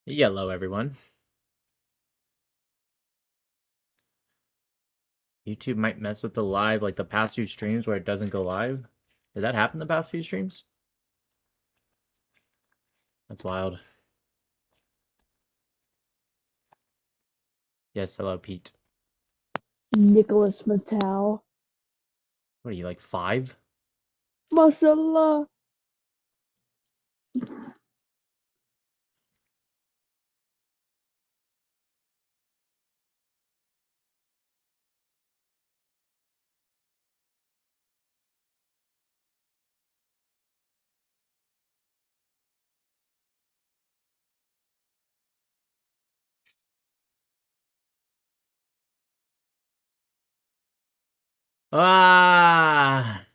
Hello, everyone. YouTube might mess with the live, like the past few streams where it doesn't go live. Did that happen the past few streams? That's wild. Yes, hello, Pete. Nicholas Mattel. What are you, like 5? Mashallah. Ah!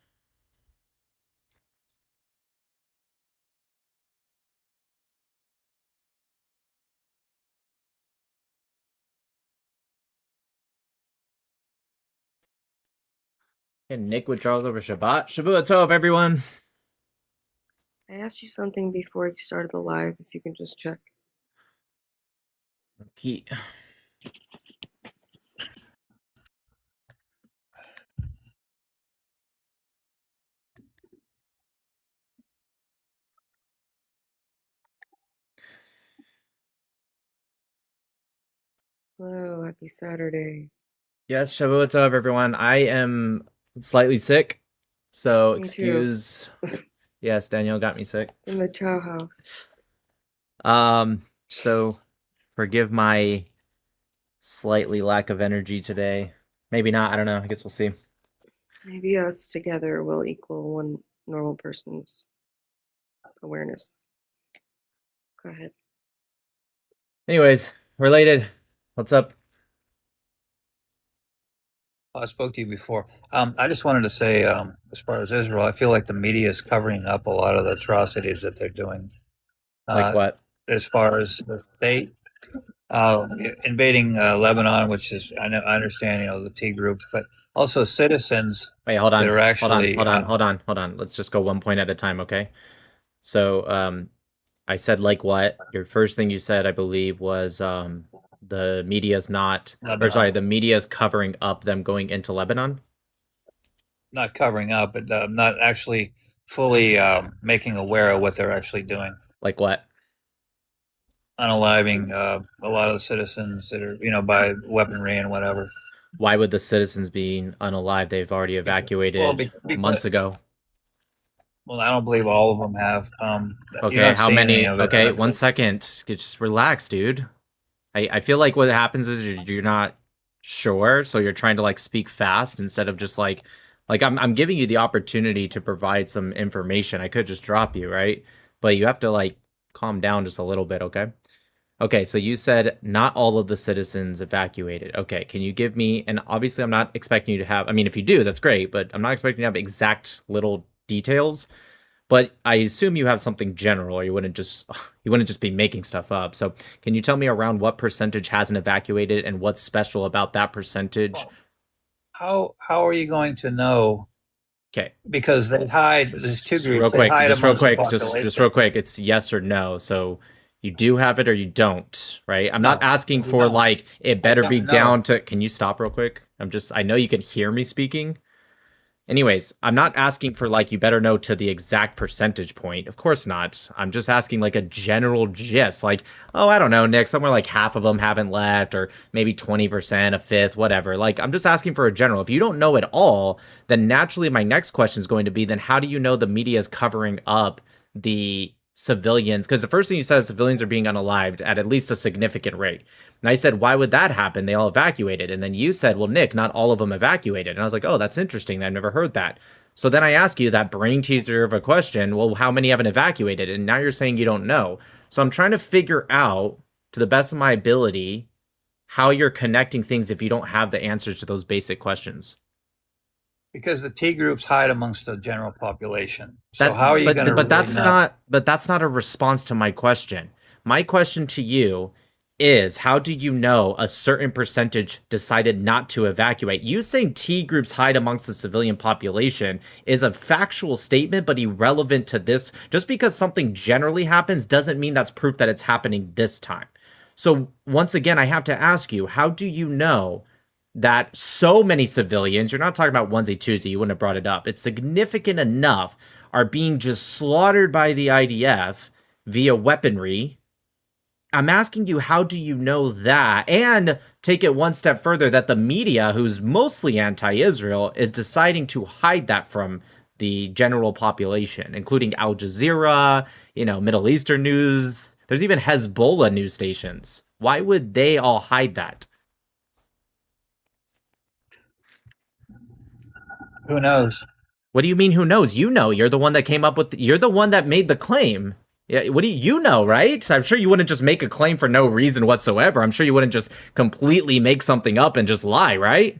And Nick withdraws over Shabbat. Shabbat Tov, everyone. I asked you something before you started the live, if you can just check. Okay. Hello, happy Saturday. Yes, Shabbat Tov, everyone. I am slightly sick, so Me excuse. Yes, Daniel got me sick. In the Chow house. So forgive my slightly lack of energy today. Maybe not. I don't know. I guess we'll see. Maybe us together will equal one normal person's awareness. Go ahead. Anyways, related. What's up? I spoke to you before. I just wanted to say, as far as Israel, I feel like the media is covering up a lot of the atrocities that they're doing. Like what? As far as the state invading Lebanon, which is I understand, the T groups, but also citizens. Wait, hold on. That are actually, hold on. Let's just go one point at a time, okay? So, I said like what? Your first thing you said, I believe, was the media's not, or sorry, the media's covering up them going into Lebanon. Not covering up, but not actually fully making aware of what they're actually doing. Like what? Unaliving a lot of the citizens that are, by weaponry and whatever. Why would the citizens be unalive? They've already evacuated months ago. Well, I don't believe all of them have. Okay, how many? Okay, 1 second. Just relax, dude. I feel like what happens is you're not sure, so you're trying to like speak fast instead of just like I'm giving you the opportunity to provide some information. I could just drop you, right? But you have to like calm down just a little bit, okay? Okay, so you said not all of the citizens evacuated. Okay, can you give me, and obviously I'm not expecting you to have, I mean, if you do, that's great, but I'm not expecting you to have exact little details. But I assume you have something general, or you wouldn't just be making stuff up. So can you tell me around what percentage hasn't evacuated and what's special about that percentage? How are you going to know? Okay. Because they hide, there's two groups. Just real quick. It's yes or no. So you do have it or you don't, right? I'm not asking for like, it better be down to, can you stop real quick? I know you can hear me speaking. Anyways, I'm not asking for like, you better know to the exact percentage point. Of course not. I'm just asking like a general gist. Like, oh, I don't know, Nick, somewhere like half of them haven't left, or maybe 20%, a fifth, whatever. Like, I'm just asking for a general. If you don't know it all, then naturally my next question is going to be, then how do you know the media is covering up the civilians? Because the first thing you said is civilians are being unalived at least a significant rate. And I said, why would that happen? They all evacuated. And then you said, well, Nick, not all of them evacuated. And I was like, oh, that's interesting. I've never heard that. So then I ask you that brain teaser of a question, well, how many haven't evacuated? And now you're saying you don't know. So I'm trying to figure out, to the best of my ability, how you're connecting things if you don't have the answers to those basic questions. Because the T groups hide amongst the general population. So how are you going to? But that's not a response to my question. My question to you is, how do you know a certain percentage decided not to evacuate? You saying T groups hide amongst the civilian population is a factual statement, but irrelevant to this. Just because something generally happens doesn't mean that's proof that it's happening this time. So once again, I have to ask you, how do you know that so many civilians, you're not talking about onesie twosie, you wouldn't have brought it up, it's significant enough, are being just slaughtered by the IDF via weaponry? I'm asking you, how do you know that? And take it one step further, that the media, who's mostly anti-Israel, is deciding to hide that from the general population, including Al Jazeera, Middle Eastern news. There's even Hezbollah news stations. Why would they all hide that? Who knows? What do you mean, who knows? You know, you're the one that came up with, you're the one that made the claim. Yeah, what do you know, right? I'm sure you wouldn't just make a claim for no reason whatsoever. I'm sure you wouldn't just completely make something up and just lie, right?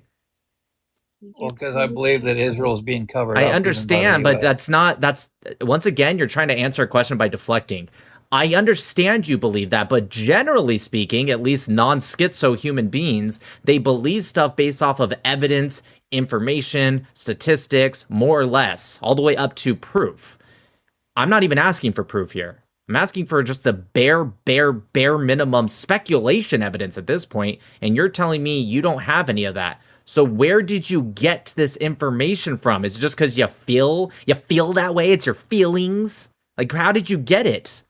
Well, because I believe that Israel's being covered up. I understand, even by the but that's once again, you're trying to answer a question by deflecting. I understand you believe that, but generally speaking, at least non-schizo human beings, they believe stuff based off of evidence, information, statistics, more or less, all the way up to proof. I'm not even asking for proof here. I'm asking for just the bare minimum speculation evidence at this point, and you're telling me you don't have any of that. So where did you get this information from? Is it just because you feel that way? It's your feelings? Like, how did you get it?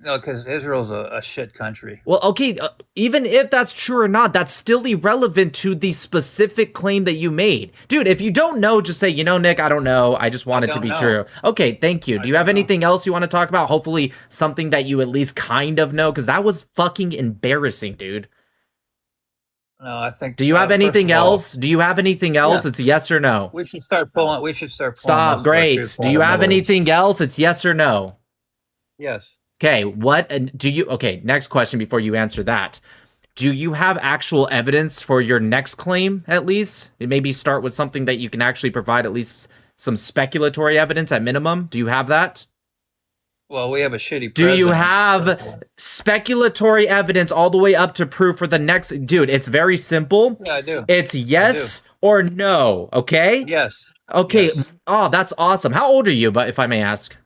No, because Israel's a shit country. Well, okay, even if that's true or not, that's still irrelevant to the specific claim that you made. Dude, if you don't know, just say, Nick, I don't know. I just want it to be true. Okay, thank you. Do you have anything else you want to talk about? Hopefully something that you at least kind of know, because that was fucking embarrassing, dude. No, I think. Do you have anything else? Do you have anything else? Yeah. It's yes or no. We should start pulling. Stop, great. Do you have anything else? It's yes or no. Yes. Okay, okay, next question before you answer that. Do you have actual evidence for your next claim, at least? Maybe start with something that you can actually provide at least some speculatory evidence at minimum. Do you have that? Well, we have a shitty president. Do you have speculatory evidence all the way up to proof for the next? Dude, it's very simple. Yeah, I do. It's yes or no, okay? Yes. Okay, yes. Oh, that's awesome. How old are you, but if I may ask?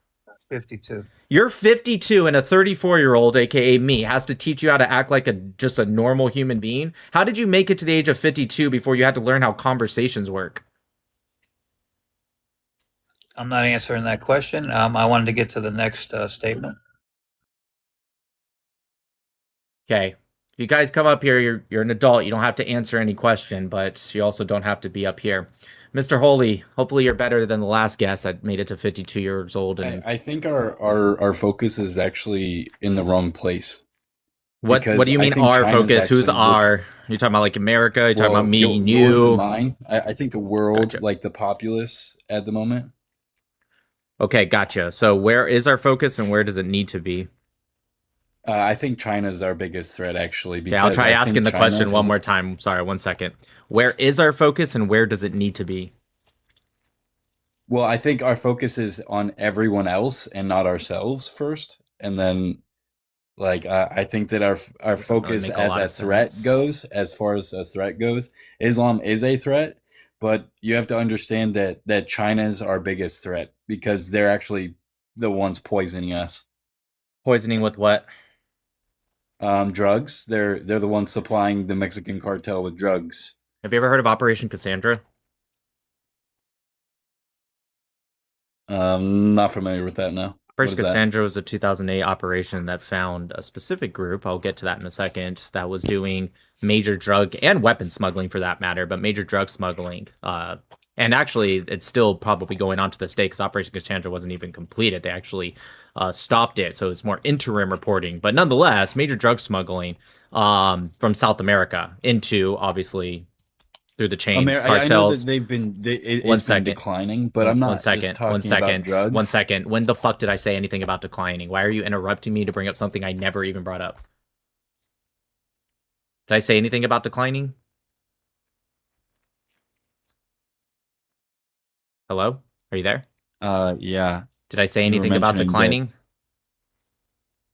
52. You're 52 and a 34-year-old, aka me, has to teach you how to act like just a normal human being. How did you make it to the age of 52 before you had to learn how conversations work? I'm not answering that question. I wanted to get to the next statement. Okay. If you guys come up here, you're an adult. You don't have to answer any question, but you also don't have to be up here. Mr. Holy, hopefully you're better than the last guest that made it to 52 years old. And I think our focus is actually in the wrong place. What do you mean our focus? Who's our? You're talking about like America? You're talking about me and you? Mine. I think the world, like the populace at the moment. Okay, gotcha. So where is our focus and where does it need to be? I think China is our biggest threat, actually. Okay, I'll try asking the question one more time. Sorry, 1 second. Where is our focus and where does it need to be? Well, I think our focus is on everyone else and not ourselves first. And then, like, I think that our focus as a threat goes, as far as a threat goes, Islam is a threat. But you have to understand that China is our biggest threat because they're actually the ones poisoning us. Poisoning with what? Drugs. They're the ones supplying the Mexican cartel with drugs. Have you ever heard of Operation Cassandra? Not familiar with that, no. Operation Cassandra was a 2008 operation that found a specific group, I'll get to that in a second, that was doing major drug and weapon smuggling for that matter, but major drug smuggling. And actually, it's still probably going on to this day because Operation Cassandra wasn't even completed. They actually stopped it, so it's more interim reporting. But nonetheless, major drug smuggling from South America into, obviously, through the chain cartels. I know that they've been been declining, but I'm not One second. When the fuck did I say anything about declining? Why are you interrupting me to bring up something I never even brought up? Did I say anything about declining? Hello? Are you there? Yeah. Did I say anything about declining?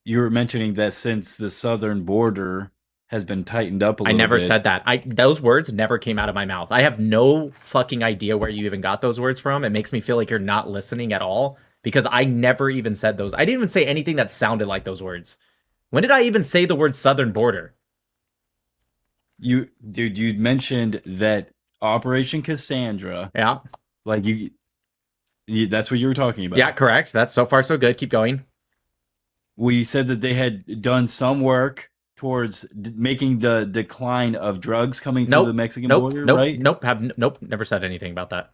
you were mentioning that since the southern border has been tightened up a I little never bit. said that. Those words never came out of my mouth. I have no fucking idea where you even got those words from. It makes me feel like you're not listening at all because I never even said those. I didn't even say anything that sounded like those words. When did I even say the word southern border? You mentioned that Operation Cassandra. Yeah. Like that's what you were talking about. Yeah, correct. That's so far so good. Keep going. We said that they had done some work towards making the decline of drugs coming through the Mexican border, right? Nope. Never said anything about that.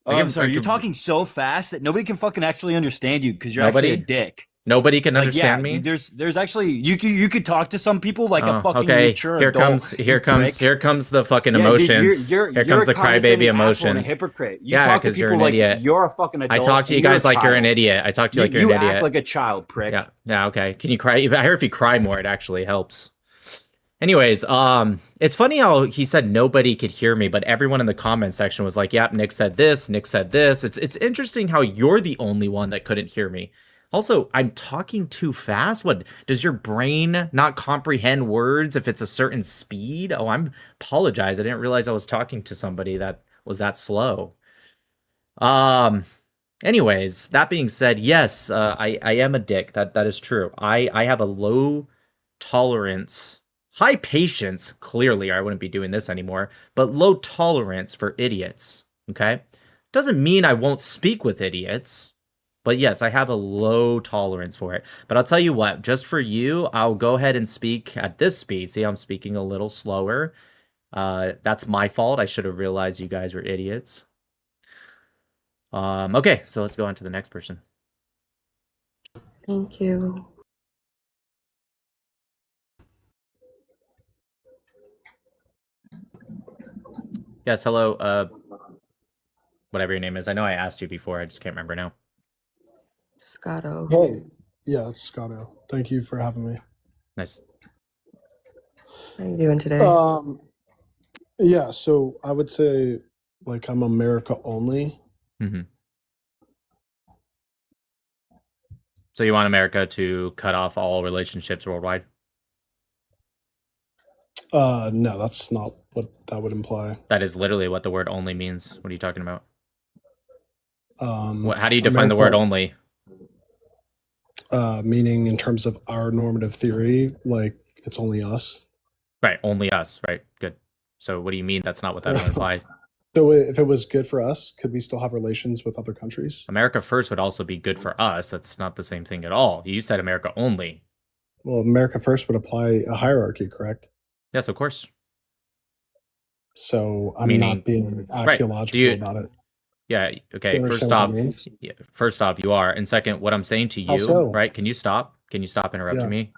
Oh, I'm sorry. You're talking so fast that nobody can fucking actually understand you because you're actually a dick. Nobody can understand me. There's actually you could talk to some people like a fucking mature here adult. Here comes the fucking emotions. Dude, here comes the crybaby emotions. And a hypocrite. You yeah, talk to because you're people an idiot. Like you're a fucking adult. I talk to you guys like you're an idiot. I talk to you like you're an idiot. You act like a child, prick. Yeah. Okay. Can you cry? I hear if you cry more, it actually helps. Anyways, it's funny how he said nobody could hear me, but everyone in the comment section was like, "Yep, Nick said this. Nick said this." It's interesting how you're the only one that couldn't hear me. Also, I'm talking too fast. What, does your brain not comprehend words if it's a certain speed? Oh, apologize. I didn't realize I was talking to somebody that was that slow. Anyways, that being said, yes, I am a dick. That is true. I have a low tolerance, high patience, clearly, or I wouldn't be doing this anymore, but low tolerance for idiots. Okay? Doesn't mean I won't speak with idiots. But yes, I have a low tolerance for it. But I'll tell you what, just for you, I'll go ahead and speak at this speed. See, I'm speaking a little slower. That's my fault. I should have realized you guys were idiots. Okay, so let's go on to the next person. Thank you. Yes, hello, whatever your name is. I know I asked you before, I just can't remember now. Scotto. Hey, yeah, it's Scotto. Thank you for having me. Nice. How you doing today? Yeah, so I would say like I'm America only. Mm-hmm. So you want America to cut off all relationships worldwide? No, that's not what that would imply. That is literally what the word only means. What are you talking about? How do you define the word only? Meaning in terms of our normative theory, like it's only us. Right, only us, right? Good. So what do you mean that's not what that implies? So if it was good for us, could we still have relations with other countries? America first would also be good for us. That's not the same thing at all. You said America only. Well, America first would apply a hierarchy, correct? Yes, of course. So I'm not being axiological about it. Yeah, okay. First off, you are. And second, what I'm saying to you, right? Can you stop? Can you stop interrupting me?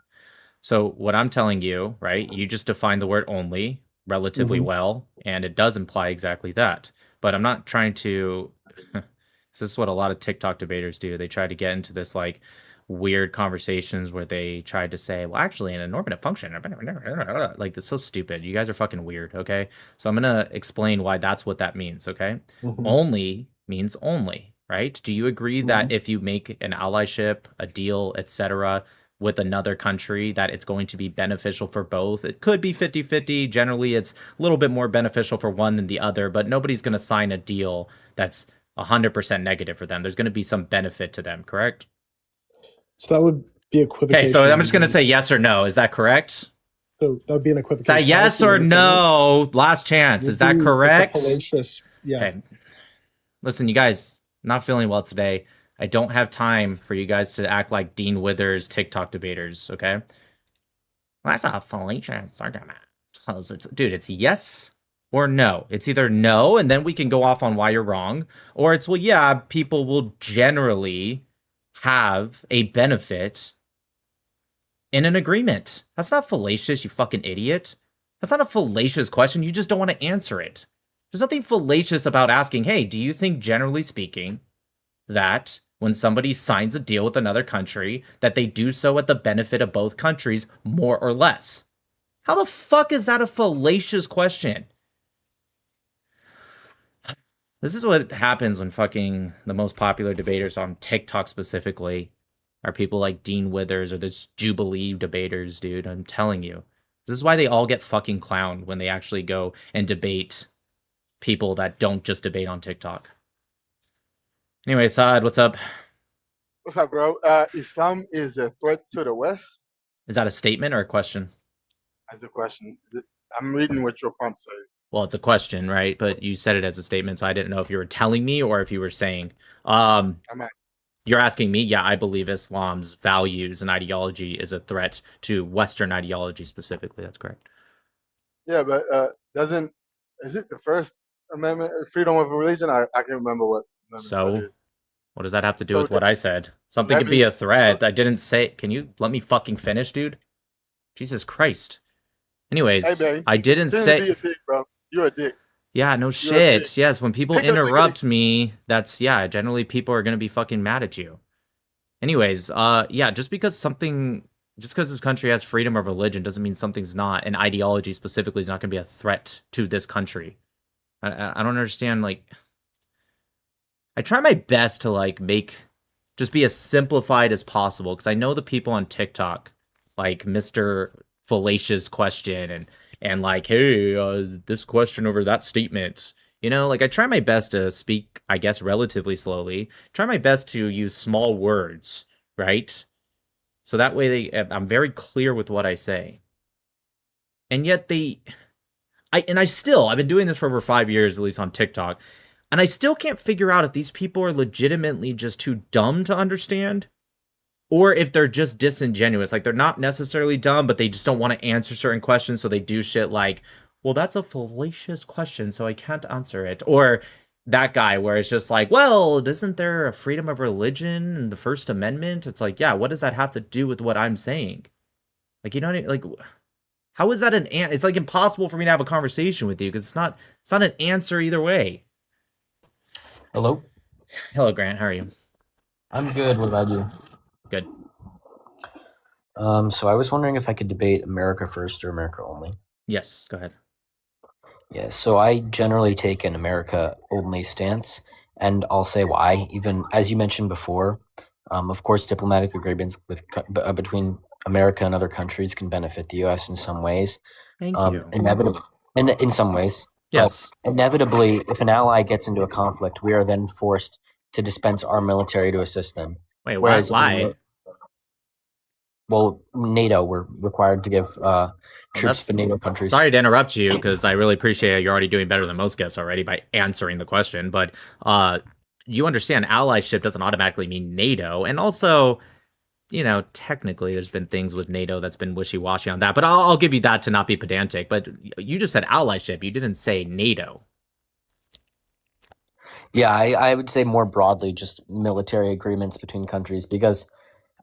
So what I'm telling you, right? You just defined the word only relatively well, and it does imply exactly that. But I'm not trying to this is what a lot of TikTok debaters do. They try to get into this like weird conversations where they tried to say, well, actually in a normative function, like that's so stupid. You guys are fucking weird, okay? So I'm gonna explain why that's what that means, okay? Only means only, right? Do you agree that if you make an allyship, a deal, etc., with another country, that it's going to be beneficial for both? It could be 50-50. Generally, it's a little bit more beneficial for one than the other, but nobody's going to sign a deal that's 100% negative for them. There's going to be some benefit to them, correct? So that would be equivocation. Okay, so I'm just going to say yes or no. Is that correct? So that would be an equivocation. Is that yes or no? Last chance. Is that correct? It's a fallacious yes. Okay. Listen, you guys, not feeling well today. I don't have time for you guys to act like Dean Withers TikTok debaters, okay? Well, that's a fallacious argument. Dude, it's yes or no. It's either no, and then we can go off on why you're wrong, or it's, well, yeah, people will generally have a benefit in an agreement. That's not fallacious, you fucking idiot. That's not a fallacious question. You just don't want to answer it. There's nothing fallacious about asking, hey, do you think, generally speaking, that when somebody signs a deal with another country, that they do so at the benefit of both countries, more or less? How the fuck is that a fallacious question? This is what happens when fucking the most popular debaters on TikTok specifically are people like Dean Withers or those Jubilee debaters, dude. I'm telling you. This is why they all get fucking clowned when they actually go and debate people that don't just debate on TikTok. Anyway, Saad, what's up? What's up, bro? Islam is a threat to the West? Is that a statement or a question? That's the question. I'm reading what your prompt says. Well, it's a question, right? But you said it as a statement, so I didn't know if you were telling me or if you were saying. I'm asking. You're asking me? Yeah, I believe Islam's values and ideology is a threat to Western ideology specifically. That's correct. Yeah, but is it the First Amendment, freedom of religion? I can't remember what amendment So, that is. what does that have to do So with what I said? Something that could be means- a threat. I didn't say. Can you let me fucking finish, dude? Jesus Christ. Anyways, Hey, man, I didn't Shouldn't say. be a dick, bro. You're a dick. Yeah, no a shit. dick. Yes, when people Tickle, interrupt me, that's generally people are gonna be fucking mad at you. Anyways, just because this country has freedom of religion doesn't mean something's not, an ideology specifically is not gonna be a threat to this country. I don't understand, like, I try my best to like just be as simplified as possible, because I know the people on TikTok, like Mr. Fallacious question and like, hey, this question over that statement. You know, like I try my best to speak, I guess, relatively slowly. Try my best to use small words, right? So that way I'm very clear with what I say. And yet I've been doing this for over 5 years, at least on TikTok, and I still can't figure out if these people are legitimately just too dumb to understand, or if they're just disingenuous. Like, they're not necessarily dumb, but they just don't want to answer certain questions, so they do shit like, well, that's a fallacious question, so I can't answer it. Or that guy where it's just like, well, isn't there a freedom of religion in the First Amendment? It's like, yeah, what does that have to do with what I'm saying? Like, you know what I mean? Like, how is that it's like impossible for me to have a conversation with you, because it's not an answer either way. Hello? Hello, Grant. How are you? I'm good. What about you? Good. So I was wondering if I could debate America first or America only. Yes, go ahead. Yeah, so I generally take an America only stance, and I'll say why. Even as you mentioned before, of course, diplomatic agreements between America and other countries can benefit the U.S. in some ways. Thank you. Inevitably, in some ways. Yes. But inevitably, if an ally gets into a conflict, we are then forced to dispense our military to assist them. Wait, Whereas why? Well, NATO, we're required to give troops to NATO countries. Sorry to interrupt you, because I really appreciate you're already doing better than most guests already by answering the question. But you understand allyship doesn't automatically mean NATO. And also, you know, technically there's been things with NATO that's been wishy-washy on that. But I'll give you that to not be pedantic. But you just said allyship. You didn't say NATO. Yeah, I would say more broadly just military agreements between countries, because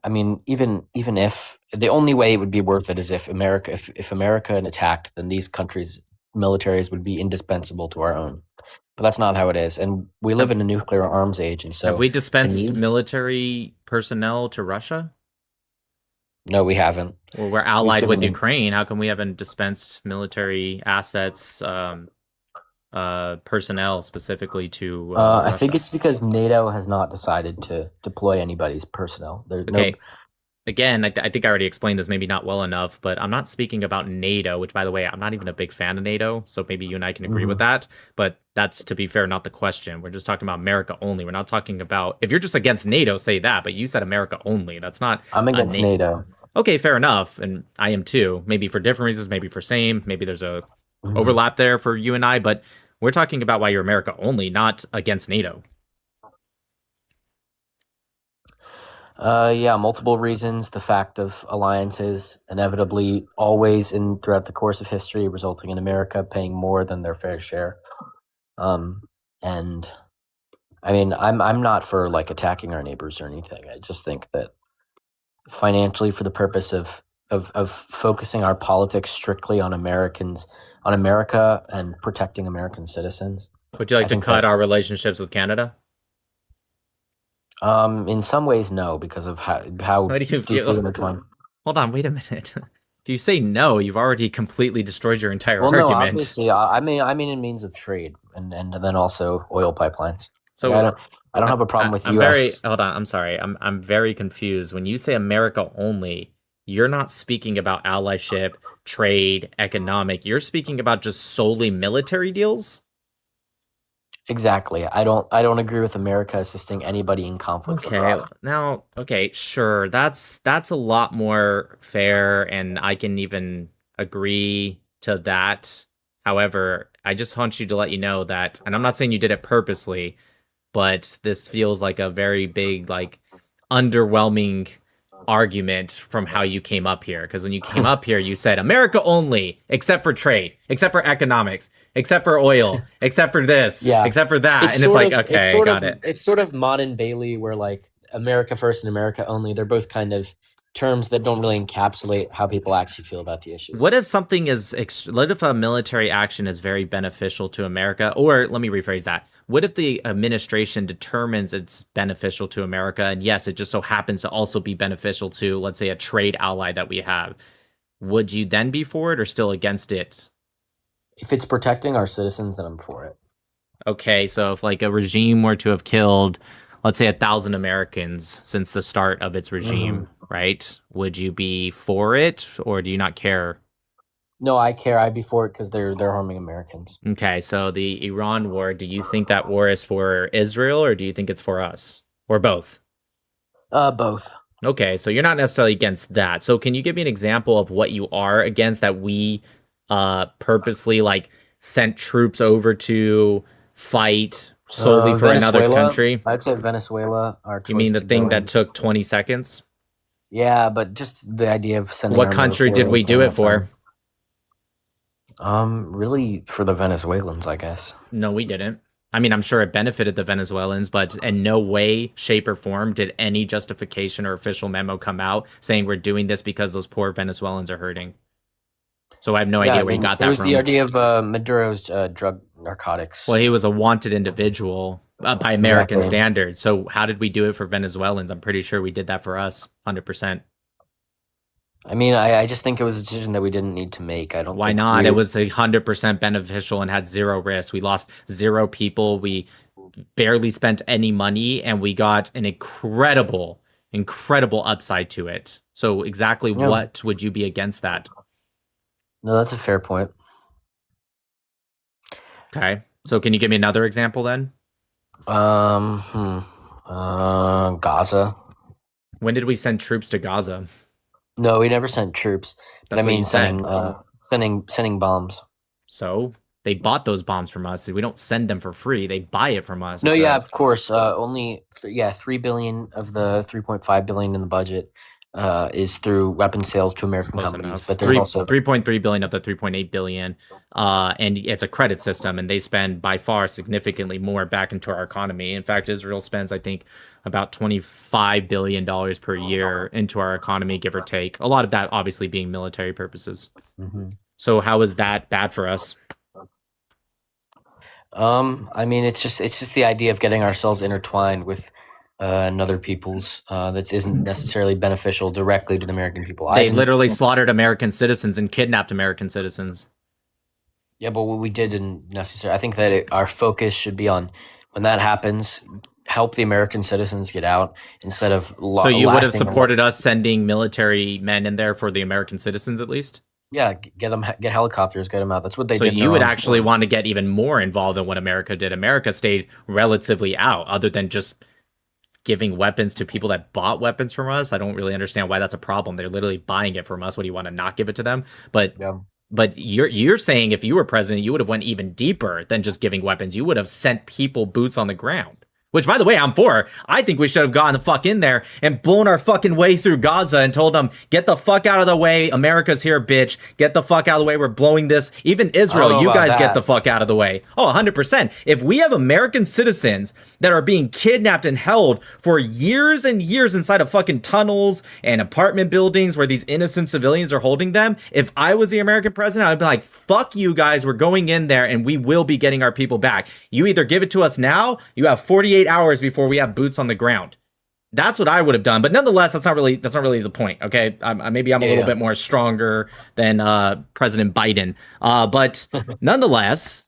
I mean, even if the only way it would be worth it is if America attacked, then these countries' militaries would be indispensable to our own. But that's not how it is, and we live in a nuclear arms age, and so have we dispensed military personnel to Russia? No, we haven't. Well, we're allied with Ukraine. How come we haven't dispensed military assets, personnel specifically to I think it's because NATO has not decided to deploy anybody's personnel. Okay. Again, I think I already explained this, maybe not well enough, but I'm not speaking about NATO, which, by the way, I'm not even a big fan of NATO, so maybe you and I can agree with that. But that's, to be fair, not the question. We're just talking about America only. We're not talking about, if you're just against NATO, say that, but you said America only. That's not. I'm against NATO. Okay, fair enough, and I am too. Maybe for different reasons, maybe for same, maybe there's a overlap there for you and I, but we're talking about why you're America only, not against NATO. Yeah, multiple reasons. The fact of alliances inevitably always throughout the course of history resulting in America paying more than their fair share. And I mean, I'm not for like attacking our neighbors or anything. I just think that financially, for the purpose of focusing our politics strictly on America and protecting American citizens. Would you like to cut our relationships with Canada? In some ways, no, because of how deeply intertwined. Hold on, wait a minute. If you say no, you've already completely destroyed your entire argument. No, obviously, I mean in means of trade and then also oil pipelines. So like, I don't have a problem with I'm U.S. very hold on. I'm sorry. I'm very confused. When you say America only, you're not speaking about allyship, trade, economic. You're speaking about just solely military deals. Exactly. I don't agree with America assisting anybody in conflicts Okay, abroad. now, okay, sure. That's a lot more fair, and I can even agree to that. However, I just want you to let you know that, and I'm not saying you did it purposely, but this feels like a very big, like, underwhelming argument from how you came up here. Because when you came up here, you said America only, except for trade, except for economics, except for oil, except for this, Yeah. except for that, and it's like, okay, got it. It's sort of Mod and Bailey, where like America first and America only. They're both kind of terms that don't really encapsulate how people actually feel about the issues. What if something is, what if a military action is very beneficial to America? Or let me rephrase that. What if the administration determines it's beneficial to America, and yes, it just so happens to also be beneficial to, let's say, a trade ally that we have? Would you then be for it or still against it? If it's protecting our citizens, then I'm for it. Okay, so if like a regime were to have killed, let's say, 1,000 Americans since the start of its regime, right? Would you be for it, or do you not care? No, I care. I'd be for it because they're harming Americans. Okay, so the Iran war, do you think that war is for Israel, or do you think it's for us? Or both? Both. Okay, so you're not necessarily against that. So can you give me an example of what you are against that we purposely like sent troops over to fight solely for another country? I'd say Venezuela. You mean the thing that took 20 seconds? Yeah, but just the idea of sending. What country did we do it for? Really for the Venezuelans, I guess. No, we didn't. I mean, I'm sure it benefited the Venezuelans, but in no way, shape, or form did any justification or official memo come out saying we're doing this because those poor Venezuelans are hurting. So I have no idea where you got that from. It was the idea of Maduro's drug narcotics. Well, he was a wanted individual by American standards. So how did we do it for Venezuelans? I'm pretty sure we did that for us, 100%. I mean, I just think it was a decision that we didn't need to make. I don't. Why not? It was 100% beneficial and had zero risk. We lost 0 people. We barely spent any money, and we got an incredible upside to it. So exactly what would you be against that? No, that's a fair point. Okay. So can you give me another example then? Gaza. When did we send troops to Gaza? No, we never sent troops. That's what you said. Sending bombs. So they bought those bombs from us. We don't send them for free. They buy it from us. No, of course. Only 3 billion of the 3.5 billion in the budget is through weapon sales to American companies. But there's also 3.3 billion of the 3.8 billion, and it's a credit system, and they spend by far significantly more back into our economy. In fact, Israel spends, I think, about $25 billion per year into our economy, give or take. A lot of that obviously being military purposes. So how is that bad for us? I mean, it's just the idea of getting ourselves intertwined with another people's that isn't necessarily beneficial directly to the American people. They literally slaughtered American citizens and kidnapped American citizens. Yeah, but what we did didn't necessarily. I think that our focus should be on when that happens, help the American citizens get out instead of. So you would have supported us sending military men in there for the American citizens, at least. Yeah, get helicopters, get them out. That's what they did. So you would actually want to get even more involved than what America did. America stayed relatively out, other than just giving weapons to people that bought weapons from us. I don't really understand why that's a problem. They're literally buying it from us. What do you want to not give it to them? But you're saying if you were president, you would have went even deeper than just giving weapons. You would have sent people boots on the ground. Which, by the way, I'm for. I think we should have gotten the fuck in there and blown our fucking way through Gaza and told them, get the fuck out of the way. America's here, bitch. Get the fuck out of the way. We're blowing this. Even Israel, you guys get the fuck out of the way. Oh, 100%. If we have American citizens that are being kidnapped and held for years and years inside of fucking tunnels and apartment buildings where these innocent civilians are holding them, if I was the American president, I'd be like, fuck you guys. We're going in there and we will be getting our people back. You either give it to us now, you have 48 hours before we have boots on the ground. That's what I would have done. But nonetheless, that's not really the point. Okay, maybe I'm a little bit more stronger than President Biden. But nonetheless,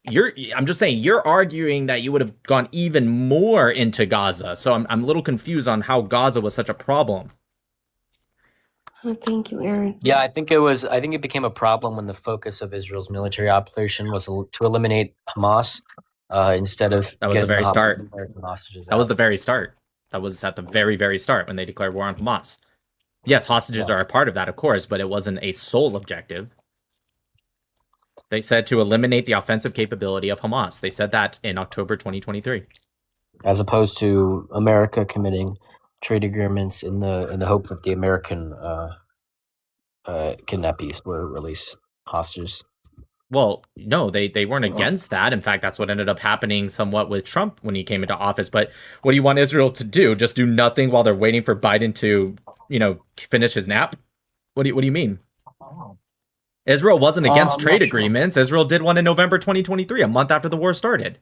I'm just saying you're arguing that you would have gone even more into Gaza. So I'm a little confused on how Gaza was such a problem. Oh, thank you, Aaron. Yeah, I think it became a problem when the focus of Israel's military operation was to eliminate Hamas instead of That was the getting very start. American hostages That out. was the very start. That was at the very, very start when they declared war on Hamas. Yes, hostages are a part of that, of course, but it wasn't a sole objective. They said to eliminate the offensive capability of Hamas. They said that in October 2023. As opposed to America committing trade agreements in the hope that the American kidnappees were released hostages. Well, no, they weren't against that. In fact, that's what ended up happening somewhat with Trump when he came into office. But what do you want Israel to do? Just do nothing while they're waiting for Biden to, finish his nap? What do you mean? Israel wasn't against trade agreements. Israel did one in November 2023, a month after the war started.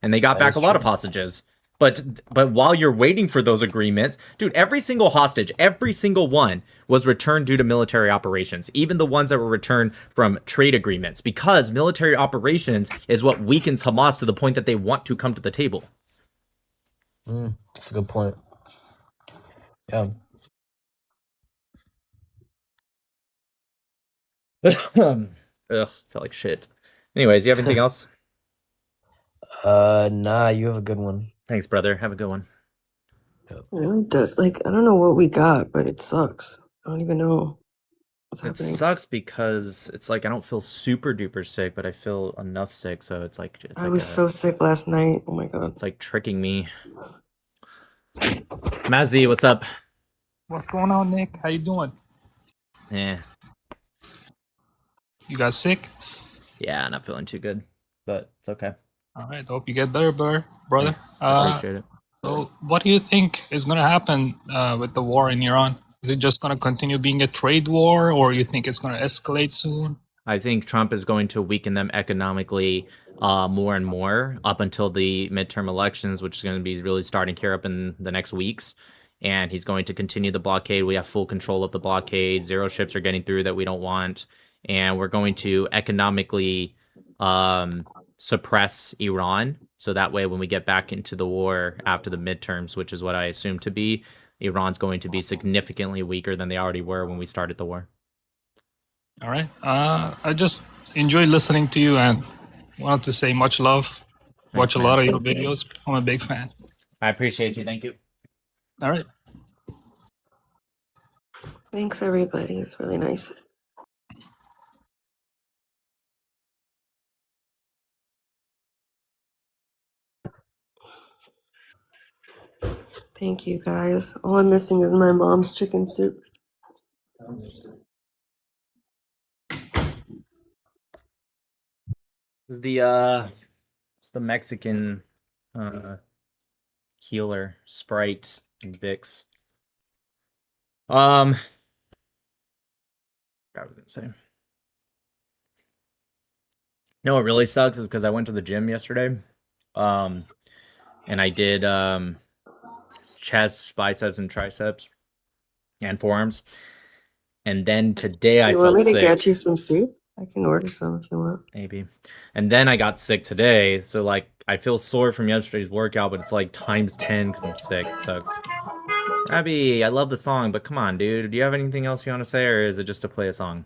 And they got back a lot of hostages. But while you're waiting for those agreements, dude, every single hostage, every single one was returned due to military operations, even the ones that were returned from trade agreements, because military operations is what weakens Hamas to the point that they want to come to the table. That's a good point. Yeah. Ugh, felt like shit. Anyways, you have anything else? Nah, you have a good one. Thanks, brother. Have a good one. Really does. Like, I don't know what we got, but it sucks. I don't even know what's It happening. sucks because it's like I don't feel super duper sick, but I feel enough sick, so it's like I was so sick last night. Oh my god. it's like tricking me. Mazzy, what's up? What's going on, Nick? How you doing? Yeah, You got sick? yeah, not feeling too good, but it's okay. All right. Hope you get better, brother. Thanks. Appreciate it. So, what do you think is going to happen with the war in Iran? Is it just going to continue being a trade war, or you think it's going to escalate soon? I think Trump is going to weaken them economically more and more up until the midterm elections, which is going to be really starting here up in the next weeks. And he's going to continue the blockade. We have full control of the blockade. Zero ships are getting through that we don't want. And we're going to economically suppress Iran. So that way, when we get back into the war after the midterms, which is what I assume to be, Iran's going to be significantly weaker than they already were when we started the war. All right. I just enjoyed listening to you and wanted to say much love. Watch a lot of your videos. I'm a big fan. I appreciate you. Thank you. All right. Thanks, everybody. It's really nice. Thank you, guys. All I'm missing is my mom's chicken soup. This is it's the Mexican healer Sprite and Vicks. I was gonna say. No, what really sucks is because I went to the gym yesterday, and I did chest, biceps, and triceps, and forearms. And then today I felt sick. You want me to get you some soup? I can order some if you want. Maybe. And then I got sick today, so like I feel sore from yesterday's workout, but it's like times 10 because I'm sick. It sucks. Abby, I love the song, but come on, dude. Do you have anything else you want to say, or is it just to play a song?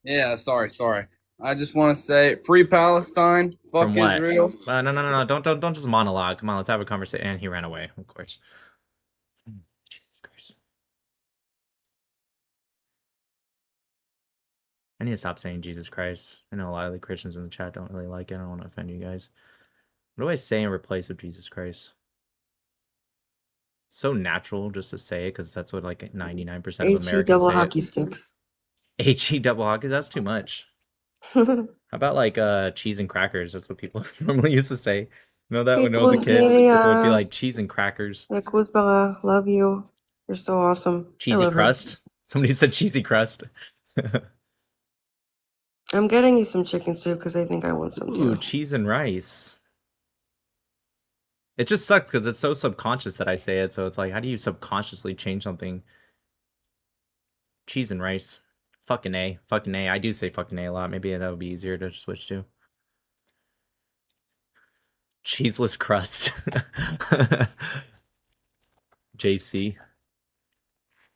Yeah, sorry. I just want to say, free Palestine, fuck From what? Israel. No. Don't just monologue. Come on, let's have a conversation. And he ran away, of course. Jesus Christ. I need to stop saying Jesus Christ. I know a lot of the Christians in the chat don't really like it. I don't want to offend you guys. What do I say in replace of Jesus Christ? It's so natural just to say it because that's what like 99% of Americans say. double hockey sticks. HE double hockey? That's too much. How about like cheese and crackers? That's what people normally used to say. You know that when I was a kid, people would be like cheese and crackers. Love you. You're so awesome. Cheesy crust? Somebody said cheesy crust. I'm getting you some chicken soup because I think I want some too. Ooh, cheese and rice. It just sucks because it's so subconscious that I say it. So it's like, how do you subconsciously change something? Cheese and rice. Fucking A. Fucking A. I do say fucking A a lot. Maybe that would be easier to switch to. Cheeseless crust. JC. You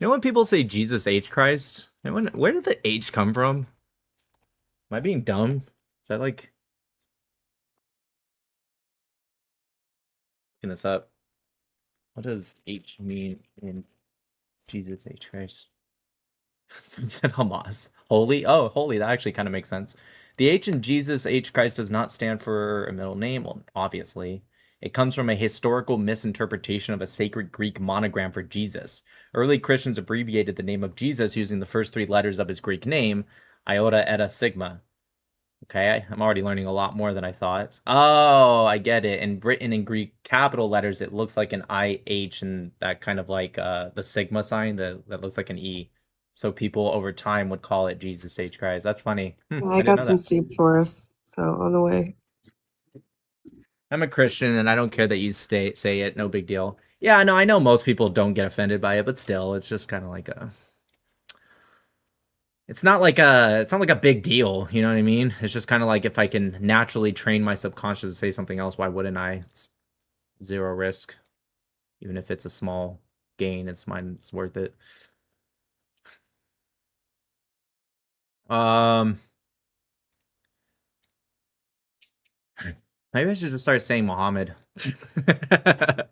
know when people say Jesus H Christ? Where did the H come from? Am I being dumb? Is that like... Looking this up. What does H mean in Jesus H Christ? Someone said Hamas. Holy? Oh, holy. That actually kind of makes sense. The H in Jesus H Christ does not stand for a middle name. Well, obviously. It comes from a historical misinterpretation of a sacred Greek monogram for Jesus. Early Christians abbreviated the name of Jesus using the first 3 letters of his Greek name, Iota, Eta, Sigma. Okay, I'm already learning a lot more than I thought. Oh, I get it. And written in Greek capital letters, it looks like an IH and that kind of like the Sigma sign that looks like an E. So people over time would call it Jesus H Christ. That's funny. I got some soup for us, so on the way. I'm a Christian and I don't care that you say it. No big deal. Yeah, no, I know most people don't get offended by it, but still, it's just kind of like a... It's not like a big deal, you know what I mean? It's just kind of like if I can naturally train my subconscious to say something else, why wouldn't I? It's 0 risk. Even if it's a small gain, it's worth it. Maybe I should just start saying Muhammad. It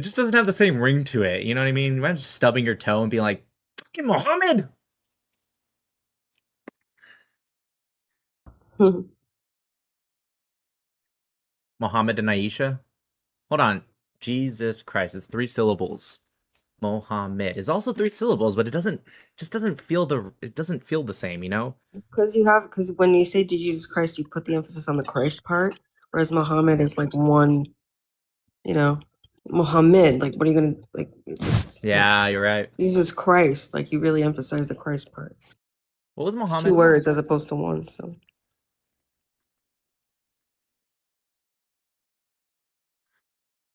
just doesn't have the same ring to it, you know what I mean? Imagine just stubbing your toe and being like, fucking Muhammad! Muhammad and Aisha? Hold on. Jesus Christ. It's 3 syllables. Mohammed is also 3 syllables, but it doesn't feel the same, you know? Because when you say to Jesus Christ, you put the emphasis on the Christ part, whereas Muhammad is like one, you know, Muhammad. Like, what are you gonna like? Yeah, you're right. Jesus Christ. Like, you really emphasize the Christ part. What was It's Muhammad? 2 words as opposed to 1. So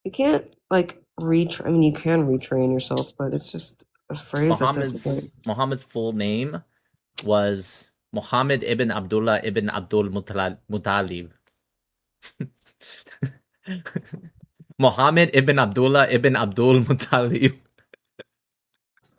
you can't like I mean, you can retrain yourself, but it's just a phrase at this point. Muhammad's full name was Muhammad ibn Abdullah ibn Abdul Muttalib. Muhammad ibn Abdullah ibn Abdul Muttalib.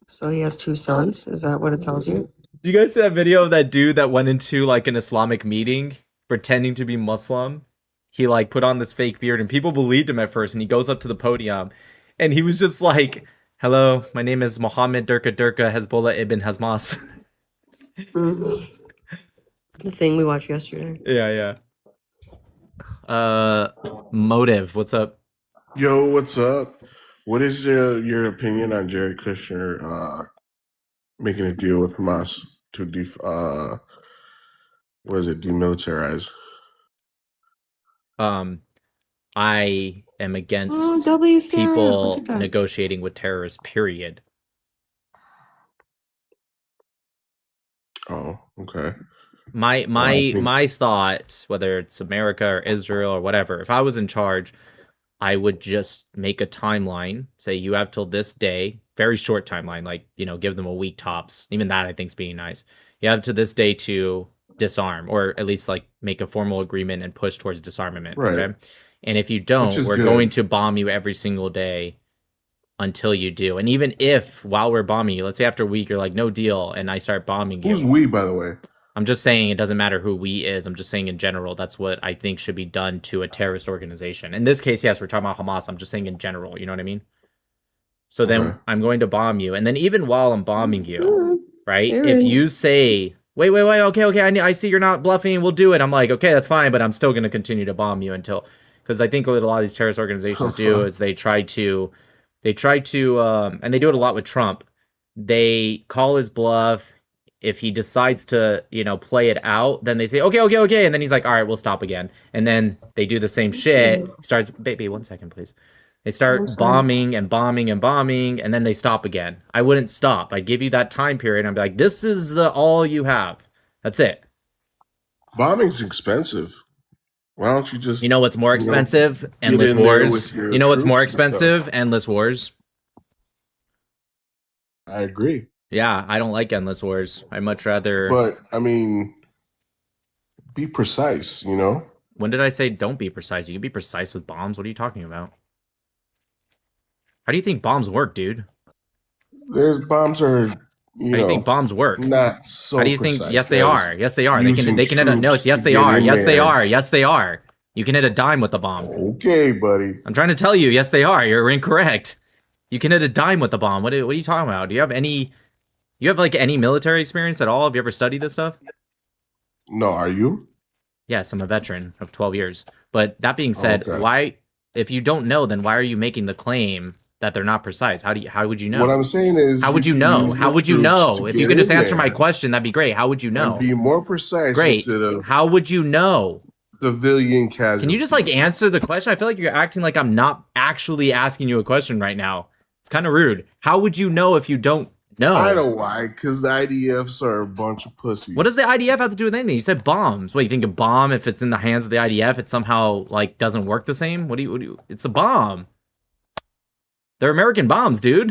So he has 2 sons? Is that what it tells you? Do you guys see that video of that dude that went into like an Islamic meeting pretending to be Muslim? He like put on this fake beard and people believed him at first, and he goes up to the podium and he was just like, hello, my name is Muhammad Durka Hezbollah ibn Hazmas. The thing we watched yesterday. Yeah. Motive, what's up? Yo, what's up? What is your opinion on Jared Kushner making a deal with Hamas to demilitarize? I am against Sarah, people negotiating with terrorists, period. Oh, okay. My thought, whether it's America or Israel or whatever, if I was in charge, I would just make a timeline, say you have till this day, very short timeline, like, you know, give them a week tops. Even that I think is being nice. You have to this day to disarm, or at least like make a formal agreement and push towards disarmament. Right. Okay. And if you don't, we're going to bomb you every single day until you do. And even if while we're bombing you, let's say after a week, you're like, no deal, and I start bombing you. Who's we, by the way? I'm just saying it doesn't matter who we is. I'm just saying in general, that's what I think should be done to a terrorist organization. In this case, yes, we're talking about Hamas. I'm just saying in general, you know what I mean? So then I'm going to bomb you. And then even while I'm bombing you, right? If you say, wait, okay, I see you're not bluffing, we'll do it. I'm like, okay, that's fine, but I'm still going to continue to bomb you until... Because I think what a lot of these terrorist organizations do is they try to, and they do it a lot with Trump. They call his bluff. If he decides to, you know, play it out, then they say, okay. And then he's like, all right, we'll stop again. And then they do the same shit. Starts, baby, 1 second, please. They start bombing, and then they stop again. I wouldn't stop. I'd give you that time period. And I'd be like, this is all you have. That's it. Bombing's expensive. Why don't you just... You know what's more expensive? Endless wars. You know what's more expensive? Endless wars. I agree. Yeah, I don't like endless wars. I'd much rather... But, I mean, be precise, you know? When did I say don't be precise? You can be precise with bombs. What are you talking about? How do you think bombs work, dude? There's bombs are, How do you think bombs work? not so How do you precise. think? Yes, they are. Yes, they are. They can hit a no. troops Yes, to they get are. in Yes, they there. are. Yes, they are. You can hit a dime with a bomb. Okay, buddy. I'm trying to tell you. Yes, they are. You're incorrect. You can hit a dime with a bomb. What are you talking about? Do you have any? You have like any military experience at all? Have you ever studied this stuff? No, are you? Yes, I'm a veteran of 12 years. But that being said, Okay. why? If you don't know, then why are you making the claim that they're not precise? How would you know? What I'm saying is, How would you can know? use How the would you troops know? to If get you could just in answer my there question, that'd be great. How would you know? and be more precise Great. instead of How would you know? civilian casualties. Can you just like answer the question? I feel like you're acting like I'm not actually asking you a question right now. It's kind of rude. How would you know if you don't know? I know why, because the IDFs are a bunch of pussies. What does the IDF have to do with anything? You said bombs. What, you think a bomb, if it's in the hands of the IDF, it somehow like doesn't work the same? What do you it's a bomb. They're American bombs, dude.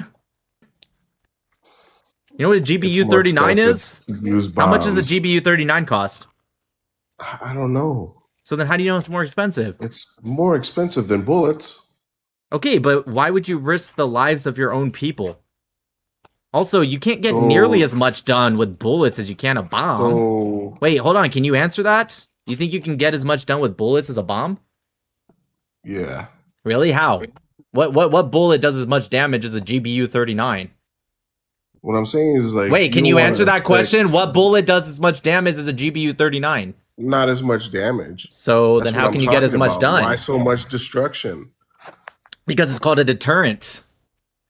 You know what a GBU-39 is? How much does a GBU-39 cost? I don't know. So then how do you know it's more expensive? It's more expensive than bullets. Okay, but why would you risk the lives of your own people? Also, you can't get nearly as much done with bullets as you can a bomb. Wait, hold on. Can you answer that? You think you can get as much done with bullets as a bomb? Yeah. Really? How? What bullet does as much damage as a GBU-39? What I'm saying is like. Wait, can you answer that question? What bullet does as much damage as a GBU-39? Not as much damage. So That's then what how I'm can you get as talking much about. done? Why so much destruction? Because it's called a deterrent.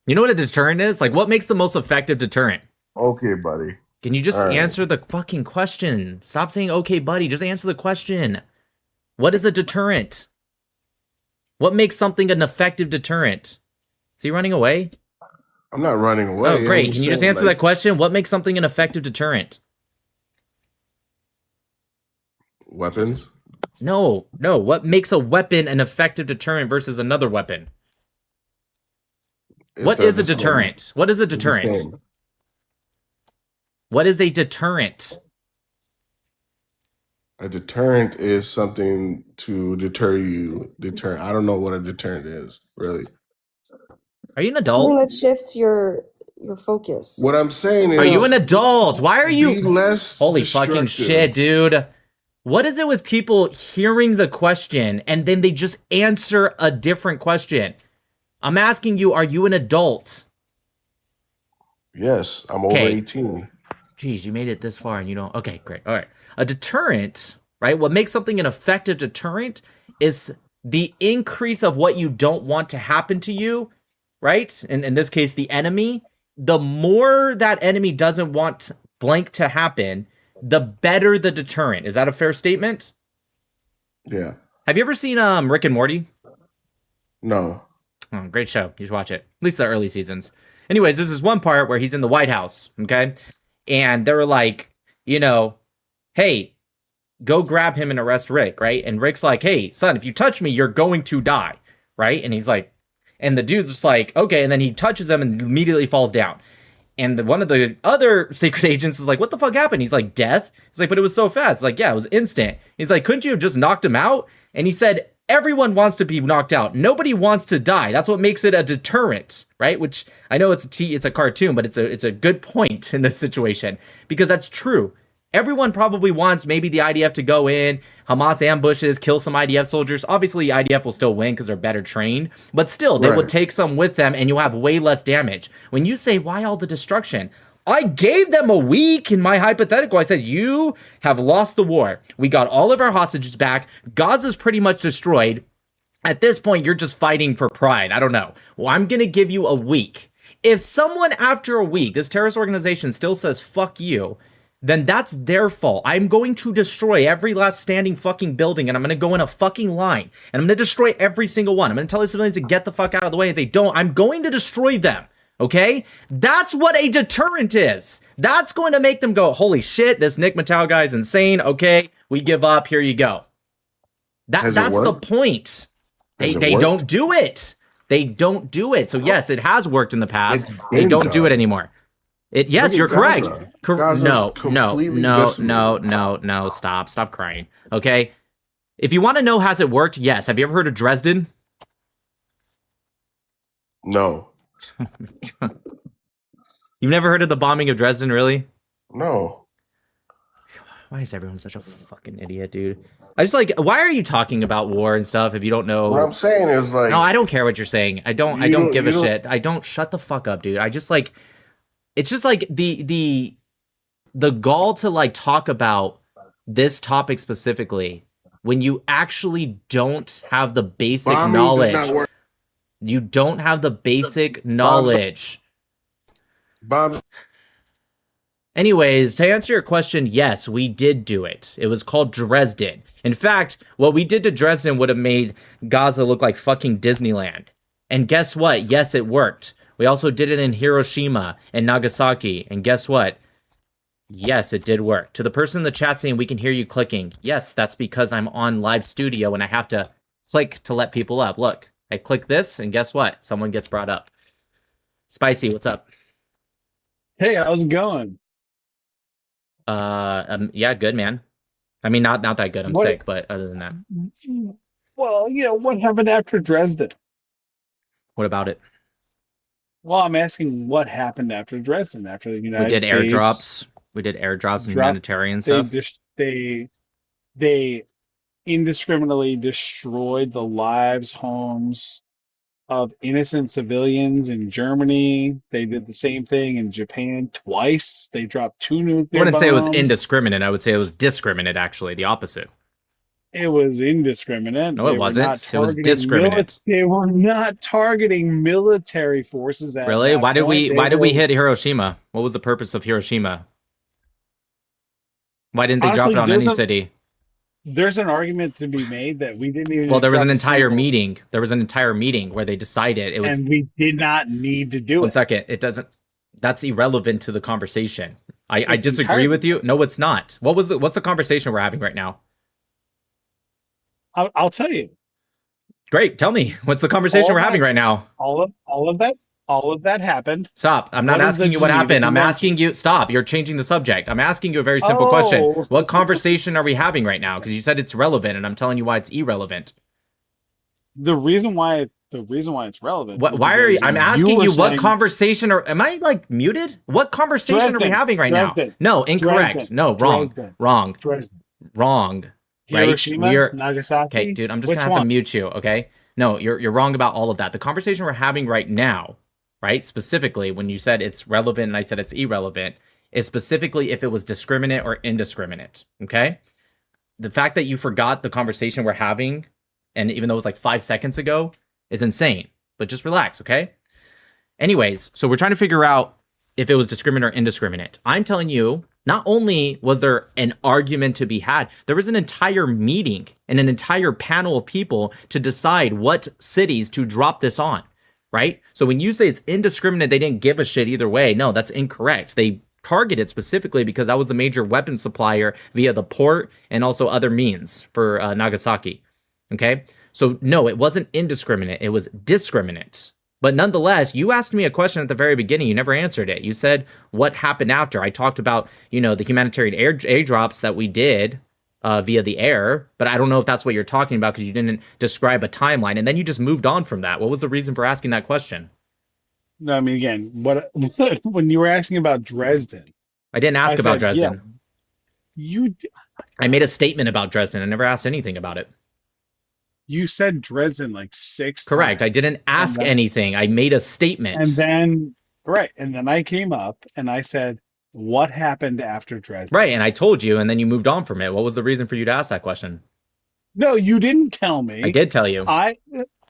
You know what a deterrent is? Like, what makes the most effective deterrent? Okay, buddy. Can you just All right. answer the fucking question? Stop saying, okay, buddy. Just answer the question. What is a deterrent? What makes something an effective deterrent? Is he running away? I'm not running away. Oh, great. Can you just answer like, that question? What makes something an effective deterrent? Weapons? No. What makes a weapon an effective deterrent versus another weapon? If What they're is a the same. deterrent? What is a It's the deterrent? same. What is a deterrent? A deterrent is something to deter you. Deterrent. I don't know what a deterrent is, really. Are you an Something adult? that shifts your focus. What I'm saying is. Are you an adult? Why are be you... less Holy fucking destructive. shit, dude. What is it with people hearing the question and then they just answer a different question? I'm asking you, are you an adult? Yes, I'm over Okay. 18. Jeez, you made it this far and you don't... Okay, great. All right. A deterrent, right? What makes something an effective deterrent is the increase of what you don't want to happen to you, right? In this case, the enemy. The more that enemy doesn't want blank to happen, the better the deterrent. Is that a fair statement? Yeah. Have you ever seen Rick and Morty? No. Oh, great show. You should watch it. At least the early seasons. Anyways, this is one part where he's in the White House, okay? And they were like, you know, hey, go grab him and arrest Rick, right? And Rick's like, hey, son, if you touch me, you're going to die, right? And he's like, and the dude's just like, okay. And then he touches him and immediately falls down. And one of the other secret agents is like, what the fuck happened? He's like, death? He's like, but it was so fast. He's like, yeah, it was instant. He's like, couldn't you have just knocked him out? And he said, everyone wants to be knocked out. Nobody wants to die. That's what makes it a deterrent, right? Which I know it's a cartoon, but it's a good point in this situation because that's true. Everyone probably wants maybe the IDF to go in, Hamas ambushes, kill some IDF soldiers. Obviously, IDF will still win because they're better trained, but still, they would take some with them and you'll have way less damage. When you say, why all the destruction? I gave them a week in my hypothetical. I said, you have lost the war. We got all of our hostages back. Gaza's pretty much destroyed. At this point, you're just fighting for pride. I don't know. Well, I'm going to give you a week. If someone after a week, this terrorist organization still says, fuck you, then that's their fault. I'm going to destroy every last standing fucking building and I'm going to go in a fucking line and I'm going to destroy every single one. I'm going to tell the civilians to get the fuck out of the way. If they don't, I'm going to destroy them. Okay? That's what a deterrent is. That's going to make them go, holy shit, this Nick Mattel guy is insane. Okay, we give up. Here you go. That's the point. They don't do it. They don't do it. So yes, it has worked in the past. They don't do it anymore. Yes, you're correct. No, stop crying. Okay? If you want to know, has it worked? Yes. Have you ever heard of Dresden? No. You've never heard of the bombing of Dresden, really? No. Why is everyone such a fucking idiot, dude? I just like, why are you talking about war and stuff if you don't know? What I'm saying is like, no, I don't care what you're saying. I don't give a shit. I don't, shut the fuck up, dude. I just like, it's just like the gall to like talk about this topic specifically when you actually don't have the basic bombing knowledge. does not work. You don't have the basic knowledge. Bob. Anyways, to answer your question, yes, we did do it. It was called Dresden. In fact, what we did to Dresden would have made Gaza look like fucking Disneyland. And guess what? Yes, it worked. We also did it in Hiroshima and Nagasaki. And guess what? Yes, it did work. To the person in the chat saying we can hear you clicking. Yes, that's because I'm on live studio and I have to click to let people up. Look, I click this and guess what? Someone gets brought up. Spicy, what's up? Hey, how's it going? Yeah, good, man. I mean, not that good. I'm sick, but other than that. Well, what happened after Dresden? What about it? Well, I'm asking what happened after Dresden, after the United We did States airdrops. We did airdrops and humanitarian stuff. They indiscriminately destroyed the lives, homes of innocent civilians in Germany. They did the same thing in Japan twice. They dropped 2 nuclear bombs. I wouldn't say it was indiscriminate. I would say it was discriminate, actually. The opposite. It was indiscriminate. No, it wasn't. It was discriminate. They were not targeting military forces. Really? Why did we hit Hiroshima? What was the purpose of Hiroshima? Why didn't they drop it on any city? There's an argument to be made that we didn't even. Well, there was an entire meeting. There was an entire meeting where they decided it was. And we did not need to do it. 1 second. It doesn't. That's irrelevant to the conversation. I disagree with you. No, it's not. What's the conversation we're having right now? I'll tell you. Great. Tell me. What's the conversation we're having right now? All of that happened. Stop. I'm not asking you what happened. I'm asking you. Stop. You're changing the subject. I'm asking you a very simple question. What conversation are we having right now? Because you said it's relevant, and I'm telling you why it's irrelevant. The reason why it's relevant. Why are you? I'm asking you what conversation are. Am I like muted? What conversation are we having right now? No, incorrect. No, wrong. Wrong. Wrong. Right? Hiroshima, Nagasaki. Okay, dude. I'm just gonna have to mute you. Okay. No, you're wrong about all of that. The conversation we're having right now, right? Specifically, when you said it's relevant and I said it's irrelevant, is specifically if it was discriminate or indiscriminate. Okay. The fact that you forgot the conversation we're having, and even though it was like 5 seconds ago, is insane. But just relax, okay? Anyways, so we're trying to figure out if it was discriminate or indiscriminate. I'm telling you, not only was there an argument to be had, there was an entire meeting and an entire panel of people to decide what cities to drop this on, right? So when you say it's indiscriminate, they didn't give a shit either way. No, that's incorrect. They targeted specifically because that was the major weapon supplier via the port and also other means for Nagasaki, okay? So no, it wasn't indiscriminate. It was discriminate. But nonetheless, you asked me a question at the very beginning. You never answered it. You said, what happened after? I talked about, the humanitarian airdrops that we did via the air, but I don't know if that's what you're talking about because you didn't describe a timeline. And then you just moved on from that. What was the reason for asking that question? No, I mean, again, when you were asking about Dresden. I didn't ask about Dresden. Yeah, I made a statement about Dresden. I never asked anything about it. You said Dresden like 6 Correct. times. I didn't ask anything. I made a statement. And then I came up and I said, what happened after Dresden? Right, and I told you, and then you moved on from it. What was the reason for you to ask that question? No, you didn't tell me. I did tell you.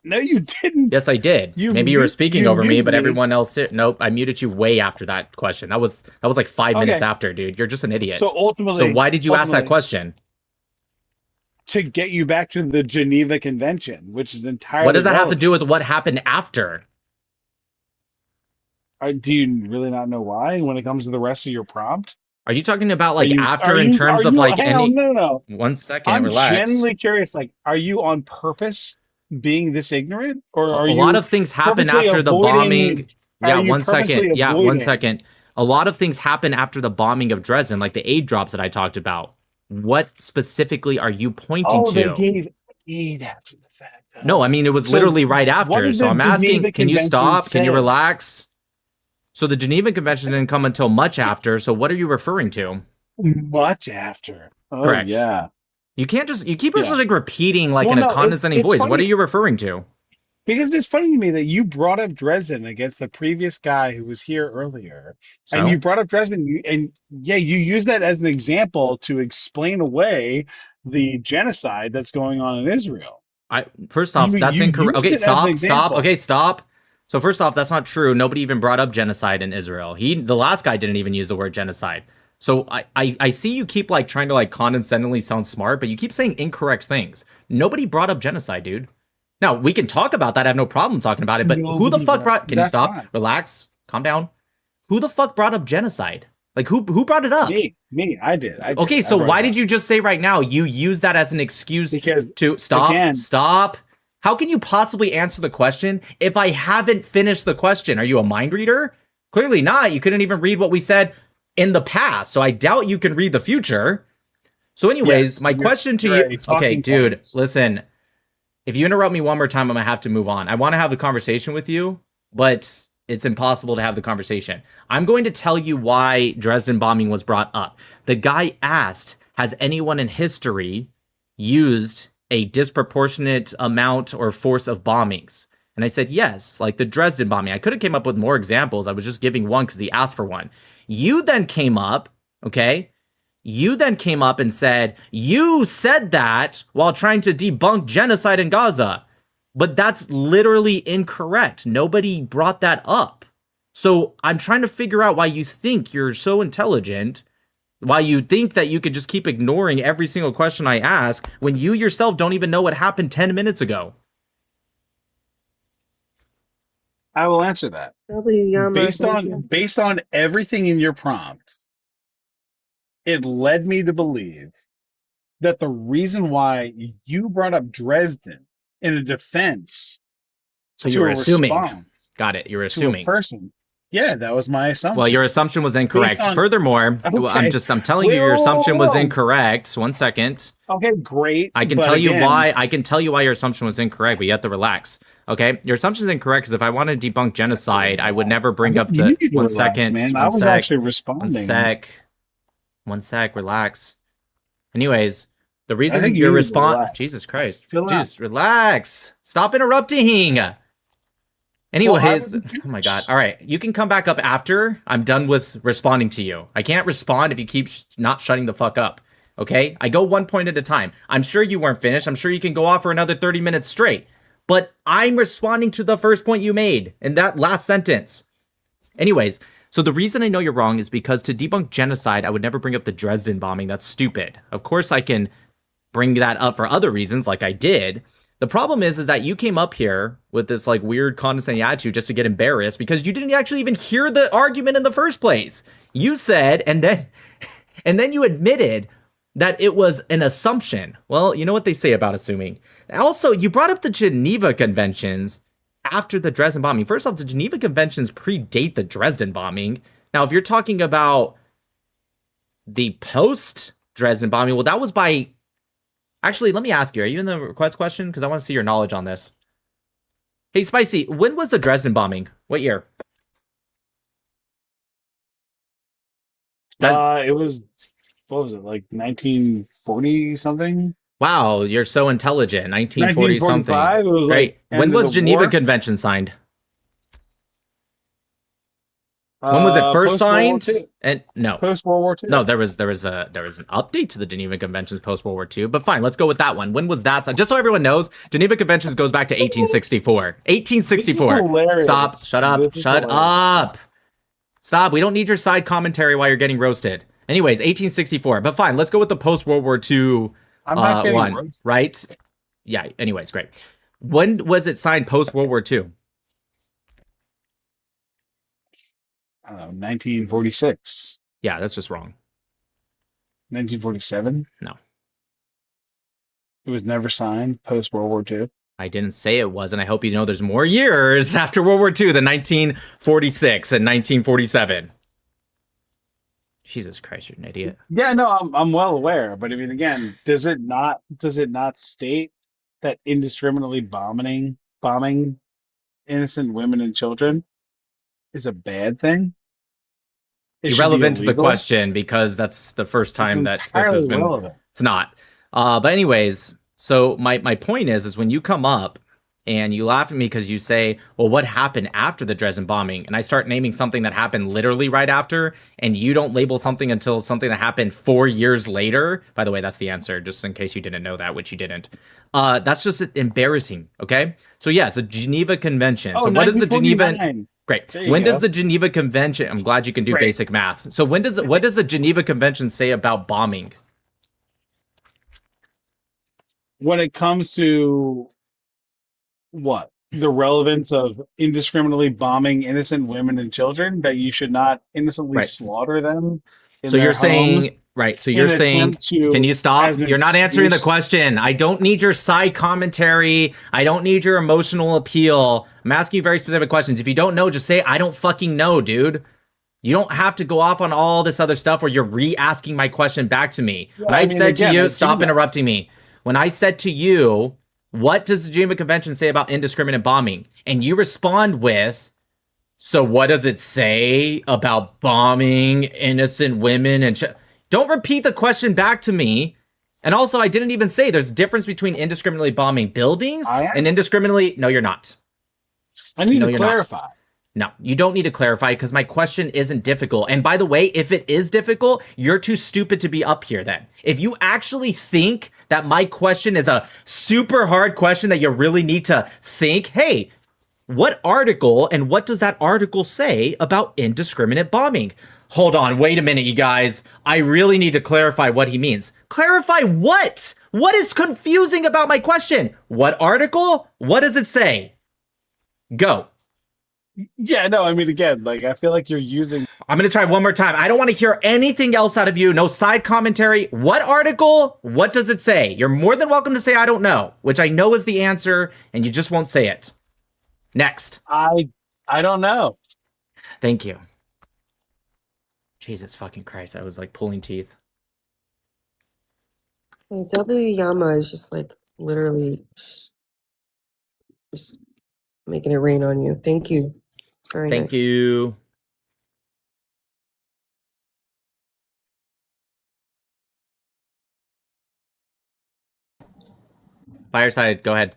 No, you didn't. Yes, I did. Maybe you were speaking over me, but everyone else... Nope, I muted you way after that question. That was like 5 minutes after, dude. You're just an idiot. So why did you ask that question? To get you back to the Geneva Convention, which is entirely... What does that have to do with what happened after? Do you really not know why when it comes to the rest of your prompt? Are you talking about like after in terms of like any... No. 1 second, I'm relax. genuinely curious, like, are you on purpose being this ignorant? Or are a lot of things happen after the bombing... Yeah, 1 second. Yeah, 1 second. A lot of things happen after the bombing of Dresden, like the aid drops that I talked about. What specifically are you pointing Oh, they to? gave aid after the fact. No, I mean, it was So literally right what after. did So the I'm asking, Geneva can you Convention stop? Can you say? relax? So the Geneva Convention didn't come until much after. So what are you referring to? Much after. Oh Correct. yeah. You can't just, you keep Yeah. just like repeating like Well, in a no, condescending it's voice. What are funny you referring to? because it's funny to me that you brought up Dresden against the previous guy who was here earlier, and you So brought up Dresden, and yeah, you use that as an example to explain away the genocide that's going on in Israel. First off, that's You incorrect. use Okay, it as an stop. example. Okay, stop. So first off, that's not true. Nobody even brought up genocide in Israel. The last guy didn't even use the word genocide. So I see you keep like trying to like condescendingly sound smart, but you keep saying incorrect things. Nobody brought up genocide, dude. Now we can talk about that. I have no problem talking about it. But who the Nobody fuck brought? Can you that's stop? fine. Relax. Calm down. Who the fuck brought up genocide? Like who brought it up? Me, I did. Okay, so why did you just say right now you use that as an excuse to stop? again- Stop. How can you possibly answer the question if I haven't finished the question? Are you a mind reader? Clearly not. You couldn't even read what we said in the past, so I doubt you can read the future. So anyways, Yes, my question to you... Okay, talking dude, points. listen. If you interrupt me one more time, I'm going to have to move on. I want to have the conversation with you, but it's impossible to have the conversation. I'm going to tell you why Dresden bombing was brought up. The guy asked, has anyone in history used a disproportionate amount or force of bombings? And I said, yes, like the Dresden bombing. I could have came up with more examples. I was just giving one because he asked for one. You then came up, okay? You then came up and said, you said that while trying to debunk genocide in Gaza. But that's literally incorrect. Nobody brought that up. So I'm trying to figure out why you think you're so intelligent, why you think that you could just keep ignoring every single question I ask when you yourself don't even know what happened 10 minutes ago. I will answer that. Based on everything in your prompt, it led me to believe that the reason why you brought up Dresden in a defense So you were assuming. response Got it. You're to a assuming. person. Yeah, that was my assumption. Well, your assumption was incorrect. Based on- Furthermore, Okay. I'm telling you, your assumption was incorrect. 1 second. Okay, great. I can but tell you again, why. I can tell you why your assumption was incorrect, but you have to relax. Okay, your assumption is incorrect because if I want to debunk genocide, I would never bring up You the need to 1 relax, second. man. 1 I was sec, actually 1 responding. sec. Relax. Anyways, the reason think you your need to response. relax. Jesus Christ. Chill out. Just relax. Stop interrupting. Anyways, Well, oh my God. All right. You can come back up after I'm done with responding to you. I can't respond if you keep not shutting the fuck up. Okay? I go 1 point at a time. I'm sure you weren't finished. I'm sure you can go off for another 30 minutes straight. But I'm responding to the first point you made in that last sentence. Anyways, so the reason I know you're wrong is because to debunk genocide, I would never bring up the Dresden bombing. That's stupid. Of course, I can bring that up for other reasons like I did. The problem is that you came up here with this like weird condescending attitude just to get embarrassed because you didn't actually even hear the argument in the first place. You said, and then you admitted that it was an assumption. Well, you know what they say about assuming. Also, you brought up the Geneva Conventions after the Dresden bombing. First off, the Geneva Conventions predate the Dresden bombing. Now, if you're talking about the post-Dresden bombing, well, that was by... Actually, let me ask you, are you in the request question? Because I want to see your knowledge on this. Hey, Spicy, when was the Dresden bombing? What year? it was, what was it, like 1940 something? Wow, you're so intelligent. 1940 something. 1945? It was like Great. end When of was the Geneva war? Convention signed? When was it first Post-World War signed? II. And no. Post World War II. No, there was an update to the Geneva Conventions post World War II, but fine, let's go with that one. When was that signed? Just so everyone knows, Geneva Conventions goes back to 1864. 1864. This is hilarious. Stop. Shut up. This is Shut hilarious. up. Stop. We don't need your side commentary while you're getting roasted. Anyways, 1864. But fine, let's go with the post World War II I'm not getting one, roasted. right? Yeah. Anyways, great. When was it signed post World War II? I don't know, 1946. Yeah, that's just wrong. 1947? No. It was never signed post World War II. I didn't say it was, and I hope you know there's more years after World War II than 1946 and 1947. Jesus Christ, you're an idiot. Yeah, no, I'm well aware, but I mean, again, does it not state that indiscriminately bombing innocent women and children is a bad thing? It should be Irrelevant to the illegal. question because that's the first time that this has Entirely been. relevant. It's not. But anyways, so my point is when you come up and you laugh at me because you say, well, what happened after the Dresden bombing? And I start naming something that happened literally right after, and you don't label something until something that happened 4 years later. By the way, that's the answer, just in case you didn't know that, which you didn't. That's just embarrassing, okay? So yes, the Geneva Convention. Oh, so what is the Geneva... 1949. Great. There you When go. does the Geneva Convention... I'm glad you can do Great. basic math. So what does the Geneva Convention say about bombing? When it comes to what? The relevance of indiscriminately bombing innocent women and children, that you should not innocently Right. slaughter them in So their you're saying... homes Right, so in you're an saying... attempt to- Can you stop? as an You're not answering the excuse- question. I don't need your side commentary. I don't need your emotional appeal. I'm asking you very specific questions. If you don't know, just say, I don't fucking know, dude. You don't have to go off on all this other stuff where you're re-asking my question back to me. Yeah, When I I mean, said again, to you, I do stop that. interrupting me. When I said to you, what does the Geneva Convention say about indiscriminate bombing? And you respond with, so what does it say about bombing innocent women and don't repeat the question back to me. And also, I didn't even say there's a difference between indiscriminately bombing buildings and indiscriminately... No, you're not. I need No, to you're not. clarify. No, you don't need to clarify because my question isn't difficult. And by the way, if it is difficult, you're too stupid to be up here then. If you actually think that my question is a super hard question that you really need to think, hey, what article and what does that article say about indiscriminate bombing? Hold on, wait a minute, you guys. I really need to clarify what he means. Clarify what? What is confusing about my question? What article? What does it say? Go. Yeah, no, I mean, again, like, I feel like you're using... I'm going to try one more time. I don't want to hear anything else out of you. No side commentary. What article? What does it say? You're more than welcome to say I don't know, which I know is the answer, and you just won't say it. Next. I don't know. Thank you. Jesus fucking Christ. I was like pulling teeth. Hey, W Yama is just like literally just making it rain on you. Thank you. Very Thank nice. you. Fireside, go ahead.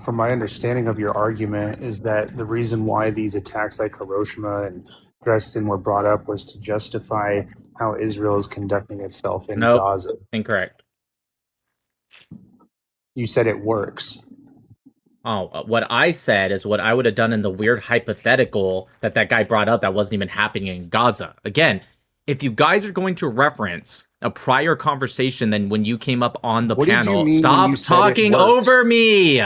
From my understanding of your argument, is that the reason why these attacks like Hiroshima and Dresden were brought up was to justify how Israel is conducting itself in Nope. Gaza. Incorrect. You said it works. Oh, what I said is what I would have done in the weird hypothetical that guy brought up that wasn't even happening in Gaza. Again, if you guys are going to reference a prior conversation than when you came up on the What did you panel, mean when stop you said it talking works? over me.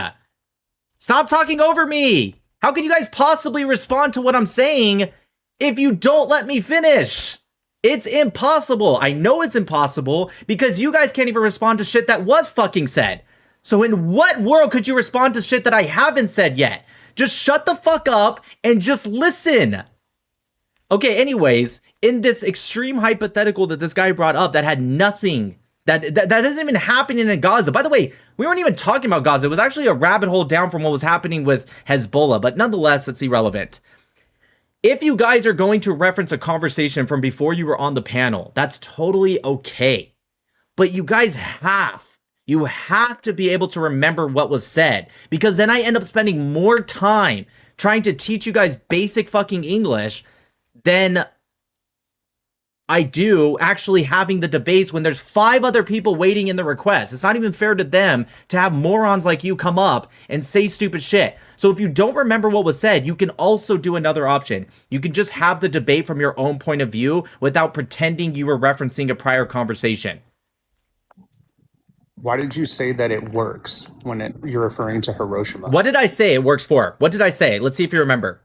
Stop talking over me. How can you guys possibly respond to what I'm saying if you don't let me finish? It's impossible. I know it's impossible because you guys can't even respond to shit that was fucking said. So in what world could you respond to shit that I haven't said yet? Just shut the fuck up and just listen. Okay, anyways, in this extreme hypothetical that this guy brought up that had nothing, that isn't even happening in Gaza. By the way, we weren't even talking about Gaza. It was actually a rabbit hole down from what was happening with Hezbollah, but nonetheless, it's irrelevant. If you guys are going to reference a conversation from before you were on the panel, that's totally okay. But you guys you have to be able to remember what was said, because then I end up spending more time trying to teach you guys basic fucking English than I do actually having the debates when there's 5 other people waiting in the request. It's not even fair to them to have morons like you come up and say stupid shit. So if you don't remember what was said, you can also do another option. You can just have the debate from your own point of view without pretending you were referencing a prior conversation. Why did you say that it works when you're referring to Hiroshima? What did I say it works for? What did I say? Let's see if you remember.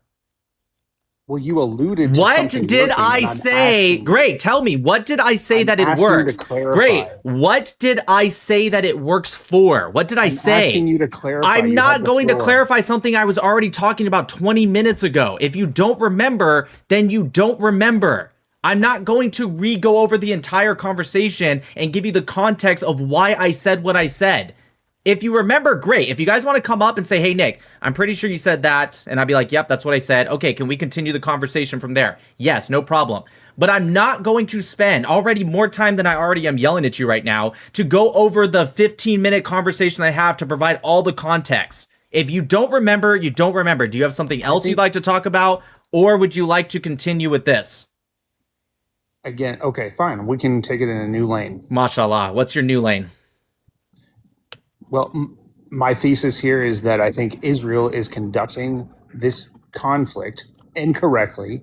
Well, you alluded to what something did working, I and I'm say? asking- Great, tell me, what did I say I'm that it asking you to works? clarify. Great, what did I say that it works for? What did I I'm say? asking you to clarify. I'm You not have the going to floor. clarify something I was already talking about 20 minutes ago. If you don't remember, then you don't remember. I'm not going to re-go over the entire conversation and give you the context of why I said what I said. If you remember, great. If you guys want to come up and say, hey, Nick, I'm pretty sure you said that. And I'd be like, yep, that's what I said. Okay, can we continue the conversation from there? Yes, no problem. But I'm not going to spend already more time than I already am yelling at you right now to go over the 15-minute conversation I have to provide all the context. If you don't remember, you don't remember. Do you have something else you'd like to talk about? Or would you like to continue with this? Again, okay, fine. We can take it in a new lane. Mashallah. What's your new lane? Well, my thesis here is that I think Israel is conducting this conflict incorrectly,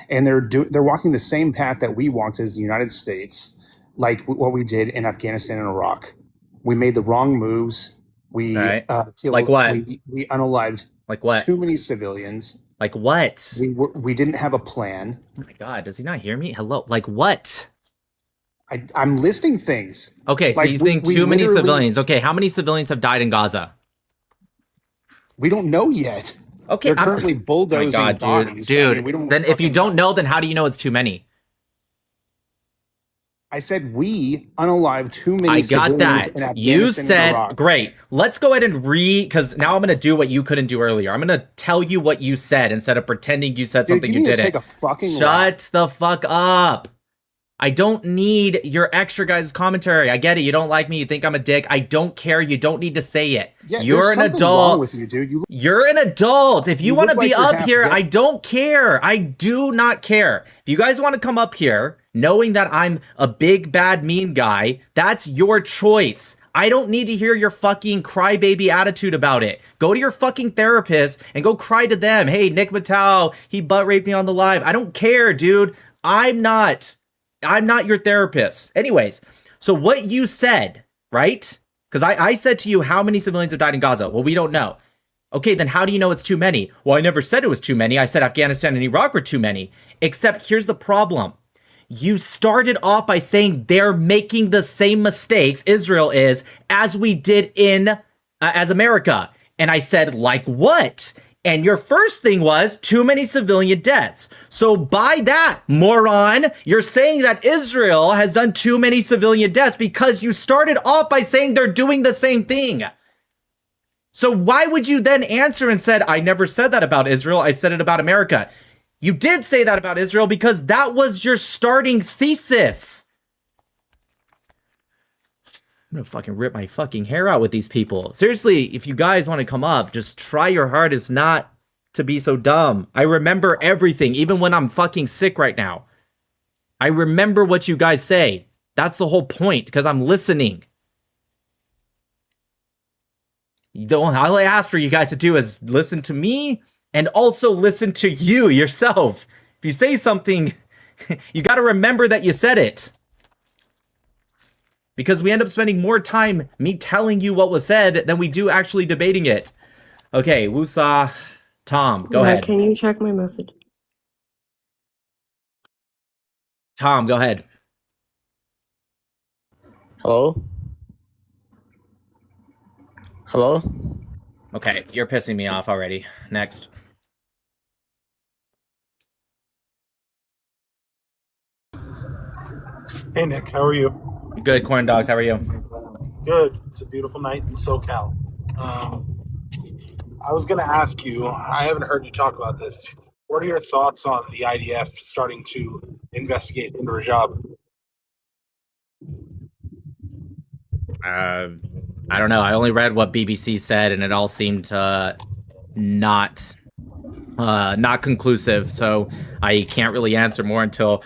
and they're walking the same path that we walked as the United States, like what we did in Afghanistan and Iraq. We made the wrong moves. We right. killed, like what? We unalived like what? Too many civilians. Like what? We didn't have a plan. Oh my God, does he not hear me? Hello, like what? I'm listing things. Okay, so like you think too many civilians. Okay, how many civilians have died in Gaza? We don't know yet. Okay, they're currently bulldozing my God, bodies. Dude, I mean, then if you don't know, then how do you know it's too many? I said we unalived too many. I got that. You said great. Let's go ahead and because now I'm gonna do what you couldn't do earlier. I'm gonna tell you what you said instead of pretending you said something you didn't. Take a fucking Shut the fuck up. I don't need your extra guys' commentary. I get it. You don't like me. You think I'm a dick. I don't care. You don't need to say it. Yeah, you're an adult. Wrong with you, dude. You're an adult. If you want to be up here, I don't care. I do not care. If you guys want to come up here knowing that I'm a big, bad, mean guy, that's your choice. I don't need to hear your fucking crybaby attitude about it. Go to your fucking therapist and go cry to them. Hey, Nick Mattel, he butt raped me on the live. I don't care, dude. I'm not your therapist. Anyways, so what you said, right? Because I said to you, how many civilians have died in Gaza? Well, we don't know. Okay, then how do you know it's too many? Well, I never said it was too many. I said Afghanistan and Iraq were too many. Except here's the problem. You started off by saying they're making the same mistakes, Israel is, as we did as America. And I said, like what? And your first thing was too many civilian deaths. So by that, moron, you're saying that Israel has done too many civilian deaths because you started off by saying they're doing the same thing. So why would you then answer and said, I never said that about Israel. I said it about America. You did say that about Israel because that was your starting thesis. I'm gonna fucking rip my fucking hair out with these people. Seriously, if you guys want to come up, just try your hardest not to be so dumb. I remember everything, even when I'm fucking sick right now. I remember what you guys say. That's the whole point, because I'm listening. All I ask for you guys to do is listen to me and also listen to you yourself. If you say something, you got to remember that you said it. Because we end up spending more time me telling you what was said than we do actually debating it. Okay, Wusa, Tom, go ahead. Can you check my message? Tom, go ahead. Hello? Hello? Okay, you're pissing me off already. Next. Hey, Nick, how are you? Good, Corn Dogs, how are you? Good. It's a beautiful night in SoCal. I was going to ask you, I haven't heard you talk about this. What are your thoughts on the IDF starting to investigate into Rajab? I don't know. I only read what BBC said, and it all seemed not conclusive. So I can't really answer more until,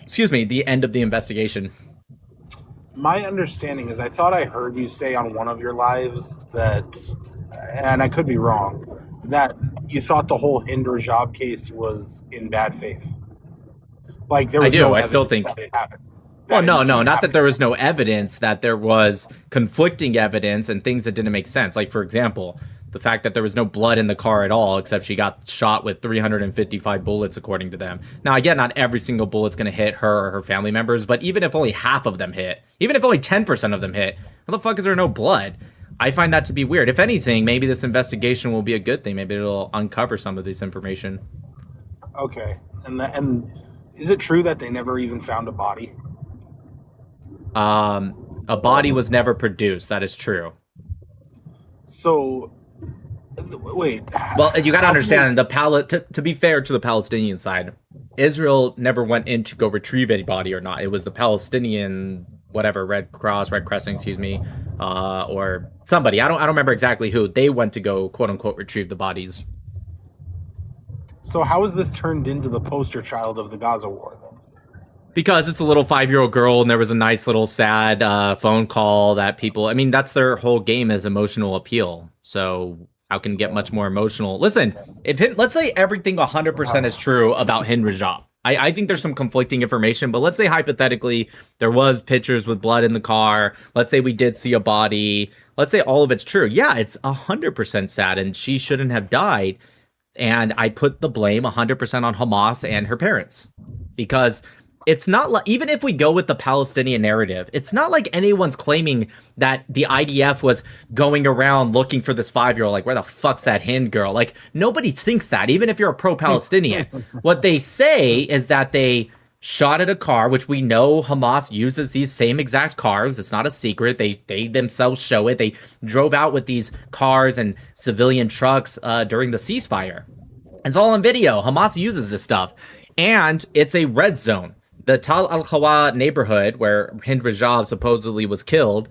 the end of the investigation. My understanding is I thought I heard you say on one of your lives that, and I could be wrong, that you thought the whole Hind Rajab case was in bad faith. Like there was I still think that it happened. Well, no, not that there was no evidence, that there was conflicting evidence and things that didn't make sense. Like, for example, the fact that there was no blood in the car at all, except she got shot with 355 bullets, according to them. Now, again, not every single bullet's going to hit her or her family members, but even if only half of them hit, even if only 10% of them hit, how the fuck is there no blood? I find that to be weird. If anything, maybe this investigation will be a good thing. Maybe it'll uncover some of this information. Okay, and Is it true that they never even found a body? A body was never produced. That is true. So, wait. Well, you got to understand to be fair to the Palestinian side, Israel never went in to go retrieve any body or not. It was the Palestinian whatever Red Crescent, excuse me, or somebody. I don't remember exactly who. They went to go quote unquote retrieve the bodies. So how is this turned into the poster child of the Gaza war then? Because it's a little 5-year-old girl, and there was a nice little sad phone call that people. I mean, that's their whole game is emotional appeal. So how can it get much more emotional? Listen, let's say everything 100% is true about Hind Rajab. I think there's some conflicting information, but let's say hypothetically there was pictures with blood in the car. Let's say we did see a body. Let's say all of it's true. Yeah, it's 100% sad, and she shouldn't have died. And I put the blame 100% on Hamas and her parents, because it's not like, even if we go with the Palestinian narrative, it's not like anyone's claiming that the IDF was going around looking for this 5-year-old. Like, where the fuck's that Hind girl? Like, nobody thinks that, even if you're a pro-Palestinian. What they say is that they shot at a car, which we know Hamas uses these same exact cars. It's not a secret. They themselves show it. They drove out with these cars and civilian trucks during the ceasefire. It's all on video. Hamas uses this stuff. And it's a red zone. The Tal al-Khawa neighborhood where Hind Rajab supposedly was killed,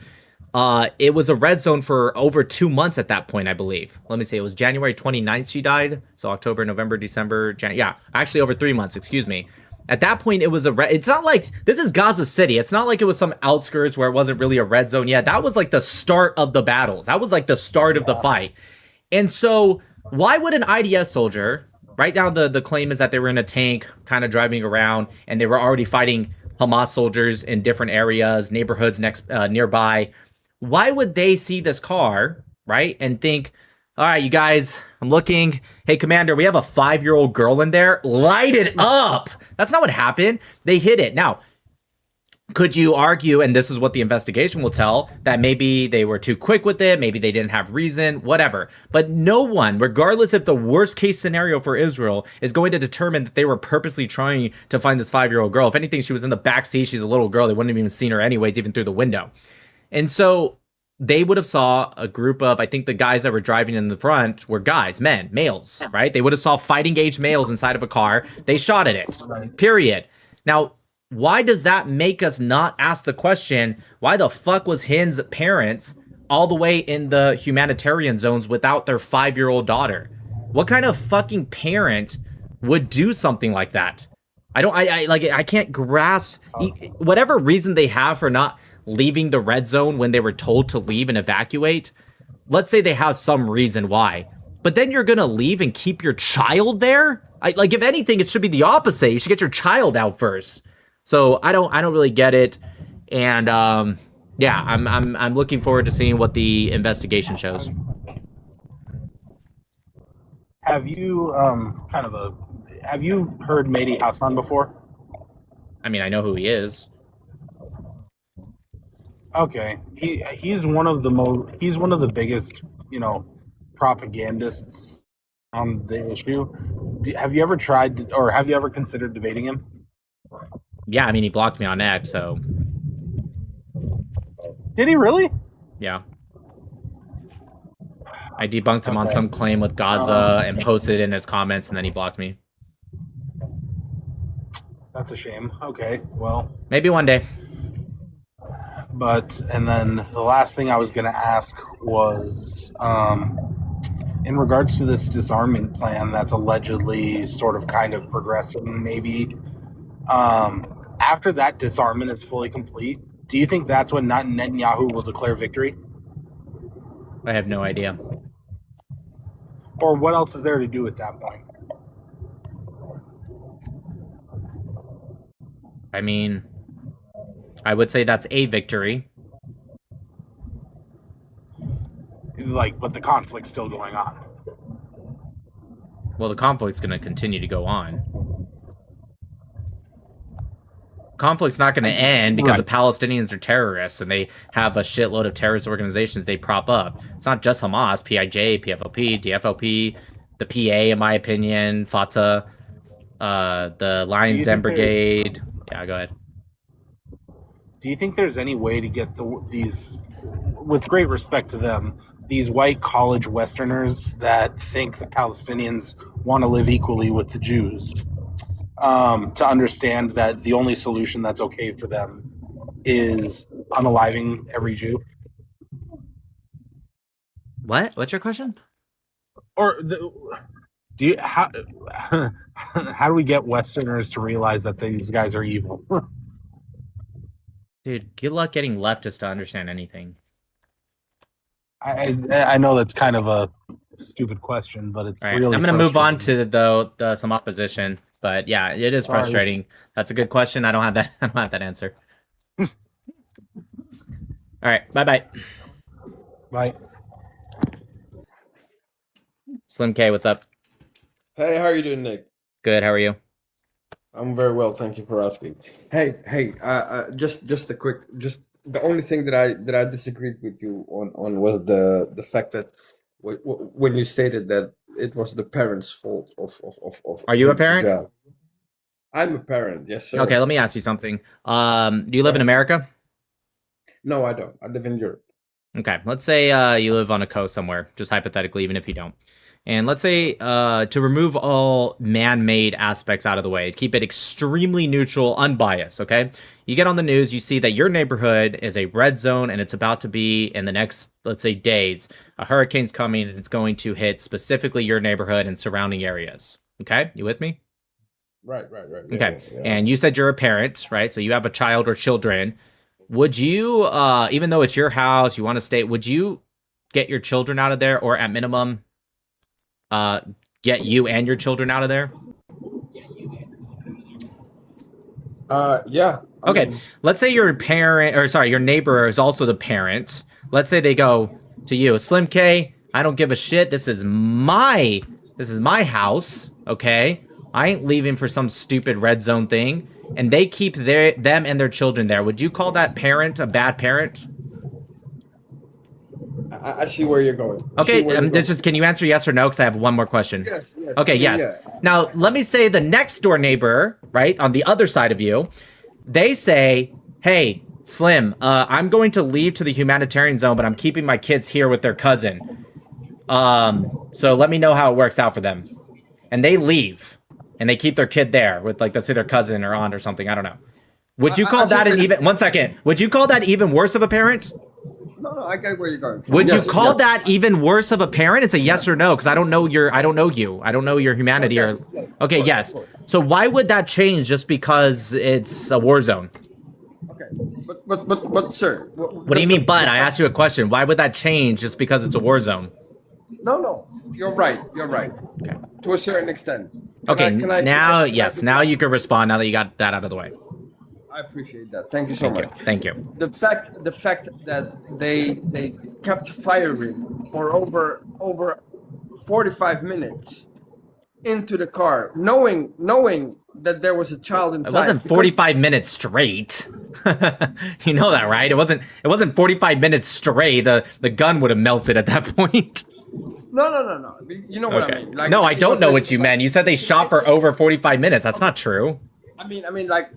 it was a red zone for over 2 months at that point, I believe. Let me see. It was January 29th she died. So October, November, December, yeah, actually over 3 months, excuse me. At that point, it was it's not like, this is Gaza City. It's not like it was some outskirts where it wasn't really a red zone. Yeah, that was like the start of the battles. That was like the start of the fight. And so why would an IDF soldier... Right now, the claim is that they were in a tank kind of driving around, and they were already fighting Hamas soldiers in different areas, neighborhoods nearby. Why would they see this car, right, and think, all right, you guys, I'm looking. Hey, Commander, we have a 5-year-old girl in there. Light it up. That's not what happened. They hid it. Now, could you argue, and this is what the investigation will tell, that maybe they were too quick with it, maybe they didn't have reason, whatever. But no one, regardless if the worst case scenario for Israel, is going to determine that they were purposely trying to find this 5-year-old girl. If anything, she was in the back seat. She's a little girl. They wouldn't have even seen her anyways, even through the window. And so they would have saw a group of, I think the guys that were driving in the front were guys, men, males, right? They would have saw fighting age males inside of a car. They shot at it, period. Now, why does that make us not ask the question, why the fuck was Hind's parents all the way in the humanitarian zones without their 5-year-old daughter? What kind of fucking parent would do something like that? I can't grasp whatever reason they have for not leaving the red zone when they were told to leave and evacuate. Let's say they have some reason why, but then you're gonna leave and keep your child there? If anything, it should be the opposite. You should get your child out first. So I don't really get it, and yeah, I'm looking forward to seeing what the investigation shows. Have you have you heard Mehdi Hassan before? I mean, I know who he is. Okay, he's one of the biggest, propagandists on the issue. Have you ever tried, or have you ever considered debating him? Yeah, I mean, he blocked me on X, so... Did he really? Yeah. I debunked him on some claim with Gaza and posted it in his comments, and then he blocked me. That's a shame. Okay, well... Maybe one day. And then the last thing I was going to ask was, in regards to this disarmament plan that's allegedly sort of kind of progressing, maybe... after that disarmament is fully complete, do you think that's when Netanyahu will declare victory? I have no idea. Or what else is there to do at that point? I mean, I would say that's a victory. But the conflict's still going on. Well, the conflict's going to continue to go on. Conflict's not going to end because the Palestinians are terrorists and they have a shitload of terrorist organizations they prop up. It's not just Hamas, PIJ, PFLP, DFLP, the PA, in my opinion, Fatah. the Lions Den Brigade. Yeah, go ahead. Do you think there's any way to get these, with great respect to them, these white college Westerners that think the Palestinians want to live equally with the Jews, to understand that the only solution that's okay for them is unaliving every Jew? What? What's your question? Or how how do we get Westerners to realize that these guys are evil? Dude, good luck getting leftists to understand anything. I know that's kind of a stupid question, but it's right, really. I'm gonna move on to some opposition, but yeah, it is frustrating. That's a good question. I don't have that. I don't have that answer. All right, bye. Bye. Slim K, what's up? Hey, how are you doing, Nick? Good. How are you? I'm very well, thank you for asking. Hey, just a quick, just the only thing that I disagreed with you on was the fact that when you stated that it was the parents' fault of. Are you a parent? Yeah. I'm a parent. Yes, sir. Okay, let me ask you something. Do you live in America? No, I don't. I live in Europe. Okay, let's say you live on a coast somewhere, just hypothetically, even if you don't. And let's say to remove all man-made aspects out of the way, keep it extremely neutral, unbiased, okay? You get on the news, you see that your neighborhood is a red zone and it's about to be, in the next, let's say, days, a hurricane's coming and it's going to hit specifically your neighborhood and surrounding areas. Okay, you with me? Right. Okay, and you said you're a parent, right? So you have a child or children. Would you, even though it's your house, you want to stay, would you get your children out of there, or at minimum, get you and your children out of there? Yeah. Okay, let's say your parent, or sorry, your neighbor is also the parent. Let's say they go to you, Slim K, I don't give a shit. This is my house, okay? I ain't leaving for some stupid red zone thing. And they keep them and their children there. Would you call that parent a bad parent? I see where you're going. Okay, can you answer yes or no? Because I have one more question. Yes. Okay, yes. Yeah. Now, let me say the next door neighbor, right, on the other side of you, they say, hey, Slim, I'm going to leave to the humanitarian zone, but I'm keeping my kids here with their cousin. So let me know how it works out for them. And they leave. And they keep their kid there with, like, let's say their cousin or aunt or something. I don't know. Would you call that an even... One second. Would you call that even worse of a parent? No, I get where you're going. Would you call that even worse of a parent? It's a yes or no, because I don't know you. I don't know your humanity. Okay, yes. So why would that change just because it's a war zone? Okay, but sir... What do you mean, but? I asked you a question. Why would that change just because it's a war zone? No, you're right. Okay. To a certain extent. Now you can respond now that you got that out of the way. I appreciate that. Thank you so much. Thank you. The fact that they kept firing for over 45 minutes into the car, knowing that there was a child inside. It wasn't 45 minutes straight. You know that, right? It wasn't 45 minutes straight. The gun would have melted at that point. No. You know what I mean. Like, no, I don't know what you meant. You said they shot for over 45 minutes. That's not true. I mean, like,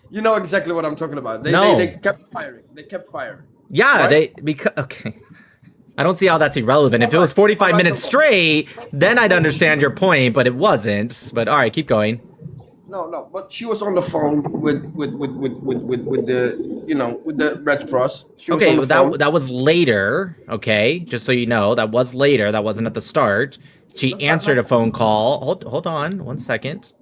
you know exactly what I'm talking about. They kept firing. Yeah, right? Okay. I don't see how that's irrelevant. If it was 45 minutes straight, then I'd understand your point, but it wasn't. But all right, keep going. No. But she was on the phone with the Red Cross. Okay, that was later. Okay, just so you know, that was later. That wasn't at the start. She answered a phone call. Hold on 1 second.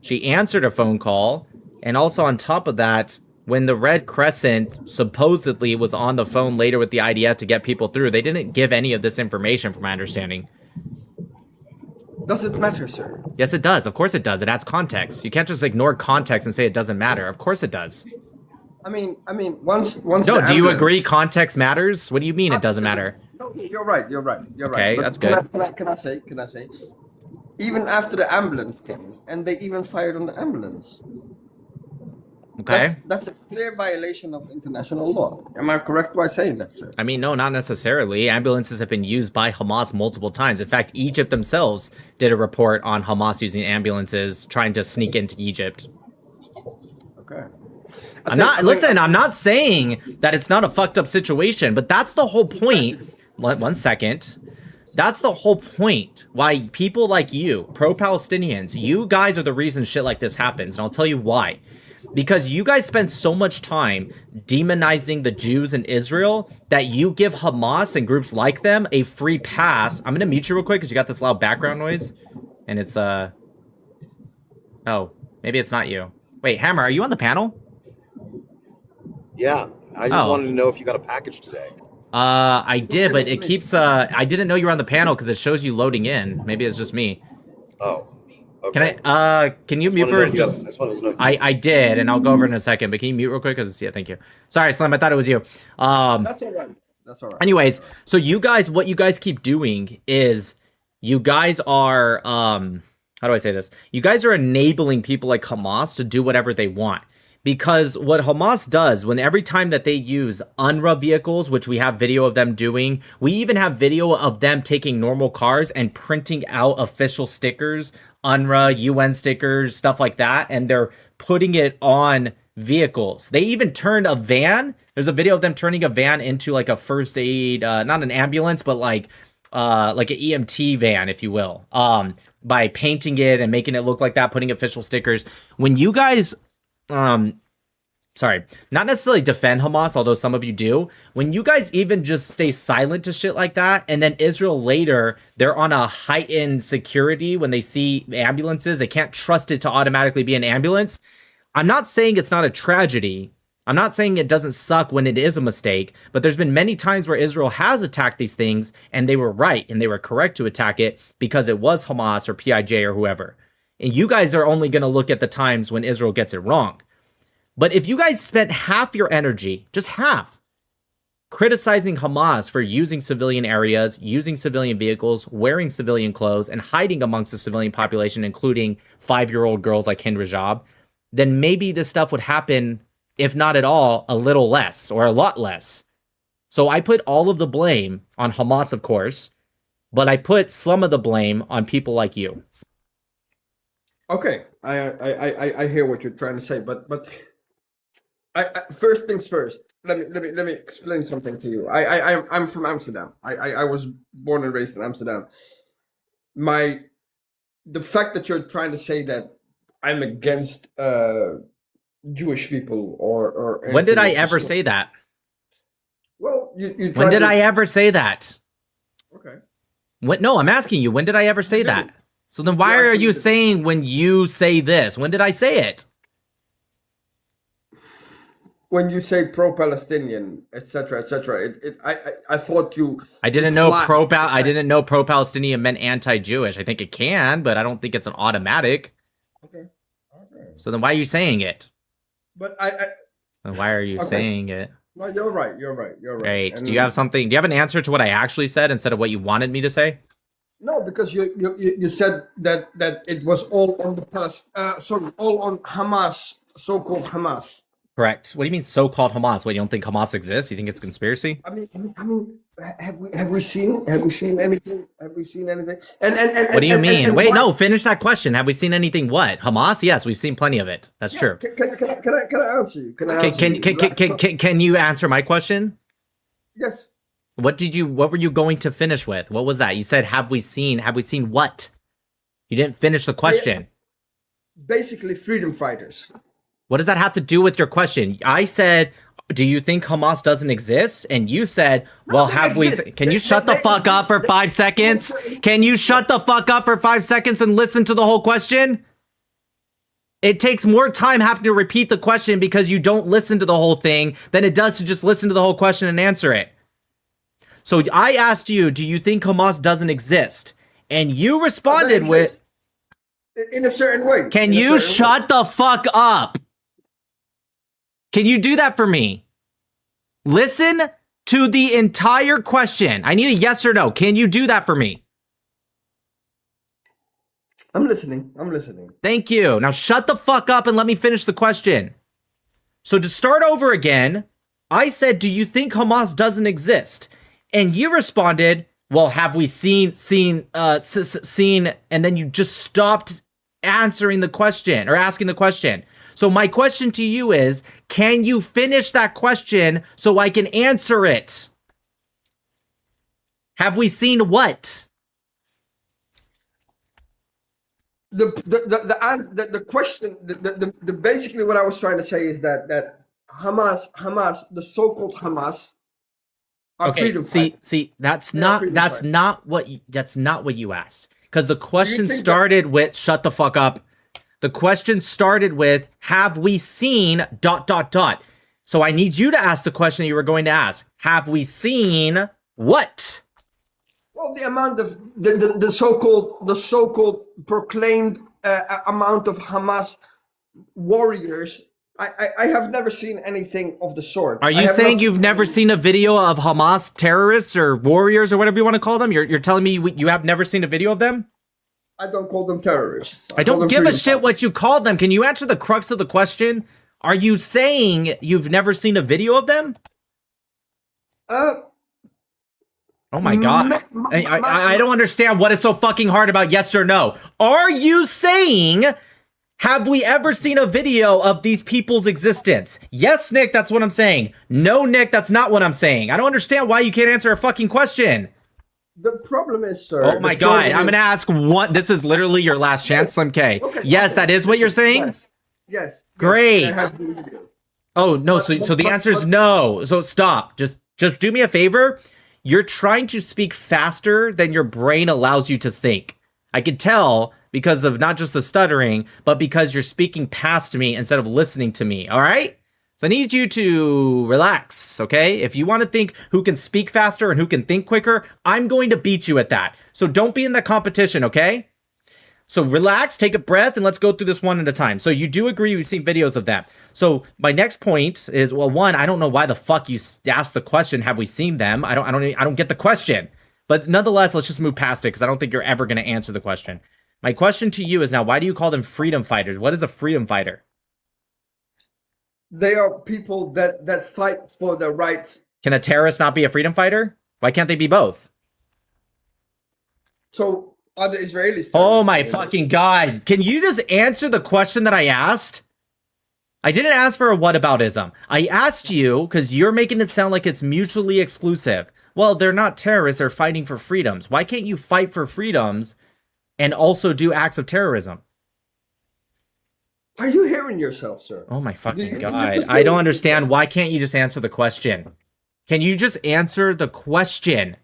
She answered a phone call, and also on top of that, when the Red Crescent supposedly was on the phone later with the IDF to get people through, they didn't give any of this information, from my understanding. Does it matter, sir? Yes, it does. Of course it does. It adds context. You can't just ignore context and say it doesn't matter. Of course it does. I mean, once. No, do you agree context matters? What do you mean it doesn't matter? No, you're right. Okay, But that's good. Can I say? Even after the ambulance came, and they even fired on the ambulance. Okay. That's a clear violation of international law. Am I correct by saying that, sir? I mean, no, not necessarily. Ambulances have been used by Hamas multiple times. In fact, Egypt themselves did a report on Hamas using ambulances trying to sneak into Egypt. Okay. I'm not saying that it's not a fucked up situation, but that's the whole point. One second. That's the whole point. Why people like you, pro-Palestinians, you guys are the reason shit like this happens. And I'll tell you why. Because you guys spend so much time demonizing the Jews in Israel that you give Hamas and groups like them a free pass. I'm going to mute you real quick because you got this loud background noise. And it's, oh, maybe it's not you. Wait, Hammer, are you on the panel? Yeah, I just wanted to know if you got a package today. I did, but it keeps, I didn't know you were on the panel because it shows you loading in. Maybe it's just me. Oh. Okay. Can you mute for just? I did, and I'll go over in a second. But can you mute real quick? Because yeah, thank you. Sorry, Slim. I thought it was you. That's all right. That's all right. Anyways, so you guys, what you guys keep doing is, you guys are how do I say this? You guys are enabling people like Hamas to do whatever they want. Because what Hamas does, when every time that they use UNRWA vehicles, which we have video of them doing, we even have video of them taking normal cars and printing out official stickers, UNRWA, UN stickers, stuff like that, and they're putting it on vehicles. They even turned a van. There's a video of them turning a van into like a first aid, not an ambulance, but like an EMT van, if you will, by painting it and making it look like that, putting official stickers. When you guys... sorry, not necessarily defend Hamas, although some of you do. When you guys even just stay silent to shit like that, and then Israel later, they're on a heightened security when they see ambulances, they can't trust it to automatically be an ambulance. I'm not saying it's not a tragedy. I'm not saying it doesn't suck when it is a mistake, but there's been many times where Israel has attacked these things, and they were right, and they were correct to attack it because it was Hamas or PIJ or whoever. And you guys are only going to look at the times when Israel gets it wrong. But if you guys spent half your energy, just half, criticizing Hamas for using civilian areas, using civilian vehicles, wearing civilian clothes, and hiding amongst the civilian population, including 5-year-old girls like Hind Rajab, then maybe this stuff would happen, if not at all, a little less or a lot less. So I put all of the blame on Hamas, of course, but I put some of the blame on people like you. Okay, I hear what you're trying to say, but I first things first. Let me explain something to you. I'm from Amsterdam. I was born and raised in Amsterdam. The fact that you're trying to say that I'm against Jewish people or when did I ever say that? Well, you when did I ever say that? Okay. What? No, I'm asking you. When did I ever say that? So then why are you saying when you say this? When did I say it? When you say pro-Palestinian, etc., etc., I thought you. I didn't know pro-Palestinian meant anti-Jewish. I think it can, but I don't think it's an automatic. Okay. So then why are you saying it? But Then why are you saying it? No, you're right. You're right. Great. Do you have something? Do you have an answer to what I actually said instead of what you wanted me to say? No, because you said that it was all on all on Hamas, so-called Hamas. Correct. What do you mean so-called Hamas? What, you don't think Hamas exists? You think it's a conspiracy? I mean, have we seen anything? Have we seen anything? And what do you mean? Wait, no. Finish that question. Have we seen anything? What? Hamas? Yes, we've seen plenty of it. That's true. Can I answer you? Can you answer my question? Yes. What were you going to finish with? What was that? You said, have we seen what? You didn't finish the question. Basically, freedom fighters. What does that have to do with your question? I said, do you think Hamas doesn't exist? And you said, well, have we? Can you shut the fuck up for 5 seconds? Can you shut the fuck up for 5 seconds and listen to the whole question? It takes more time having to repeat the question because you don't listen to the whole thing than it does to just listen to the whole question and answer it. So I asked you, do you think Hamas doesn't exist? And you responded with... In a certain way. Can you shut the fuck up? Can you do that for me? Listen to the entire question. I need a yes or no. Can you do that for me? I'm listening. Thank you. Now shut the fuck up and let me finish the question. So to start over again, I said, do you think Hamas doesn't exist? And you responded, well, have we seen, and then you just stopped answering the question or asking the question. So my question to you is, can you finish that question so I can answer it? Have we seen what? The question, the basically what I was trying to say is that Hamas, the so-called Hamas, are Okay, freedom fighters. see, that's They are not freedom what you asked. Because the question started with, shut the fuck up. The question started with, have we seen ... So I need you to ask the question you were going to ask. Have we seen what? Well, the amount of the so-called proclaimed amount of Hamas warriors. I have never seen anything of the sort. Are you saying you've never seen a video of Hamas terrorists or warriors or whatever you want to call them? You're telling me you have never seen a video of them? I don't call them terrorists. I don't give a shit what you call them. Can you answer the crux of the question? Are you saying you've never seen a video of them? Oh my God. I don't understand what is so fucking hard about yes or no. Are you saying, have we ever seen a video of these people's existence? Yes, Nick, that's what I'm saying. No, Nick, that's not what I'm saying. I don't understand why you can't answer a fucking question. The problem is, sir. Oh my God, I'm going to ask one. This is literally your last chance, Slim K. Okay, yes, that is what you're saying? Yes. Great. Yes, oh, no, so the answer is no. So stop. Just do me a favor. You're trying to speak faster than your brain allows you to think. I can tell because of not just the stuttering, but because you're speaking past me instead of listening to me, all right? So I need you to relax, okay? If you want to think who can speak faster and who can think quicker, I'm going to beat you at that. So don't be in the competition, okay? So relax, take a breath, and let's go through this one at a time. So you do agree we've seen videos of them. So my next point is, well, one, I don't know why the fuck you asked the question, have we seen them? I don't get the question. But nonetheless, let's just move past it because I don't think you're ever going to answer the question. My question to you is now, why do you call them freedom fighters? What is a freedom fighter? They are people that fight for their rights. Can a terrorist not be a freedom fighter? Why can't they be both? So are the Israelis? Oh my fucking God. Can you just answer the question that I asked? I didn't ask for a whataboutism. I asked you because you're making it sound like it's mutually exclusive. Well, they're not terrorists. They're fighting for freedoms. Why can't you fight for freedoms and also do acts of terrorism? Are you hearing yourself, sir? Oh my fucking God. I don't understand. Why can't you just answer the question? Can you just answer the question?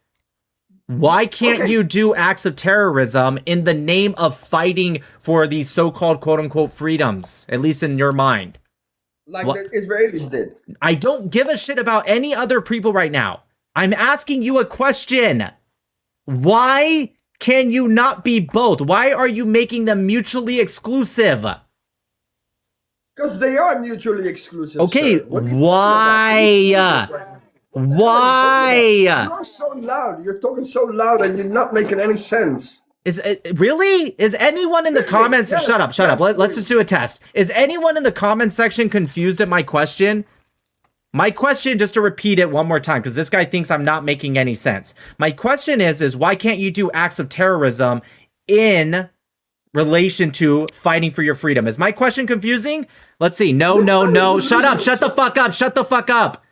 Why can't you do acts of terrorism in the name of fighting for these so-called quote-unquote freedoms, at least in your mind? Like the Israelis did. I don't give a shit about any other people right now. I'm asking you a question. Why can you not be both? Why are you making them mutually exclusive? Because they are mutually exclusive. Okay, why? Why? You're so loud. You're talking so loud and you're not making any sense. Is it really? Is anyone in the comments? Yes, shut up. Let's just do a test. Is anyone in the comment section confused at my question? My question, just to repeat it one more time, because this guy thinks I'm not making any sense. My question is why can't you do acts of terrorism in relation to fighting for your freedom? Is my question confusing? Let's see. No. Shut up. Shut the fuck up. Shut the fuck up.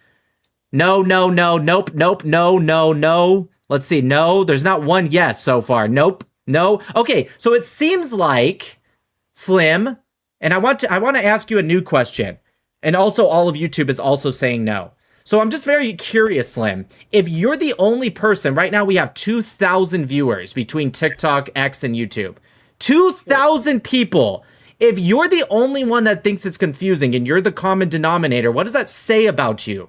No. Nope. No. Let's see. No, there's not one yes so far. Nope. No. Okay, so it seems like, Slim, and I want to ask you a new question. And also all of YouTube is also saying no. So I'm just very curious, Slim. If you're the only person, right now we have 2,000 viewers between TikTok, X, and YouTube. 2,000 people. If you're the only one that thinks it's confusing and you're the common denominator, what does that say about you?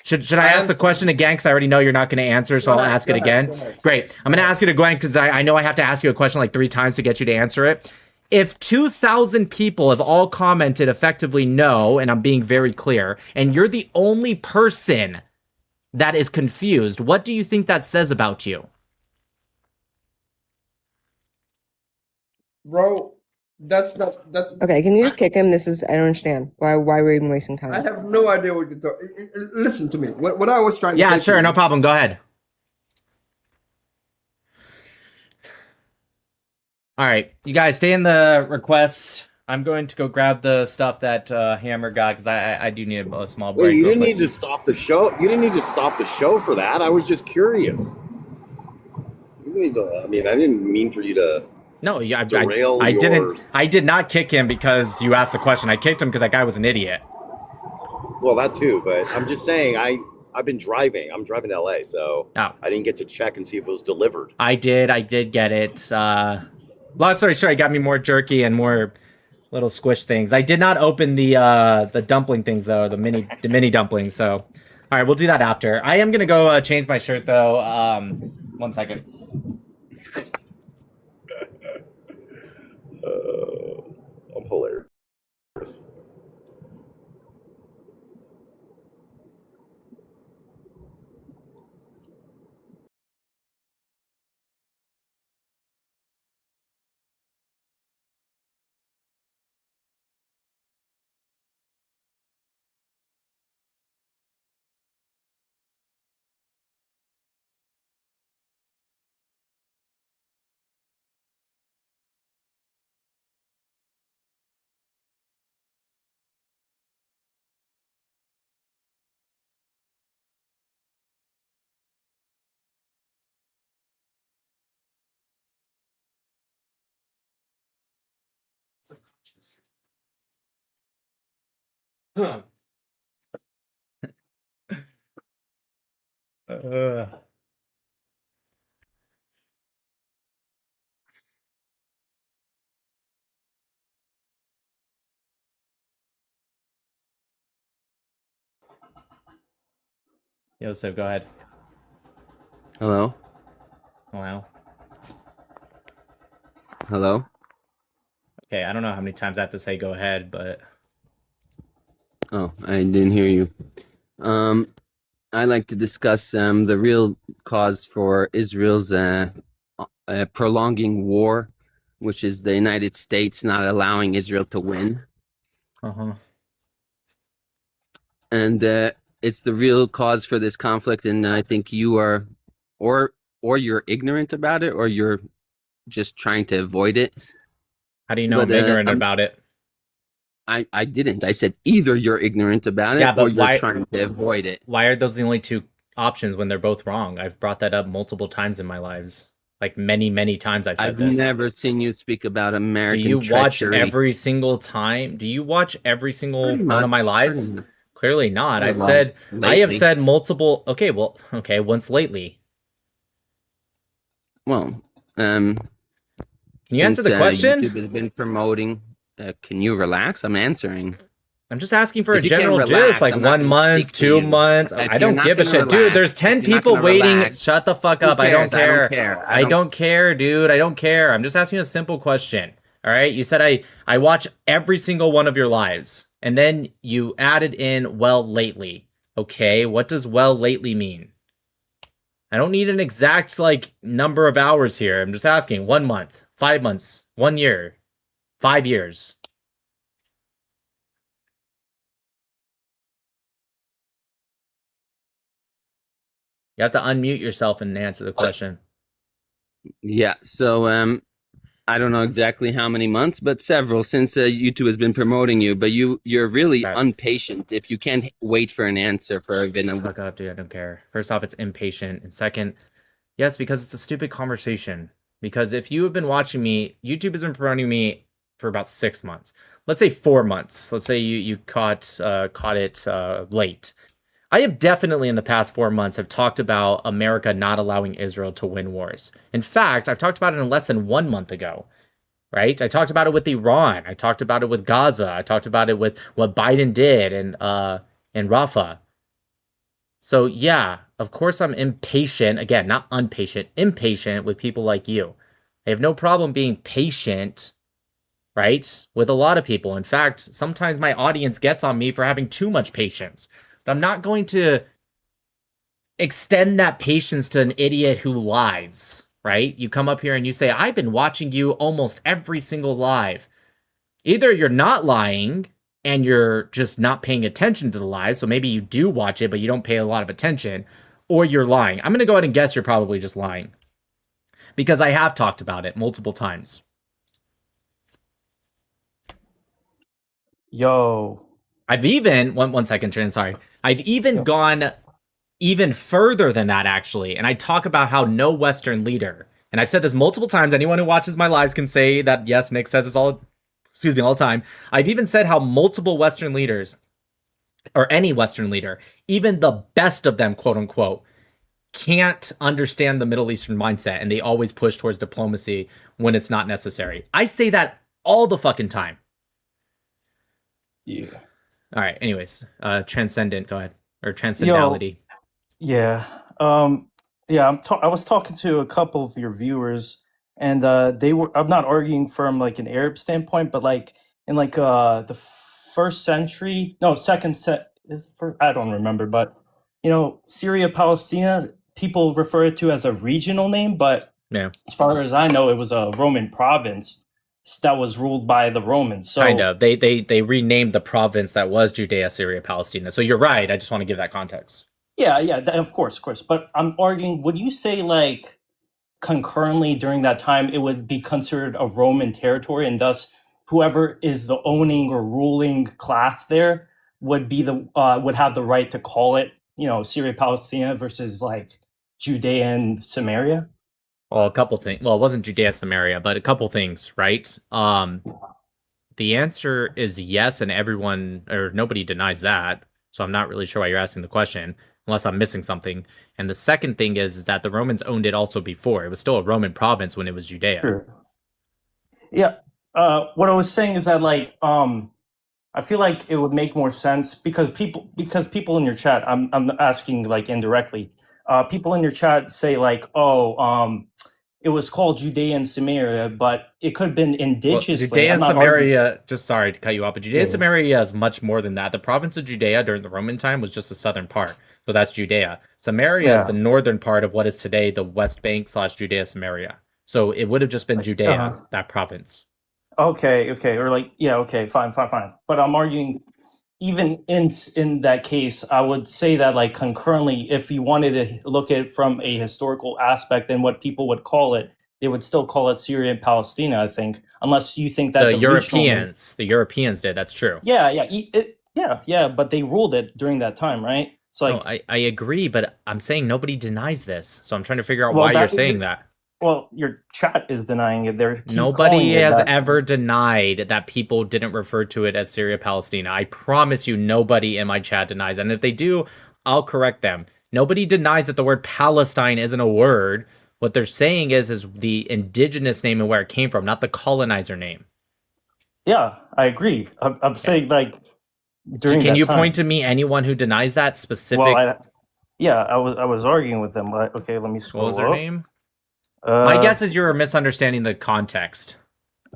Should I ask the question again? Because I already know you're not going to answer, so I'll ask it again. Great. I'm going to ask it again because I know I have to ask you a question like 3 times to get you to answer it. If 2,000 people have all commented effectively no, and I'm being very clear, and you're the only person that is confused, what do you think that says about you? Bro, That's not. That's. Okay, can you just kick him? I don't understand. Why we're even wasting I time? have no idea what you're talking. Listen to me. What I was trying to Yeah, say. sure, to no you, problem. Go ahead. All right, you guys stay in the requests. I'm going to go grab the stuff that Hammer got because I do need a small break. Wait, you real didn't quick. need to stop the show. You didn't need to stop the show for that. I was just curious. You need to, I mean, I didn't mean for you to. No, yeah, derail I your. didn't. I did not kick him because you asked the question. I kicked him because that guy was an idiot. Well, that too, but I'm just saying. I've been driving. I'm driving to LA, so I didn't get to check and see if it was delivered. I did get it. Long story short, it got me more jerky and more little squish things. I did not open the dumpling things though, the mini dumplings. So, all right, we'll do that after. I am gonna go change my shirt though. 1 second. I'm hilarious. Huh. Yo, so go ahead. Hello? Wow. Hello? Okay, I don't know how many times I have to say go ahead, but Oh, I didn't hear you. I'd like to discuss the real cause for Israel's prolonging war, which is the United States not allowing Israel to win. uh-huh. And it's the real cause for this conflict, and I think you are, or you're ignorant about it, or you're just trying to avoid it. How do you know I'm ignorant about it? I didn't. I said either you're ignorant about it, Yeah, but or you're trying to avoid it. Why are those the only two options when they're both wrong? I've brought that up multiple times in my lives. Like many times I've said this. I've never seen you speak about American Do you watch treachery. every single time? Do you watch every single Pretty one of my much, lives? pretty much. Clearly not. Well, I have lately. said multiple. Okay, once lately. Well, Can you answer the question? YouTube has been promoting. Can you relax? I'm answering. I'm just asking for If a you can't general relax, gist, like I'm not 1 gonna month, speak to 2 you. months. If I you're don't not give a gonna shit, dude. relax, There's 10 if you're not people gonna waiting. relax, Shut the fuck who up. I don't cares? I don't care. care. I don't care, dude. I don't care. I'm just asking a simple question. All right. You said I watch every single one of your lives, and then you added in well lately. Okay. What does well lately mean? I don't need an exact like number of hours here. I'm just asking 1 month, 5 months, 1 year, 5 years. You have to unmute yourself and answer the question. Yeah. So I don't know exactly how many months, but several since YouTube has been promoting you. But you're really impatient if you can't wait for an answer for even a Fuck up, dude. I don't care. First off, it's impatient, and second, yes, because it's a stupid conversation. Because if you have been watching me, YouTube has been promoting me for about 6 months. Let's say 4 months. Let's say you caught it late. I have definitely in the past 4 months have talked about America not allowing Israel to win wars. In fact, I've talked about it in less than 1 month ago, right? I talked about it with Iran. I talked about it with Gaza. I talked about it with what Biden did in Rafah. So yeah, of course I'm impatient. Again, not impatient with people like you. I have no problem being patient, right? With a lot of people. In fact, sometimes my audience gets on me for having too much patience. But I'm not going to extend that patience to an idiot who lies, right? You come up here and you say, I've been watching you almost every single live. Either you're not lying and you're just not paying attention to the live, so maybe you do watch it, but you don't pay a lot of attention, or you're lying. I'm going to go ahead and guess you're probably just lying. Because I have talked about it multiple times. Yo. I've even, one second, Trin, sorry. I've even gone even further than that, actually. And I talk about how no Western leader, and I've said this multiple times, anyone who watches my lives can say that, yes, Nick says this all the time. I've even said how multiple Western leaders, or any Western leader, even the best of them, quote unquote, can't understand the Middle Eastern mindset, and they always push towards diplomacy when it's not necessary. I say that all the fucking time. Yeah. All right. Anyways, transcendent. Go ahead. Or transcendentality. Yeah. Yeah. I was talking to a couple of your viewers, and they were. I'm not arguing from like an Arab standpoint, but like in like the first century, no, second set is first. I don't remember, but you know, Syria, Palestine, people refer it to as a regional name, but yeah, as far as I know, it was a Roman province that was ruled by the Romans. So kind of. They renamed the province that was Judea, Syria, Palestina. So you're right. I just want to give that context. yeah, of course. But I'm arguing, would you say like concurrently during that time it would be considered a Roman territory, and thus whoever is the owning or ruling class there would be would have the right to call it, you know, Syria, Palestina versus like Judea and Samaria? Well, a couple things. Well, it wasn't Judea, Samaria, but a couple things, right? The answer is yes, and everyone or nobody denies that. So I'm not really sure why you're asking the question, unless I'm missing something. And the second thing is that the Romans owned it also before. It was still a Roman province when it was Judea. Sure. Yeah. What I was saying is that like I feel like it would make more sense because people in your chat, I'm asking like indirectly. People in your chat say like, it was called Judea and Samaria, but it could have been indigenous. Well, Judea and Samaria, just sorry to cut you off, but Judea and Samaria is much more than that. The province of Judea during the Roman time was just the southern part. So that's Judea. Samaria is the northern part of what is today the West Bank / Judea Samaria. So it would have just been Judea, that province. Okay. Or like, yeah, okay, fine. But I'm arguing even in that case, I would say that like concurrently, if you wanted to look at it from a historical aspect and what people would call it, they would still call it Syria and Palestina, I think, unless you think that the Europeans did. That's true. Yeah, but they ruled it during that time, right? It's like no, I agree, but I'm saying nobody denies this, so I'm trying to figure out why you're saying that. Well, your chat is denying it. Nobody has ever denied that people didn't refer to it as Syria, Palestina. I promise you, nobody in my chat denies that. And if they do, I'll correct them. Nobody denies that the word Palestine isn't a word. What they're saying is the indigenous name and where it came from, not the colonizer name. Yeah, I agree. I'm saying like during Can you time, point to me anyone who denies that specific? Well, I was arguing with them. Okay, let me scroll. What was their name? My guess is you're misunderstanding the context.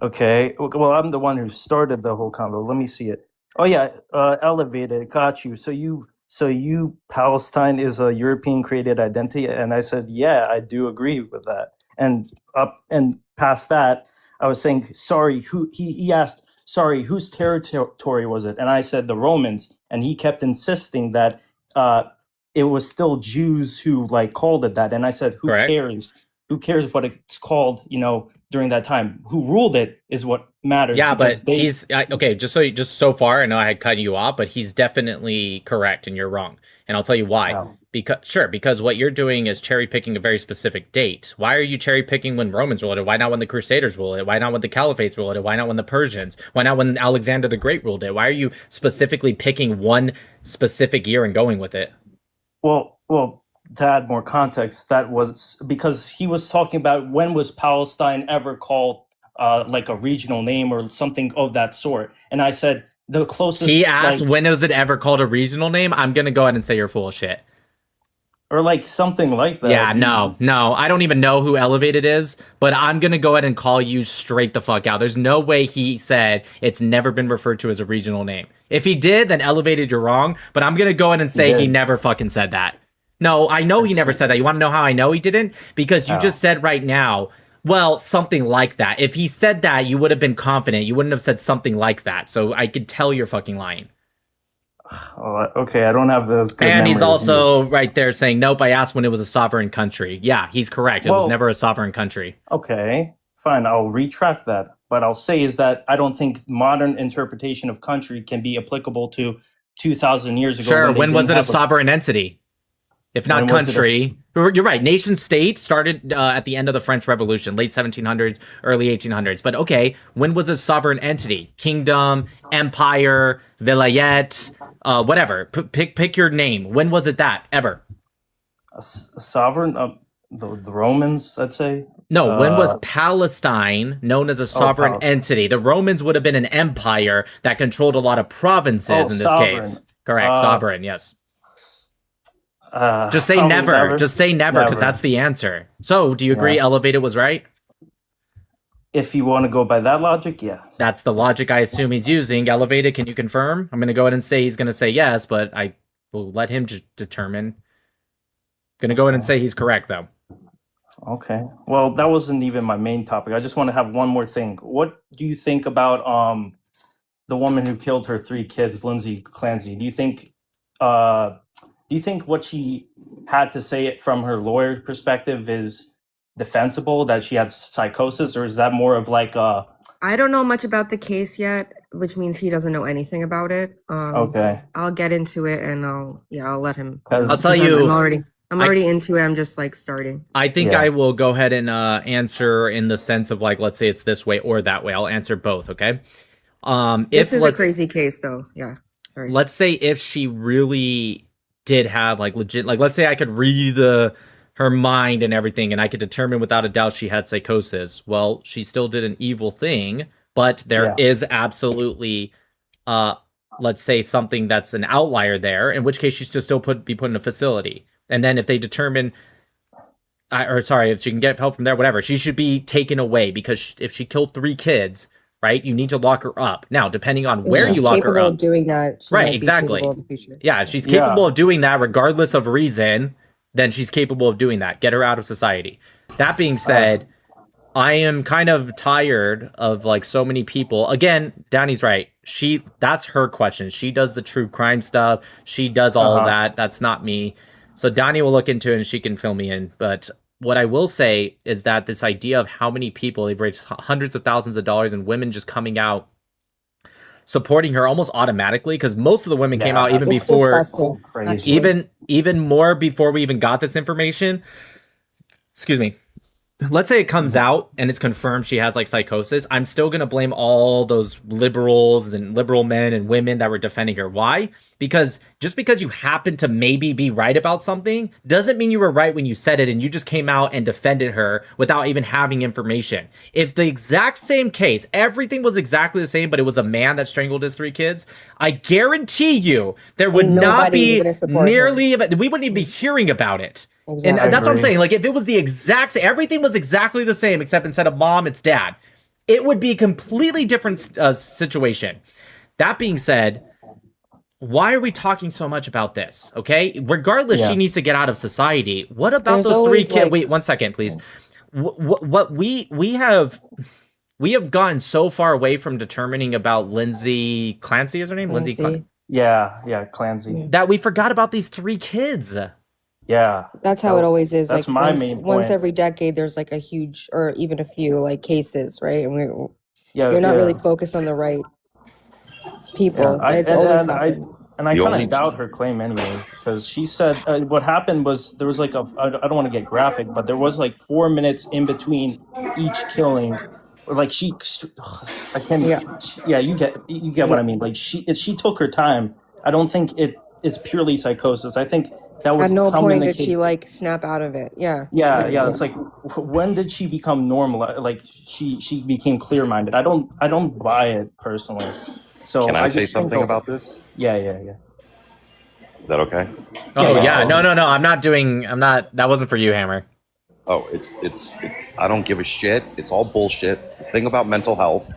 Okay. Well, I'm the one who started the whole convo. Let me see it. Oh yeah, elevated. Got you. So you Palestine is a European created identity, and I said, yeah, I do agree with that. And up and past that, I was saying, sorry. He asked, sorry, whose territory was it? And I said the Romans, and he kept insisting that it was still Jews who like called it that. And I said, who cares? Who cares what it's called, you know, during that time? Who ruled it is what matters. Yeah, but he's okay. Just so far, I know I had cut you off, but he's definitely correct, and you're wrong. And I'll tell you why. Wow. Because what you're doing is cherry picking a very specific date. Why are you cherry picking when Romans ruled it? Why not when the Crusaders ruled it? Why not when the Caliphates ruled it? Why not when the Persians? Why not when Alexander the Great ruled it? Why are you specifically picking one specific year and going with it? Well. To add more context, that was because he was talking about when was Palestine ever called like a regional name or something of that sort. And I said the closest. He asked when was it ever called a regional name? I'm going to go ahead and say you're full of shit. Or like something like that. Yeah, no. I don't even know who Elevated is, but I'm going to go ahead and call you straight the fuck out. There's no way he said it's never been referred to as a regional name. If he did, then Elevated, you're wrong. But I'm going to go ahead and say he never fucking said that. No, I know he never said that. You want to know how I know he didn't? Because you just said right now, Well, something like that. If he said that, you would have been confident. You wouldn't have said something like that. So I could tell you're fucking lying. Oh, okay, I don't have those good And he's memory as you. also right there saying, nope, I asked when it was a sovereign country. Yeah, he's correct. It was Well- never a sovereign country. Okay, fine. I'll retract that. But I'll say is that I don't think modern interpretation of country can be applicable to 2,000 years ago. Sure, they when was didn't it a have sovereign entity? If not When was it a country. You're right. Nation state started at the end of the French Revolution, late 1700s, early 1800s. But okay, when was a sovereign entity? Kingdom, empire, vilayet, whatever. Pick your name. When was it that? Ever? a sovereign? The Romans, I'd say. No, when was Palestine known as a sovereign Palestine. entity? The Romans would have been an empire that controlled a lot of provinces in this sovereign. case. Correct, sovereign, yes. Just say probably never. Just say never, because Never. that's the answer. So, do you agree Yeah. elevated was right? If you want to go by that logic, yeah. That's the logic I assume he's using. Elevated, can you confirm? I'm going to go ahead and say he's going to say yes, but I will let him determine. Going to go ahead and say he's correct, though. Okay. Well, that wasn't even my main topic. I just want to have one more thing. What do you think about the woman who killed her 3 kids, Lindsay Clancy? Do you think what she had to say it from her lawyer's perspective is defensible, that she had psychosis, or is that more of like a I don't know much about the case yet, which means he doesn't know anything about it. okay? I'll get into it and I'll let him. 'Cause- I'll tell I'm you. already into it. I'm just like starting. I think Yeah. I will go ahead and answer in the sense of like, let's say it's this way or that way. I'll answer both, okay? This is a let's- crazy case, though. Yeah. Sorry. Let's say if she really did have like legit, like let's say I could read her mind and everything, and I could determine without a doubt she had psychosis. Well, she still did an evil thing, but there is absolutely, let's say something that's an outlier there, in which case she should still be put in a facility. And then if they determine, if she can get help from there, whatever, she should be taken away because if she killed 3 kids, right, you need to lock her up. Now, depending on where you lock her capable up, of doing that. She right, might be exactly. capable in the future. Yeah, if she's capable of doing that, regardless of reason, then she's capable of doing that. Get her out of society. That being said, I am kind of tired of like so many people. Again, Danny's right. That's her question. She does the true crime stuff. She does all of that. That's not me. So Donnie will look into it and she can fill me in. But what I will say is that this idea of how many people, they've raised hundreds of thousands of dollars and women just coming out supporting her almost automatically, because most of the women came out even It's before, disgusting, actually. even more before we even got this information. Excuse me. Let's say it comes out and it's confirmed she has like psychosis. I'm still going to blame all those liberals and liberal men and women that were defending her. Why? Because just because you happen to maybe be right about something doesn't mean you were right when you said it and you just came out and defended her without even having information. If the exact same case, everything was exactly the same, but it was a man that strangled his 3 kids, I guarantee you there would not be nearly, we wouldn't even be hearing about it. Exactly. And that's what I'm saying. Like, if it was the exact same, everything was exactly the same, except instead of mom, it's dad, it would be a completely different situation. That being said, why are we talking so much about this? Okay, regardless, she needs to get out of society. What about those 3 kids? like- Wait 1 second, please. What we have gotten so far away from determining about Lindsay Clancy, is her name? Lindsay Clancy. Yeah, Clancy. That we forgot about these 3 kids. Yeah. That's how it always is. That's like my once, main once point. every decade, there's like a huge, or even a few, like cases, right? And Yeah, you're not yeah. really focused on the right people. Yeah, It's always happened. And I The kind only- of doubt her claim anyways, because she said what happened was there was like I don't want to get graphic, but there was like 4 minutes in between each killing. Or like I can't. Yeah, you get what I mean. Like she took her time. I don't think it is purely psychosis. I think that would At no come in point the did case. she like snap out of it. Yeah. Yeah. It's like when did she become normal? Like she became clear minded. I don't buy it personally. So Can I just say think something about this? Yeah. Is that okay? Oh yeah, no, I'm not. That wasn't for you, Hammer. Oh, it's I don't give a shit. It's all bullshit. The thing about mental health,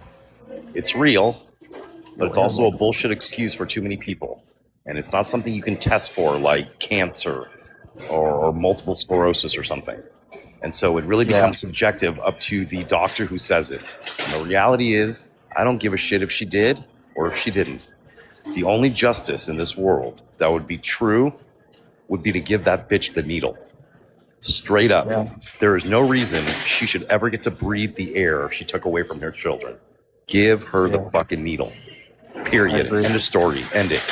it's real, but it's also a bullshit excuse for too many people. And it's not something you can test for like cancer or multiple sclerosis or something. And so it really becomes subjective up to the doctor who says it. And the reality is, I don't give a shit if she did or if she didn't. The only justice in this world that would be true would be to give that bitch the needle. Straight up. Yeah. There is no reason she should ever get to breathe the air she took away from her children. Give her the fucking needle. Period. End of story. End it.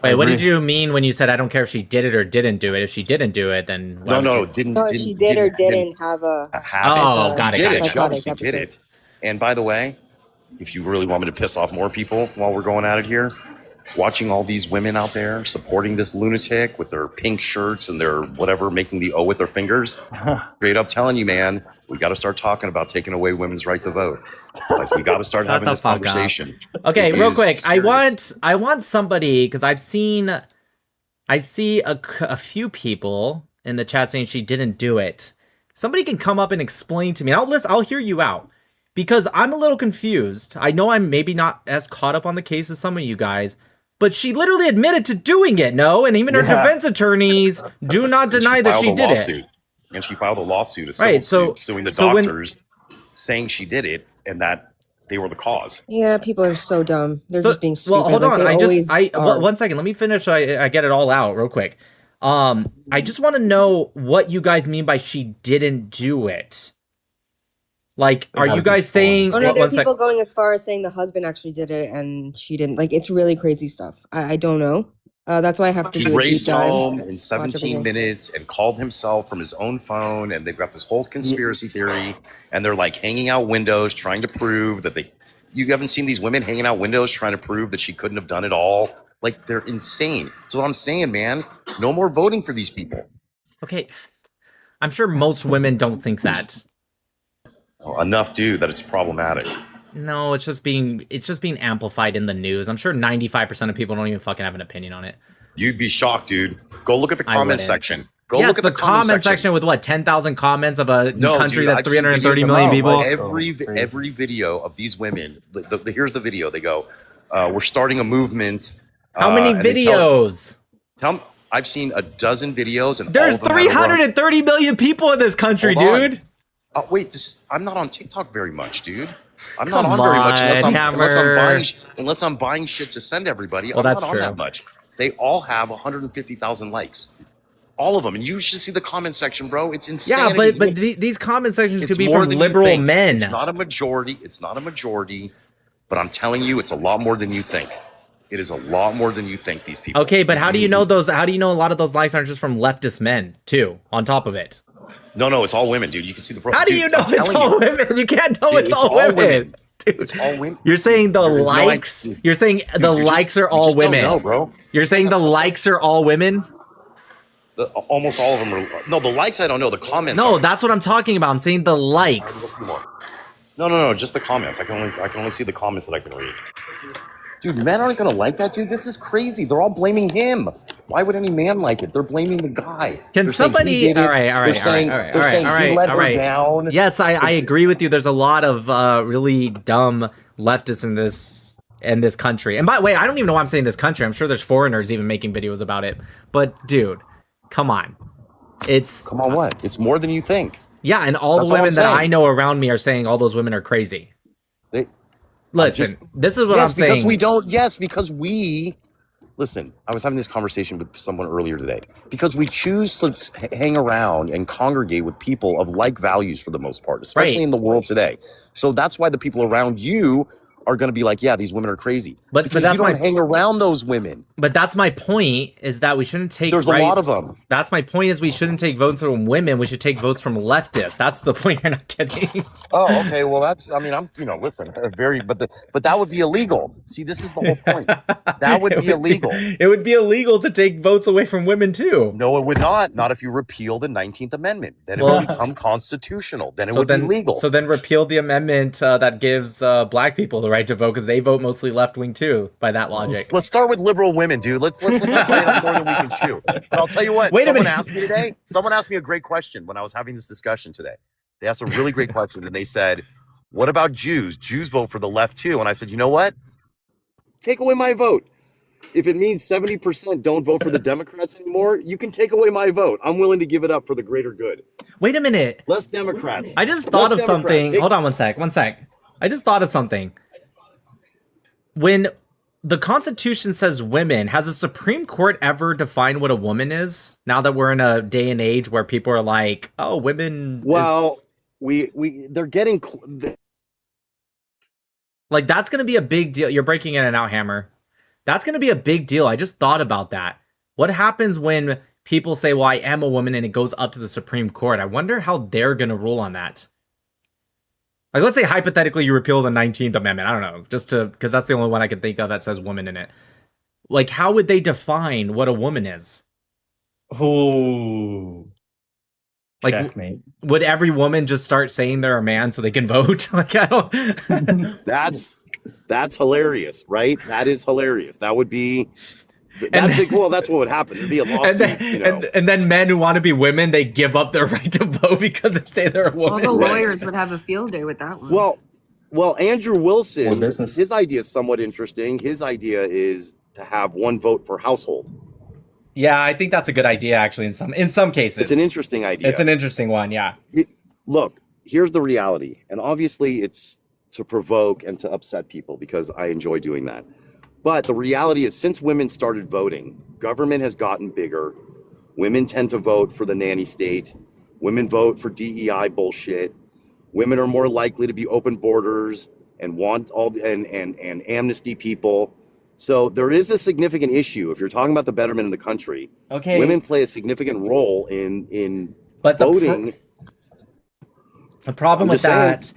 Wait, what did you mean when you said I don't care if she did it or didn't do it? If she didn't do it, then didn't. No, she did or didn't have a. Oh, got it. Did Got it. it. She obviously did it. And by the way, if you really want me to piss off more people while we're going at it here, watching all these women out there supporting this lunatic with their pink shirts and their whatever, making the O with their fingers. Straight up telling you, man, we got to start talking about taking away women's right to vote. Like, we got to start having this conversation. Okay, It real is quick. serious. I want somebody, because I see a few people in the chat saying she didn't do it. Somebody can come up and explain to me. I'll hear you out, because I'm a little confused. I know I'm maybe not as caught up on the case as some of you guys, but she literally admitted to doing it, no? And even her defense attorneys do not deny that she did it. And she filed a lawsuit, a Right, civil so- suit, suing the so when- doctors, saying she did it and that they were the cause. Yeah, people are so dumb. They're just being stupid. Well, hold like on. they always are. One second. Let me finish. So I get it all out real quick. I just want to know what you guys mean by she didn't do it. Like, are you guys saying? Oh no, there are one sec- people going as far as saying the husband actually did it and she didn't. Like, it's really crazy stuff. I don't know. That's why I have to He do a deep raced dive. home in Watch 17 everything. minutes and called himself from his own phone, and they've got this whole conspiracy theory, and they're like hanging out windows trying to prove that they. You haven't seen these women hanging out windows trying to prove that she couldn't have done it all. Like, they're insane. So what I'm saying, man, no more voting for these people. Okay, I'm sure most women don't think that. Well, enough, dude, that it's problematic. No, it's just being amplified in the news. I'm sure 95% of people don't even fucking have an opinion on it. You'd be shocked, dude. Go look at the I comment wouldn't. section. Go Yes, look at the comment section with what, 10,000 comments of a country dude, that's I've seen 330 videos million of people. Every video of these women. Here's the video. They go, "We're starting a movement." How many and they tell- videos? I've seen a dozen videos, and There's all of them have a run- 330 million people in this country, Hold on. dude. Oh wait, I'm not on TikTok very much, dude. I'm Come not on very much on, Hammer. unless I'm buying shit to send everybody. Well, I'm that's not true. on that much. They all have 150,000 likes. All of them, and you should see the comment section, bro. It's Yeah, insanity. but these comment sections It's could be more from than you liberal think. men. It's not a majority. It's not a majority, but I'm telling you, it's a lot more than you think. It is a lot more than you think. These people. Okay, but how do you know those? How do you know a lot of those likes aren't just from leftist men too? On top of it, No, it's all women, dude. You can see the. how do Dude, you know I'm it's telling all you. women? You can't know Dude, it's all women. Dude. It's all women. You're saying the Dude, no, I- likes. You're saying the you just- likes are you all just don't women. know, bro. You're saying the likes are all women. Almost all of them are. No, the likes I don't know. The comments. No, are. that's what I'm talking about. I'm saying the likes. No. Just the comments. I can only see the comments that I can read. Dude, men aren't gonna like that, dude. This is crazy. They're all blaming him. Why would any man like it? They're blaming the guy. Can They're saying he somebody? did it. All right. They're saying he let her down. Yes, I agree with you. There's a lot of really dumb leftists in this country. And by the way, I don't even know why I'm saying this country. I'm sure there's foreigners even making videos about it. But dude, come on. Come on, what? It's more than you think. Yeah, and all That's the all I'm women that saying. I know around me are saying all those women are crazy. Listen, this is what I'm Yes, because saying. we don't. Yes, because we. Listen, I was having this conversation with someone earlier today. Because we choose to hang around and congregate with people of like values for the most part, especially Right. in the world today. So that's why the people around you are going to be like, yeah, these women are crazy. But Because that's you don't my hang around those women. But that's my point, is that we shouldn't take There's a lot of them. That's my point, is we shouldn't take votes from women. We should take votes from leftists. That's the point you're not getting. Oh, okay. Well, that's. I mean, I'm. Listen. But that would be illegal. See, this is the whole point. That would be illegal. It would be illegal to take votes away from women too. No, it would not. Not if you repeal the 19th Amendment. Then it Well- would become constitutional. Then it So would then, be legal. So then repeal the amendment that gives black people the right to vote, because they vote mostly left wing too. By that logic. Let's start with liberal women, dude. Let's bite off more than we can chew. But I'll tell you what. Wait a someone minute. asked me today. Someone asked me a great question when I was having this discussion today. They asked a really great question, and they said, "What about Jews? Jews vote for the left too." And I said, "You know what? Take away my vote. If it means 70% don't vote for the Democrats anymore, you can take away my vote. I'm willing to give it up for the greater good. Wait a minute. Less Democrats. I just thought of something. Hold on one sec. I just thought of something. When the Constitution says women, has the Supreme Court ever defined what a woman is? Now that we're in a day and age where people are like, "Oh, women." Well, they're getting like that's going to be a big deal. You're breaking in and out, Hammer. That's going to be a big deal. I just thought about that. What happens when people say, "Well, I am a woman," and it goes up to the Supreme Court? I wonder how they're going to rule on that. Like, let's say hypothetically you repeal the 19th Amendment. I don't know, just because that's the only one I can think of that says woman in it. Like, how would they define what a woman is? Oh, like, checkmate. Would every woman just start saying they're a man so they can vote? Like, I don't. That's hilarious, right? That is hilarious. That would be. That's what would happen. It'd be a lawsuit, and then men who want to be women, they give up their right to vote because they say they're a woman. All the lawyers would have a field day with that one. Well, Andrew Wilson, his idea is somewhat interesting. His idea is to have one vote per household. Yeah, I think that's a good idea, actually. In some cases, it's an interesting idea. It's an interesting one. Yeah. Look, here's the reality, and obviously, it's to provoke and to upset people because I enjoy doing that. But the reality is, since women started voting, government has gotten bigger. Women tend to vote for the nanny state. Women vote for DEI bullshit. Women are more likely to be open borders and want and amnesty people. So there is a significant issue. If you're talking about the betterment of the country, okay, women play a significant role in voting. The problem with that,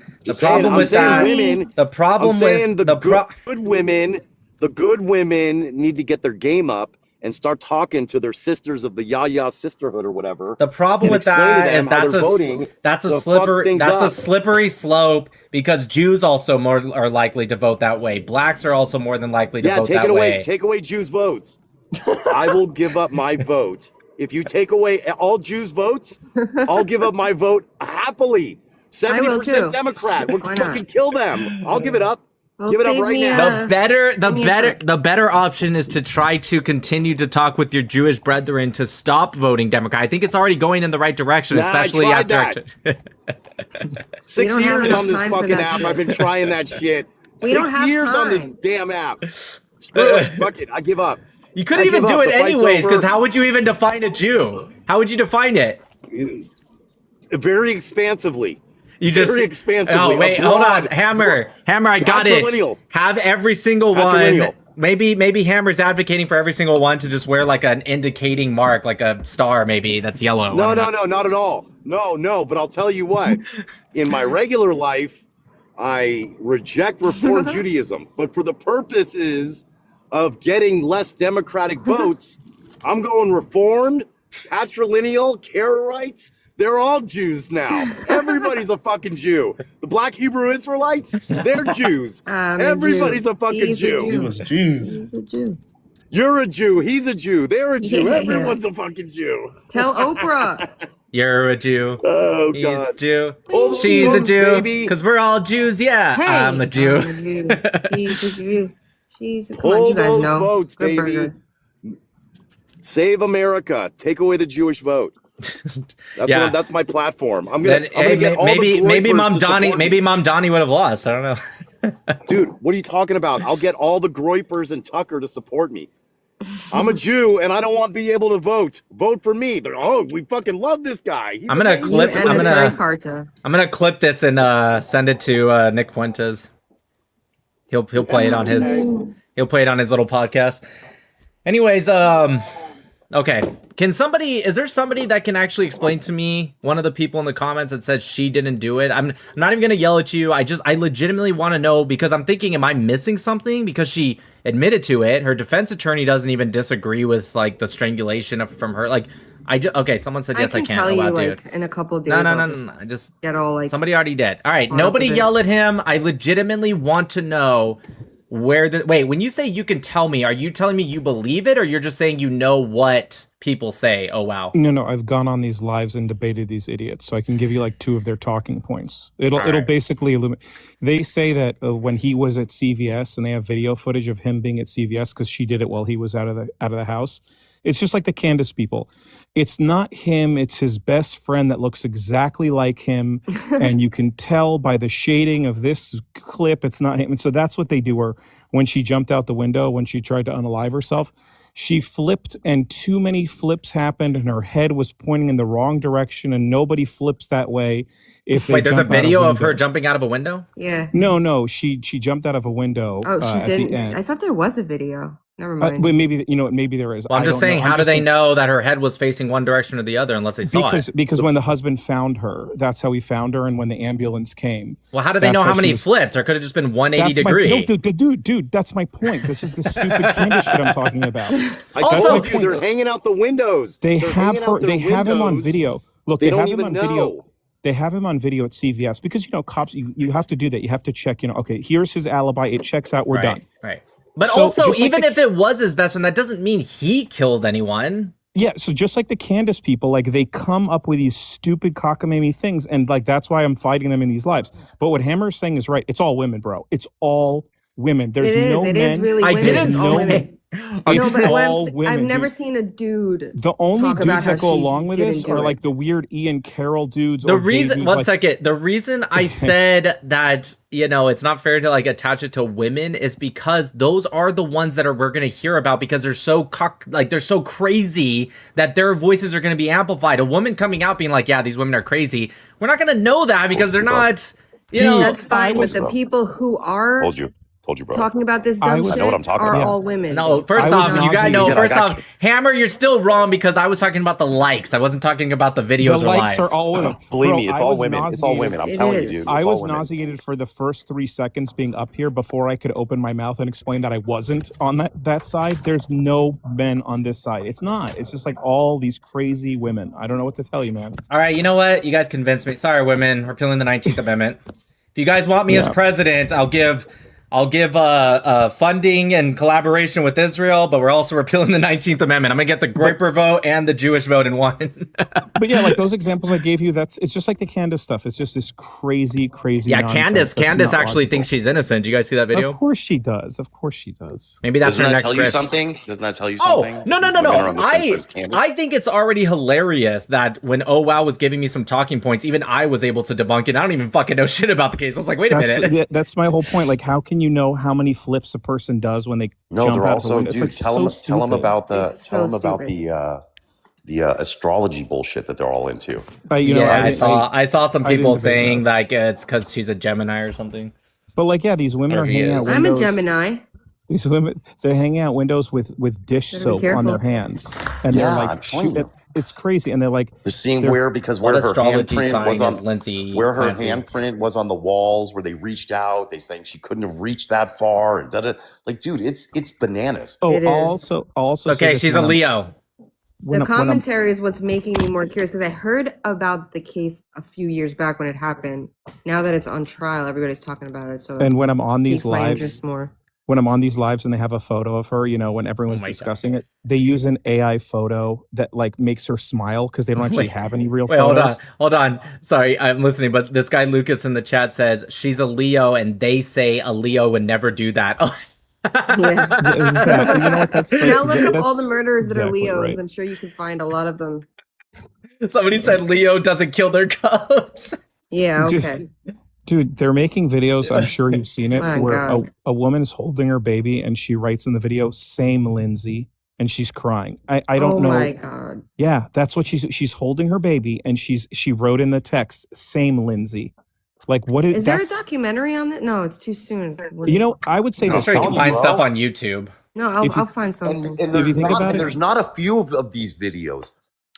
the good women need to get their game up and start talking to their sisters of the Yaya sisterhood or whatever. The problem with that is that's a slippery slope because Jews also are likely to vote that way. Blacks are also more than likely to vote that way. Take away Jews' votes. I will give up my vote. If you take away all Jews' votes, I'll give up my vote happily. 70% Democrat. We'll fucking kill them. I'll give it up. Give it up right now. The better option is to try to continue to talk with your Jewish brethren to stop voting Democrat. I think it's already going in the right direction, especially after 6 years on this fucking app. I've been trying that shit. 6 years on this damn app. Screw it. Fuck it. I give up. You couldn't even do it anyways, because how would you even define a Jew? How would you define it? Very expansively. Very expansively. Oh wait, hold on, Hammer, I got it. Have every single one. Maybe Hammer's advocating for every single one to just wear like an indicating mark, like a star, maybe that's yellow. No, not at all. No. But I'll tell you what. In my regular life, I reject Reform Judaism, but for the purposes of getting less Democratic votes, I'm going Reformed, patrilineal, Karaites. They're all Jews now. Everybody's a fucking Jew. The Black Hebrew Israelites, they're Jews. Everybody's a fucking Jew. He was Jews. He's a Jew. You're a Jew. He's a Jew. They're a Jew. Everyone's a fucking Jew. Tell Oprah. You're a Jew. Oh, He's God. a Jew. All She's a Jews, Jew. baby. Because we're all Jews. Yeah, Hey, I'm a Jew. He's a Jew. Come on, Hold you guys those know. votes, Good baby. burger. Save America. Take away the Jewish vote. That's my platform. I'm gonna get all the maybe groypers Mom to Donnie support me. maybe Mom Donnie would have lost. I don't know. Dude, what are you talking about? I'll get all the groypers and Tucker to support me. I'm a Jew and I don't want to be able to vote. Vote for me. We fucking love this guy. He's I'm gonna amazing. clip. I'm gonna clip this and send it to Nick Fuentes. He'll play it on his. He'll play it on his little podcast. Anyways, okay. Is there somebody that can actually explain to me, one of the people in the comments that says she didn't do it? I'm not even gonna yell at you. I legitimately want to know because I'm thinking, am I missing something? Because she admitted to it. Her defense attorney doesn't even disagree with like the strangulation from her. Like, okay, someone said yes, I can't. Tell you dude. in a couple of days. No. I just get all like somebody already did. All right, nobody yell at him. I legitimately want to know wait, when you say you can tell me, are you telling me you believe it, or you're just saying you know what people say? Oh, wow. No, I've gone on these lives and debated these idiots, so I can give you like 2 of their talking points. It'll basically illuminate. They say that when he was at CVS, and they have video footage of him being at CVS because she did it while he was out of the house. It's just like the Candace people. It's not him, it's his best friend that looks exactly like him. And you can tell by the shading of this clip, it's not him. And so that's what they do her when she jumped out the window, when she tried to unalive herself. She flipped, and too many flips happened, and her head was pointing in the wrong direction, and nobody flips that way. Wait, there's a video of her jumping out of a window? Yeah. No, she jumped out of a window. Oh, she at the didn't. end. I thought there was a video. Never mind. But maybe maybe there is. Well, I'm I just don't saying, know. how I'm do just they saying- know that her head was facing one direction or the other unless they saw it? Because when the husband found her, that's how he found her, and when the ambulance came. Well, how do they know how many flips? Or could have just been 180 degree. Dude, that's my point. This is the stupid Candace shit I'm talking about. I told you they're hanging out the windows. They They're have hanging her. out their They have him on windows. video. Look, They they have don't him on even video. know. They have him on video at CVS because cops. You have to do that. You have to check. Okay, here's his alibi. It checks out. We're done. Right. But So, also, just like even the- if it was his best friend, that doesn't mean he killed anyone. Yeah, so just like the Candace people, like they come up with these stupid cockamamie things, and like that's why I'm fighting them in these lives. But what Hammer is saying is right. It's all women, bro. It's all women. There's no men. It is really women. didn't It's all say- women. It's but what all women. I've never dude. seen a dude. The only talk about dudes how that go she along with this didn't are do like it. the weird Ian Carroll dudes. The or gay reason, dudes, one like- second. The reason I said that, it's not fair to like attach it to women is because those are the ones that we're going to hear about because they're so they're so crazy that their voices are going to be amplified. A woman coming out being like, yeah, these women are crazy. We're not going to know that because they're not, That's fine, but the people who are Told you, bro. talking about this dumb shit I know what I'm talking are about. all women. No, first off, you gotta know. First off, Hammer, you're still wrong because I was talking about the likes. I wasn't talking about the videos The or likes lives. are all women. Believe Bro, me, it's I all was women. It's all nauseated. women. I'm telling you, dude. I It's all was women. nauseated for the first 3 seconds being up here before I could open my mouth and explain that I wasn't on that side. There's no men on this side. It's not. It's just like all these crazy women. I don't know what to tell you, man. All right, you know what? You guys convinced me. Sorry, women. We're repealing the 19th Amendment. If you guys want me as Yeah. president, I'll give funding and collaboration with Israel, but we're also repealing the 19th Amendment. I'm gonna get the Groyper vote and the Jewish vote in one. But yeah, like those examples I gave you, it's just like the Candace stuff. It's just this crazy Yeah, nonsense Candace that's not actually logical. thinks she's innocent. Do you guys see that video? Of course she does. Of course she does. Maybe that's Doesn't her that next tell you script. something? Doesn't that tell you Oh, something? no. Women are on the same side as Candace? I think it's already hilarious that when Oh Wow was giving me some talking points, even I was able to debunk it. I don't even fucking know shit about the case. I was like, wait a minute. Yeah, that's my whole point. Like, how can you know how many flips a person does when they No, jump they're out also, the window? dude. It's like Tell them stupid. about the It's tell so them about stupid. the astrology bullshit that they're all into. I saw some I didn't people debate saying that. like it's because she's a Gemini or something. But like, yeah, these women Or are he hanging out is. I'm a windows. Gemini. These women, they're hanging out windows with dish Better be soap on their careful. hands, and Yeah, they're I'm like, telling you. it's crazy. And they're like, They're seeing they're- where because What where her astrology handprint sign was is on Lindsay where her Clancy? handprint was on the walls, where they reached out. They saying she couldn't have reached that far, and like, dude, it's bananas. oh, It is. also It's okay, she's a Leo. The commentary is what's making me more curious because I heard about the case a few years back when it happened. Now that it's on trial, everybody's talking about it. So And when I'm on these piques my lives, interest more. when I'm on these lives and they have a photo of her, when everyone's Oh my discussing it, they use an AI photo that like makes her smile because they don't actually Wait. have any real Wait, photos. hold on. Sorry, I'm listening, but this guy Lucas in the chat says she's a Leo, and they say a Leo would never do that. Yeah. Exactly. You know what? That's like, Now look up all that's the murderers that are exactly Leos. right. I'm sure you can find a lot of them. Somebody said Leo doesn't kill their cubs. Yeah, Dude, okay. Dude, they're making videos. I'm sure you've seen it, My where God. a woman is holding her baby and she writes in the video, "Same Lindsay," and she's crying. I don't Oh know. my God. Yeah, that's what she's holding her baby and she wrote in the text, "Same Lindsay." Like, what Is there a that's, documentary on that? No, it's too soon. I would say I'm this. sure you can find bro. stuff on YouTube. No, if you- I'll find something. And If you think about it- there's not a few of these videos.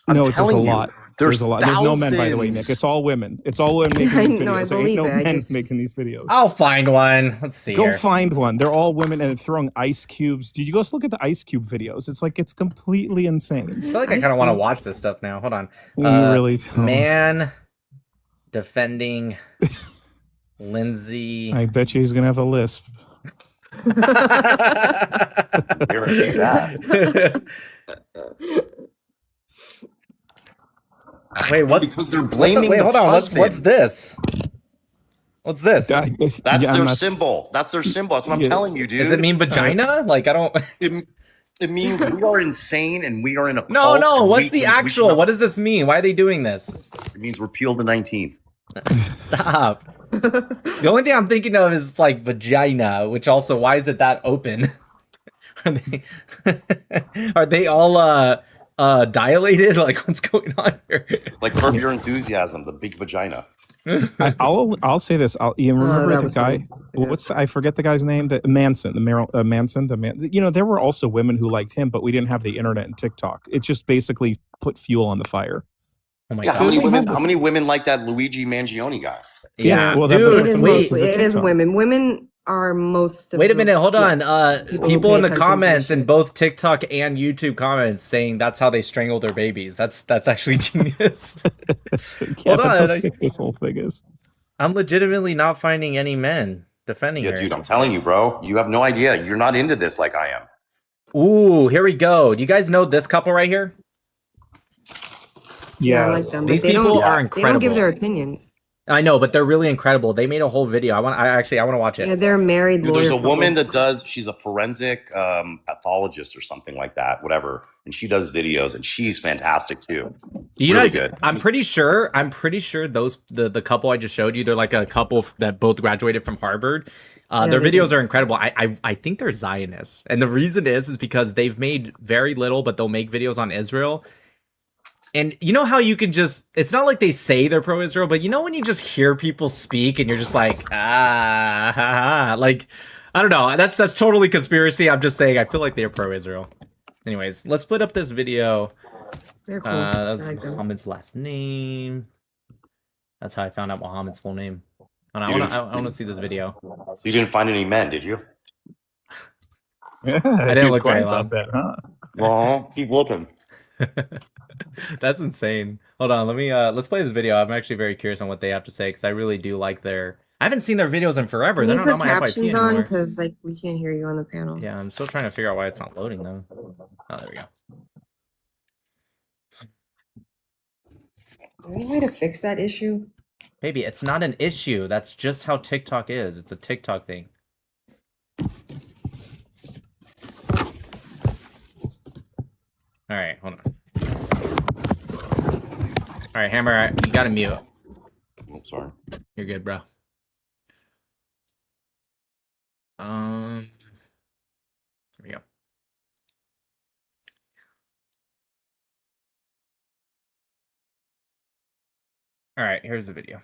I'm No, it's just a telling you, lot. there's a lot. There's no men, by the way, Nick. thousands. It's all women. It's all women making these I know, I videos. There ain't believe no it. I men just- making these videos. I'll find one. Let's see. Go here. find one. They're all women and they're throwing ice cubes. Did you go look at the ice cube videos? It's like it's completely insane. I feel like I kind of want to watch this stuff now. Hold on. You really don't. Man defending Lindsay. I bet you he's gonna have a lisp. Guarantee that. Wait, what's because they're blaming wait, the hold on. What's husband. this? What's this? That's Yeah, their not- symbol. That's their symbol. That's what I'm Yeah. telling you, dude. Does it mean vagina? Like, I don't. It means we are insane and we are in a No, cult. no. and What's we the should actual? not- What does this mean? Why are they doing this? It means repeal the 19th. Stop. The only thing I'm thinking of is like vagina, which also, why is it that open? Are they all dilated? Like, what's going on here? Like Curb Your Enthusiasm, the big vagina. I'll say this. You remember that the was guy? funny. I forget the guy's name. The Manson. You know, there were also women who liked him, but we didn't have the internet and TikTok. It just basically put fuel on the fire. Oh my Yeah, god. how many women like that Luigi Mangione guy? Yeah, well, dude. It is Wait, mostly. It is women. Women are most. Of wait a the- minute. Hold on. people who People pay in the attention to comments shit. in both TikTok and YouTube comments saying that's how they strangle their babies. That's actually genius. Yeah, Hold that's on. how sick this whole thing is. I'm legitimately not finding any men defending Yeah, her. dude, I'm telling you, bro. You have no idea. You're not into this like I am. Ooh, here we go. Do you guys know this couple right here? Yeah, I like them. These but they people don't, are They incredible. don't give their opinions. I know, but they're really incredible. They made a whole video. I want to watch it. Yeah, they're married. Dude, there's a lawyer woman couple. that does, she's a forensic pathologist or something like that, whatever. And she does videos and she's fantastic too. You Really guys, good. I'm pretty sure those the couple I just showed you, they're like a couple that both graduated from Harvard. Their they videos do. are incredible. I think they're Zionists, and the reason is because they've made very little, but they'll make videos on Israel. And you know how you can just, it's not like they say they're pro-Israel, but you know when you just hear people speak and you're just like, like, I don't know. That's totally conspiracy. I'm just saying I feel like they're pro-Israel. Anyways, let's split up this video. They're cool. That's I like them. Muhammad's last name. That's how I found out Muhammad's full name. And You I didn't- want to see this video. You didn't find any men, did you? Yeah, I didn't look very long. about that, huh? Well, keep looking. That's insane. Hold on, let's play this video. I'm actually very curious on what they have to say because I really do like their. I haven't seen their videos in forever. Can They're you not on put my FYP captions on? anymore. Because like we can't hear you on the panel. Yeah, I'm still trying to figure out why it's not loading though. Oh, there we go. Is there any way to fix that issue? Baby, it's not an issue. That's just how TikTok is. It's a TikTok thing. All right, hold on. All right, Hammer, you gotta mute. I'm sorry. You're good, bro. There we go. All right, here's the video.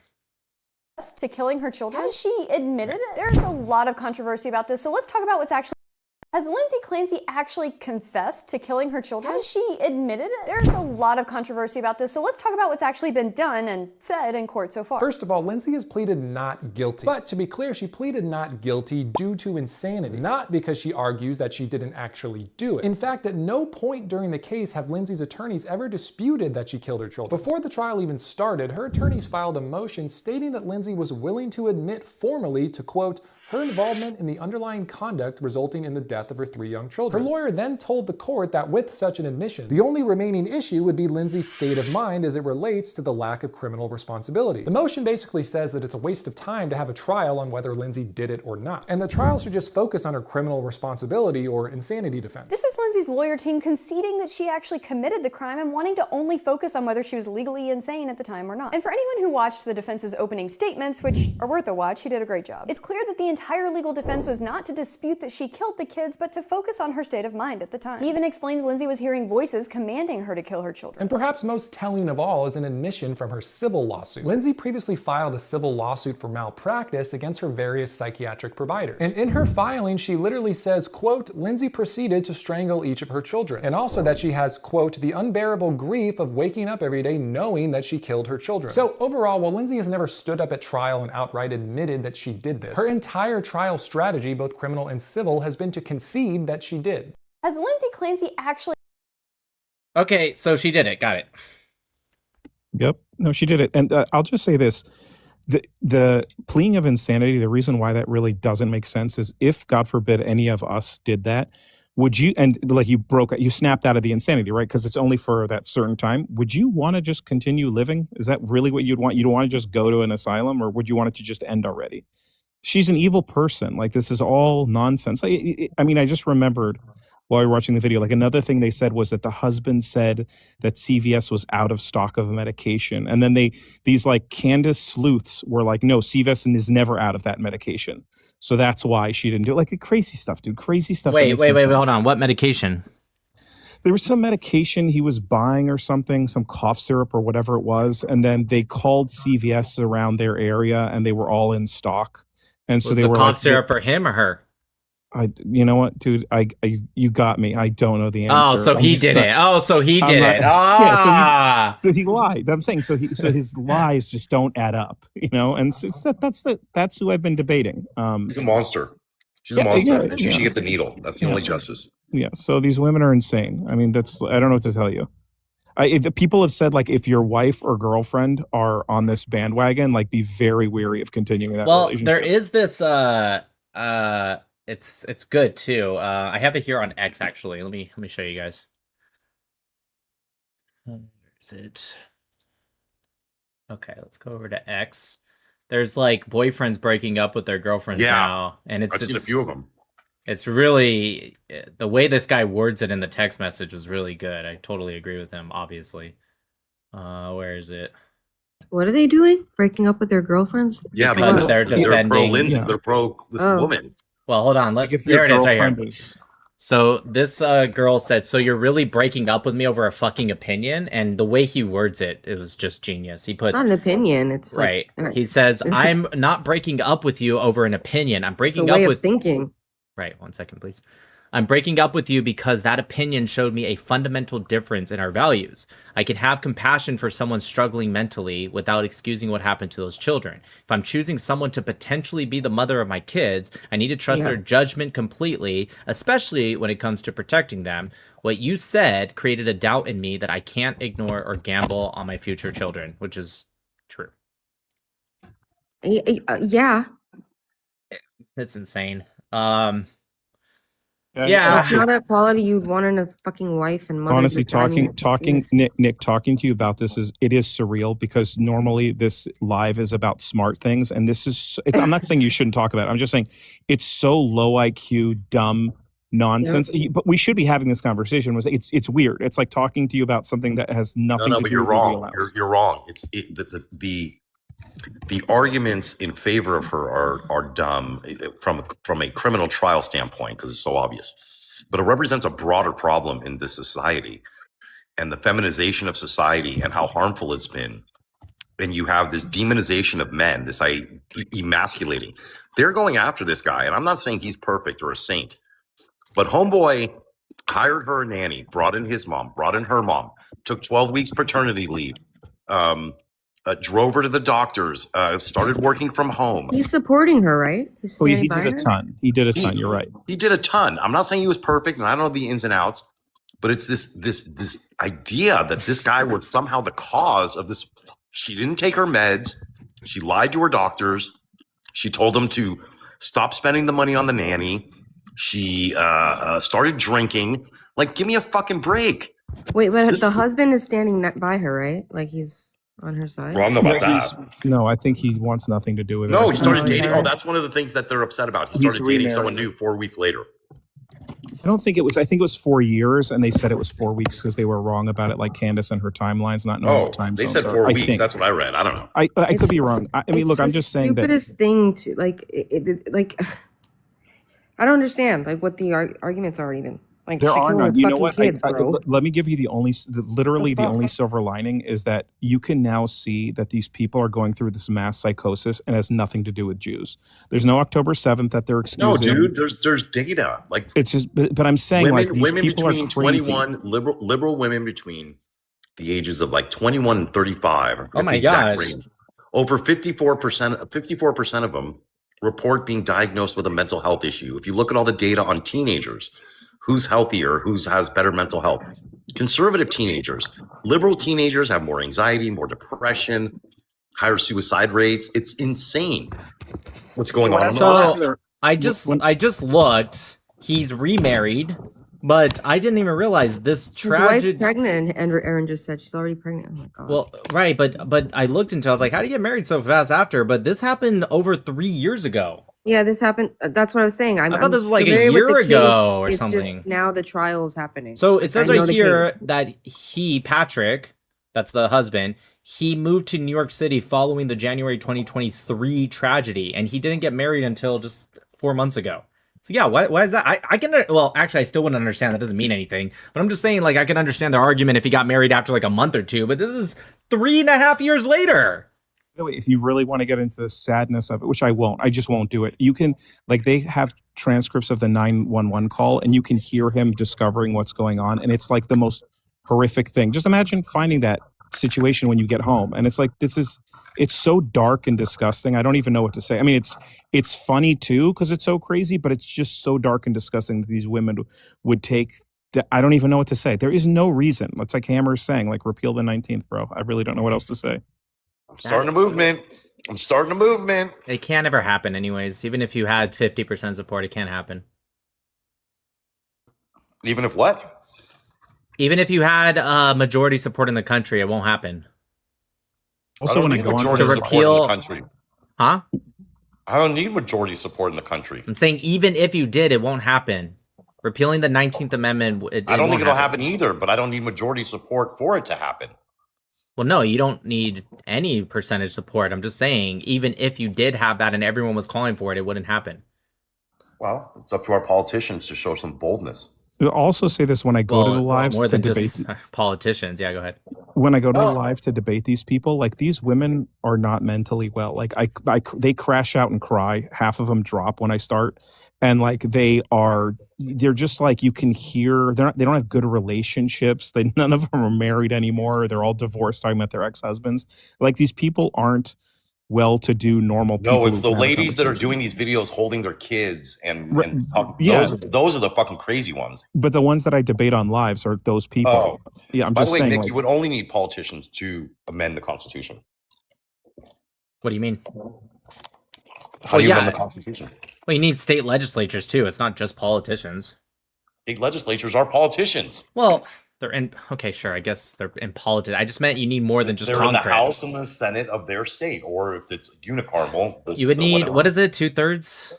To killing her children. Has she admitted it? There's a lot of controversy about this, so let's talk about what's actually. Has Lindsay Clancy actually confessed to killing her children? Has she admitted it? There's a lot of controversy about this, so let's talk about what's actually been done and said in court so far. First of all, Lindsay has pleaded not guilty. But to be clear, she pleaded not guilty due to insanity, not because she argues that she didn't actually do it. In fact, at no point during the case have Lindsay's attorneys ever disputed that she killed her children. Before the trial even started, her attorneys filed a motion stating that Lindsay was willing to admit formally to, quote, her involvement in the underlying conduct resulting in the death of her 3 young children. Her lawyer then told the court that with such an admission, the only remaining issue would be Lindsay's state of mind as it relates to the lack of criminal responsibility. The motion basically says that it's a waste of time to have a trial on whether Lindsay did it or not, and the trial should just focus on her criminal responsibility or insanity defense. This is Lindsay's lawyer team conceding that she actually committed the crime and wanting to only focus on whether she was legally insane at the time or not. And for anyone who watched the defense's opening statements, which are worth a watch, he did a great job. It's clear that the entire legal defense was not to dispute that she killed the kids, but to focus on her state of mind at the time. He even explains Lindsay was hearing voices commanding her to kill her children. And perhaps most telling of all is an admission from her civil lawsuit. Lindsay previously filed a civil lawsuit for malpractice against her various psychiatric providers. And in her filing, she literally says, quote, Lindsay proceeded to strangle each of her children. And also that she has, quote, the unbearable grief of waking up every day knowing that she killed her children. So overall, while Lindsay has never stood up at trial and outright admitted that she did this, her entire trial strategy, both criminal and civil, has been to concede that she did. Has Lindsay Clancy actually... Okay, so she did it. Got it. Yep. No, she did it. And I'll just say this. the pleading of insanity, the reason why that really doesn't make sense is if, God forbid, any of us did that, would you, and like you snapped out of the insanity, right? Because it's only for that certain time. Would you want to just continue living? Is that really what you'd want? You don't want to just go to an asylum, or would you want it to just end already? She's an evil person. Like, this is all nonsense. I mean, I just remembered while we were watching the video, like another thing they said was that the husband said that CVS was out of stock of medication. And then these like Candace sleuths were like, no, CVS is never out of that medication. So that's why she didn't do it. Like, crazy stuff, dude. Crazy stuff. Wait, hold on. What medication? There was some medication he was buying or something, some cough syrup or whatever it was. And then they called CVS around their area and they were all in stock. And so Was they the were cough like, syrup for him or her? You know what, dude? You got me. I don't know the answer. Oh, so he did it. Oh, so he did it. Yeah, Ah. so he lied. I'm saying so his lies just don't add up, you know. And so that's who I've been debating. She's a monster. She's Yeah, a monster, yeah, and she should yeah. get the needle. That's the only justice. Yeah. So these women are insane. I mean, I don't know what to tell you. The people have said, like, if your wife or girlfriend are on this bandwagon, like, be very weary of continuing that relationship. There is this it's good too. I have it here on X actually. Let me show you guys. Where is it? Okay, let's go over to X. There's like boyfriends breaking up with their girlfriends now, and I've seen a few of them. It's really, the way this guy words it in the text message was really good. I totally agree with him, obviously. Where is it? What are they doing? Breaking up with their girlfriends? Yeah, because they're defending. pro Lindsay. They're pro this woman. Well, hold on. Like, if There your it is right here. girlfriend is- So this girl said, so you're really breaking up with me over a fucking opinion? And the way he words it, it was just genius. He puts... Not an opinion. It's right. Like, He says, I'm not breaking up with you over an opinion. I'm it's a breaking way up of with... thinking. Right, 1 second, please. I'm breaking up with you because that opinion showed me a fundamental difference in our values. I can have compassion for someone struggling mentally without excusing what happened to those children. If I'm choosing someone to potentially be the mother of my kids, I need to trust their judgment completely, especially when it comes to protecting them. What you said created a doubt in me that I can't ignore or gamble on my future children, which is true. Yeah. It's insane. It's not a quality you'd want in a fucking wife and mother. Honestly, talking Nick talking to you about this is surreal, because normally this live is about smart things, and this is I'm not saying you shouldn't talk about it. I'm just saying it's so low IQ, dumb nonsense. But we should be having this conversation. It's weird. It's like talking to you about something that has nothing to but do you're with wrong. You're wrong. The arguments in favor of her are dumb from a criminal trial standpoint, because it's so obvious. But it represents a broader problem in this society and the feminization of society and how harmful it's been. And you have this demonization of men, this emasculating. They're going after this guy, and I'm not saying he's perfect or a saint, but homeboy hired her a nanny, brought in his mom, brought in her mom, took 12 weeks paternity leave. Drove her to the doctors, started working from home. He's supporting her, right? He's He standing by did a her? ton. He did a ton. You're right. He did a ton. I'm not saying he was perfect, and I don't know the ins and outs, but it's this idea that this guy was somehow the cause of this. She didn't take her meds. She lied to her doctors. She told them to stop spending the money on the nanny. She started drinking. Like, give me a fucking break. Wait, but the husband is standing by her, right? Like, he's on her side? Well, I don't know about that. No, I think he wants nothing to do with it. No, he started dating. Oh, that's one of the things that they're upset about. He He's started dating remarried. someone new 4 weeks later. I don't think it was. I think it was 4 years, and they said it was 4 weeks because they were wrong about it, like Candace and her timelines, not knowing what time They zones said are. 4 I weeks. think. That's what I read. I don't know. I could be wrong. I mean, look, I'm just saying that. Stupidest thing to like. Like, I don't understand like what the arguments are even. Like, There she are killed none. her You know fucking what? kids, bro. Let me give you the only silver lining is that you can now see that these people are going through this mass psychosis and has nothing to do with Jews. There's no October 7th that they're excusing. No, dude. There's data. Like, It's just, but I'm saying like these women people are between crazy. 21 liberal women between the ages of like 21 and 35. Oh my the exact gosh. range. Over 54% of them report being diagnosed with a mental health issue. If you look at all the data on teenagers, who's healthier, has better mental health? Conservative teenagers. Liberal teenagers have more anxiety, more depression. higher suicide rates. It's insane what's going on. So I just looked. He's remarried, but I didn't even realize this His wife's tragedy. pregnant. Aaron just said she's already pregnant. Oh my god. Well, right, but I looked into. I was like, how do you get married so fast after? But this happened over 3 years ago. Yeah, this happened. That's what I was saying. I thought this was like a year ago or something. Just now the trial is happening. So it says I know right the here case. that Patrick, that's the husband, he moved to New York City following the January 2023 tragedy, and he didn't get married until just 4 months ago. So yeah, why is that? I can, well, actually, I still wouldn't understand. That doesn't mean anything. But I'm just saying, like, I can understand their argument if he got married after like a month or two. But this is 3.5 years later. If you really want to get into the sadness of it, which I won't, I just won't do it. You can, like, they have transcripts of the 911 call, and you can hear him discovering what's going on, and it's like the most horrific thing. Just imagine finding that situation when you get home, and it's like it's so dark and disgusting. I don't even know what to say. I mean, it's funny too because it's so crazy, but it's just so dark and disgusting that these women would take. I don't even know what to say. There is no reason. It's like Hammer's saying, like, repeal the 19th, bro. I really don't know what else to say. I'm starting a movement. It can't ever happen anyways. Even if you had 50% support, it can't happen. Even if what? Even if you had majority support in the country, it won't happen. Also, when I go on to repeal the country. Huh? I don't need majority support in the country. I'm saying even if you did, it won't happen. Repealing the 19th Amendment, I don't think it'll happen either, but I don't need majority support for it to happen. Well, no, you don't need any percentage support. I'm just saying, even if you did have that and everyone was calling for it, it wouldn't happen. Well, it's up to our politicians to show some boldness. I'll also say this when I go to the lives more to than debate. just politicians. Yeah, go ahead. When I go to the live to debate these people, like, these women are not mentally well. Like, they crash out and cry. Half of them drop when I start, and like they're just like, you can hear they don't have good relationships. None of them are married anymore. They're all divorced, talking about their ex-husbands. Like, these people aren't well-to-do normal people. No, it's who the can have a ladies that are conversation. doing these videos holding their kids and yeah. those are the fucking crazy ones. But the ones that I debate on lives are those people. Oh, yeah. I'm by just the way, saying, Nick, like, you would only need politicians to amend the Constitution. What do you mean? How do you amend the Constitution? Well, you need state legislatures too. It's not just politicians. State legislatures are politicians. Well, they're in. Okay, sure. I guess they're in politics. I just meant you need more than just They're in the Congress. House and the Senate of their state, or if it's unicameral, You would need, what is it, 2/3?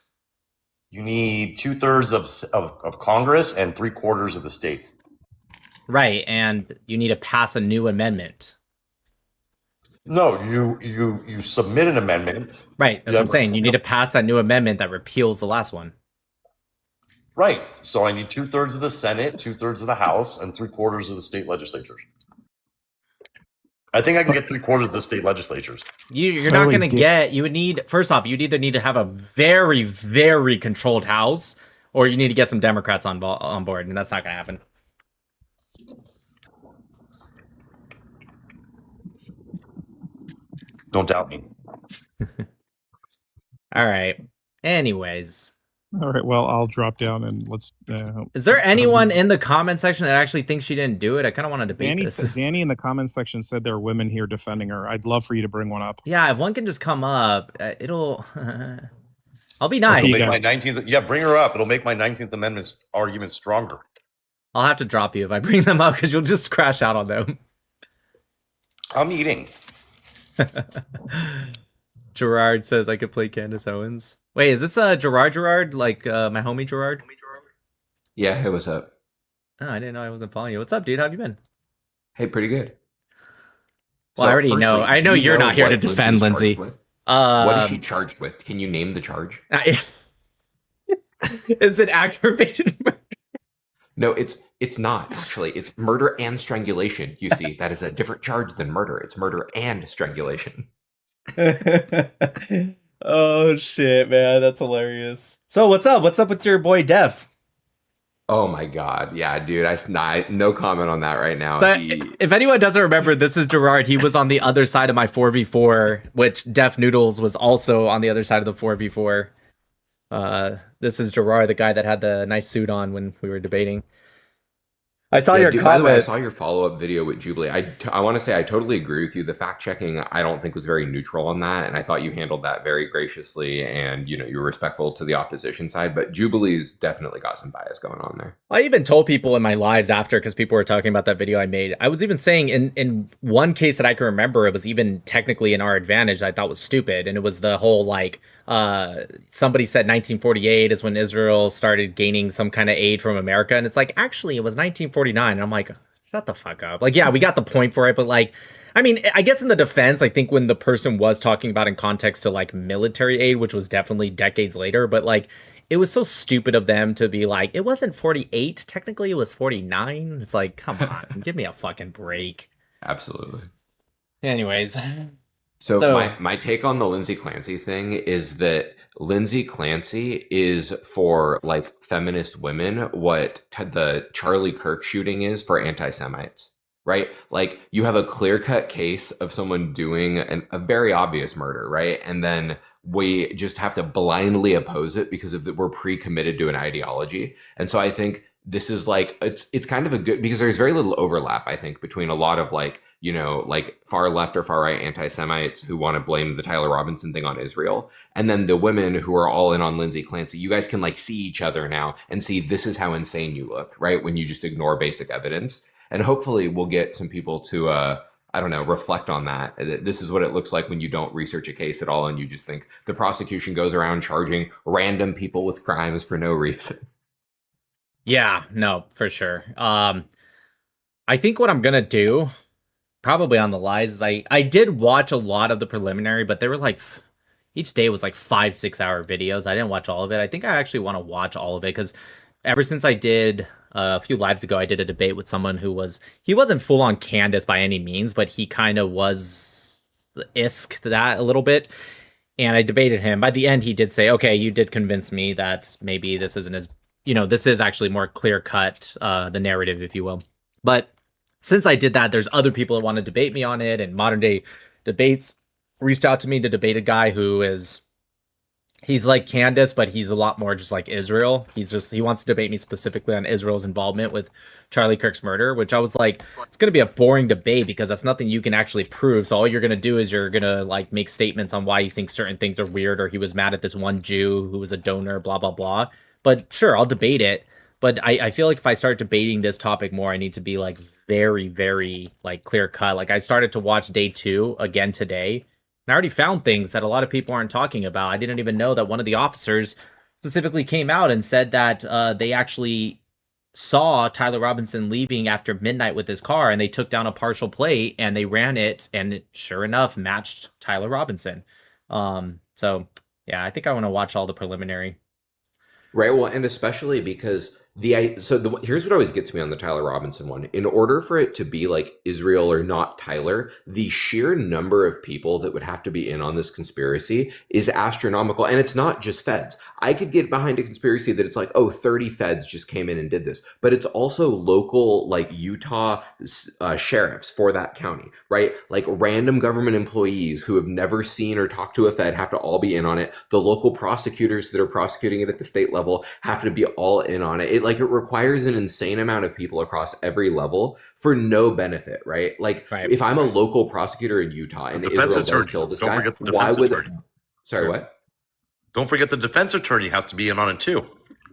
You need 2/3 of Congress and 3/4 of the states. Right, and you need to pass a new amendment. No, you submit an amendment. Right, that's what I'm saying. You need to pass that new amendment that repeals the last one. Right. So I need 2/3 of the Senate, 2/3 of the House, and 3/4 of the state legislatures. I think I can get 3/4 of the state legislatures. You're not going to get. You would need. First off, you'd either need to have a very, very controlled House, or you need to get some Democrats on board, and that's not going to happen. Don't doubt me. All right. Anyways. all right, well, I'll drop down and let's. Is there anyone in the comment section that actually thinks she didn't do it? I kind of want to debate Danny, this. Danny in the comment section said there are women here defending her. I'd love for you to bring one up. Yeah, if one can just come up, it'll. I'll be nice. It'll make my 19th. Yeah, bring her up. It'll make my 19th Amendment argument stronger. I'll have to drop you if I bring them up because you'll just crash out on them. I'm eating. Gerard says I could play Candace Owens. Wait, is this Gerard? Like my homie Gerard? Yeah, hey, what's up? Oh, I didn't know I wasn't following you. What's up, dude? How have you been? Hey, pretty good. Well, I already know. I know you're not here to defend Lindsay. What is she charged with? Can you name the charge? Is it aggravated murder? No, it's not actually. It's murder and strangulation. You see, that is a different charge than murder. It's murder and strangulation. Oh shit, man, that's hilarious. So what's up? What's up with your boy Dev? Oh my god, yeah, dude. No comment on that right now. So if anyone doesn't remember, this is Gerard. He was on the other side of my 4v4, which Def Noodles was also on the other side of the 4v4. This is Gerard, the guy that had the nice suit on when we were debating. I saw your By the way, I comments. saw your follow-up video with Jubilee. I want to say I totally agree with you. The fact-checking, I don't think was very neutral on that, and I thought you handled that very graciously, and you were respectful to the opposition side. But Jubilee's definitely got some bias going on there. I even told people in my lives after, because people were talking about that video I made. I was even saying in one case that I can remember, it was even technically in our advantage. I thought was stupid, and it was the whole like somebody said 1948 is when Israel started gaining some kind of aid from America, and it's like actually it was 1949. And I'm like, shut the fuck up. Like, yeah, we got the point for it, but like, I mean, I guess in the defense, I think when the person was talking about in context to like military aid, which was definitely decades later, but like, it was so stupid of them to be like, it wasn't 48. Technically, it was 49. It's like, come on, give me a fucking break. Absolutely. Anyways. So my take on the Lindsay Clancy thing is that Lindsay Clancy is for like feminist women what the Charlie Kirk shooting is for anti-Semites, right? Like you have a clear-cut case of someone doing a very obvious murder, right? And then we just have to blindly oppose it because we're pre-committed to an ideology. And so I think this is like, it's kind of a good, because there's very little overlap, I think, between a lot of like, like far left or far right anti-Semites who want to blame the Tyler Robinson thing on Israel. And then the women who are all in on Lindsay Clancy, you guys can like see each other now and see this is how insane you look, right? When you just ignore basic evidence. And hopefully we'll get some people to, I don't know, reflect on that. This is what it looks like when you don't research a case at all and you just think the prosecution goes around charging random people with crimes for no reason. Yeah, no, for sure. I think what I'm going to do, probably on the lies, is I did watch a lot of the preliminary, but they were like, each day was like 5-6 hour videos. I didn't watch all of it. I think I actually want to watch all of it because ever since I did a few lives ago, I did a debate with someone who he wasn't full on Candace by any means, but he kind of was isk that a little bit. And I debated him. By the end, he did say, okay, you did convince me that maybe this isn't as, this is actually more clear cut, the narrative, if you will. But since I did that, there's other people that want to debate me on it, and Modern Day Debates reached out to me to debate a guy he's like Candace, but he's a lot more just like Israel. He wants to debate me specifically on Israel's involvement with Charlie Kirk's murder, which I was like, it's going to be a boring debate because that's nothing you can actually prove. So all you're going to do is you're going to like make statements on why you think certain things are weird, or he was mad at this one Jew who was a donor, blah, blah, blah. But sure, I'll debate it. But I feel like if I start debating this topic more, I need to be like very, very like clear cut. Like I started to watch day 2 again today, and I already found things that a lot of people aren't talking about. I didn't even know that one of the officers specifically came out and said that they actually saw Tyler Robinson leaving after midnight with his car, and they took down a partial plate and they ran it, and it sure enough matched Tyler Robinson. So yeah, I think I want to watch all the preliminary. Right. Well, and especially because here's what always gets me on the Tyler Robinson one. In order for it to be like Israel or not Tyler, the sheer number of people that would have to be in on this conspiracy is astronomical. And it's not just feds. I could get behind a conspiracy that it's like, 30 feds just came in and did this. But it's also local, like Utah sheriffs for that county, right? Like random government employees who have never seen or talked to a fed have to all be in on it. The local prosecutors that are prosecuting it at the state level have to be all in on it. It requires an insane amount of people across every level for no benefit, right? If I'm a local prosecutor in Utah and Israel does kill this guy, why would? Sorry, what? Don't forget the defense attorney has to be in on it too.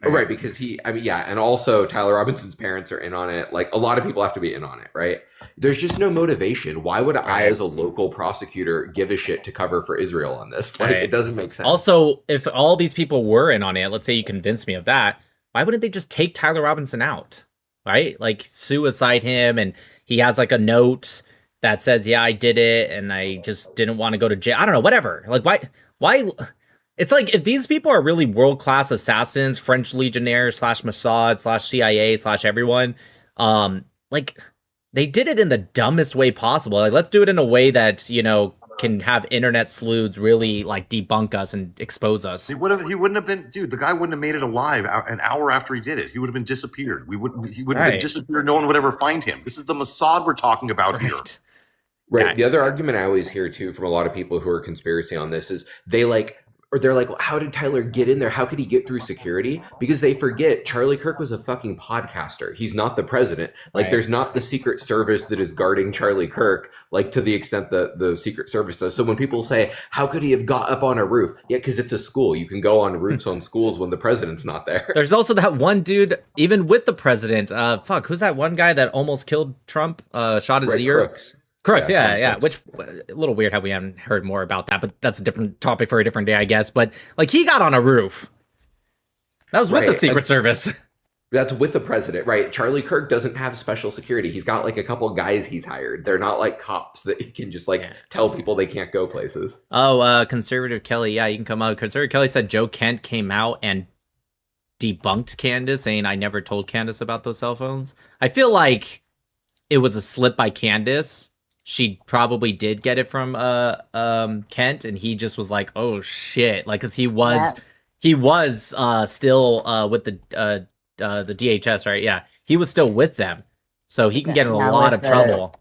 Right, because and also Tyler Robinson's parents are in on it. Like a lot of people have to be in on it, right? There's just no motivation. Why would I, as a local prosecutor, give a shit to cover for Israel on this? It doesn't make sense. Also, if all these people were in on it, let's say you convinced me of that, why wouldn't they just take Tyler Robinson out, right? Like suicide him, and he has like a note that says, yeah, I did it, and I just didn't want to go to jail. I don't know, whatever. Like, why? It's like, if these people are really world-class assassins, French legionnaires / Mossad / CIA / everyone, like, they did it in the dumbest way possible. Like, let's do it in a way that, can have internet sleuths really like debunk us and expose us. He wouldn't have been, dude. The guy wouldn't have made it alive an hour after he did it. He would have been disappeared. He would have been disappeared. No one would ever find him. This is the Mossad we're talking about here. Right. The other argument I always hear too from a lot of people who are conspiracy on this is they or they're like, well, how did Tyler get in there? How could he get through security? Because they forget Charlie Kirk was a fucking podcaster. He's not the president. Like, there's not the Secret Service that is guarding Charlie Kirk, like, to the extent that the Secret Service does. So when people say, how could he have got up on a roof? Yeah, because it's a school. You can go on roofs on schools when the president's not there. There's also that one dude, even with the president, who's that one guy that almost killed Trump, shot his ear? Crooks, yeah. Which, a little weird how we haven't heard more about that, but that's a different topic for a different day, I guess. But, like, he got on a roof. That was with the Secret Service. That's with the president, right? Charlie Kirk doesn't have special security. He's got, like, a couple guys he's hired. They're not, like, cops that he can just, like, tell people they can't go places. Oh, Conservative Kelly, yeah, you can come out. Conservative Kelly said Joe Kent came out and debunked Candace, saying, I never told Candace about those cell phones. I feel like it was a slip by Candace. She probably did get it from Kent, and he just was like, "Oh shit!" Like, cause he was still with the DHS, right? Yeah, he was still with them, so he can get in a lot of trouble.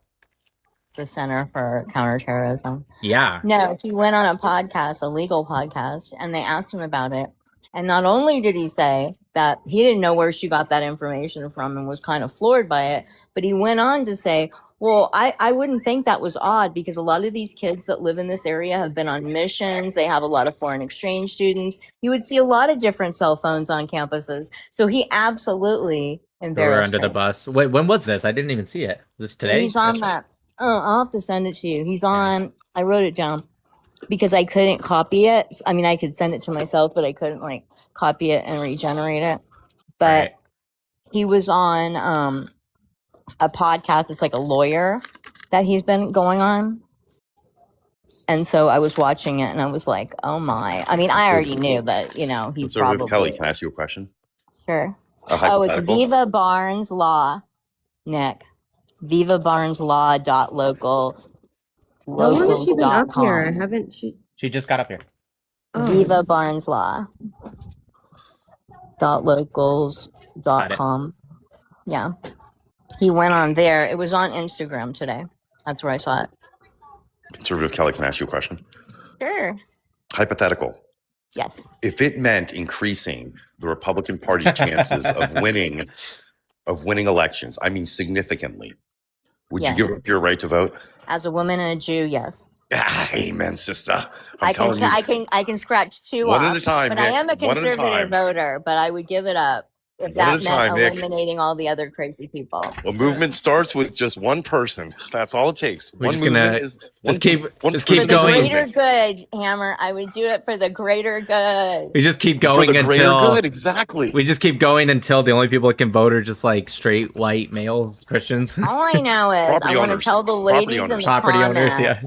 The Center for Counterterrorism. Yeah. No, he went on a podcast, a legal podcast, and they asked him about it. And not only did he say that he didn't know where she got that information from and was kind of floored by it, but he went on to say, well, I wouldn't think that was odd because a lot of these kids that live in this area have been on missions. They have a lot of foreign exchange students. You would see a lot of different cell phones on campuses. So he absolutely embarrassed Under the bus. Wait, when was this? I didn't even see it. Was this today? He's on that. Oh, I'll have to send it to you. He's on, I wrote it down because I couldn't copy it. I mean, I could send it to myself, but I couldn't like copy it and regenerate it. But he was on a podcast. It's like a lawyer that he's been going on. And so I was watching it and I was like, oh my. I mean, I already knew that, you know, he's probably. Kelly, can I ask you a question? Sure. It's Viva Barnes Law, Nick. Viva Barnes Law.local. How long has she been up here? I haven't. She just got up here. Viva Barnes Law. .locals.com. Yeah. He went on there. It was on Instagram today. That's where I saw it. Conservative Kelly, can I ask you a question? Sure. Hypothetical. Yes. If it meant increasing the Republican Party's chances of winning elections, I mean significantly, would you give up your right to vote? As a woman and a Jew, yes. Amen, sister. I can scratch two one off, at a time, but Nick. I am a conservative voter, but I would give it up if that meant eliminating all the other crazy people. A movement starts with just one person. That's all it takes. We're just gonna keep going. Greater good, Hammer. I would do it for the greater good. We just keep going for the until good, exactly. We just keep going until the only people that can vote are just like straight white male Christians. All I know is I want to tell the ladies in the comments. Yeah.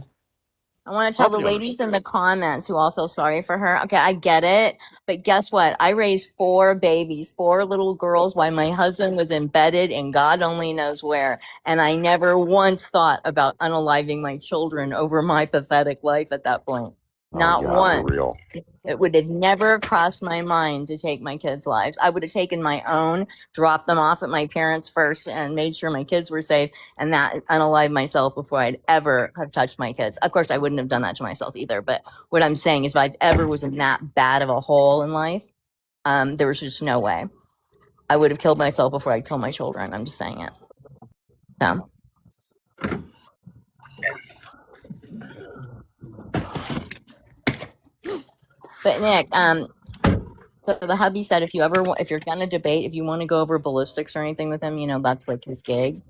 I want to tell the ladies in the comments who all feel sorry for her. Okay, I get it. But guess what? I raised 4 babies, 4 little girls while my husband was embedded in God only knows where. And I never once thought about unaliving my children over my pathetic life at that point. Not once. It would have never crossed my mind to take my kids' lives. I would have taken my own, dropped them off at my parents' first, and made sure my kids were safe, and that unalived myself before I'd ever have touched my kids. Of course, I wouldn't have done that to myself either. But what I'm saying is, if I ever was in that bad of a hole in life, there was just no way. I would have killed myself before I'd kill my children. I'm just saying it. So. But Nick, so the hubby said if you're gonna debate, if you want to go over ballistics or anything with him, you know that's like his gig.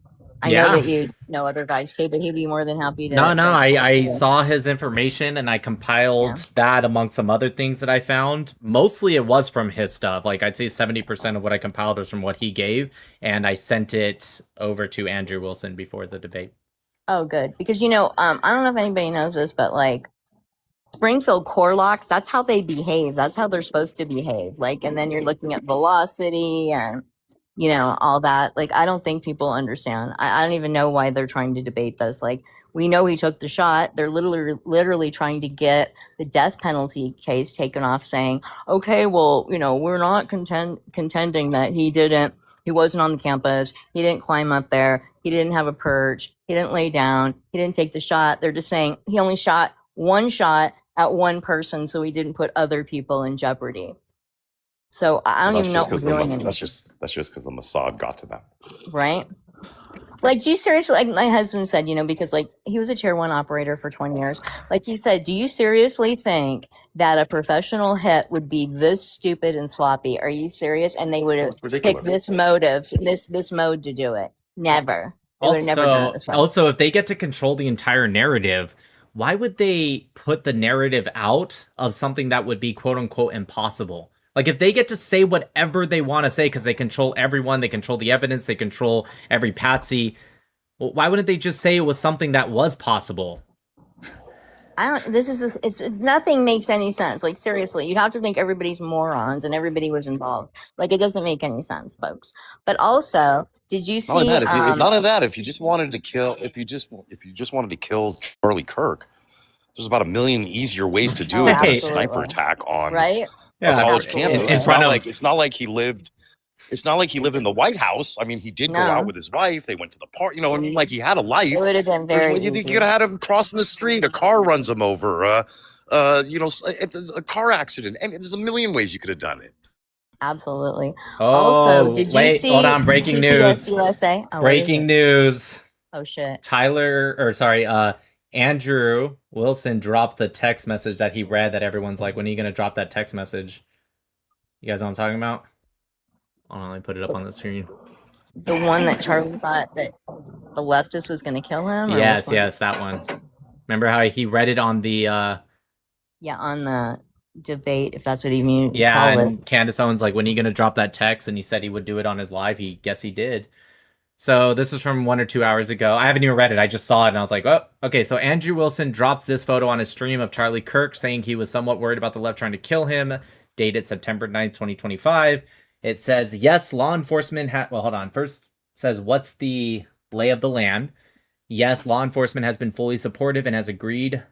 I know that you know other guys too, but he'd be more than happy to. No, I saw his information and I compiled that among some other things that I found. Mostly it was from his stuff. Like I'd say 70% of what I compiled was from what he gave, and I sent it over to Andrew Wilson before the debate. Oh, good, because I don't know if anybody knows this, but like. Springfield core locks, that's how they behave. That's how they're supposed to behave. Like, and then you're looking at velocity and, all that. Like, I don't think people understand. I don't even know why they're trying to debate this. Like, we know he took the shot. They're literally trying to get the death penalty case taken off, saying, okay, well, we're not contending that he wasn't on the campus. He didn't climb up there. He didn't have a perch. He didn't lay down. He didn't take the shot. They're just saying he only shot one shot at one person so we didn't put other people in jeopardy. So I don't Well, even know what we're doing anymore. that's just because the Mossad got to them. Right? Like, do you seriously, like my husband said, because like he was a tier 1 operator for 20 years. Like he said, do you seriously think that a professional hit would be this stupid and sloppy? Are you serious? And they would have picked this mode to do it. Never. They would have never done it this way. Also, if they get to control the entire narrative, why would they put the narrative out of something that would be quote unquote impossible? Like, if they get to say whatever they want to say because they control everyone, they control the evidence, they control every patsy, well, why wouldn't they just say it was something that was possible? It's nothing makes any sense. Like, seriously, you'd have to think everybody's morons and everybody was involved. Like, it doesn't make any sense, folks. But also, did you see? Not only that, if you just wanted to kill Charlie Kirk, there's about 1 million easier ways to do it than a sniper attack on right? a college campus. It's not like he lived in the White House. I mean, he did go out with his wife. They went to the park. I mean, like, he had a life. It would have been very easy. You could have had him crossing the street. A car runs him over. A car accident. And there's 1 million ways you could have done it. Absolutely. Oh, also, did you see? Hold on, breaking news. USA? Oh, breaking news. Oh shit. Andrew Wilson dropped the text message that he read that everyone's like, when are you going to drop that text message? You guys know what I'm talking about? Hold on, let me put it up on the screen. The one that Charlie thought that the leftist was going to kill him? Yes, that one. Remember how he read it on the... on the debate, if that's what he mean. Yeah, and Candace Owens like, when are you going to drop that text? And he said he would do it on his live. He did. So this was from 1 or 2 hours ago. I haven't even read it. I just saw it and I was like, oh, okay. So Andrew Wilson drops this photo on his stream of Charlie Kirk saying he was somewhat worried about the left trying to kill him. Dated September 9th, 2025. It says, yes, law enforcement well, hold on. First says, what's the lay of the land? Yes, law enforcement has been fully supportive and has agreed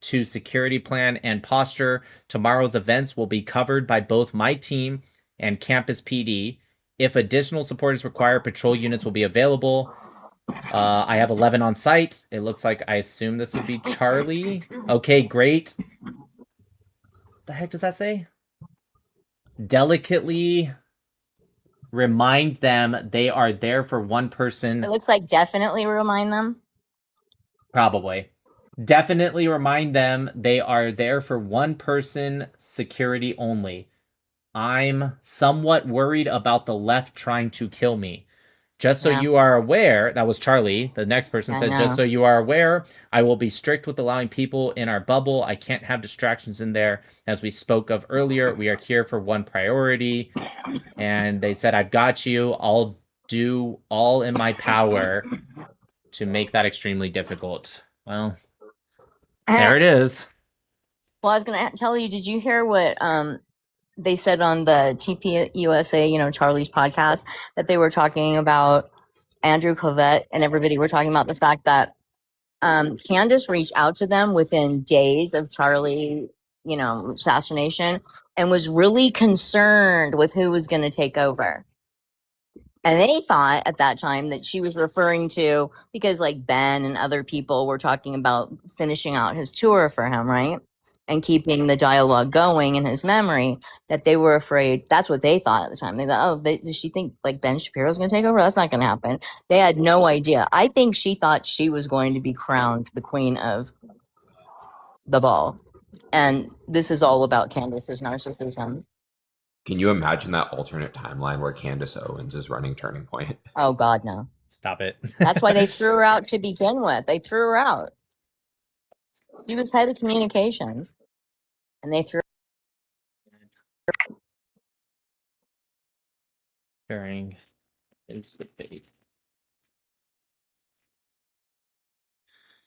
to security plan and posture. Tomorrow's events will be covered by both my team and Campus PD. If additional support is required, patrol units will be available. I have 11 on site. It looks like, I assume this would be Charlie. Okay, great. The heck does that say? Delicately remind them they are there for one person. It looks like definitely remind them. Probably. Definitely remind them they are there for one person, security only. I'm somewhat worried about the left trying to kill me. Just so you are aware, that was Charlie. The next person says, just so you are aware, I will be strict with allowing people in our bubble. I can't have distractions in there. As we spoke of earlier, we are here for one priority. And they said, I've got you. I'll do all in my power to make that extremely difficult. Well, there it is. Well, I was going to tell you, did you hear what they said on the TP USA, Charlie's podcast, that they were talking about Andrew Covette and everybody were talking about the fact that Candace reached out to them within days of Charlie, assassination and was really concerned with who was going to take over. And they thought at that time that she was referring to, because like Ben and other people were talking about finishing out his tour for him, right? And keeping the dialogue going in his memory, that they were afraid. That's what they thought at the time. They thought, does she think like Ben Shapiro's going to take over? That's not going to happen. They had no idea. I think she thought she was going to be crowned the queen of the ball. And this is all about Candace's narcissism. Can you imagine that alternate timeline where Candace Owens is running Turning Point? Oh, God, no. Stop it. That's why they threw her out to begin with. They threw her out. She was head of communications. And they threw Sharing is the bait.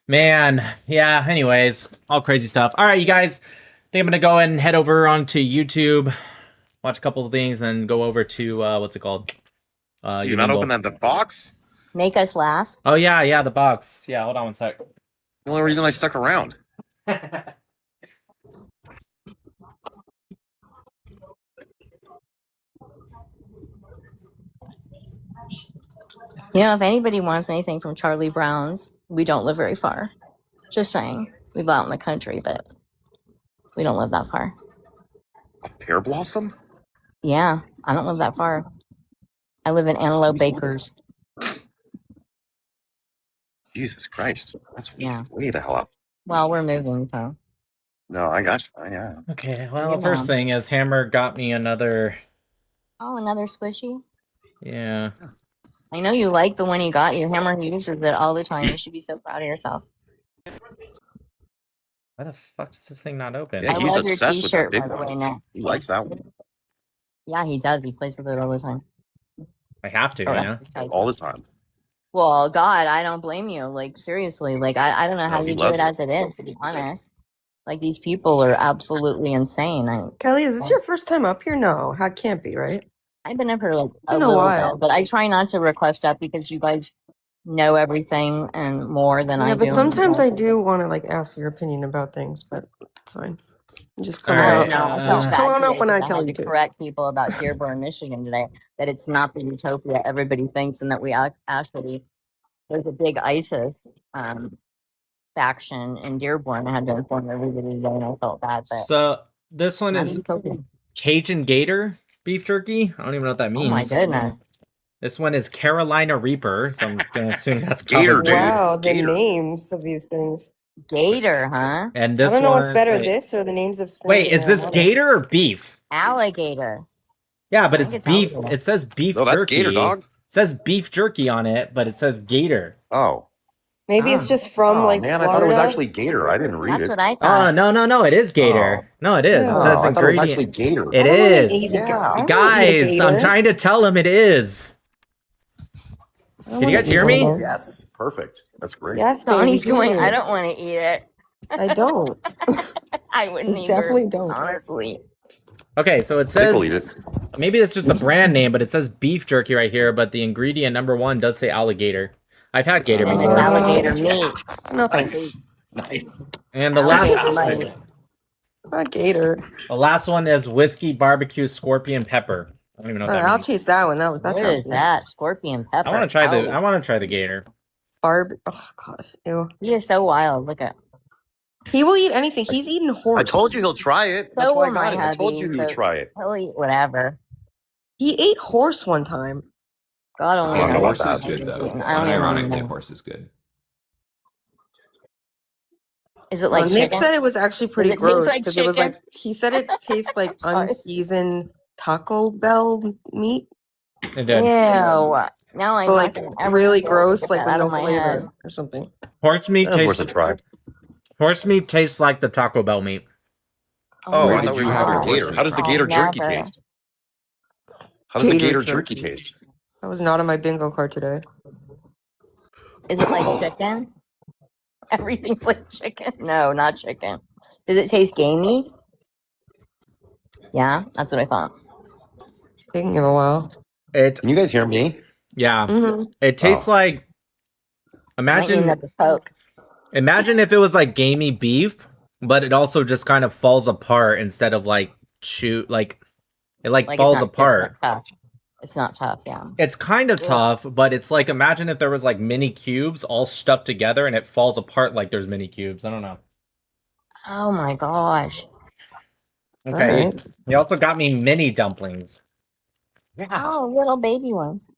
Man, yeah, anyways, all crazy stuff. All right, you guys, I think I'm going to go ahead and head over onto YouTube, watch a couple of things, then go over to, what's it called? You're not opening the box? Make us laugh. Oh, yeah, the box. Yeah, hold on one sec. The only reason I stuck around. If anybody wants anything from Charlie Brown's, we don't live very far. Just saying. We live out in the country, but We don't live that far. A pear blossom? Yeah, I don't live that far. I live in Antelope Acres. Jesus Christ. That's Yeah. way the hell out. Well, we're moving, so. No, I got you. Yeah. Okay, well, the first thing is Hammer got me another... Oh, another squishy? Yeah. I know you like the one he got you. Hammer uses it all the time. You should be so proud of yourself. Why the fuck does this thing not open? Yeah, I he's love your obsessed with that t-shirt, big by the way, one. Nick. He likes that one. Yeah, he does. He plays with it all the time. I have to, Oh, you know? that's All the time. Well, God, I don't blame you. Like, seriously. Like, I don't know how No, he you do loves it as it is, to be honest. Like, these people are absolutely insane. Kelly, is this your first time up here? No, it can't be, right? I've been up here like a Been a little while. bit, but I try not to request up because you guys know everything and more than I Yeah, do. but sometimes I do want to like ask your opinion about things, but it's fine. Just come All on right, up. No, I Just felt come bad on up today when I because I tell had you to to. correct people about Dearborn, Michigan today, that it's not the utopia everybody thinks and that we actually, there's a big ISIS faction in Dearborn. I had to inform everybody today and I felt bad, but So, this one not is utopia. Cajun Gator beef jerky. I don't even know what that Oh my means. goodness. This one is Carolina Reaper, so I'm gonna assume that's Gator, probably... dude. Wow, the Gator. names of these things. Gator, huh? And I this don't know one... what's better, Wait, this or the names of wait, is this gator or beef? Alligator. Yeah, but I it's think it's beef. alligator. It says beef No, that's jerky. gator, dog. It says beef jerky on it, but it says gator. Oh. Maybe it's just from Oh, like man, Florida. I thought it was actually gator. I didn't read That's it. what I Oh, thought. no, it is gator. No, it is. It Yeah. says Oh, I thought it was ingredient. actually gator. It I don't wanna is. eat a ga- Yeah. I don't wanna eat a Guys, I'm gator. trying to tell him it is. I don't Can you wanna guys eat hear one of me? those. Yes. Perfect. That's great. Yes, baby. Tony's going, do I it. don't want to eat it. I don't. I wouldn't either. Definitely don't. Honestly. Okay, so it Nick will eat says... Maybe it's just the brand name, but it says beef jerky right here, but the ingredient number 1 does say alligator. I've had gator And it's before. alligator meat. No thanks. Nice. And the Alligator last... meat. Not gator. The last one is whiskey barbecue scorpion pepper. I don't even know what All that right, I'll means. taste that one. That What sounds is good. that? Scorpion pepper. I want to try the. Oh, I want to try the gator. Oh god, ew. he is so wild. Look at. He will eat anything. He's eaten horse. I told you he'll try it. That's So why I will got my it. I told hubby, you he would so try it. he'll eat whatever. He ate horse one time. God only Yeah, knows. horse what is good he's though. eaten. I don't even Unironically, know. horse is good. Is it like Nick chicken? said it was actually pretty it taste gross like because it was chicken? like he said it tastes like Sorry. unseasoned Taco Bell meat, It did. Ew. Now I'm but like not gonna ever really get gross, like that with out no of my flavor head. or something. Horse meat That's worth tastes. a try. Horse meat tastes like the Taco Bell meat. Oh, Where I did thought we you were have talking your about horse gator. meat How does the from? gator jerky Never. taste? How does the Gator gator jerky jerky. taste? That was not on my bingo card today. Is it like chicken? Everything's like chicken. No, not chicken. Does it taste gamey? Yeah, that's what I thought. Taking him a while. It. Can you guys hear me? Yeah. Mm-hmm. It tastes Oh. like. Might need Imagine. another Coke. Imagine if it was like gamey beef, but it also just kind of falls apart instead of like chew. Like it like Like falls it's not apart. tough. It's not tough. Yeah. It's kind of tough, but it's like imagine if there was like mini cubes all stuffed together and it falls apart like there's mini cubes. I don't know. Oh my gosh. Okay. Alright. You also got me mini dumplings. Yeah. Oh, little baby ones.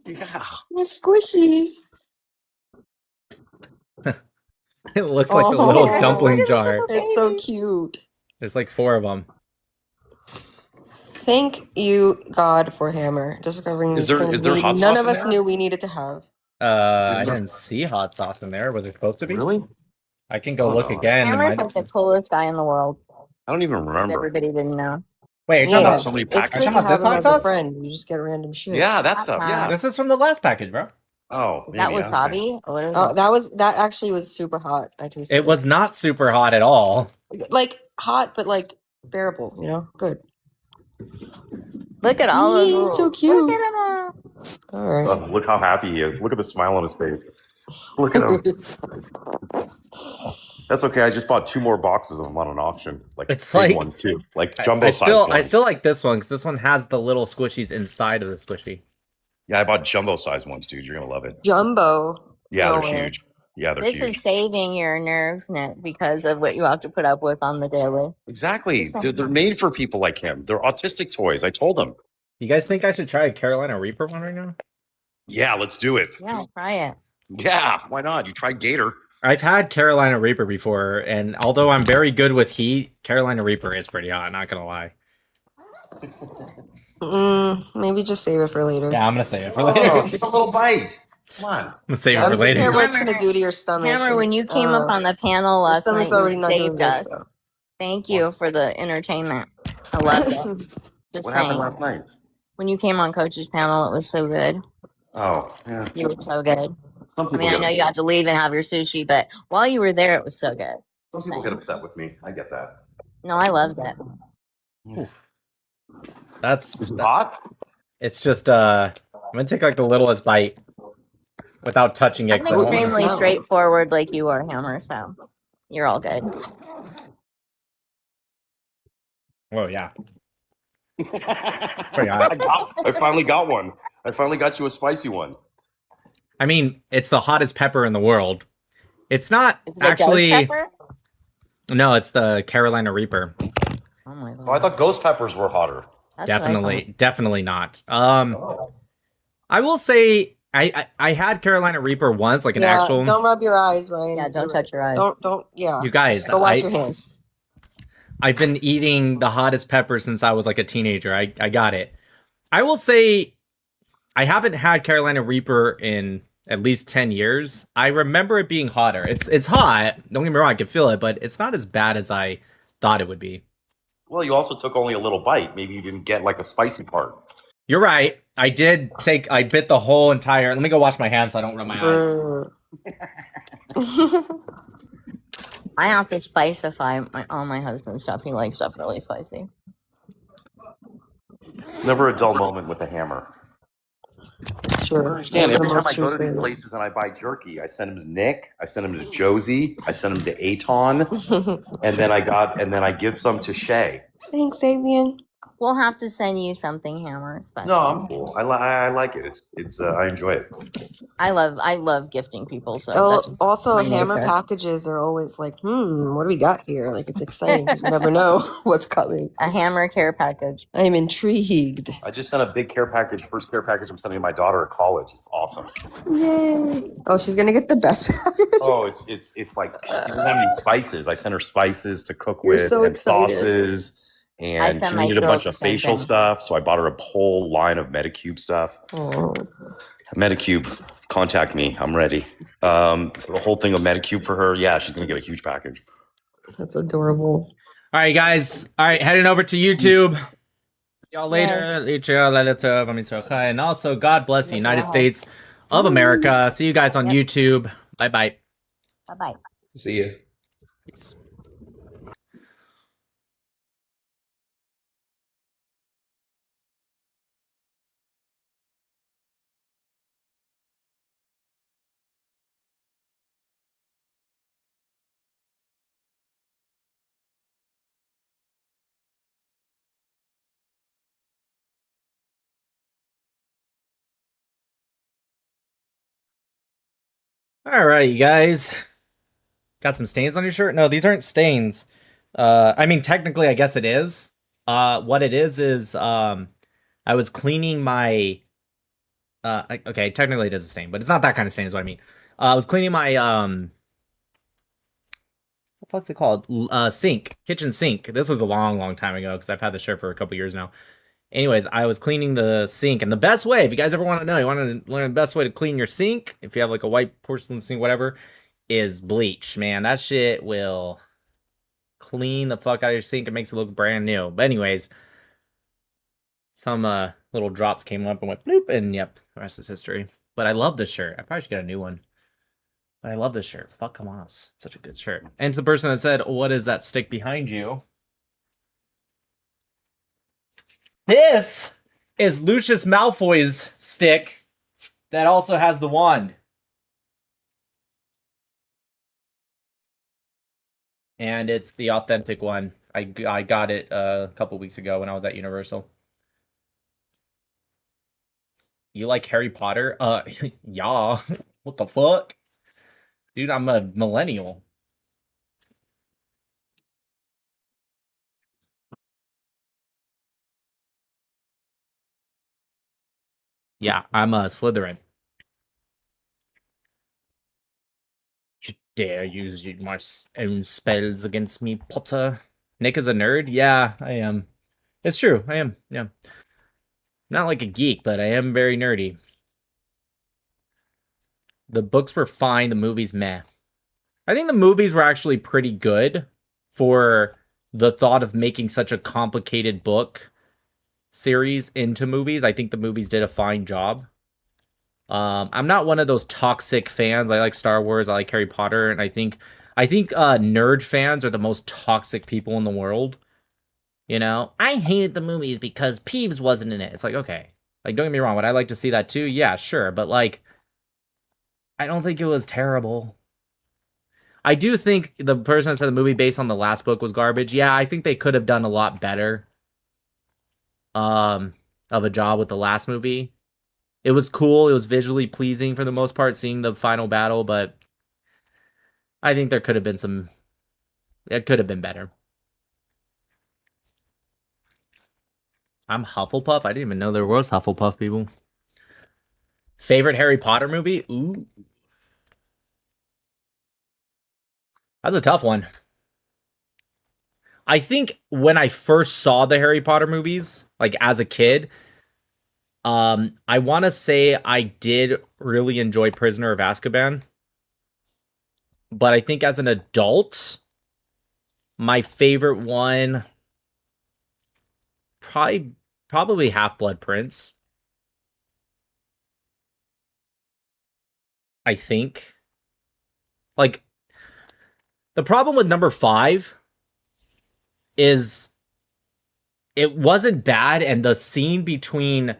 Yeah. The squishies. It looks like a little Oh. dumpling jar. It's so cute. There's like 4 of them. Thank you, God, for Hammer. Discovering Is these there- things is there hot none sauce of in us there? knew we needed to have. I there- didn't see hot sauce in there. Was there supposed to be? Really? I can go Oh, look no. again. It Hammer's might- like the coolest guy in the world. I don't even That remember. everybody didn't know. Wait, you're It's talking got about, so many It's packages. good talking to about have this him hot as a sauce? friend. You just get random shit. Yeah, that stuff. Yeah. this is from the last package, bro. Oh, Is that maybe, okay. wasabi? Or what is Oh, it? that actually was super hot. I tasted It was not super hot at all. like hot, but like bearable. You know, good. Look at all those Yee, little. so cute. Look at him all. All right. Oh, look how happy he is. Look at the smile on his face. Look at him. That's okay. I just bought 2 more boxes of them on an auction. Like It's big like- ones too. Like jumbo I size still ones. like this one because this one has the little squishies inside of the squishy. Yeah, I bought jumbo size ones, dude. You're gonna love it. Jumbo. Yeah, No they're way. huge. Yeah, they're This huge. is saving your nerves, Nick, because of what you have to put up with on the daily. Exactly. They're made for people like him. They're autistic toys. I told him. You guys think I should try a Carolina Reaper one right now? Yeah, let's do it. Yeah, try it. Yeah, why not? You tried Gator. I've had Carolina Reaper before, and although I'm very good with heat, Carolina Reaper is pretty hot, not gonna lie. Maybe just save it for later. Yeah, I'm gonna save it for Oh, later. take a little bite. Come on. I'm gonna save it I'm for later. scared what it's gonna do to your stomach. Hammer, when you came up on the panel your last night, stomach's you already not doing saved good, us. so. Thank you for the entertainment. I love it. Just What saying. happened last night? When you came on Coach's panel, it was so good. Oh, yeah. You were so good. Some I people mean, I get know you had to leave and have your sushi, but while you were there, it was so good. some Just people saying. get upset with me. I get that. No, I loved it. That's Is it hot? It's just I'm gonna take like the littlest bite without touching it. I'm 'cause I don't wanna- extremely straightforward like you are, Hammer, so you're all good. Oh yeah. I finally got one. I finally got you a spicy one. I mean, it's the hottest pepper in the world. It's not Is it ghost actually. pepper? No, it's the Carolina Reaper. Oh my god. Oh, I thought ghost peppers were hotter. That's what I Definitely not. I will say I had Carolina Reaper once, like an Yeah, actual. don't rub your eyes, Ryan. Yeah, don't touch your eyes. Don't. Yeah. You guys, go wash your hands. I've been eating the hottest pepper since I was like a teenager. I got it. I will say I haven't had Carolina Reaper in at least 10 years. I remember it being hotter. It's hot. Don't get me wrong, I can feel it, but it's not as bad as I thought it would be. Well, you also took only a little bite. Maybe you didn't get like a spicy part. You're right. I bit the whole entire. Let me go wash my hands so I don't rub my eyes. I have to spicify all my husband's stuff. He likes stuff really spicy. Never a dull moment with a hammer. It's I true. don't understand. That's the Every time most I go true to these statement. places and I buy jerky, I send him to Nick, I send him to Josie, I send him to Aton, and then I give some to Shay. Thanks, Avian. We'll have to send you something, Hammer, special. No, I'm cool. I like it. It's I enjoy it. I love gifting people. So that's Also, my hammer nature. packages are always like, what do we got here? Like, it's exciting because you never know what's coming. A hammer care package. I am intrigued. I just sent a big care package, first care package I'm sending to my daughter at college. It's awesome. Yay! Oh, she's gonna get the best package. Oh, it's like she doesn't have any spices. I sent her spices to cook You're with so and excited. sauces. I And sent she my needed a girls bunch the of same facial thing. stuff, so I bought her a whole line of Medicube stuff. Oh. Medicube, contact me. I'm ready. So the whole thing of Medicube for her, yeah, she's gonna get a huge package. That's adorable. All right, guys. All right, heading over to YouTube. See y'all later. And also, God bless the United States of America. See you guys on YouTube. Bye bye. Bye bye. See ya. Peace. All right, you guys. Got some stains on your shirt? No, these aren't stains. I mean, technically, I guess it is. What it is I was cleaning my. Okay, technically it is a stain, but it's not that kind of stain. Is what I mean. I was cleaning my what the fuck's it called? Sink, kitchen sink. This was a long time ago because I've had this shirt for a couple years now. Anyways, I was cleaning the sink, and the best way, if you guys ever want to know, you want to learn the best way to clean your sink, if you have like a white porcelain sink, whatever, is bleach. Man, that shit will clean the fuck out of your sink. It makes it look brand new. But anyways, some little drops came up and went bloop, and yep, the rest is history. But I love this shirt. I probably should get a new one. But I love this shirt. Fuck Hamas. Such a good shirt. And to the person that said, what is that stick behind you? This is Lucius Malfoy's stick that also has the wand. And it's the authentic one. I got it a couple weeks ago when I was at Universal. You like Harry Potter? Yeah. What the fuck? Dude, I'm a millennial. Yeah, I'm a Slytherin. You dare use my own spells against me, Potter? Nick is a nerd? Yeah, I am. It's true, I am, yeah. Not like a geek, but I am very nerdy. The books were fine, the movies meh. I think the movies were actually pretty good for the thought of making such a complicated book series into movies. I think the movies did a fine job. I'm not one of those toxic fans. I like Star Wars, I like Harry Potter, and I think nerd fans are the most toxic people in the world. You know, I hated the movies because Peeves wasn't in it. It's like, okay, like don't get me wrong, would I like to see that too? Yeah, sure, but like, I don't think it was terrible. I do think the person that said the movie based on the last book was garbage. Yeah, I think they could have done a lot better of a job with the last movie. It was cool. It was visually pleasing for the most part, seeing the final battle, but I think there could have been it could have been better. I'm Hufflepuff? I didn't even know there was Hufflepuff people. Favorite Harry Potter movie? Ooh. That's a tough one. I think when I first saw the Harry Potter movies, like as a kid, I want to say I did really enjoy Prisoner of Azkaban. But I think as an adult, my favorite one probably Half-Blood Prince. I think. Like, the problem with number 5 is it wasn't bad, and the scene between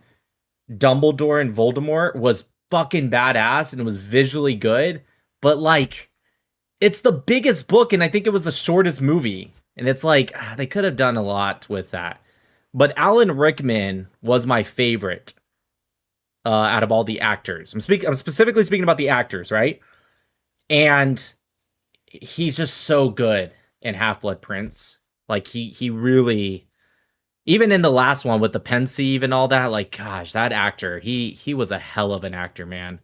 Dumbledore and Voldemort was fucking badass, and it was visually good, but like, it's the biggest book, and I think it was the shortest movie, and it's like, they could have done a lot with that. But Alan Rickman was my favorite out of all the actors. I'm specifically speaking about the actors, right? And he's just so good in Half-Blood Prince. Like, he really, even in the last one with the pensieve and all that, like, gosh, that actor, he was a hell of an actor, man.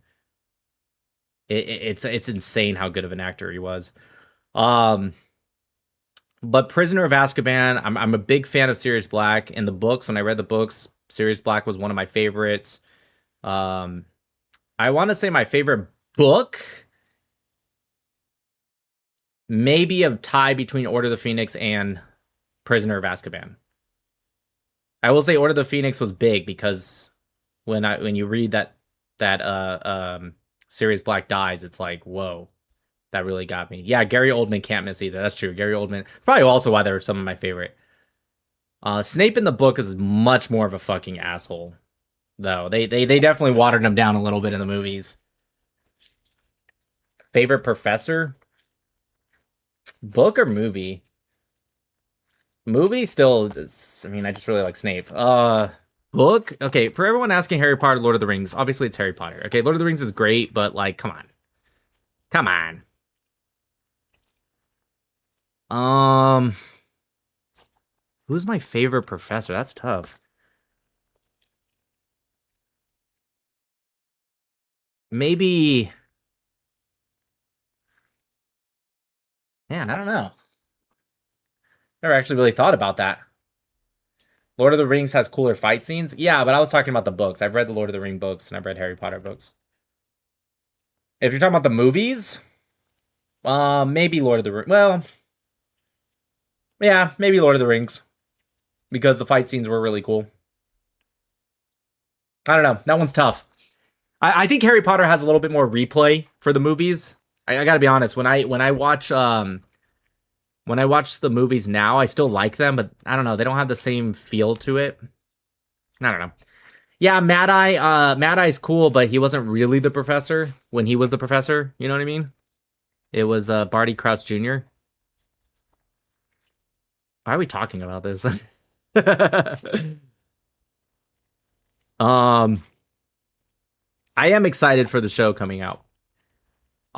It's insane how good of an actor he was. But Prisoner of Azkaban, I'm a big fan of Sirius Black. In the books, when I read the books, Sirius Black was one of my favorites. I want to say my favorite book, maybe a tie between Order of the Phoenix and Prisoner of Azkaban. I will say Order of the Phoenix was big because when you read that Sirius Black dies, it's like, whoa, that really got me. Yeah, Gary Oldman can't miss either. That's true. Gary Oldman, probably also why they're some of my favorite. Snape in the book is much more of a fucking asshole, though. They definitely watered him down a little bit in the movies. Favorite professor? Book or movie? Movie still, I mean, I just really like Snape. Book? Okay, for everyone asking Harry Potter, Lord of the Rings, obviously it's Harry Potter. Okay, Lord of the Rings is great, but like, come on. Come on. Who's my favorite professor? That's tough. Maybe, man, I don't know. Never actually really thought about that. Lord of the Rings has cooler fight scenes? Yeah, but I was talking about the books. I've read the Lord of the Ring books, and I've read Harry Potter books. If you're talking about the movies, maybe Lord of the Rings. Well, yeah, maybe Lord of the Rings. Because the fight scenes were really cool. I don't know. That one's tough. I think Harry Potter has a little bit more replay for the movies. I gotta be honest. When I watch the movies now, I still like them, but I don't know. They don't have the same feel to it. I don't know. Yeah, Mad Eye's cool, but he wasn't really the professor when he was the professor. You know what I mean? It was Barty Crouch Jr. Why are we talking about this? I am excited for the show coming out.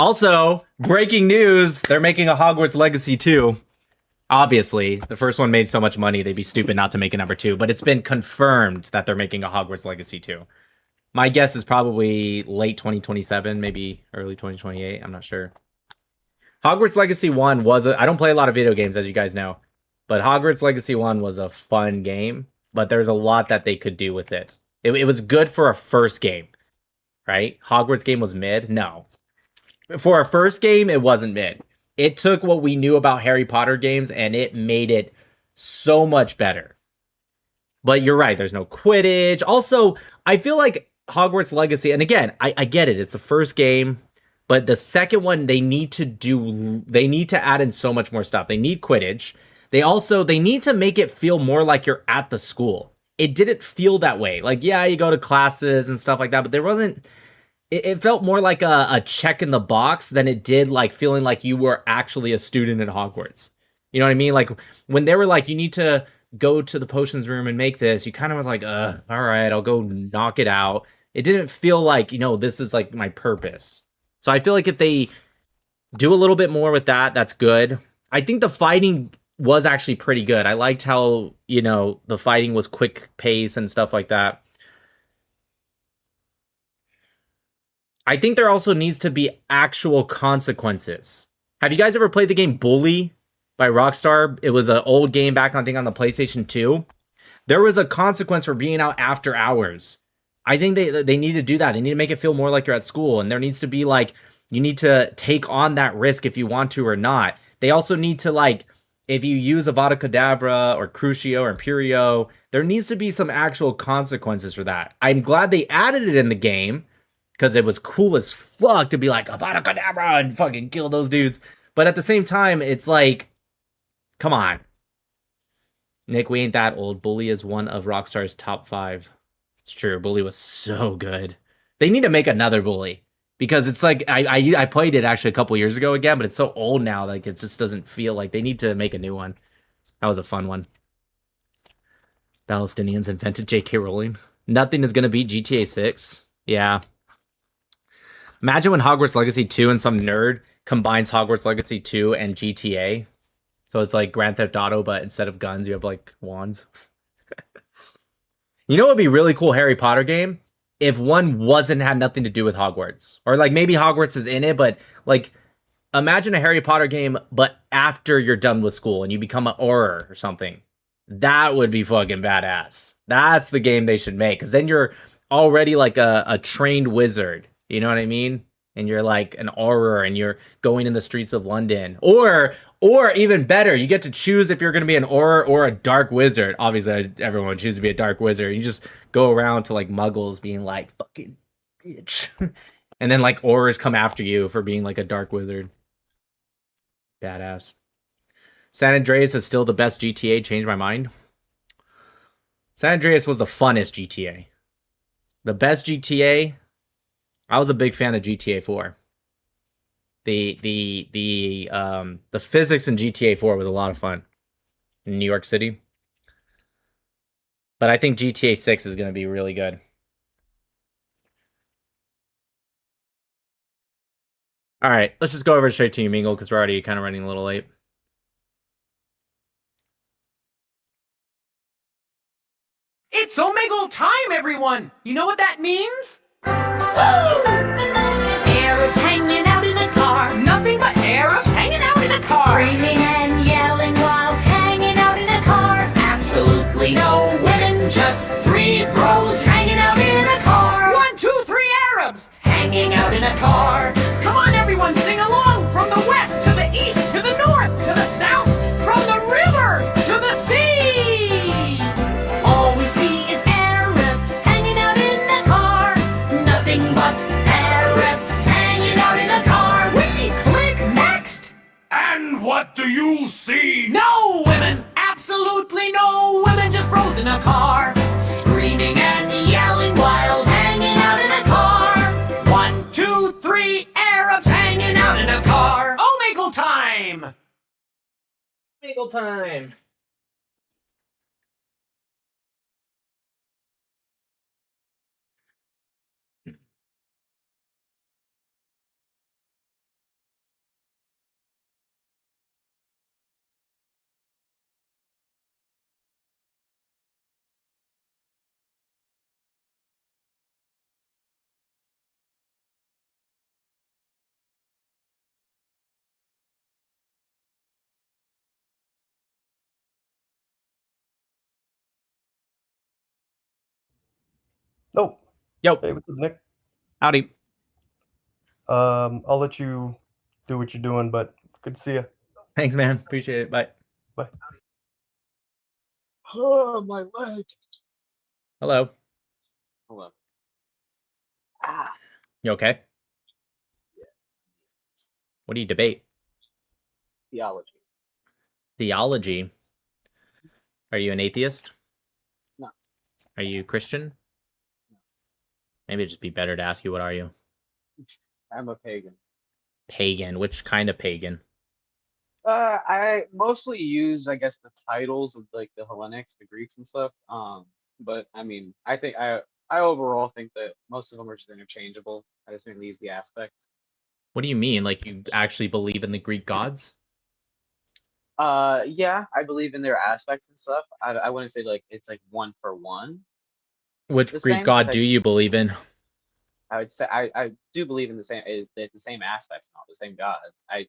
Also, breaking news, they're making a Hogwarts Legacy 2. Obviously, the first one made so much money, they'd be stupid not to make a number 2, but it's been confirmed that they're making a Hogwarts Legacy 2. My guess is probably late 2027, maybe early 2028, I'm not sure. Hogwarts Legacy 1 was I don't play a lot of video games, as you guys know, but Hogwarts Legacy 1 was a fun game, but there's a lot that they could do with it. It was good for a first game, right? Hogwarts game was mid? No. For a first game, it wasn't mid. It took what we knew about Harry Potter games and it made it so much better. But you're right, there's no Quidditch. Also, I feel like Hogwarts Legacy, and again, I get it, it's the first game, but the second one, they need to add in so much more stuff. They need Quidditch. They need to make it feel more like you're at the school. It didn't feel that way. Like, yeah, you go to classes and stuff like that, but there wasn't, it felt more like a check in the box than it did like feeling like you were actually a student at Hogwarts. You know what I mean? Like when they were like, you need to go to the potions room and make this, you kind of was like, all right, I'll go knock it out. It didn't feel like, this is like my purpose. So I feel like if they do a little bit more with that, that's good. I think the fighting was actually pretty good. I liked how, the fighting was quick pace and stuff like that. I think there also needs to be actual consequences. Have you guys ever played the game Bully by Rockstar? It was an old game back, I think, on the PlayStation 2. There was a consequence for being out after hours. I think they need to do that. They need to make it feel more like you're at school. And there needs to be like, you need to take on that risk if you want to or not. They also need to like, if you use Avada Kedavra or Crucio or Imperio, there needs to be some actual consequences for that. I'm glad they added it in the game because it was cool as fuck to be like Avada Kedavra and fucking kill those dudes. But at the same time, it's like, come on. Nick, we ain't that old. Bully is one of Rockstar's top 5. It's true. Bully was so good. They need to make another Bully. Because it's like, I played it actually a couple years ago again, but it's so old now, like it just doesn't feel like they need to make a new one. That was a fun one. Palestinians invented J.K. Rowling. Nothing is going to beat GTA 6. Yeah. Imagine when Hogwarts Legacy 2 and some nerd combines Hogwarts Legacy 2 and GTA. So it's like Grand Theft Auto, but instead of guns, you have like wands. You know what would be a really cool Harry Potter game? If one had nothing to do with Hogwarts. Or like maybe Hogwarts is in it, but like imagine a Harry Potter game, but after you're done with school and you become an Auror or something. That would be fucking badass. That's the game they should make. Because then you're already like a trained wizard. You know what I mean? And you're like an Auror and you're going in the streets of London. Or even better, you get to choose if you're going to be an Auror or a dark wizard. Obviously, everyone would choose to be a dark wizard. You just go around to like muggles being like, fucking bitch. And then like Aurors come after you for being like a dark wizard. Badass. San Andreas is still the best GTA. Changed my mind. San Andreas was the funnest GTA. The best GTA. I was a big fan of GTA 4. The physics in GTA 4 was a lot of fun in New York City. But I think GTA 6 is going to be really good. All right, let's just go over straight to you, Mingle, because we're already kind of running a little late. It's Omegle time, everyone! You know what that means? Arabs hanging out in a car. Nothing but Arabs hanging out in a car. Screaming and yelling while hanging out in a car. Absolutely no women, just 3 bros hanging out in a car. 1, 2, 3 Arabs hanging out in a car. Come on, everyone, sing along. From the west to the east to the north to the south. From the river to the sea. All we see is Arabs hanging out in a car. Nothing but Arabs hanging out in a car. We click next. And what do you see? No women, absolutely no women, just bros in a car. Screaming and yelling while hanging out in a car. 1, 2, 3 Arabs hanging out in a car. Omegle time! Omegle time! Oh, yo, hey, what's up, Nick? Howdy. I'll let you do what you're doing, but good to see you. Thanks, man. Appreciate it. Bye. Bye. Oh, my leg. Hello. Hello. You okay? What do you debate? Theology. Theology. Are you an atheist? No. Are you Christian? Maybe it'd just be better to ask you, what are you? I'm a pagan. Pagan. Which kind of pagan? I mostly use, I guess, the titles of like the Hellenics, the Greeks and stuff. But I mean, I overall think that most of them are just interchangeable. I just mainly use the aspects. What do you mean? Like, you actually believe in the Greek gods? Yeah, I believe in their aspects and stuff. I wouldn't say like it's like one for one Which the Greek same, because god do you believe in? I would say I do believe in the same aspects, not the same gods. I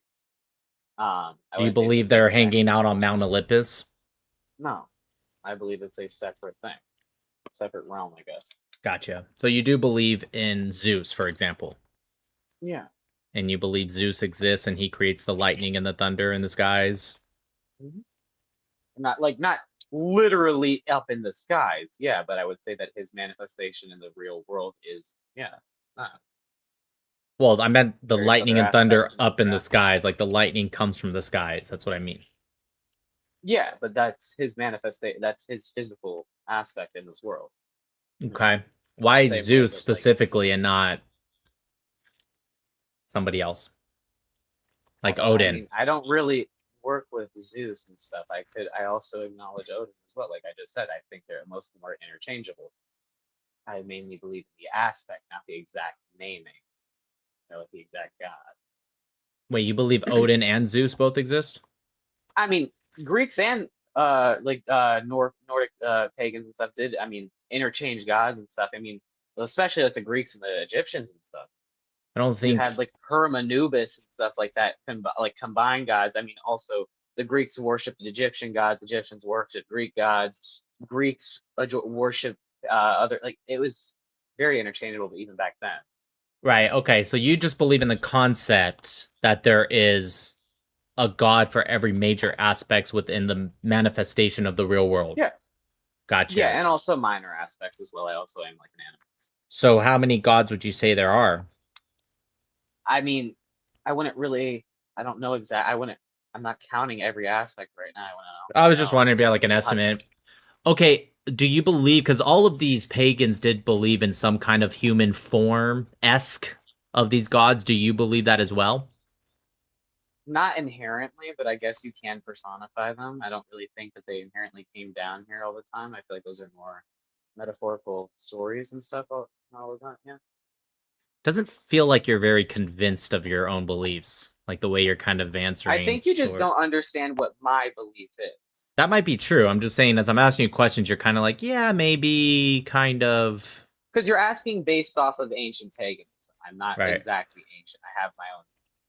Do you wouldn't say believe they're they're the exact hanging out on Mount Olympus? no. I believe it's a separate thing, separate realm, I guess. Gotcha. So you do believe in Zeus, for example. Yeah. And you believe Zeus exists and he creates the lightning and the thunder in the skies? Not literally up in the skies, yeah, but I would say that his manifestation in the real world is that. Well, I meant the Various lightning other and thunder aspects up in the skies. Like, the lightning comes from the skies. That's what I mean. Yeah, but that's his manifestation. That's his physical aspect in this world. Okay. Why Same way Zeus with, like, specifically and not somebody else? Like I Odin. mean, I don't really work with Zeus and stuff. I also acknowledge Odin as well. Like I just said, I think most of them are interchangeable. I mainly believe in the aspect, not the exact naming, like the exact god. Wait, you believe Odin and Zeus both exist? I mean, Greeks and Nordic pagans and stuff did, I mean, interchange gods and stuff. I mean, especially like the Greeks and the Egyptians and stuff. I don't You think had like Hermanubis and stuff like that, like combined gods. I mean, also the Greeks worshipped Egyptian gods, Egyptians worshipped Greek gods, Greeks worship other, like it was very interchangeable even back then. Right, okay. So you just believe in the concept that there is a god for every major aspects within the manifestation of the real world. Yeah. Gotcha. Yeah, and also minor aspects as well. I also am like an animist. So how many gods would you say there are? I mean, I wouldn't really, I don't know I'm not counting every aspect right now. I was just wondering if you had like an estimate. Okay, do you believe, because all of these pagans did believe in some kind of human form-esque of these gods, do you believe that as well? Not inherently, but I guess you can personify them. I don't really think that they inherently came down here all the time. I feel like those are more metaphorical stories and stuff all the time, yeah. Doesn't feel like you're very convinced of your own beliefs, like the way you're kind of answering. I think you just don't understand what my belief is. That might be true. I'm just saying, as I'm asking you questions, you're kind of like, yeah, maybe, kind of. Because you're asking based off of ancient paganism. I'm not Right. exactly ancient. I have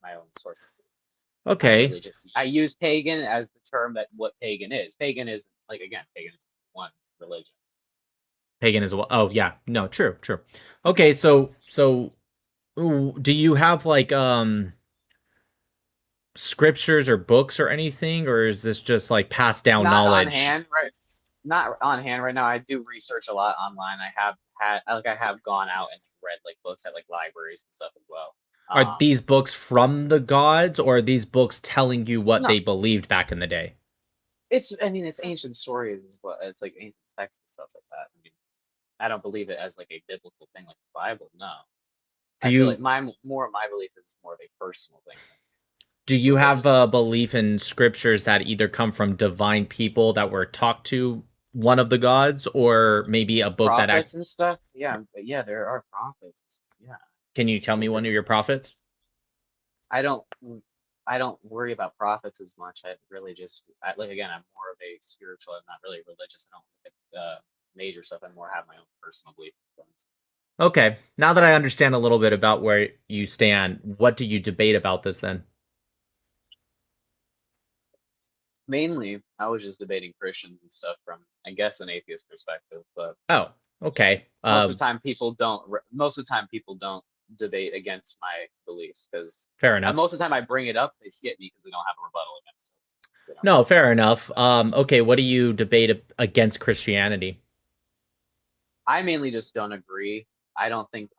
my own sorts of beliefs. Okay. I use pagan as the term that what pagan is. Pagan is, like, again, pagan is one religion. Pagan as well. Oh, yeah. No, true. Okay, so do you have like scriptures or books or anything, or is this just like passed down knowledge? Not on hand right now. I do research a lot online. I have gone out and read like books at like libraries and stuff as well. Are these books from the gods, or are these books telling you what they believed back in the day? It's ancient stories as well. It's like ancient texts and stuff like that. I mean, I don't believe it as like a biblical thing like the Bible. No. I feel like more of my belief is more of a personal thing. Do you have a belief in scriptures that either come from divine people that were talked to one of the gods, or maybe a book prophets and stuff? Yeah, there are prophets. Yeah. Can you tell me one of your prophets? I don't worry about prophets as much. I really just like, again, I'm more of a spiritual. I'm not really religious. I don't look at major stuff. I more have my own personal belief systems. Okay, now that I understand a little bit about where you stand, what do you debate about this then? Mainly, I was just debating Christians and stuff from, I guess, an atheist perspective. But Oh, okay. most of the time, people don't. Most of the time, people don't debate against my beliefs because Fair enough. most of the time I bring it up, they skip me because they don't have a rebuttal against it. You know? No, fair enough. Okay, what do you debate against Christianity? I mainly just don't agree. I don't think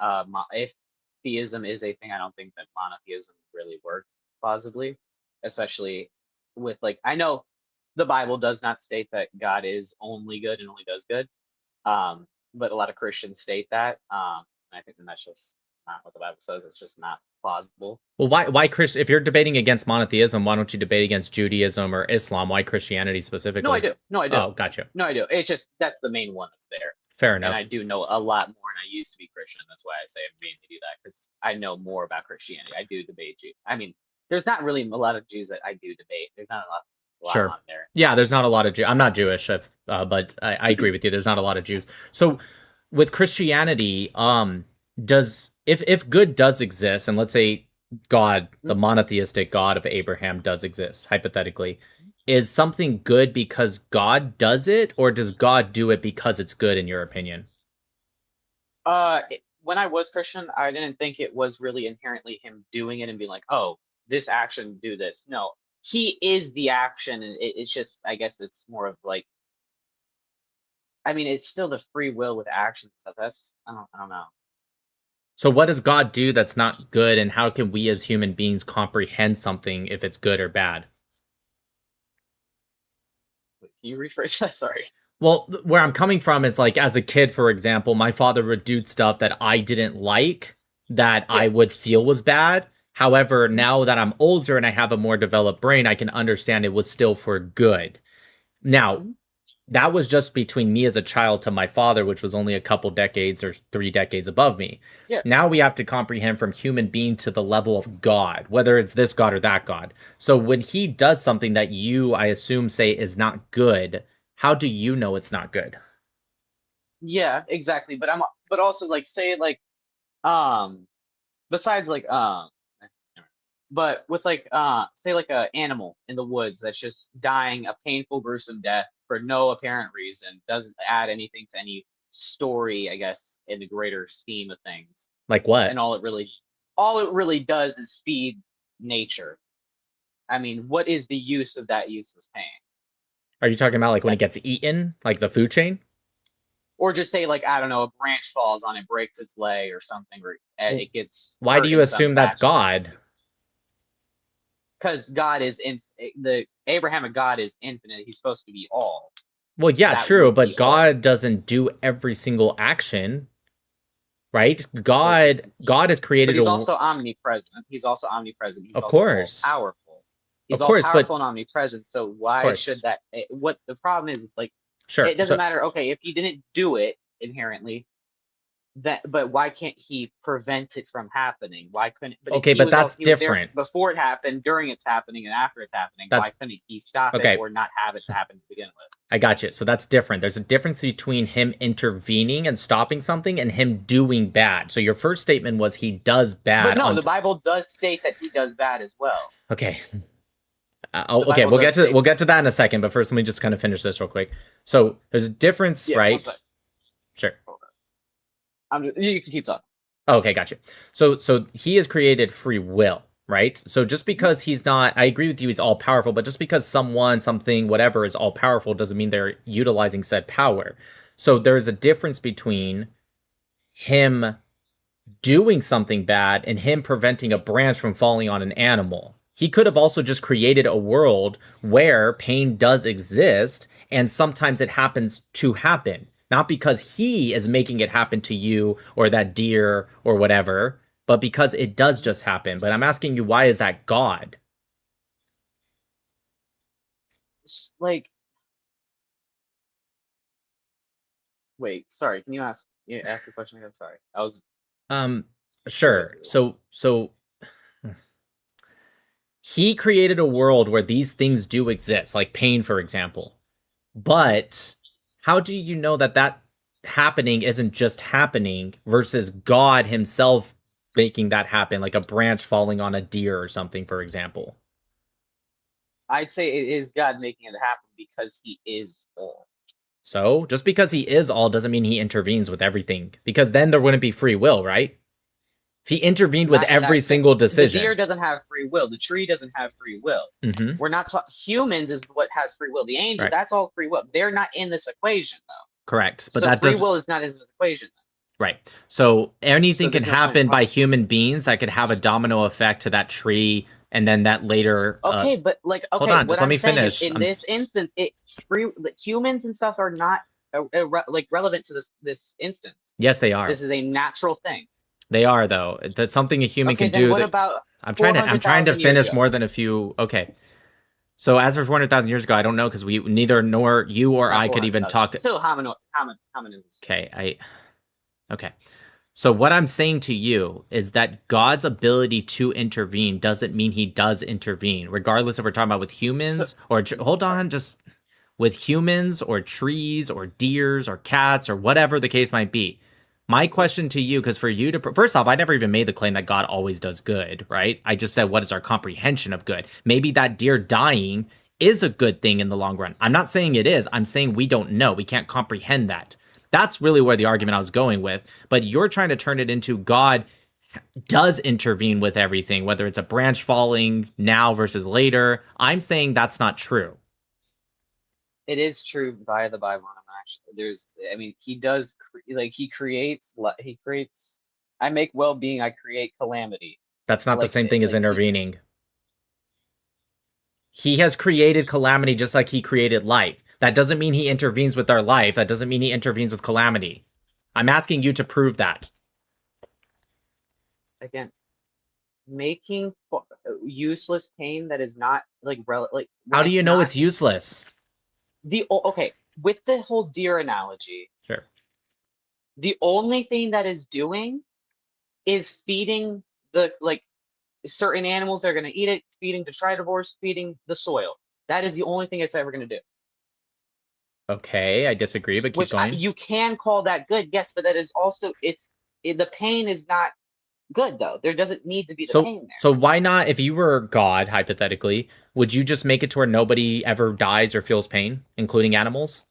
if theism is a thing, I don't think that monotheism really works plausibly, especially with like I know the Bible does not state that God is only good and only does good, but a lot of Christians state that. And I think that that's just not what the Bible says. It's just not plausible. Well, why Chris? If you're debating against monotheism, why don't you debate against Judaism or Islam? Why Christianity specifically? No, I do. No, I do. Oh, gotcha. No, I do. It's just that's the main one that's there. Fair And enough. I do know a lot more, and I used to be Christian. That's why I say I'm being to do that because I know more about Christianity. I do debate Jew. I mean, there's not really a lot of Jews that I do debate. There's not a lot Sure. on there. Yeah, there's not a lot of Jews. I'm not Jewish, but I agree with you. There's not a lot of Jews. So with Christianity, does if good does exist, and let's say God, the monotheistic God of Abraham, does exist hypothetically, is something good because God does it, or does God do it because it's good in your opinion? When I was Christian, I didn't think it was really inherently him doing it and being like, oh, this action, do this. No, he is the action, and it's just, I guess it's more of like, I mean, it's still the free will with action stuff. That's I don't know. So what does God do that's not good, and how can we as human beings comprehend something if it's good or bad? Can you rephrase that? Sorry. Well, where I'm coming from is like as a kid, for example, my father would do stuff that I didn't like, that I would feel was bad. However, now that I'm older and I have a more developed brain, I can understand it was still for good. Now, that was just between me as a child to my father, which was only a couple decades or 3 decades above me. Yeah. Now we have to comprehend from human being to the level of God, whether it's this God or that God. So when he does something that you, I assume, say is not good, how do you know it's not good? Yeah, exactly. But also like say like besides like but with like say like a animal in the woods that's just dying a painful, gruesome death for no apparent reason, doesn't add anything to any story, I guess, in the greater scheme of things. Like what? And all it really does is feed nature. I mean, what is the use of that useless pain? Are you talking about like when it gets eaten, like the food chain? Or just say like, I don't know, a branch falls on it, breaks its leg or something, or it gets Why do you assume that's God? Because God is the Abrahamic God is infinite. He's supposed to be all. Well, yeah, That true, would be but God doesn't do every single action, right? God has But created he's a also omnipresent. He's also omnipresent. He's Of also course. all powerful. He's Of course, all but powerful and omnipresent. So why course. should that? What the problem is? It's like Sure, it doesn't so- matter. Okay, if he didn't do it inherently, but why can't he prevent it from happening? Why couldn't? But if Okay, he but was al- that's he was there different. before it happened, during it's happening, and after it's happening. Why That's- couldn't he stop okay. it or not have it to happen to begin with? I got you. So that's different. There's a difference between him intervening and stopping something and him doing bad. So your first statement was he does bad. But no, on the Bible does state that he does bad as well. Okay. The Okay, Bible does state- we'll get to that in a second, but first let me just kind of finish this real quick. So there's a difference, Yeah, one right? sec. Sure. You can keep talking. Okay, gotcha. So he has created free will, right? So just because he's not, I agree with you, he's all powerful, but just because someone, something, whatever is all powerful doesn't mean they're utilizing said power. So there's a difference between him doing something bad and him preventing a branch from falling on an animal. He could have also just created a world where pain does exist and sometimes it happens to happen. Not because he is making it happen to you or that deer or whatever, but because it does just happen. But I'm asking you, why is that God? It's like, wait, sorry. Can you ask the question again? Sorry, I was. Sure. So he created a world where these things do exist, like pain, for example. But how do you know that that happening isn't just happening versus God himself making that happen, like a branch falling on a deer or something, for example? I'd say it is God making it happen because he is all. So just because he is all doesn't mean he intervenes with everything, because then there wouldn't be free will, right? If he intervened with Not in every that sense. single The decision. deer doesn't have free will. The tree doesn't have free will. Mhm. We're not talking. Humans is what has free will. The angel, Right. that's all free will. They're not in this equation though. Correct. But So that free does will is not in this equation. right. So anything So can there's no point happen by talking. human beings that could have a domino effect to that tree, and then that later. Okay, but like, hold okay, on, what just let I'm me saying is, finish. in this instance, humans and stuff are not like relevant to this instance. Yes, they are. This is a natural thing. They are though. That's something a human Okay, can then do. what that- about I'm trying to 400,000 years finish ago? more than a few. Okay. So as for 400,000 years ago, I don't know because we neither nor you or Not I could even 400,000. talk. Still hominins. Okay, okay. So what I'm saying to you is that God's ability to intervene doesn't mean he does intervene, regardless if we're talking about with humans or hold on, just with humans or trees or deers or cats or whatever the case might be. My question to you, because for you to, first off, I never even made the claim that God always does good, right? I just said, what is our comprehension of good? Maybe that deer dying is a good thing in the long run. I'm not saying it is. I'm saying we don't know. We can't comprehend that. That's really where the argument I was going with. But you're trying to turn it into God does intervene with everything, whether it's a branch falling now versus later. I'm saying that's not true. It is true via the Bible. I mean, he does he creates. I make well-being. I create calamity. That's not the same thing as intervening. He has created calamity just like he created life. That doesn't mean he intervenes with our life. That doesn't mean he intervenes with calamity. I'm asking you to prove that. Again, making useless pain that is not How do you know it's useless? Okay, with the whole deer analogy, sure. The only thing that is doing is feeding the certain animals that are going to eat it, feeding detritivores, feeding the soil. That is the only thing it's ever going to do. Okay, I disagree, but keep going. You can call that good, yes, but that is also the pain is not good though. There doesn't need to be the pain there. So why not, if you were God, hypothetically, would you just make it to where nobody ever dies or feels pain, including animals?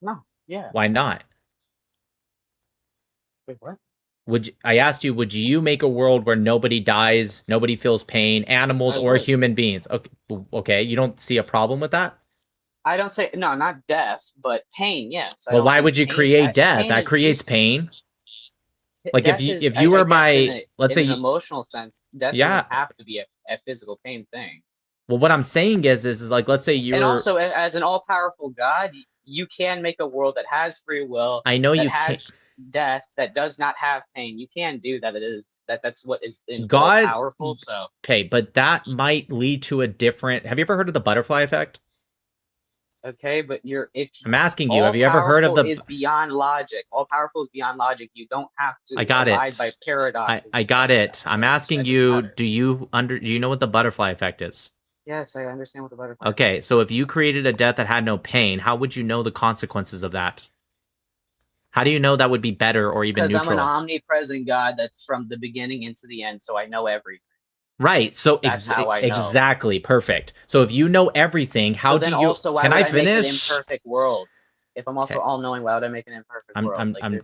No. Yeah. Why not? Wait, what? I asked you, would you make a world where nobody dies, nobody feels pain, animals or human beings? Okay, you don't see a problem with that? I don't say no, not death, but pain. Yes. Well, why would you create death? That creates pain. Like if you were my, let's say, in an emotional sense, death doesn't have to be a physical pain thing. Well, what I'm saying is like, let's say you're, and also as an all-powerful God, you can make a world that has free will. I know that you has can't. Death that does not have pain. You can do that. That's what is God powerful. So okay, but that might lead to a different. Have you ever heard of the butterfly effect? Okay, but I'm asking you, have you ever heard of the? Is beyond logic. All powerful is beyond logic. You don't have to. I got abide it. by paradox. I got it. I'm asking you, do you know what the butterfly effect is? Yes, I understand what the butterfly. Okay, so if you created a death that had no pain, how would you know the consequences of that? How do you know that would be better or even neutral? Because I'm an omnipresent God that's from the beginning into the end, so I know everything. Right. So that's how I know. Exactly. Perfect. So if you know everything, how do you? Also, why can would I make an finish? imperfect world. If I'm also all-knowing, why would I make an imperfect world? I'm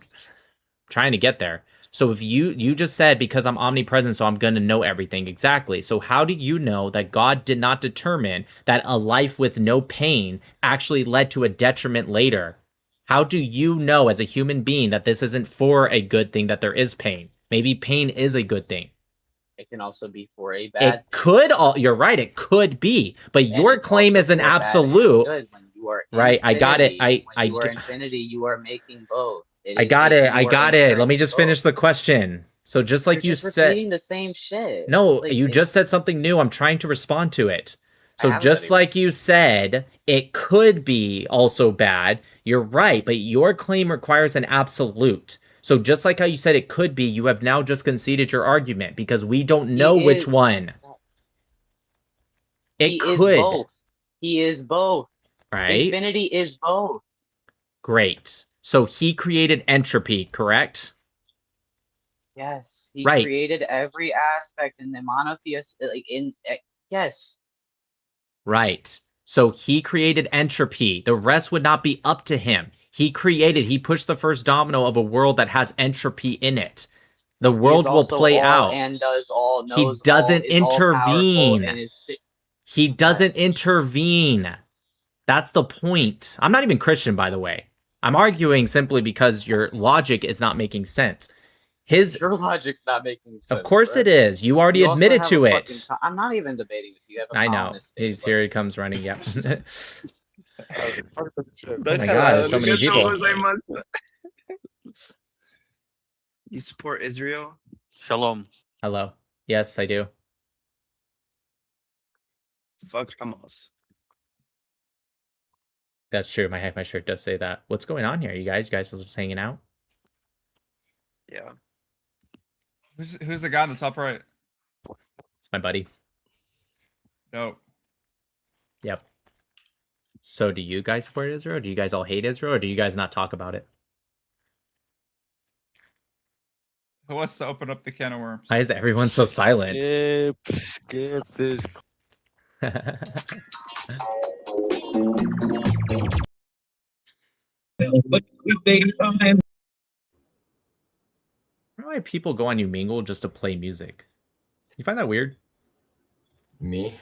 trying to get there. So if you just said because I'm omnipresent, so I'm going to know everything exactly. So how do you know that God did not determine that a life with no pain actually led to a detriment later? How do you know as a human being that this isn't for a good thing, that there is pain? Maybe pain is a good thing. It can also be for a bad thing. It could you're right, it could be. But your claim is an absolute. Right, I got it. You are infinity, you are making both. I got it. Let me just finish the question. So just like you said, repeating the same shit. No, you just said something new. I'm trying to respond to it. So just like you said, it could be also bad. You're right, but your claim requires an absolute. So just like how you said it could be, you have now just conceded your argument because we don't know which one. It could. He is both. Right? Infinity is both. Great. So he created entropy, correct? Yes. He right. created every aspect in the monotheist, yes. Right. So he created entropy. The rest would not be up to him. He pushed the first domino of a world that has entropy in it. The He is world will also play all out. and does all, He knows all, doesn't is all powerful, and intervene. is He doesn't intervene. That's the point. I'm not even Christian, by the way. I'm arguing simply because your logic is not making sense. your logic's not making sense. Of course bro. it is. You already You also admitted have to a it. fucking I'm not even debating with you. You have a I know. columnist state, He's here. He comes running. Yep. Oh That's my God, there's so many people. You support Israel? Shalom. Hello. Yes, I do. Fuck Hamas. That's true. My shirt does say that. What's going on here? You guys are just hanging out? Yeah. Who's the guy on the top right? It's my buddy. Dope. Yep. So do you guys support Israel? Do you guys all hate Israel? Or do you guys not talk about it? Who wants to open up the can of worms? Why is everyone so silent? Skip this. Why people go on Umingle just to play music? You find that weird? Me?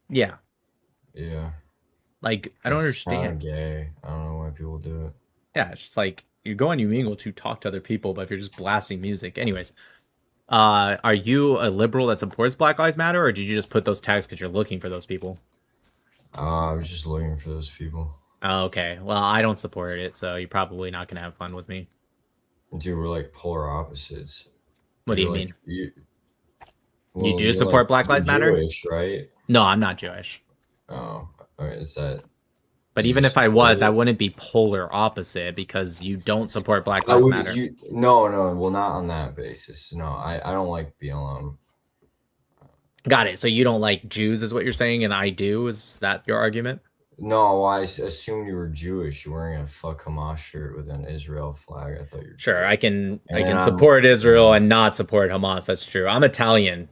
Yeah. Yeah. Like, I don't It's kinda understand. gay. I don't know why people do it. Yeah, it's just like you go on Umingle to talk to other people, but if you're just blasting music, anyways. Are you a liberal that supports Black Lives Matter, or did you just put those tags because you're looking for those people? I was just looking for those people. Oh, okay. Well, I don't support it, so you're probably not gonna have fun with me. Dude, we're like polar opposites. What do you You're mean? like- You, You do you're support like- Black Lives you're Matter? Jewish, right? No, I'm not Jewish. Oh, alright, is that... But you even if I was, support- I wouldn't be polar opposite because you don't support Black I Lives would- Matter. No, well, not on that basis. No, I don't like BLM. Got it. So you don't like Jews, is what you're saying, and I do? Is that your argument? No, I assumed you were Jewish. You're wearing a fuck Hamas shirt with an Israel flag. I thought you were Sure, I can And support Israel and not support Hamas. That's true. I'm Italian.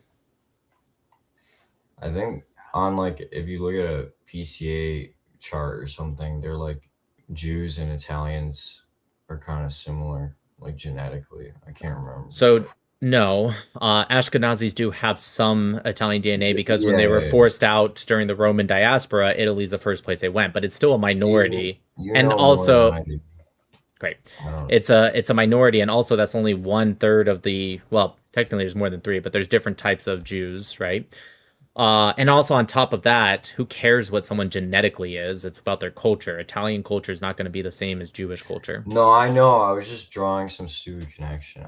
I think on like if you look at a PCA chart or something, they're like Jews and Italians are kind of similar, like genetically. I can't remember. So no, Ashkenazis do have some Italian DNA because when they were Yeah. forced out during the Roman diaspora, Italy's the first place they went, but it's still a minority. You And know more also, than I do. great, I don't- it's a minority, and also that's only 1/3 of the, well, technically there's more than 3, but there's different types of Jews, right? And also on top of that, who cares what someone genetically is? It's about their culture. Italian culture is not going to be the same as Jewish culture. No, I know. I was just drawing some stupid connection.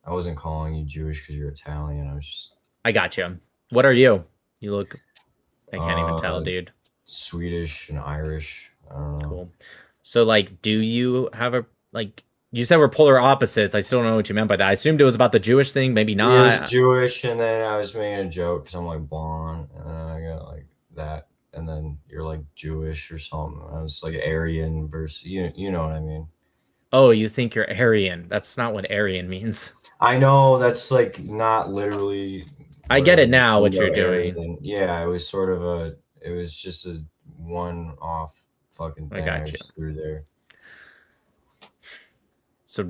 I wasn't calling you Jewish because you're Italian. I was just I got you. What are you? You look, I can't even tell, dude. Swedish and Irish. I don't know. Cool. So, like, do you have a, like, you said we're polar opposites. I still don't know what you meant by that. I assumed it was about the Jewish thing. Maybe He not. was Jewish, and then I was making a joke because I'm like blonde, and then I got like that, and then you're like Jewish or something. I was like Aryan versus you know what I mean. Oh, you think you're Aryan. That's not what Aryan means. I know that's like not literally. I get it now, what you know, you're doing. Aryan. Yeah, it was sort of it was just a one-off fucking thing. got I you. just threw there. So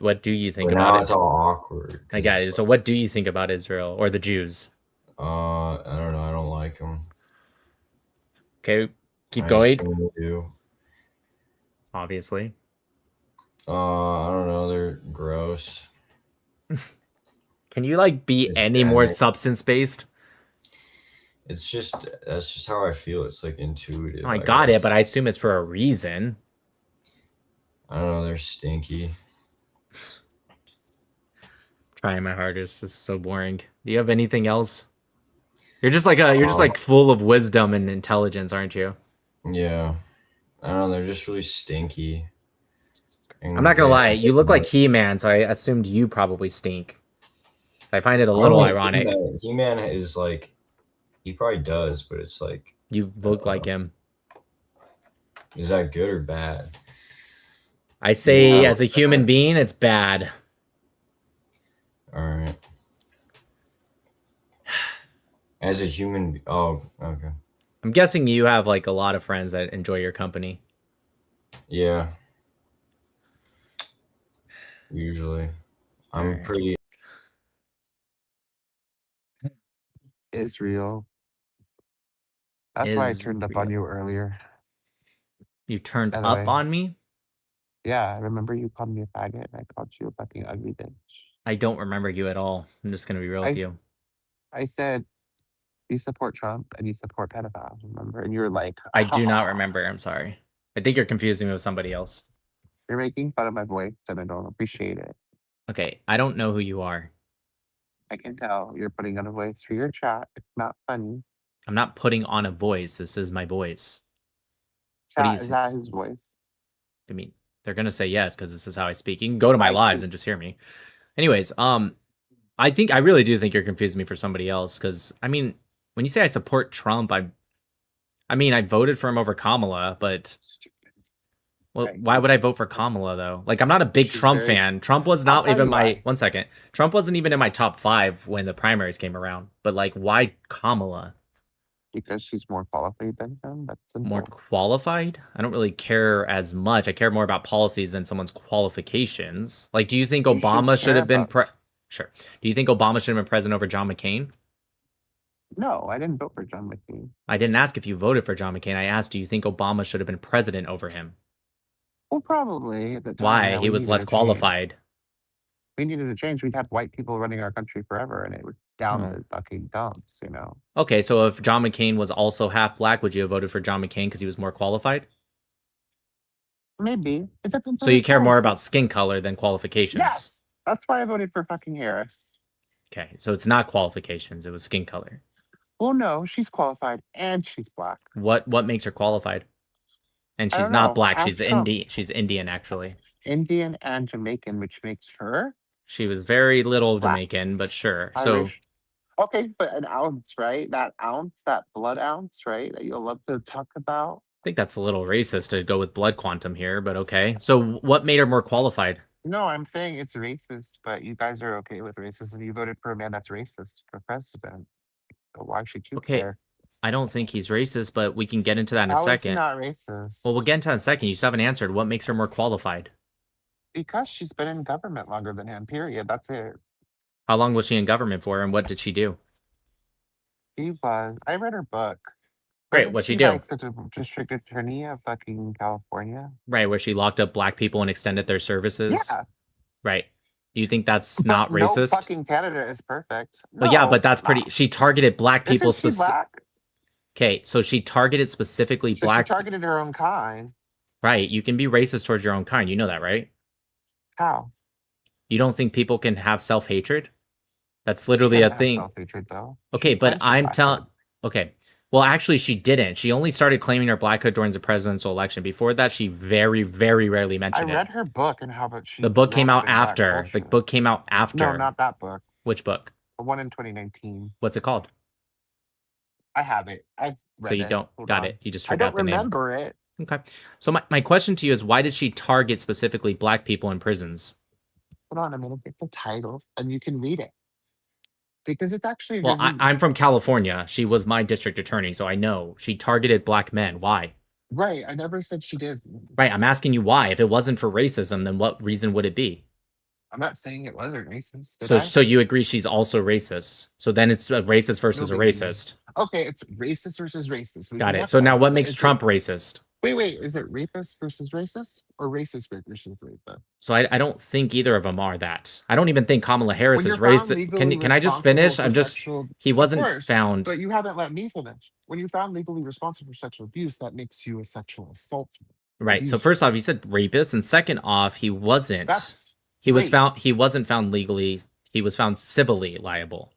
what do you think But about now it? it's all awkward. I got it. So what do you think about Israel or the Jews? I don't know. I don't like them. Okay, keep I going. assume you do. Obviously. I don't know. They're gross. Can you like be It's any more generic. substance based? It's just that's just how I feel. It's like intuitive. I got guess. it, but I assume it's for a reason. I don't know. They're stinky. Trying my hardest. This is so boring. Do you have anything else? You're just like full of wisdom and intelligence, aren't you? Yeah. I don't know. They're just really stinky. I'm not gonna lie. You look like He-Man, so I assumed you probably stink. I find it a little ironic. He-Man is like, he probably does, but it's like, You look like him. is that good or bad? I say, Yeah. as a human being, it's bad. All right. As a human, oh, okay. I'm guessing you have like a lot of friends that enjoy your company. Yeah. Usually. I'm Alright. pretty. Israel. That's why I turned up on Israel. you earlier. You turned By the up way. on me? Yeah, remember you called me a faggot and I called you a fucking ugly bitch. I don't remember you at all. I'm just gonna be real with you. I said you support Trump and you support pedophiles, remember? And you were like, I do not remember. I'm sorry. I think you're confusing me with somebody else. you're making fun of my voice and I don't appreciate it. Okay, I don't know who you are. I can tell you're putting on a voice for your chat. It's not funny. I'm not putting on a voice. This is my voice. What do you Chat, is think? that his voice? I mean, they're gonna say yes because this is how I speak. You can go to my lives and just hear me. Anyways, I really do think you're confusing me for somebody else because I mean, when you say I support Trump, I mean I voted for him over Kamala, but well, why would I vote for Kamala though? Like I'm not a big Trump fan. Trump was not even my 1 second. Trump wasn't even in my top 5 when the primaries came around. But like, why Kamala? Because she's more qualified than him. That's simple. More qualified? I don't really care as much. I care more about policies than someone's qualifications. Like, do you think Obama should have been Sure. Do you think Obama should have been president over John McCain? No, I didn't vote for John McCain. I didn't ask if you voted for John McCain. I asked, do you think Obama should have been president over him? Well, probably at the time. Why? yeah, He we was needed less a change. qualified. We needed a change. We'd had white people running our country forever, and it was down Oh. the fucking dumps, you know. Okay, so if John McCain was also half black, would you have voted for John McCain because he was more qualified? Maybe. It depends So on you the care more policy. about skin color than qualifications? Yes, that's why I voted for fucking Harris. Okay, so it's not qualifications, it was skin color. Well, no, she's qualified and she's black. What makes her qualified? And I she's don't not know. black, Ask she's Trump. She's Indian actually. Indian and Jamaican, which makes her She was very little Black. Jamaican, but sure. So Irish. Okay, but an ounce, right? That ounce, that blood ounce, right? That you'll love to talk about. I think that's a little racist to go with blood quantum here, but okay. So what made her more qualified? No, I'm saying it's racist, but you guys are okay with racism. You voted for a man that's racist for president. So why should you Okay, care? I don't think he's racist, but we can get into that in a How is he second. not racist? Well, we'll get into that in a second. You still haven't answered. What makes her more qualified? Because she's been in government longer than him, period. That's it. How long was she in government for, and what did she do? I read her book. Great, Wasn't what'd she she do? like the district attorney of fucking California? Right, where she locked up black people and extended their services? Yeah. Right. You think that's But not no racist? fucking candidate is perfect. Well, yeah, No, but that's pretty. She targeted black people Isn't she black? Okay, so she targeted specifically So black. she targeted her own kind. Right, you can be racist towards your own kind. You know that, right? How? You don't think people can have self-hatred? That's literally She a doesn't have thing. self-hatred, though. Okay, She but claims she's I'm black, telling. Okay, well, actually, she didn't. She only started claiming her blackhood during the presidential election. Before that, she very, very rarely I mentioned read it. her book and how about she. The book came grew out up in black after. The culture. book came out after. No, not that book. Which book? The one in 2019. What's it called? I have it. I've read So you it. don't Hold got on. it. You just I forgot don't the name. remember it. Okay. So my question to you is, why did she target specifically black people in prisons? Hold on, I'm gonna get the title and you can read it. Because it's actually Well, really I'm from California. She was my district attorney, so I know she targeted black men. Why? right. I never said she did. Right. I'm asking you why. If it wasn't for racism, then what reason would it be? I'm not saying it wasn't racist. Did So I? so you agree she's also racist. So then it's a racist versus a No, baby. racist. Okay, it's racist versus racist. We Got can it. have So now that. what makes Is it- Trump racist? Wait. Is it rapist versus racist or racist versus rapist? So I don't think either of them are that. I don't even think Kamala Harris When is you're found racist. legally Can I just responsible finish? for I'm just sexual- he wasn't Of course, found. But you haven't let me finish. When you're found legally responsible for sexual abuse, that makes you a sexual assault. Right. So abuser. first off, you said rapist, and second off, he wasn't. That's He was rape. found. He wasn't found legally. He was found civilly liable.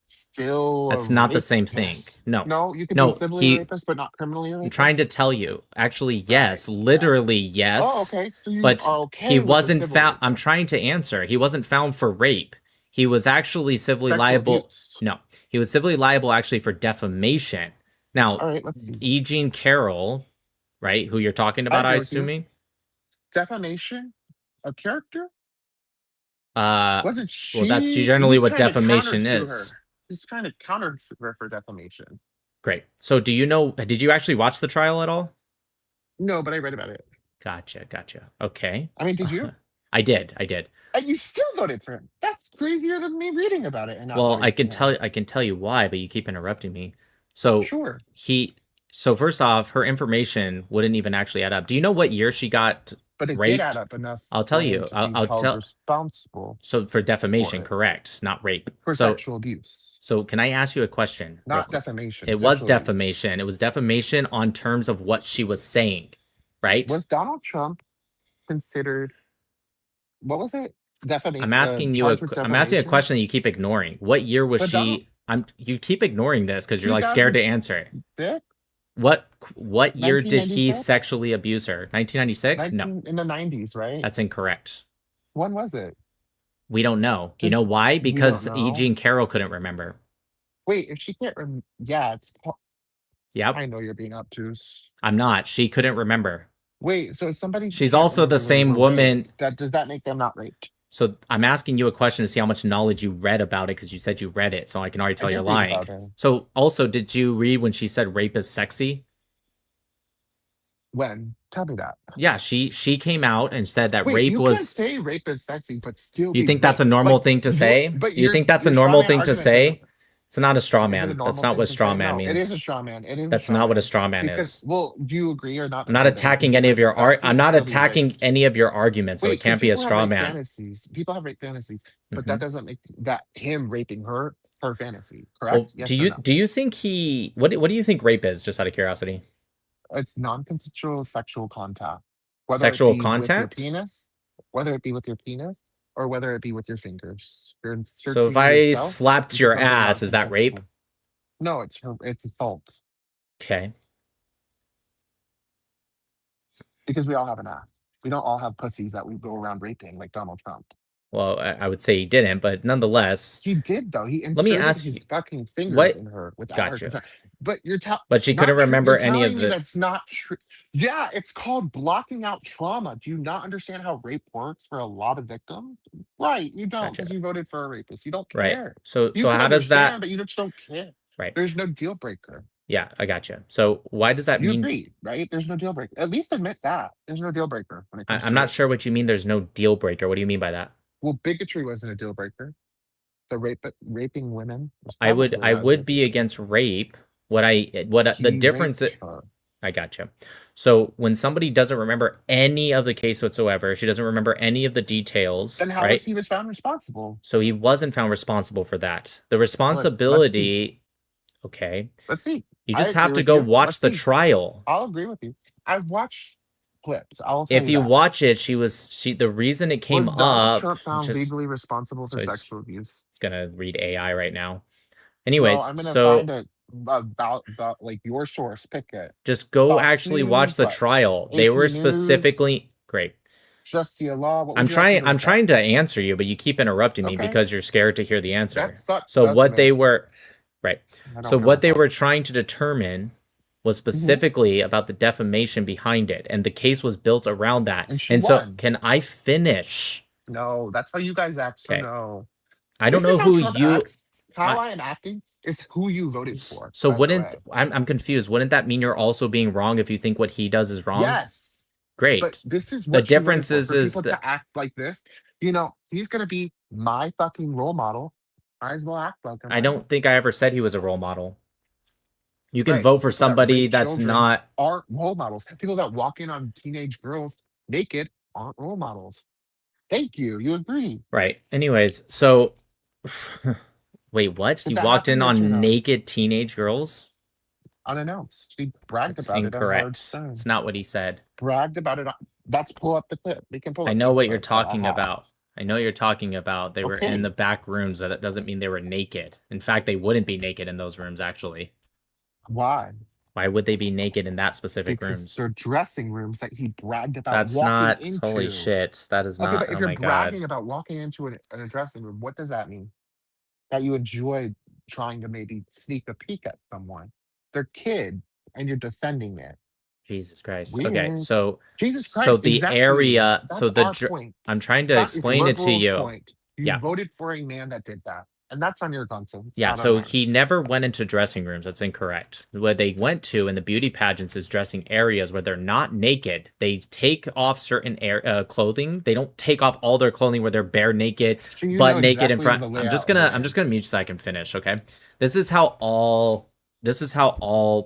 Still, That's a not the same thing. rapist. No. No, you can No, be civilly rapist, but not criminally a I'm rapist. trying to tell you. Actually, yes. Literally, yes. Oh, okay. So you But are okay he with the wasn't civil found. I'm trying to answer. He wasn't found for rape. He was actually civilly Sexual liable. abuse. No, he was civilly liable actually for defamation. Now, All right, let's see. E. Jean Carroll, right, who you're talking about, I agree with you. assuming. Defamation of character? Well, Wasn't she? that's generally he's what trying to defamation countersue is. her. He's trying to counter her for defamation. Great. So do you know, did you actually watch the trial at all? No, but I read about it. Gotcha. Okay. I mean, did you? I did. And you still voted for him. That's crazier than me reading about it and not Well, voting I for can him. tell you why, but you keep interrupting me. So Sure. so first off, her information wouldn't even actually add up. Do you know what year she got But it raped? did add up enough I'll tell for him you. to be I'll held tell. responsible So for defamation, it. correct, not rape. For so sexual abuse. So can I ask you a question? real Not quick? defamation. It was sexual abuse. defamation. It was defamation on terms of what she was saying, right? Was Donald Trump considered, what was it? Defamation. I'm asking you I'm asking a question that you keep ignoring. What year was But she? You keep ignoring this because you're like 2006? scared to answer it. What year did he 1996? sexually abuse her? 1996? No, In the 90s, right? that's incorrect. When was it? We don't know. You Just- know why? we don't Because know? E. Jean Carroll couldn't remember. Wait, if she can't yeah, it's. Yep, I know you're being obtuse. I'm not. She couldn't remember. Wait, so if somebody. She's can't also the remember when they same were woman. raped, does that make them not raped? So I'm asking you a question to see how much knowledge you read about it because you said you read it. So I can already tell I you're did read lying. about it. So also, did you read when she said rape is sexy? When? Tell me that. Yeah, she came out and said that Wait, rape you can't was. say rape is sexy, but still. You be think that's a raped. normal Like, thing to you're- say? But You think that's a your normal straw man thing to argument say? doesn't- It's not a straw Is it a man. normal That's not thing what to straw say? man No, means. It is a straw man. It is. That's not what a straw man because, is. well, do you agree or not? I'm not agree that you attacking can any say of your rape is art. sexy I'm and not still be attacking raped? any of your arguments, so Wait, it can't 'cause be a people have straw rape man. Fantasies. People have rape fantasies, but Mhm. that doesn't make that him raping her fantasy. Correct? Well, Yes do or you no? do you think he? What do you think rape is? Just out of curiosity. It's non-consensual sexual contact, whether Sexual it be with your contact? penis, whether it be with your penis, or whether it be with your fingers. You're So inserting if I yourself slapped into your something ass, is that rape? non-consensual. No, it's assault Okay. because we all have an ass. We don't all have pussies that we go around raping like Donald Trump. Well, I would say he didn't, but nonetheless, He did though. He let me inserted ask his you. fucking fingers What? in her without her Gotcha. consent. But you're telling. But she couldn't remember any telling of me the. that's not true. Yeah, it's called blocking out trauma. Do you not understand how rape works for a lot of victims? Right, you don't because Gotcha. you voted for a rapist. You don't Right. care. So You so can how does that? understand, but you just don't care. Right. There's no deal breaker. Yeah, I gotcha. So why does that You mean? agree, right? There's no deal breaker. At least admit that. There's no deal breaker when it comes I'm to not rape. sure what you mean. There's no deal breaker. What do you mean by that? Well, bigotry wasn't a deal breaker. The raping women was I would probably a deal be breaker. against rape. The He difference. raped her. I gotcha. So when somebody doesn't remember any of the case whatsoever, she doesn't remember any of the details, Then how right? was he was found responsible? So he wasn't found responsible for that. The Let's see. responsibility. Okay. Let's see. You I just agree have to with go you. watch Let's the see. trial. I'll agree with you. I've watched clips. I'll tell If you that. watch it, the reason it came Was Donald up. Trump found just- legally responsible for so it's- sexual abuse? It's gonna read AI right now. No, Anyways, I'm gonna so find it about like your source. Pick it. just go Fox actually watch News, the what? trial. They were AP News, specifically great. Just See a Law. What would I'm you like me trying. to I'm look at? trying to answer you, but you keep interrupting me Okay. because you're scared to hear the answer. That sucks, So doesn't what they it? were, right? I So don't what give they a fuck. were trying to determine was specifically about the defamation behind it, and the case was built around that. And she so, won. can I finish? No, that's how you guys act. So Okay. no. I don't This know is how who Trump you. acts. How I- I am acting is who you voted for. So by the wouldn't way. I'm confused? Wouldn't that mean you're also being wrong if you think what he does is wrong? Yes. Great. But this is The what you voted difference for, is for people the, to act like this. You know, he's gonna be my fucking role model. Might as well act like him. I right? don't think I ever said he was a role model. You can Right. vote for People that somebody rape that's children not. aren't role models. People that walk in on teenage girls naked aren't role models. Thank you. You agree. Right. Anyways, so wait, what? Did He that walked in happen, yes or on no? naked teenage girls? Unannounced. He bragged That's about it. incorrect. Stone. It's not what he said. Bragged about it. Let's pull up the clip. We can pull I up know this what you're clip that I talking have. about. I know you're talking about. They were in Okay. the back rooms. That doesn't mean they were naked. In fact, they wouldn't be naked in those rooms, actually. Why? Why would they be naked in that specific Because rooms? they're dressing rooms that he bragged about That's walking not. into. Holy shit. That is Okay, not. but if Oh you're my god. bragging about walking into a dressing room, what does that mean? That you enjoy trying to maybe sneak a peek at someone. They're kid, and you're defending it. Jesus Christ. Okay, Weird. so Jesus so Christ, the exactly. area, That's so the our point. I'm trying to That is explain it to liberals' you. point. You Yeah. voted for a man that did that. And that's on your conscience. Yeah, not on so ours. he never went into dressing rooms. That's incorrect. What they went to in the beauty pageants is dressing areas where they're not naked. They take off certain clothing. They don't take off all their clothing where they're bare naked, So you but know naked in exactly front. the I'm layout just of gonna it. mute so I can finish. Okay, this is how all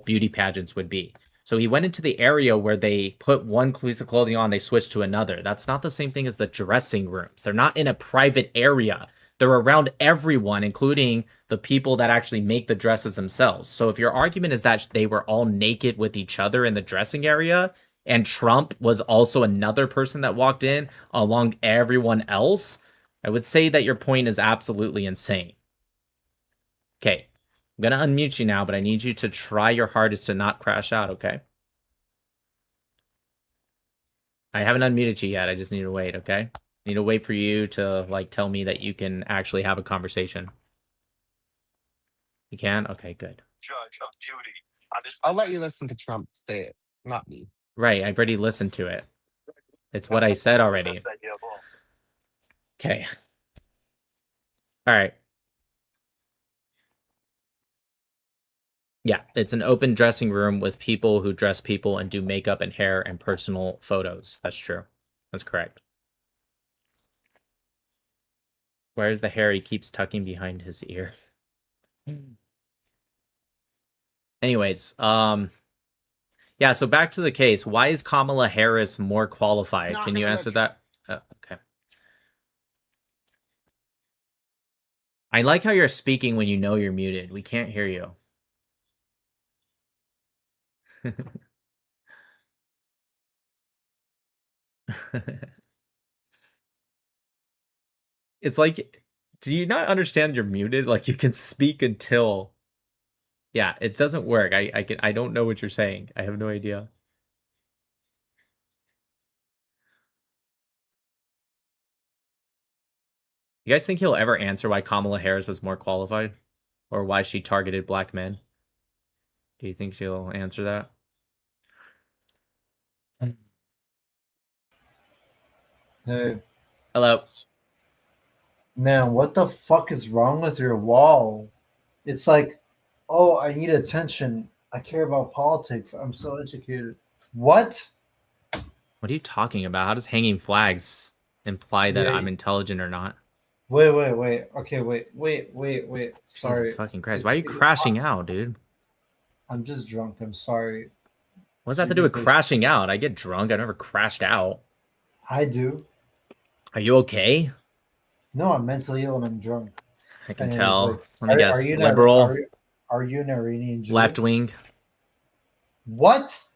beauty pageants would be. So he went into the area where they put one piece of clothing on, they switched to another. That's not the same thing as the dressing rooms. They're not in a private area. They're around everyone, including the people that actually make the dresses themselves. So if your argument is that they were all naked with each other in the dressing area, and Trump was also another person that walked in along everyone else, I would say that your point is absolutely insane. Okay, I'm going to unmute you now, but I need you to try your hardest to not crash out, okay? I haven't unmuted you yet. I just need to wait, okay? I need to wait for you to, like, tell me that you can actually have a conversation. You can? Okay, good. Judge of duty. I'll let you listen to Trump say it, not me. Right, I've already listened to it. It's what I said already. Okay. All right. Yeah, it's an open dressing room with people who dress people and do makeup and hair and personal photos. That's true. That's correct. Where's the hair he keeps tucking behind his ear? Anyways, yeah, so back to the case. Why is Kamala Harris more qualified? Can you answer that? Okay. I like how you're speaking when you know you're muted. We can't hear you. It's like, do you not understand you're muted? Like, you can speak until... Yeah, it doesn't work. I don't know what you're saying. I have no idea. You guys think he'll ever answer why Kamala Harris is more qualified? Or why she targeted black men? Do you think she'll answer that? Hey. Hello. Man, what the fuck is wrong with your wall? It's like, oh, I need attention. I care about politics. I'm so educated. What? What are you talking about? How does hanging flags imply that Yeah, I'm intelligent or not? Wait. Okay, wait. Sorry. Jesus fucking Christ. Why are you crashing out, dude? I'm just drunk. I'm sorry. What does that have to do with crashing out? I get drunk. I never crashed out. I do. Are you okay? No, I'm mentally ill and I'm drunk. I can And tell. like, Let me guess. you Liberal? Are you an Iranian Jew? Left wing? What?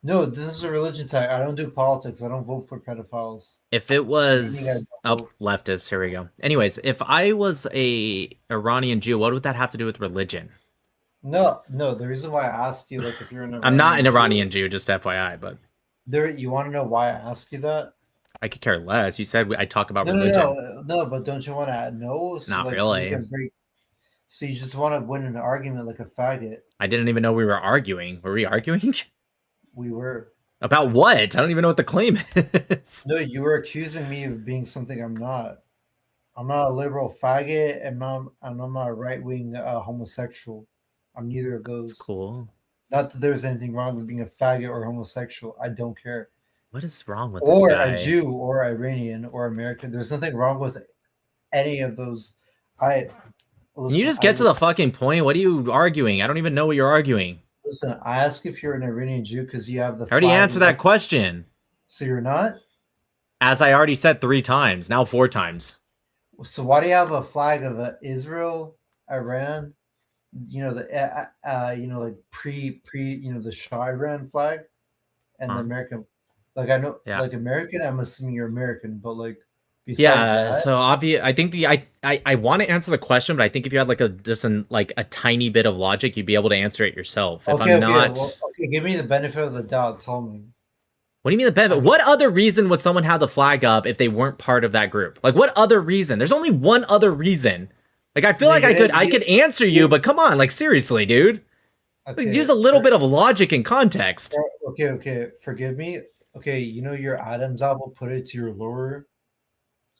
No, this is a religion tag. I don't do politics. I don't vote for pedophiles. If it was... Oh, leftist. Here we go. Anyways, if I was a Iranian Jew, what would that have to do with religion? No. The reason why I asked you, like, if you're an Iranian I'm not an Jew, Iranian Jew, just FYI, but... You want to know why I ask you that? I could care less. You said I talk about religion. No, but don't you want to know? So, Not like, really. So you just want to win an argument like a faggot? I didn't even know we were arguing. Were we arguing? We were. About what? I don't even know what the claim is. No, you were accusing me of being something I'm not. I'm not a liberal faggot, and I'm not a right-wing homosexual. I'm neither of those. That's cool. Not that there's anything wrong with being a faggot or homosexual. I don't care. What is wrong with or this guy? a Jew or Iranian or American. There's nothing wrong with any of those. Can you just get to the fucking point? What are you arguing? I don't even know what you're arguing. Listen, I ask if you're an Iranian Jew because you have the. I already answered that question. So you're not? As I already said 3 times, now 4 times. So why do you have a flag of Israel, Iran? You know the like pre the Shah Iran flag, and the American. Like I know, like American. I'm assuming you're American, but like. Yeah, so obvious. I think I want to answer the question, but I think if you had like a tiny bit of logic, you'd be able to answer it yourself. If I'm not, okay, give me the benefit of the doubt. Tell me. What do you mean the benefit? What other reason would someone have the flag up if they weren't part of that group? Like, what other reason? There's only one other reason. Like, I feel like I could answer you, but come on, like seriously, dude. Okay, like, use a little bit of logic and context. Okay, forgive me. Okay, you know your Adam's apple, put it to your lower.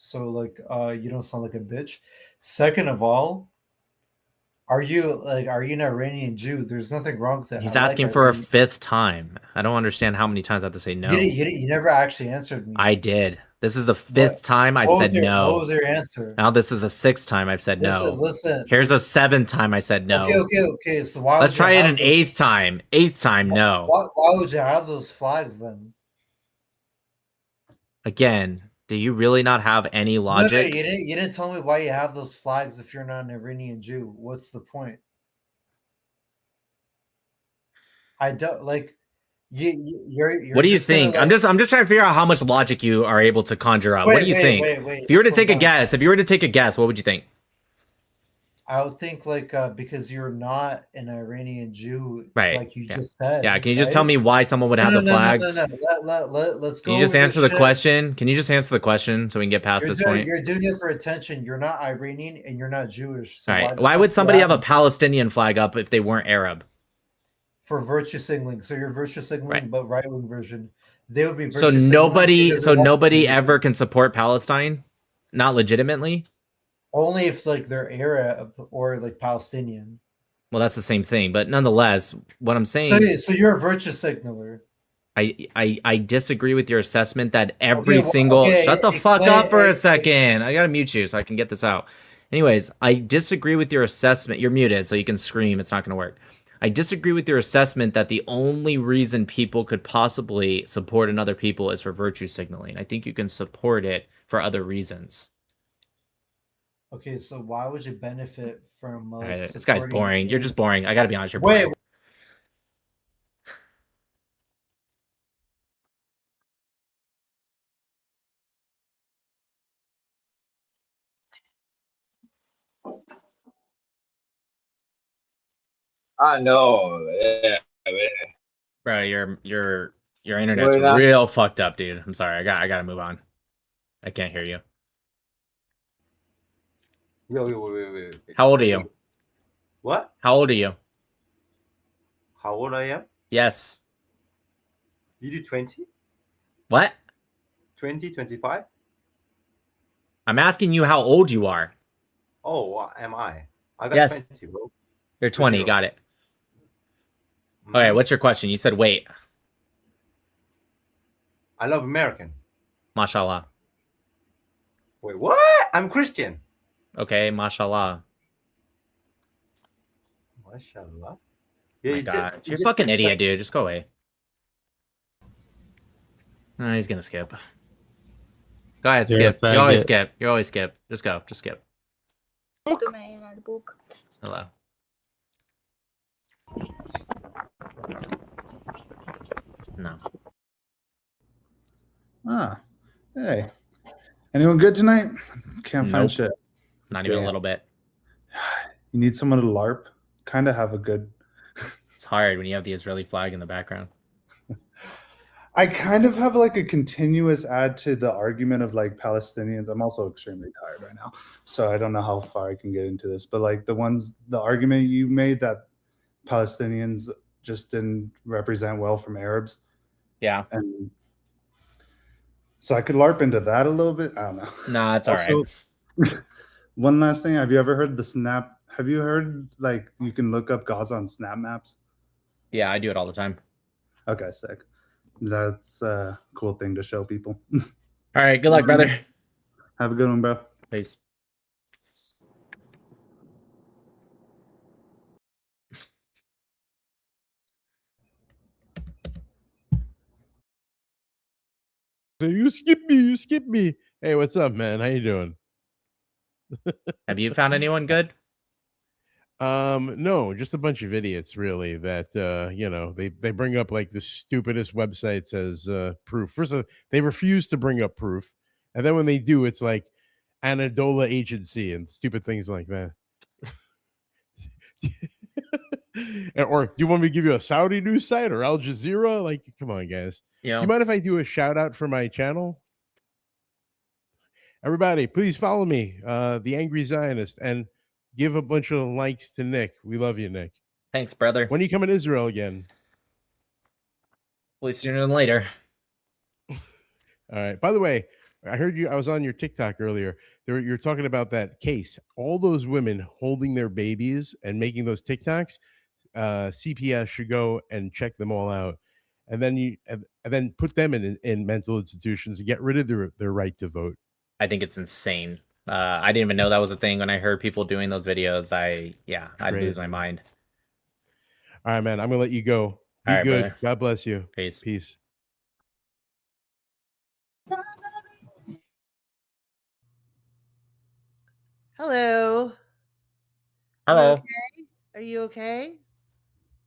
so like you don't sound like a bitch. Second of all, are you an Iranian Jew? There's nothing wrong with that. He's I like asking for a Iranian. 5th time. I don't understand how many times I have to say no. You never actually answered me. I did. This is the 5th time I've said no. What was your answer? Now this is the 6th time I've said no. Listen. Here's a 7th time I said no. Okay. So why? Let's try it an 8th time. 8th time, no. Why would you have those flags then? Again, do you really not have any logic? No, you didn't tell me why you have those flags if you're not an Iranian Jew. What's the point? I don't like. You're What do you just gonna, think? like- I'm just trying to figure out how much logic you are able to conjure up. What do you think? Wait. If you were to take a guess, what would you think? I would think because you're not an Iranian Jew, Right. like you just said. Yeah, can you just tell me why someone would have the flags? No. Let's go. Can you just with answer this the shit. question? Can you just answer the question so we can get past this point? You're doing it for attention. You're not Iranian and you're not Jewish. So All right. Why would somebody have a Palestinian flag up if they weren't Arab? For virtue signaling? So you're virtue signaling, but right wing version. They would be virtue So signaling nobody, because they want- nobody ever can support Palestine, not legitimately. only if like they're Arab or like Palestinian. Well, that's the same thing, but nonetheless, what I'm saying. So you're a virtue signaler. I disagree with your assessment that every single. Shut the fuck up for a second. I gotta mute you so I can get this out. Anyways, I disagree with your assessment. You're muted, so you can scream. It's not gonna work. I disagree with your assessment that the only reason people could possibly support another people is for virtue signaling. I think you can support it for other reasons. Okay, so why would you benefit from? All right, this guy's boring. You're just boring. I gotta be honest. You're Wait. boring. I know. Yeah. Bro, your internet's Wait, real fucked up, dude. I'm sorry. I gotta move on. I can't hear you. Wait. How old are you? What? How old are you? How old I am? Yes. You do 20? What? 20, 25? I'm asking you how old you are. Oh, what am I? I got Yes. 20, bro. You're 20. Got it. Okay, what's your question? You said wait. I love American. Mashallah. Wait, what? I'm Christian. Okay, mashallah. Mashallah. Oh my God. You're a fucking idiot, dude. Just go away. No, he's gonna skip. Go ahead, You're a skip. You always faggot. skip. You always skip. Just go. Just skip. book. Hello. No. Ah, hey. Anyone good tonight? Can't find Nope. shit. Not even a Damn. little bit. You need someone to LARP? Kind of have a good. It's hard when you have the Israeli flag in the background. I kind of have like a continuous add to the argument of like Palestinians. I'm also extremely tired right now, so I don't know how far I can get into this. But like the argument you made that Palestinians just didn't represent well from Arabs. Yeah. And so I could LARP into that a little bit. I don't know. Nah, it's all right. One last thing. Have you ever heard the Snap? Have you heard like you can look up Gaza on Snap Maps? Yeah, I do it all the time. Okay, sick. That's a cool thing to show people. All right, good luck, brother. Have a good one, bro. Peace. So you skip me. Hey, what's up, man? How you doing? Have you found anyone good? No, just a bunch of idiots, really. That they bring up like the stupidest websites as proof. First, they refuse to bring up proof, and then when they do, it's like Anadola Agency and stupid things like that. Or do you want me to give you a Saudi news site or Al Jazeera? Like, come on, guys. Yeah. Do you mind if I do a shout out for my channel? Everybody, please follow me, the Angry Zionist, and give a bunch of likes to Nick. We love you, Nick. Thanks, brother. When are you coming to Israel again? Hopefully sooner than later. All right. By the way, I heard you. I was on your TikTok earlier. You're talking about that case. All those women holding their babies and making those TikToks. CPS should go and check them all out, and then put them in mental institutions and get rid of their right to vote. I think it's insane. I didn't even know that was a thing when I heard people doing those videos. I'd lose my Crazy. mind. All right, man. I'm gonna let you go. Be All right, good. brother. God bless you. Peace. Peace. Hello. Hello. You okay? Are you okay?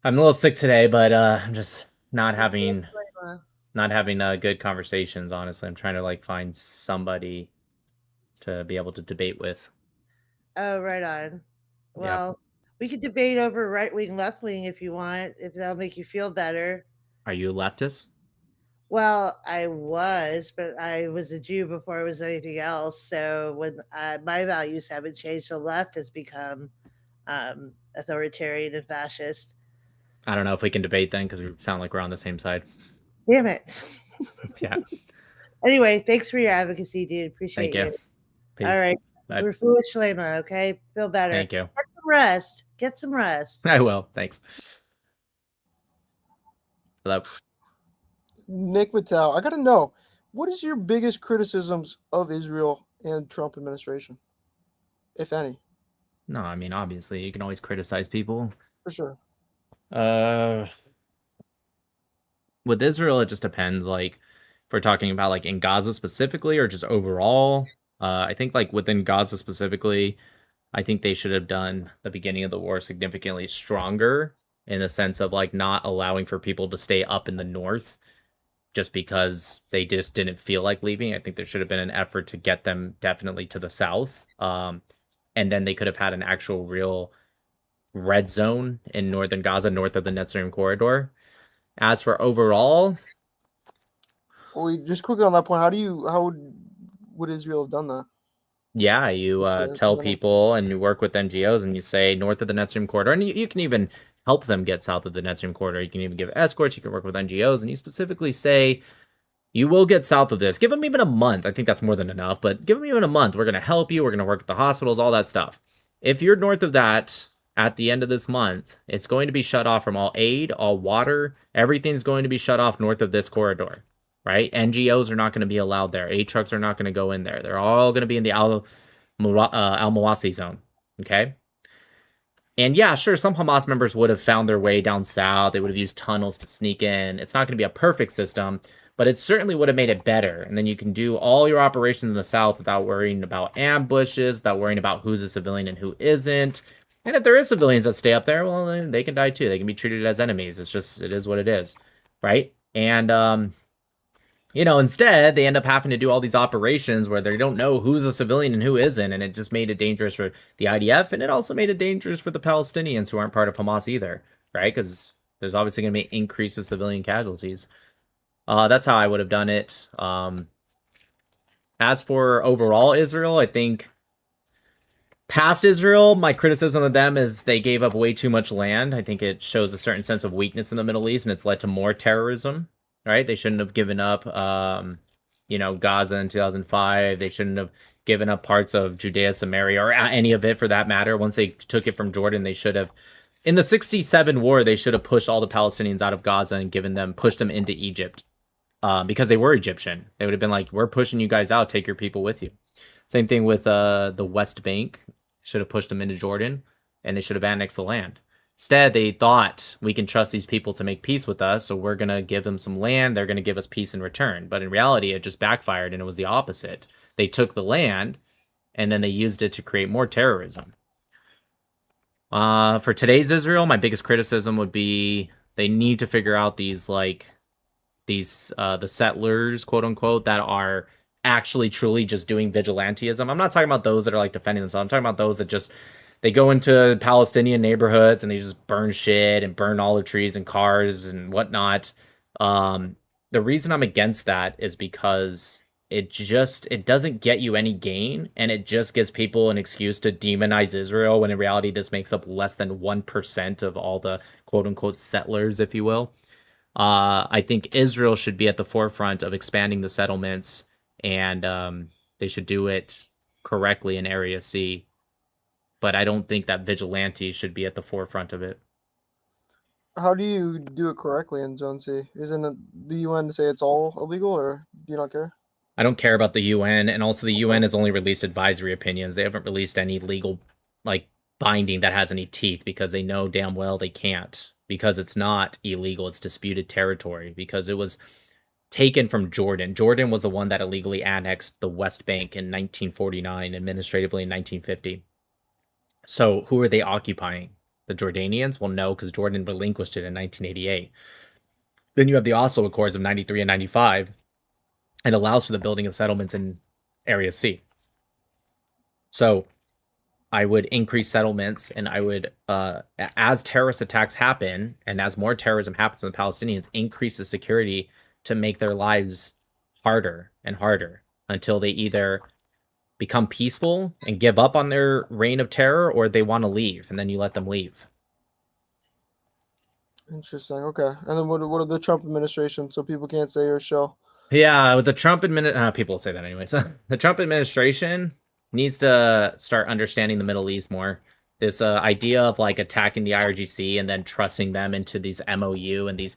I'm a little sick today, but I'm just not Okay, having Layla. good conversations. Honestly, I'm trying to like find somebody to be able to debate with. Oh, right on. Yeah. Well, we could debate over right wing, left wing if you want, if that'll make you feel better. Are you a leftist? Well, I was, but I was a Jew before I was anything else. So when my values haven't changed, the left has become authoritarian and fascist. I don't know if we can debate then because we sound like we're on the same side. Damn it. Yeah. Anyway, thanks for your advocacy, dude. Appreciate Thank you. Peace. All right. Bye. We're foolish, Lema, okay? Feel better. Thank you. Get some rest. Get some rest. I will. Thanks. Hello. Nick Mattel, I gotta know, what is your biggest criticisms of Israel and Trump administration, if any? No, I mean obviously you can always criticize people. For sure. With Israel, it just depends. Like, if we're talking about like in Gaza specifically, or just overall, I think like within Gaza specifically, I think they should have done the beginning of the war significantly stronger in the sense of like not allowing for people to stay up in the north just because they just didn't feel like leaving. I think there should have been an effort to get them definitely to the south. And then they could have had an actual real red zone in northern Gaza, north of the Netzarim corridor. As for overall, Well, just quickly on that point, how would Israel have done that? yeah, you tell people and you work with NGOs and you say north of the Netzarim corridor, and you can even help them get south of the Netzarim corridor. You can even give escorts. You can work with NGOs, and you specifically say you will get south of this. Give them even a month. I think that's more than enough, but give them even a month. We're going to help you. We're going to work with the hospitals, all that stuff. If you're north of that at the end of this month, it's going to be shut off from all aid, all water. Everything's going to be shut off north of this corridor, right? NGOs are not going to be allowed there. Aid trucks are not going to go in there. They're all going to be in the Al-Mawasi zone, okay? And yeah, sure, some Hamas members would have found their way down south. They would have used tunnels to sneak in. It's not going to be a perfect system, but it certainly would have made it better. And then you can do all your operations in the south without worrying about ambushes, without worrying about who's a civilian and who isn't. And if there is civilians that stay up there, well, then they can die too. They can be treated as enemies. It's just, it is what it is, right? And, you know, instead, they end up having to do all these operations where they don't know who's a civilian and who isn't, and it just made it dangerous for the IDF, and it also made it dangerous for the Palestinians who aren't part of Hamas either, right? Because there's obviously going to be increases civilian casualties. That's how I would have done it. As for overall Israel, I think past Israel, my criticism of them is they gave up way too much land. I think it shows a certain sense of weakness in the Middle East, and it's led to more terrorism. Right? They shouldn't have given up, you know, Gaza in 2005. They shouldn't have given up parts of Judea, Samaria, or any of it for that matter. Once they took it from Jordan, they should have, in the 67 war, they should have pushed all the Palestinians out of Gaza and pushed them into Egypt because they were Egyptian. They would have been like, we're pushing you guys out. Take your people with you. Same thing with the West Bank. Should have pushed them into Jordan, and they should have annexed the land. Instead, they thought we can trust these people to make peace with us, so we're going to give them some land. They're going to give us peace in return. But in reality, it just backfired, and it was the opposite. They took the land, and then they used it to create more terrorism. For today's Israel, my biggest criticism would be they need to figure out these, like, the settlers, quote unquote, that are actually truly just doing vigilantism. I'm not talking about those that are, like, defending themselves. I'm talking about those that just... They go into Palestinian neighborhoods and they just burn shit and burn olive trees and cars and whatnot. The reason I'm against that is because it doesn't get you any gain, and it just gives people an excuse to demonize Israel when in reality this makes up less than 1% of all the quote unquote settlers, if you will. I think Israel should be at the forefront of expanding the settlements and they should do it correctly in Area C. But I don't think that vigilantes should be at the forefront of it. How do you do it correctly in Zone C? Isn't it the UN say it's all illegal, or do you not care? I don't care about the UN, and also the UN has only released advisory opinions. They haven't released any legal, like, binding that has any teeth, because they know damn well they can't, because it's not illegal, it's disputed territory, because it was taken from Jordan. Jordan was the one that illegally annexed the West Bank in 1949, administratively in 1950. So who are they occupying? The Jordanians? Well, no, because Jordan relinquished it in 1988. Then you have the Oslo Accords of 93 and 95. It allows for the building of settlements in Area C. So I would increase settlements, and I would, as terrorist attacks happen, and as more terrorism happens with the Palestinians, increase the security to make their lives harder and harder until they either become peaceful and give up on their reign of terror, or they want to leave, and then you let them leave. Interesting. Okay. And then what are the Trump administration? So people can't say or show. Yeah, with the Trump administration, people say that anyway. So the Trump administration needs to start understanding the Middle East more. This idea of like attacking the IRGC and then trusting them into these MOU and these,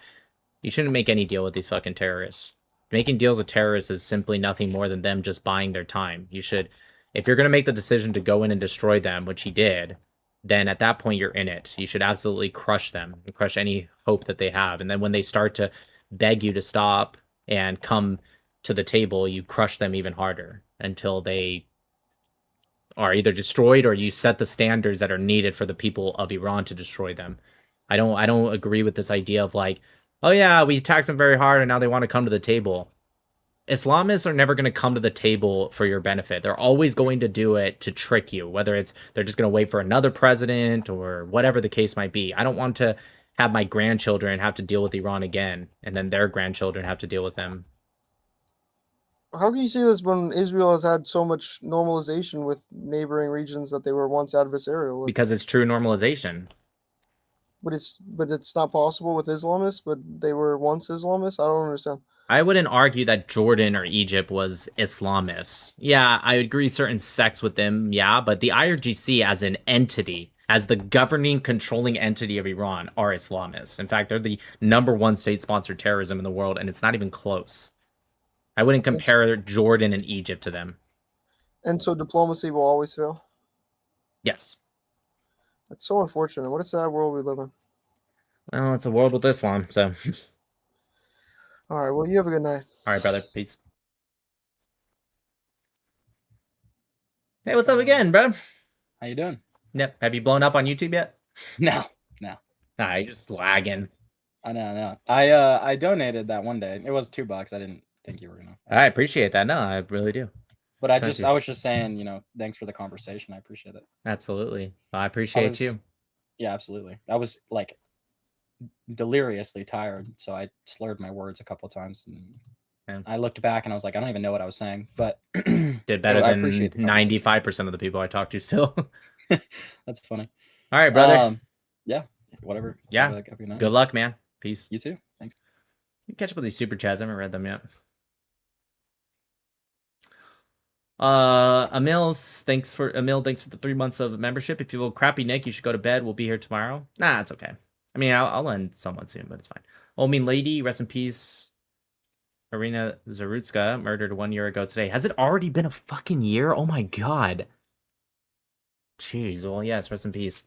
you shouldn't make any deal with these fucking terrorists. Making deals with terrorists is simply nothing more than them just buying their time. You should, if you're going to make the decision to go in and destroy them, which he did, then at that point you're in it. You should absolutely crush them and crush any hope that they have. And then when they start to beg you to stop and come to the table, you crush them even harder until they are either destroyed or you set the standards that are needed for the people of Iran to destroy them. I don't agree with this idea of like, oh yeah, we attacked them very hard and now they want to come to the table. Islamists are never going to come to the table for your benefit. They're always going to do it to trick you, whether it's they're just going to wait for another president or whatever the case might be. I don't want to have my grandchildren have to deal with Iran again, and then their grandchildren have to deal with them. How can you say this when Israel has had so much normalization with neighboring regions that they were once adversarial with? Because it's true normalization. But it's not possible with Islamists, but they were once Islamists? I don't understand. I wouldn't argue that Jordan or Egypt was Islamist. Yeah, I agree certain sects with them, yeah, but the IRGC as an entity, as the governing, controlling entity of Iran, are Islamists. In fact, they're the #1 state-sponsored terrorism in the world, and it's not even close. I wouldn't compare Jordan and Egypt to them. And so diplomacy will always fail? Yes. That's so unfortunate. What a sad world we live in. Well, it's a world with Islam, so... All right, well, you have a good night. All right, brother. Peace. Hey, what's up again, bro? How you doing? Yep. Have you blown up on YouTube yet? No. Nah, you're just lagging. I know. I donated that one day. It was $2. I didn't think you were gonna. I appreciate that. No, I really do. But I was just saying, thanks for the conversation. I appreciate it. Absolutely. I appreciate you. Yeah, absolutely. I was like deliriously tired, so I slurred my words a couple of times, and I looked back and I was like, I don't even know what I was saying, but did better than 95% of the people I talked to still. That's funny. All right, brother. Yeah, whatever. Yeah. Good luck, man. Peace. You too. Thanks. You catch up with these super chats. I haven't read them yet. Emil, thanks for the 3 months of membership. If you feel crappy, Nick, you should go to bed. We'll be here tomorrow. Nah, it's okay. I mean, I'll end somewhat soon, but it's fine. Oh, mean lady, rest in peace. Irina Zarutska, murdered 1 year ago today. Has it already been a fucking year? Oh my god. Jeez. Well, yes, rest in peace.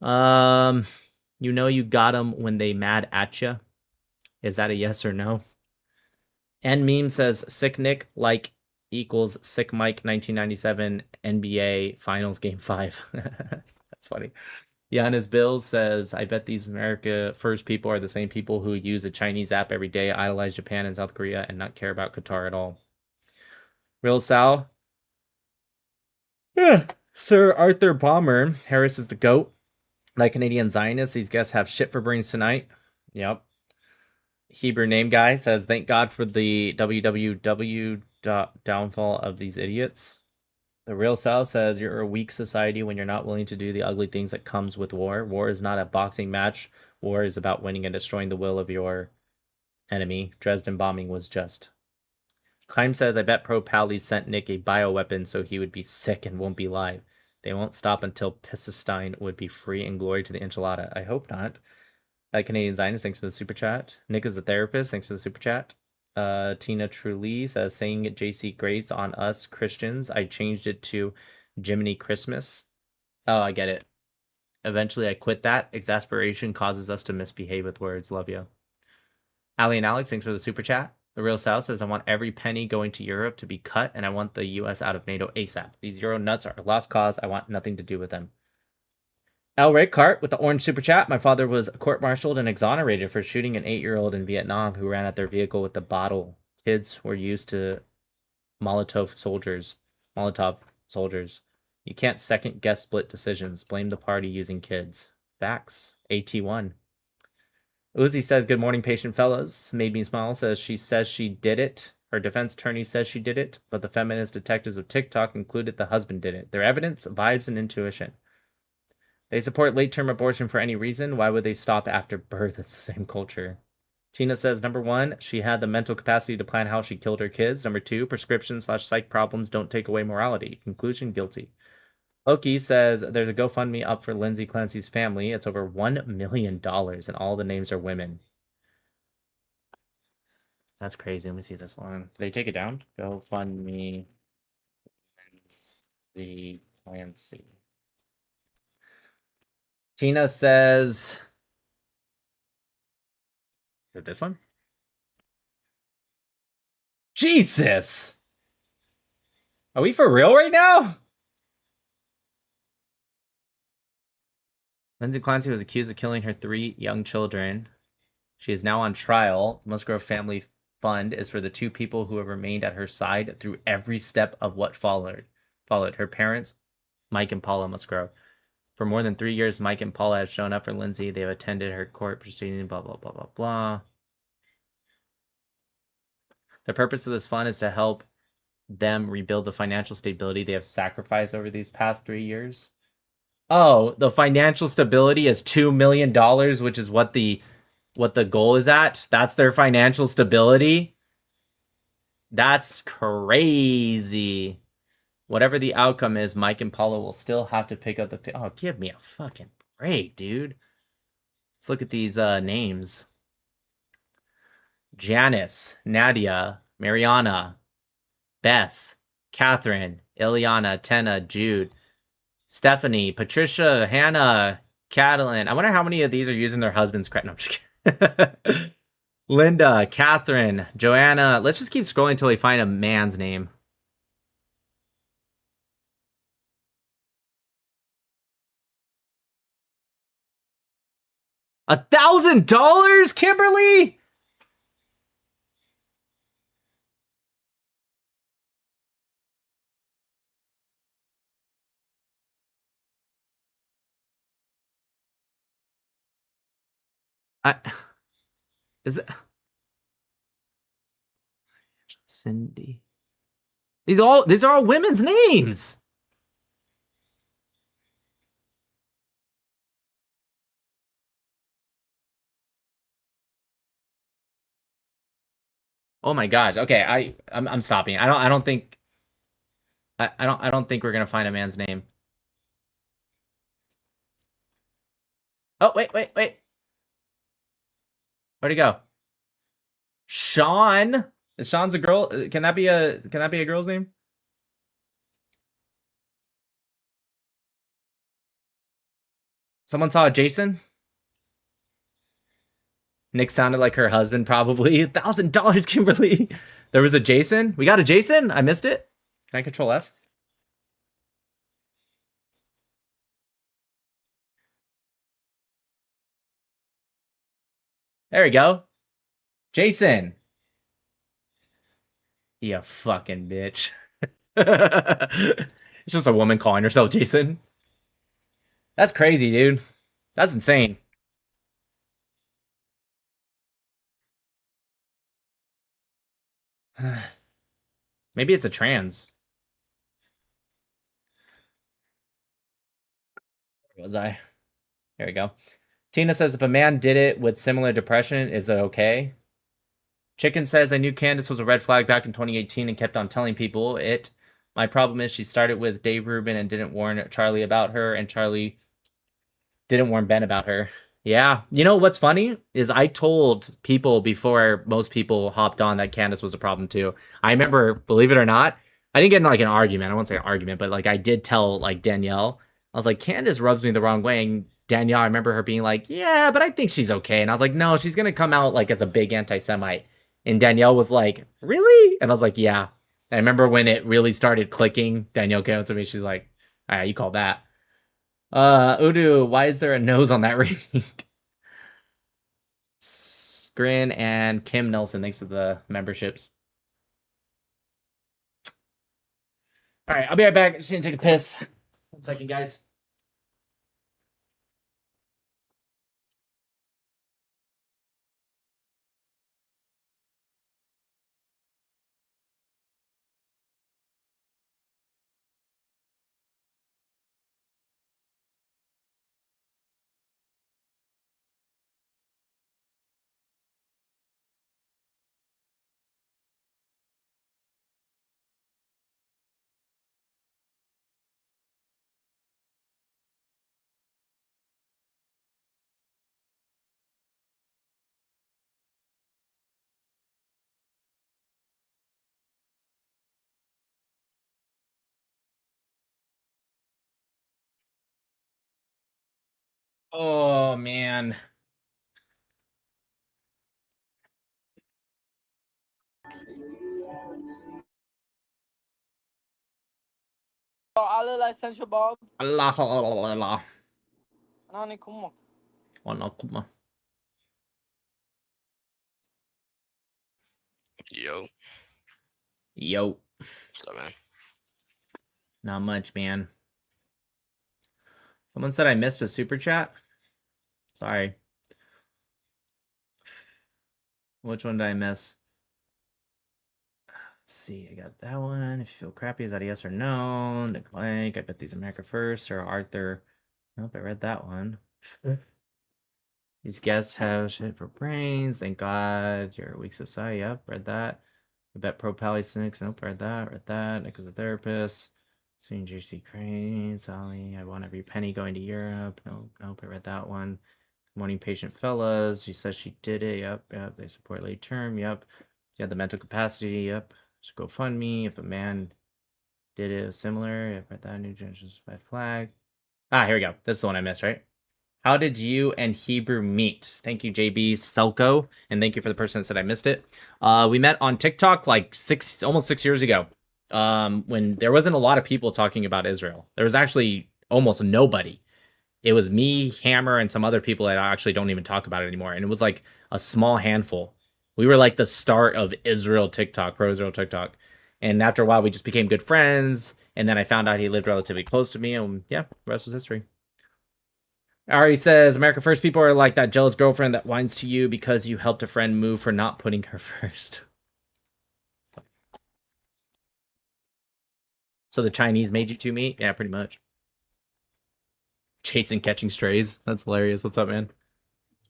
You know you got them when they mad at you. Is that a yes or no? And meme says sick Nick like equals sick Mike 1997 NBA Finals Game 5. That's funny. Giannis Bill says, I bet these America First people are the same people who use a Chinese app every day, idolize Japan and South Korea, and not care about Qatar at all. Real Sal. Yeah. Sir Arthur Palmer. Harris is the GOAT. Like Canadian Zionists, these guests have shit for brains tonight. Yep. Hebrew name guy says, thank God for the www downfall of these idiots. The Real Sal says, you're a weak society when you're not willing to do the ugly things that comes with war. War is not a boxing match. War is about winning and destroying the will of your enemy. Dresden bombing was just. Klein says, I bet Pro Pally sent Nick a bioweapon so he would be sick and won't be live. They won't stop until Pissestein would be free and glory to the enchilada. I hope not. Canadian Zionist, thanks for the super chat. Nick is a therapist, thanks for the super chat. Tina Truly says, saying JC grates on us Christians. I changed it to Jiminy Christmas. Oh, I get it. Eventually I quit that. Exasperation causes us to misbehave with words. Love you. Ali and Alex, thanks for the super chat. The Real South says, I want every penny going to Europe to be cut, and I want the U.S. out of NATO ASAP. These Euro nuts are a lost cause. I want nothing to do with them. Elric Cart with the orange super chat. My father was court-martialed and exonerated for shooting an 8-year-old in Vietnam who ran at their vehicle with a bottle. Kids were used to Molotov soldiers. You can't second-guess split decisions. Blame the party using kids. Facts. AT1. Uzi says, good morning, patient fellas. Made me smile. Says she did it. Her defense attorney says she did it, but the feminist detectives of TikTok concluded the husband did it. Their evidence, vibes, and intuition. They support late-term abortion for any reason. Why would they stop after birth? It's the same culture. Tina says, number 1, she had the mental capacity to plan how she killed her kids. Number 2, prescription/psych problems don't take away morality. Conclusion, guilty. Loki says, there's a GoFundMe up for Lindsay Clancy's family. It's over $1 million, and all the names are women. That's crazy. Let me see this one. Did they take it down? GoFundMe Lindsay Clancy. Tina says, is it this one? Jesus! Are we for real right now? Lindsay Clancy was accused of killing her 3 young children. She is now on trial. Musgrove Family Fund is for the 2 people who have remained at her side through every step of what followed. Her parents, Mike and Paula Musgrove. For more than 3 years, Mike and Paula have shown up for Lindsay. They have attended her court proceeding, blah, blah, blah, blah, blah. The purpose of this fund is to help them rebuild the financial stability they have sacrificed over these past 3 years. Oh, the financial stability is $2 million, which is what the goal is at. That's their financial stability. That's crazy. Whatever the outcome is, Mike and Paula will still have to pick up the... Oh, give me a fucking break, dude. Let's look at these names. Janice, Nadia, Mariana, Beth, Catherine, Ileana, Tenna, Jude, Stephanie, Patricia, Hannah, Catalin. I wonder how many of these are using their husband's credit. No, I'm just kidding. Linda, Catherine, Joanna. Let's just keep scrolling until we find a man's name. $1,000, Kimberly? Is it Cindy? These are all women's names. Oh my gosh. Okay, I'm stopping. I don't think we're gonna find a man's name. Oh wait. Where'd he go? Sean. Is Sean's a girl? Can that be a girl's name? Someone saw Jason? Nick sounded like her husband, probably. $1,000, Kimberly. There was a Jason? We got a Jason? I missed it. Can I control F? There we go. Jason. You fucking bitch. It's just a woman calling herself Jason. That's crazy, dude. That's insane. Maybe it's a trans. Where was I? There we go. Tina says, if a man did it with similar depression, is it okay? Chicken says, I knew Candace was a red flag back in 2018 and kept on telling people it. My problem is she started with Dave Rubin and didn't warn Charlie about her, and Charlie didn't warn Ben about her. Yeah. You know what's funny is I told people before most people hopped on that Candace was a problem too. I remember, believe it or not, I didn't get in like an argument. I won't say an argument, but like I did tell like Danielle, I was like, Candace rubs me the wrong way. And Danielle, I remember her being like, yeah, but I think she's okay. And I was like, no, she's going to come out like as a big anti-Semite. And Danielle was like, really? And I was like, yeah. I remember when it really started clicking, Danielle came up to me. She's like, all right, you call that. Udu, why is there a nose on that ring? Grin and Kim Nelson, thanks for the memberships. All right, I'll be right back. Just gonna take a piss. 1 second, guys. Oh man. Allah sen şabab. Allah Allah. Nani kummak. Allah. Yo. Yo. What's up, man? Not much, man. Someone said I missed a super chat. Sorry. Which one did I miss? Let's see. I got that one. If you feel crappy, is that a yes or no? Nick Lake. I bet these America first. Or Arthur. Nope, I read that one. These guests have shit for brains. Thank God. You're a weak society. Yep, read that. I bet pro Palestinians. Nope, read that. Read that. Nick is a therapist. Swing JC Crane. Sally. I want every penny going to Europe. Nope, I read that one. Morning patient fellas. She says she did it. Yep. They support late term. Yep. You had the mental capacity. Yep. Should go fund me. If a man did it, it was similar. Yep, read that. New Generations by flag. Ah, here we go. This is the one I missed, right? How did you and Hebrew meet? Thank you, JB Selko, and thank you for the person that said I missed it. We met on TikTok like almost 6 years ago, when there wasn't a lot of people talking about Israel. There was actually almost nobody. It was me, Hammer, and some other people that actually don't even talk about it anymore. And it was like a small handful. We were like the start of Israel TikTok, pro Israel TikTok. And after a while, we just became good friends. And then I found out he lived relatively close to me. And yeah, the rest was history. Ari says, America First people are like that jealous girlfriend that whines to you because you helped a friend move for not putting her first. So the Chinese made you two meet? Yeah, pretty much. Chasing catching strays. That's hilarious. What's up, man?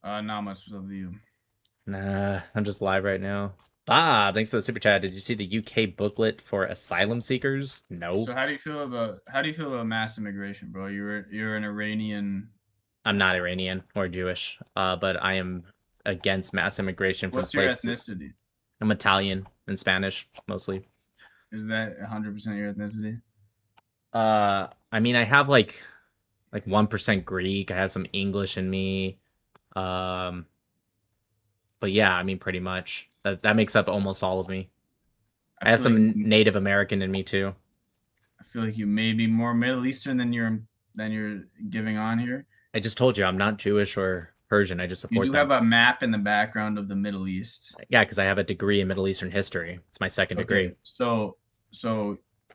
Not much. What's up to you? Nah, I'm just live right now. Bob, thanks for the super chat. Did you see the UK booklet for asylum seekers? No. So how do you feel about mass immigration, bro? You're an Iranian. I'm not Iranian or Jewish, but I am against mass immigration from What's your ethnicity? I'm Italian and Spanish mostly. Is that 100% your ethnicity? I mean, I have like 1% Greek. I have some English in me. But yeah, I mean, pretty much that makes up almost all of me. I have some Native American in me too. I feel like you may be more Middle Eastern than you're giving on here. I just told you I'm not Jewish or Persian. I just support them. You do have a map in the background of the Middle East. Yeah, because I have a degree in Middle Eastern history. It's my second degree. So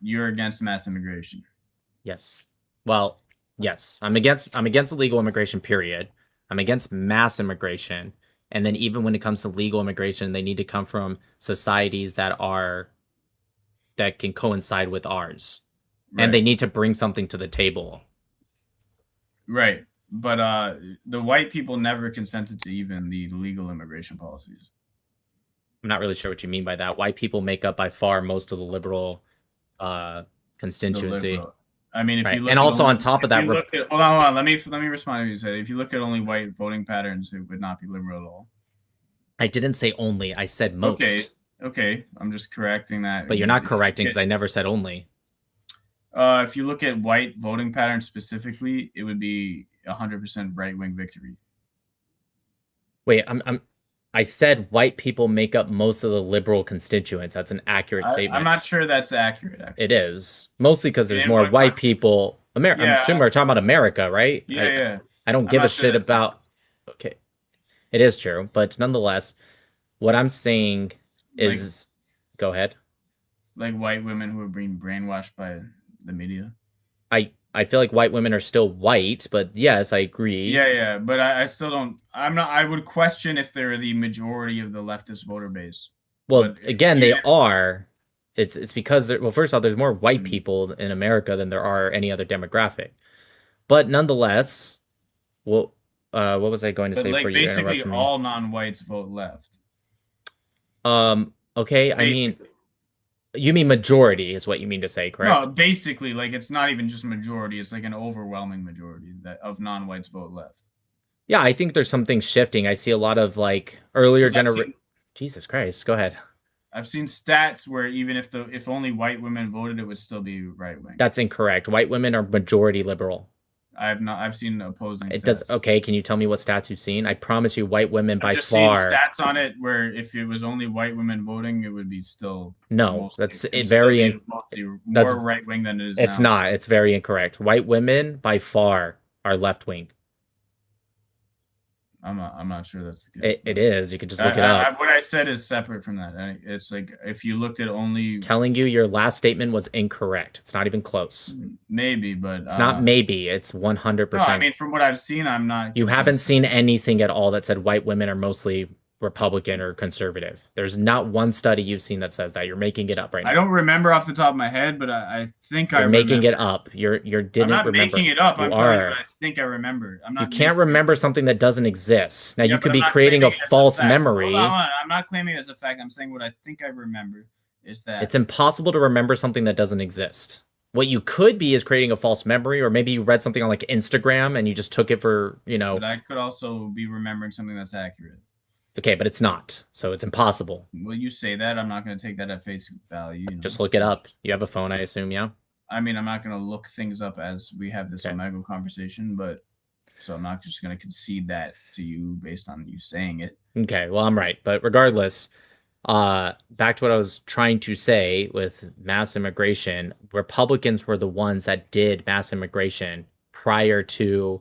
you're against mass immigration? Yes. Well, yes. I'm against illegal immigration, period. I'm against mass immigration. And then even when it comes to legal immigration, they need to come from societies that can coincide with ours. Right. And they need to bring something to the table. Right. But the white people never consented to even the legal immigration policies. I'm not really sure what you mean by that. White people make up by far most of the liberal constituency. liberal. I mean, if Right. you look And at also only, on top of that, hold on. Let me respond to what you said. If you look at only white voting patterns, it would not be liberal at all. I didn't say only. I said most. Okay. I'm just correcting that. But you're not correcting because I never said only. If you look at white voting patterns specifically, it would be 100% right-wing victory. Wait, I said white people make up most of the liberal constituents. That's an accurate statement. I'm not sure that's accurate, actually. It is. Mostly because there's more white people. I'm assuming we're talking about America, right? Yeah. I don't give a shit about... Okay. It is true. But nonetheless, what I'm saying is... Go ahead. Like white women who are being brainwashed by the media. I feel like white women are still white, but yes, I agree. Yeah, but I still don't. I would question if they're the majority of the leftist voter base. Well, again, they are. It's because well, first off, there's more white people in America than there are any other demographic. But nonetheless, well, what was I going to say for you? Basically, all non-whites vote left. Okay, I mean, you mean majority is what you mean to say, correct? No, basically, like it's not even just majority; it's like an overwhelming majority of non-whites vote left. Yeah, I think there's something shifting. I see a lot of like earlier generation. Jesus Christ, go ahead. I've seen stats where even if only white women voted, it would still be right wing. That's incorrect. White women are majority liberal. I've seen opposing. It stats. does. Okay, can you tell me what stats you've seen? I promise you, white women by just far. Seen stats on it where if it was only white women voting, it would be still. No, mostly, that's very. More right wing than it is. It's now. not. It's very incorrect. White women by far are left wing. I'm not sure that's the case. It is. You could just look it up. What I said is separate from that. It's like if you looked at only telling you your last statement was incorrect. It's not even close. Maybe, but it's not maybe. It's 100%. No, I mean, from what I've seen, I'm not. You haven't seen anything at all that said white women are mostly Republican or conservative. There's not one study you've seen that says that. You're making it up right now. I don't remember off the top of my head, but I think you're making it up. You're didn't I'm not remember. making it up. I'm telling you what I think I remember. I'm not. You can't remember something that doesn't exist. Now you could be creating a false memory. Hold on. I'm not claiming it as a fact. I'm saying what I think I remember is that it's impossible to remember something that doesn't exist. What you could be is creating a false memory, or maybe you read something on like Instagram and you just took it for, But I could also be remembering something that's accurate. Okay, but it's not. So it's impossible. Well, you say that. I'm not going to take that at face value. Just look it up. You have a phone, I assume, yeah? I mean, I'm not going to look things up as we have this Omegle conversation, but so I'm not just going to concede that to you based on you saying it. Okay, well, I'm right. But regardless, back to what I was trying to say with mass immigration, Republicans were the ones that did mass immigration prior to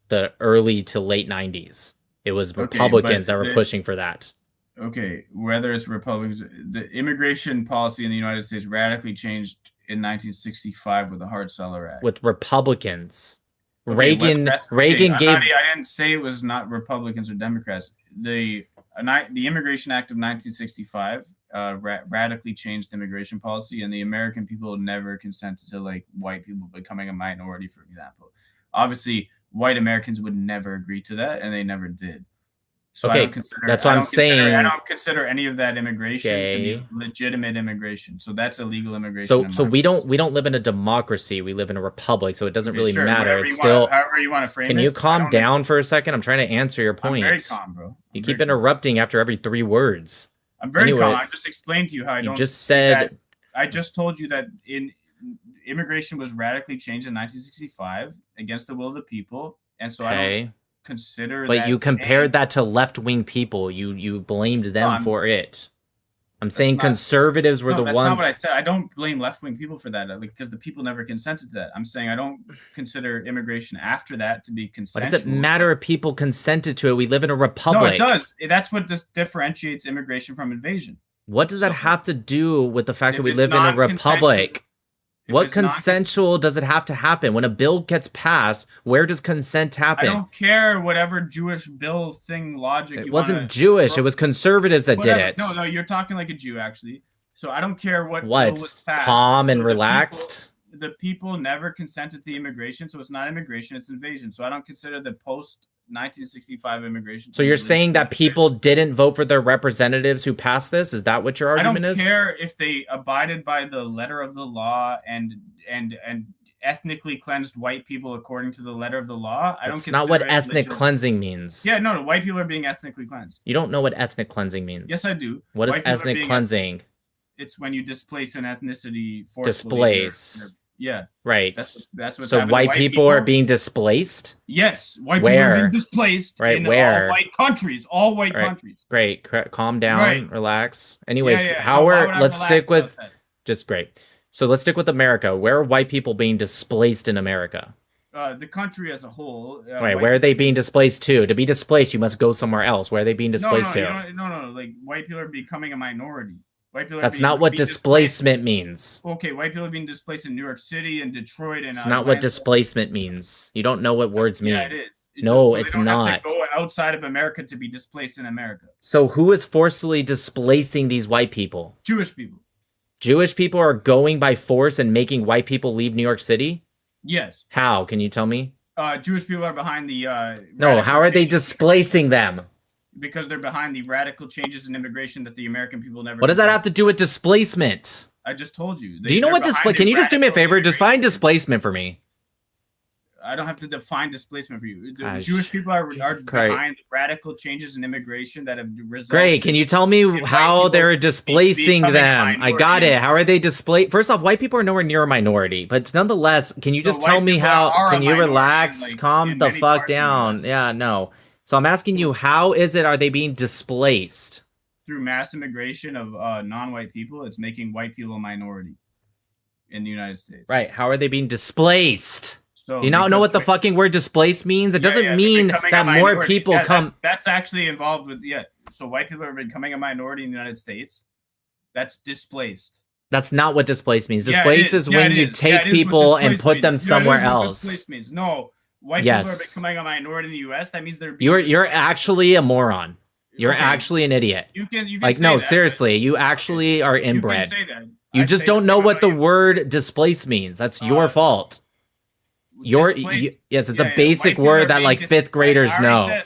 the early to late 90s. It was Republicans that were pushing for that. Okay, whether it's Republicans, the immigration policy in the United States radically changed in 1965 with the Hart-Celler Act. With Republicans. Okay, Reagan gave... I didn't say it was not Republicans or Democrats. The Immigration Act of 1965 radically changed immigration policy, and the American people never consented to like white people becoming a minority, for example. Obviously, white Americans would never agree to that, and they never did. So okay, that's what I'm saying. I don't consider any of that immigration to be legitimate immigration. So that's illegal immigration. So we don't live in a democracy. We live in a republic. So it doesn't really matter. It's still however you want to frame it. Can you calm down for a second? I'm trying to answer your point. I'm very calm, bro. You keep interrupting after every 3 words. I'm very calm. I just explained to you how I don't. You just said. I just told you that immigration was radically changed in 1965 against the will of the people, and so I don't consider. But you compared that to left-wing people. You blamed them for it. I'm saying conservatives were the ones. That's not what I said. I don't blame left-wing people for that, because the people never consented to that. I'm saying I don't consider immigration after that to be consensual. What does it matter if people consented to it? We live in a republic. No, it does. That's what differentiates immigration from invasion. What does that have to do with the fact that we live in a republic? What consensual does it have to happen? When a bill gets passed, where does consent happen? I don't care whatever Jewish bill thing logic. It wasn't Jewish. It was conservatives that did it. No, you're talking like a Jew, actually. So I don't care what bill was passed. Calm and relaxed? The people never consented to the immigration, so it's not immigration, it's invasion. So I don't consider the 1965 immigration. So you're saying that people didn't vote for their representatives who passed this? Is that what your argument is? I don't care if they abided by the letter of the law and ethnically cleansed white people according to the letter of the law. That's not what ethnic cleansing means. Yeah, no, white people are being ethnically cleansed. You don't know what ethnic cleansing means. Yes, I do. What is ethnic cleansing? It's when you displace an ethnicity forcefully. Displace. Yeah. Right. That's what's so white people are being displaced? Yes. White people are being displaced in all white countries. All white countries. Great. Calm down. Relax. Anyways, Yeah. Let's stick with... Just great. So let's stick with America. Where are white people being displaced in America? The country as a whole. Wait, where are they being displaced to? To be displaced, you must go somewhere else. Where are they being displaced to? No. Like, white people are becoming a minority. That's not what displacement means. Okay, white people are being displaced in New York City and Detroit and. It's not what displacement means. You don't know what words mean. Yeah, it is. No, so it's they don't not. Have to go outside of America to be displaced in America. So who is forcibly displacing these white people? Jewish people. Jewish people are going by force and making white people leave New York City? Yes. How? Can you tell me? Jewish people are behind the. No, how are they displacing them? Because they're behind the radical changes in immigration that the American people never. What does that have to do with displacement? I just told you. Do you know what displacement? Can you just do me a favor? Define displacement for me. I don't have to define displacement for you. The Jewish people are behind the radical changes in immigration that have resulted. Great. Can you tell me how they're displacing them? I got it. How are they displaced? First off, white people are nowhere near a minority, but nonetheless, can you just tell me how? Can you relax? Calm the fuck down. Yeah, no. So I'm asking you, how are they being displaced? Through mass immigration of non-white people, it's making white people a minority in the United States. Right. How are they being displaced? So you not know what the fucking word displaced means? It doesn't mean that more people come. That's actually involved with, so white people are becoming a minority in the United States. That's displaced. That's not what displaced means. Displaced is when you take people and put them somewhere else. Displaced means. No. White people are becoming a minority in the U.S. That means they're you're actually a moron. You're actually an idiot. You can like say no, that, seriously, you actually are inbred. You can say that. You just don't know what the word displace means. That's your fault. Yes, it's a basic word that like fifth graders know.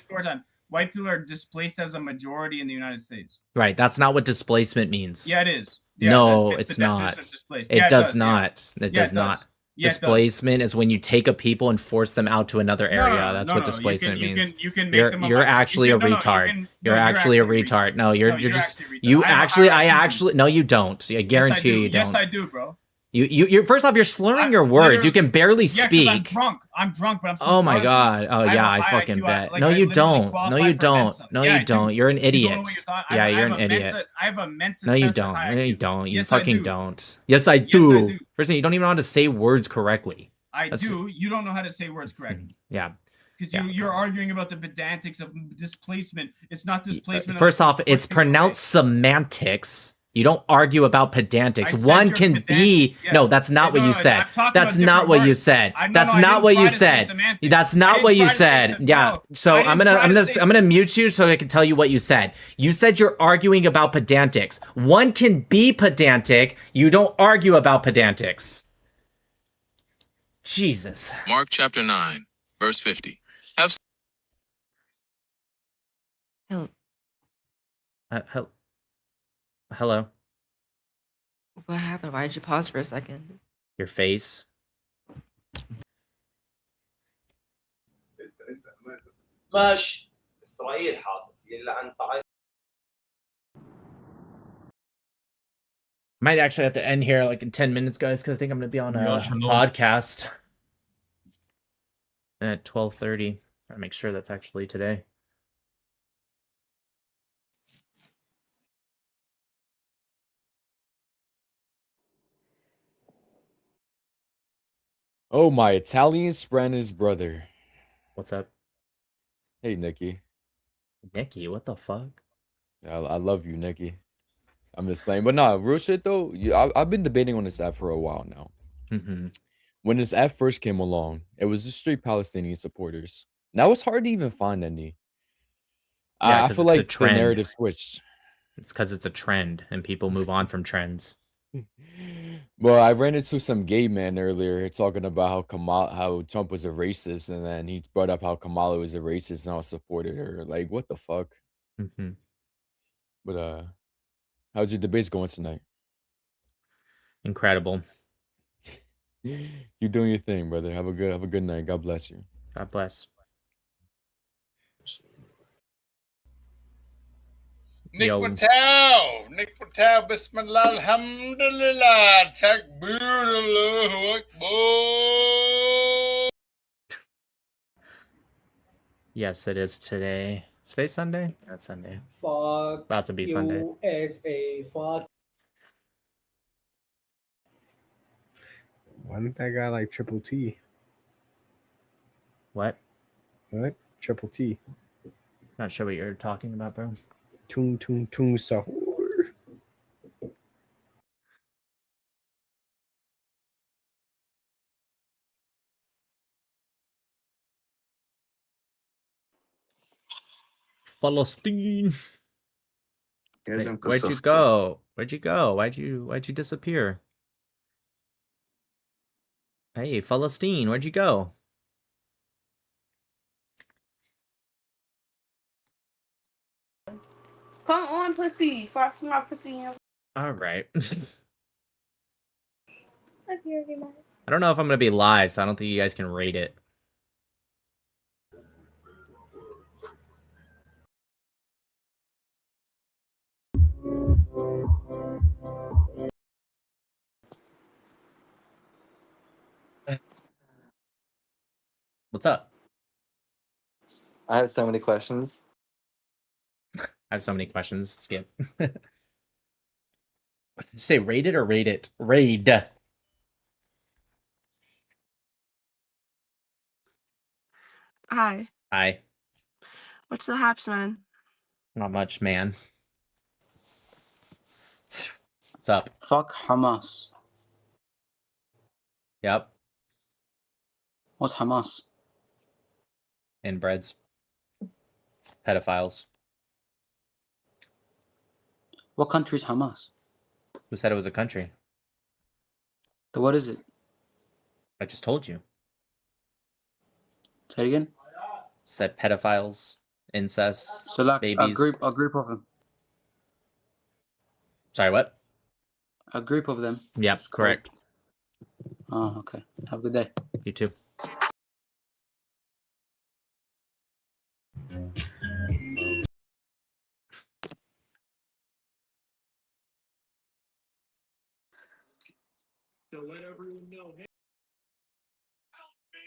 White people are displaced as a majority in the United States. Right. That's not what displacement means. Yeah, it is. Yeah, no, it's not. It does not. It does not. Displacement is when you take a people and force them out to another area. That's what displacement means. You're actually a retard. You're actually a retard. No, you're just no, you don't. I guarantee you don't. Yes, I do, bro. You first off, you're slurring your words. You can barely speak. I'm drunk. But I'm. Oh my god. Oh yeah, I fucking bet. No, you don't. No, you don't. No, you don't. You're an idiot. Yeah, you're an idiot. I have a Mensa. No, you don't. No, you don't. You fucking don't. Yes, I do. First thing, you don't even know how to say words correctly. I do. You don't know how to say words correctly. Yeah. Because you're arguing about the pedantics of displacement. It's not displacement. First off, it's pronounced semantics. You don't argue about pedantics. One can be no. That's not what you said. That's not what you said. That's not what you said. That's not what you said. Yeah. So I'm gonna mute you so I can tell you what you said. You said you're arguing about pedantics. One can be pedantic. You don't argue about pedantics. Jesus. Mark chapter 9, verse 50. Hello. What happened? Why did you pause for a second? Your face. ماشي اسرائيل حاطط يلعن طايف. Might actually have to end here like in 10 minutes, guys, because I think I'm gonna be on a podcast at 12:30. Gotta make sure that's actually today. Oh, my Italian Spanish brother. What's up? Hey, Nikki. Nikki, what the fuck? I love you, Nikki. I'm just playing. But nah, real shit though, I've been debating on this app for a while now. Mm-hmm. When this app first came along, it was just straight Palestinian supporters. Now it's hard to even find any. Yeah, I feel like the narrative switched. It's because it's a trend and people move on from trends. Well, I ran into some gay man earlier talking about how Trump was a racist, and then he brought up how Kamala was a racist, and I supported her. Like, what the fuck? Mm-hmm. But how's your debates going tonight? Incredible. You're doing your thing, brother. Have a good night. God bless you. God bless. Nick Yo. Patel, Bismillah, Alhamdulillah, Takbir, Allahu Akbar. Yes, it is today. Today's Sunday? That's Sunday. Fuck. About to be Sunday. USA. Fuck. Why didn't that guy like Triple T? What? What? Triple T. Not sure what you're talking about, bro. Tung tung tung sahur. Palestine. Wait, where'd you go? Where'd you go? Why'd you disappear? Hey, Palestine, where'd you go? Come on, pussy. Fox my pussy. All right. I I don't know if I'm gonna be live, so I don't think you guys can rate it. What's up? I have so many questions. I have so many questions. Skip. Say rate it or rate it? Raid. Hi. Hi. What's the haps, man? Not much, man. What's up? Fuck Hamas. Yep. What's Hamas? Inbreds. Pedophiles. What country is Hamas? Who said it was a country? So what is it? I just told you. Say it again. Said pedophiles, incest, So like babies. a group of them. Sorry, what? A group of them. Yep, correct. Oh, okay. Have a good day. You too. To let everyone know, hey, help me!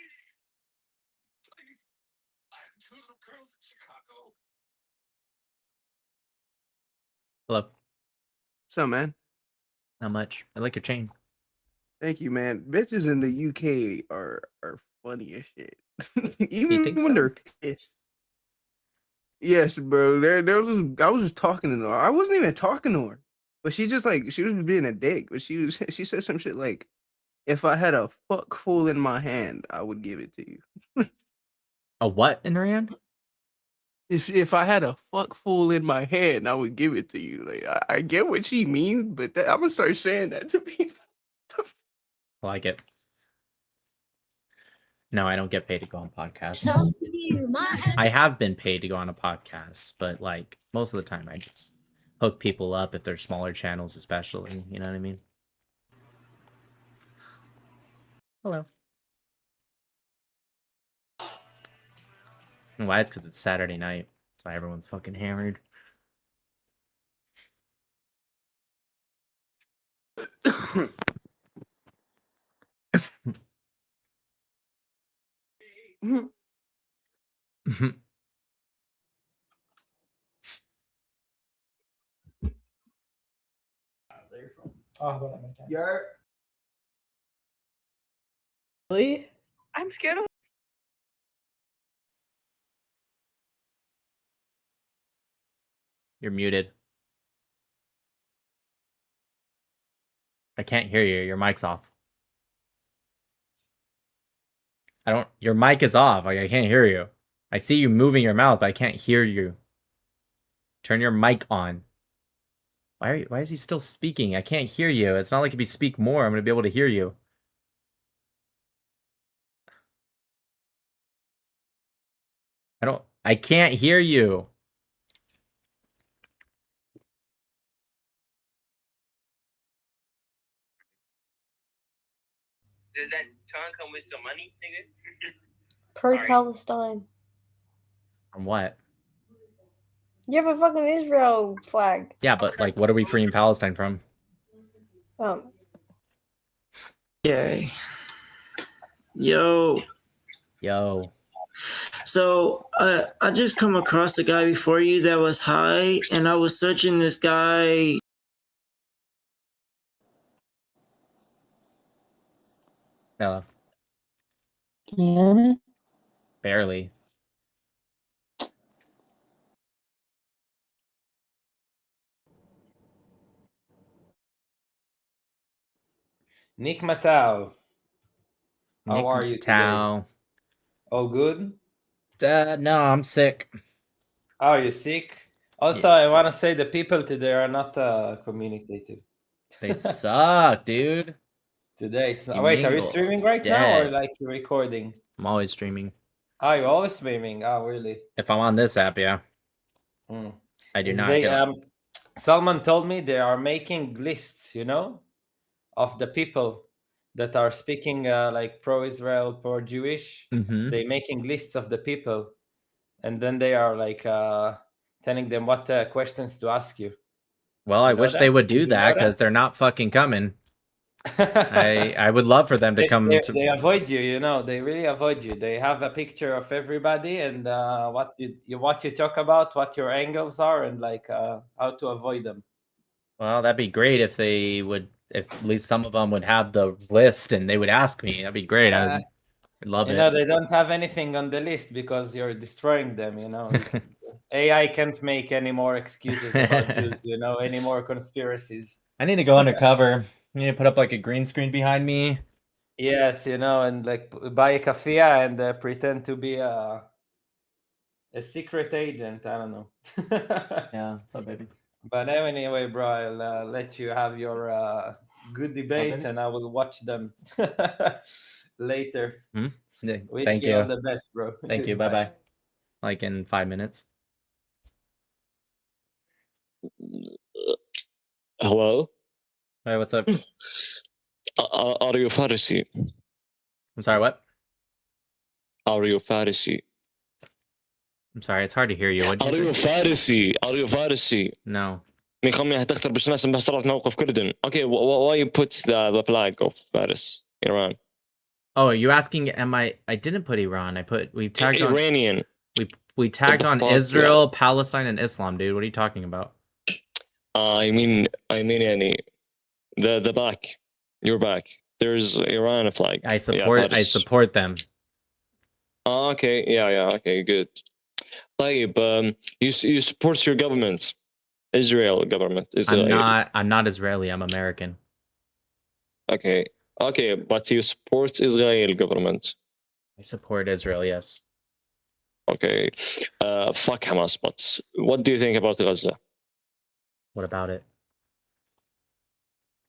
Please, I have two little girls in Chicago. Hello. What's up, man? Not much. I like your chain. Thank you, man. Bitches in the UK are funny as shit. You Even think when so? they're pissed. Yes, bro. I was just talking to her. I wasn't even talking to her. But she just like she was being a dick. But she said some shit like, if I had a fuck full in my hand, I would give it to you. A what in her hand? If I had a fuck full in my hand, I would give it to you. Like I get what she means, but I'm gonna start saying that to people. I like it. No, I don't get paid to go on podcasts. I have been paid to go on a podcast, but like most of the time I just hook people up if they're smaller channels, especially. You know what I mean? Hello. Why? It's because it's Saturday night. That's why everyone's fucking hammered. Really? I'm scared of. You're muted. I can't hear you. Your mic's off. Your mic is off. Like, I can't hear you. I see you moving your mouth, but I can't hear you. Turn your mic on. Why is he still speaking? I can't hear you. It's not like if you speak more, I'm gonna be able to hear you. I can't hear you. Does that tongue come with some money, nigga? Pro-Palestine. From what? You have a fucking Israel flag. Yeah, but like, what are we freeing Palestine from? Okay. Yo. Yo. So I just come across a guy before you that was high, and I was searching this guy. Hello. Can you hear me? Barely. Nick Matao. How Nick are you today? Tao. All good? No, I'm sick. Oh, you're sick? Also, I want to say the people today are not communicative. They suck, dude. Today, it's not. Wait, are you streaming right now or like you're recording? I'm always streaming. Oh, you're always streaming. Oh, really? If I'm on this app, yeah. I do not get Salman told me they are making lists, of the people that are speaking like pro-Israel, pro-Jewish. Mhm. They're making lists of the people, and then they are like telling them what questions to ask you. Well, I You know wish that? they would Did do you know that because they're not fucking coming. I would love for them to come to. They avoid you, They really avoid you. They have a picture of everybody and what you talk about, what your angles are, and like how to avoid them. Well, that'd be great if they would. If at least some of them would have the list and they would ask me. That'd be great. I'd love it. They don't have anything on the list because you're destroying them. AI can't make any more excuses about Jews. Any more conspiracies. I need to go undercover. I need to put up like a green screen behind me. Yes, and like buy a kafia and pretend to be a secret agent. I don't know. Yeah, what's up, baby? But anyway, bro, I'll let you have your good debates, and I will watch them later. Yeah, Wish thank you you. all the best, bro. Thank you. Bye bye. Like in 5 minutes. Hello? Hey, what's up? Are you Farsi? I'm sorry, what? Are you Farsi? I'm sorry, it's hard to hear you. What'd Are you you say? Farsi? Are you Farsi? No. Okay, why you put the flag of Faris, Iran? Oh, are you asking? I didn't put Iran. We tagged on Iranian. We tagged on Israel, Palestine, and Islam, dude. What are you talking about? I mean, Yani, the back, your back. There's Iran flag. I support them. Oh, okay, yeah, okay, good. You support your government, Israel government. I'm not Israeli. I'm American. Okay, but you support Israel government. I support Israel. Yes. Okay, fuck Hamas. But what do you think about Gaza? What about it?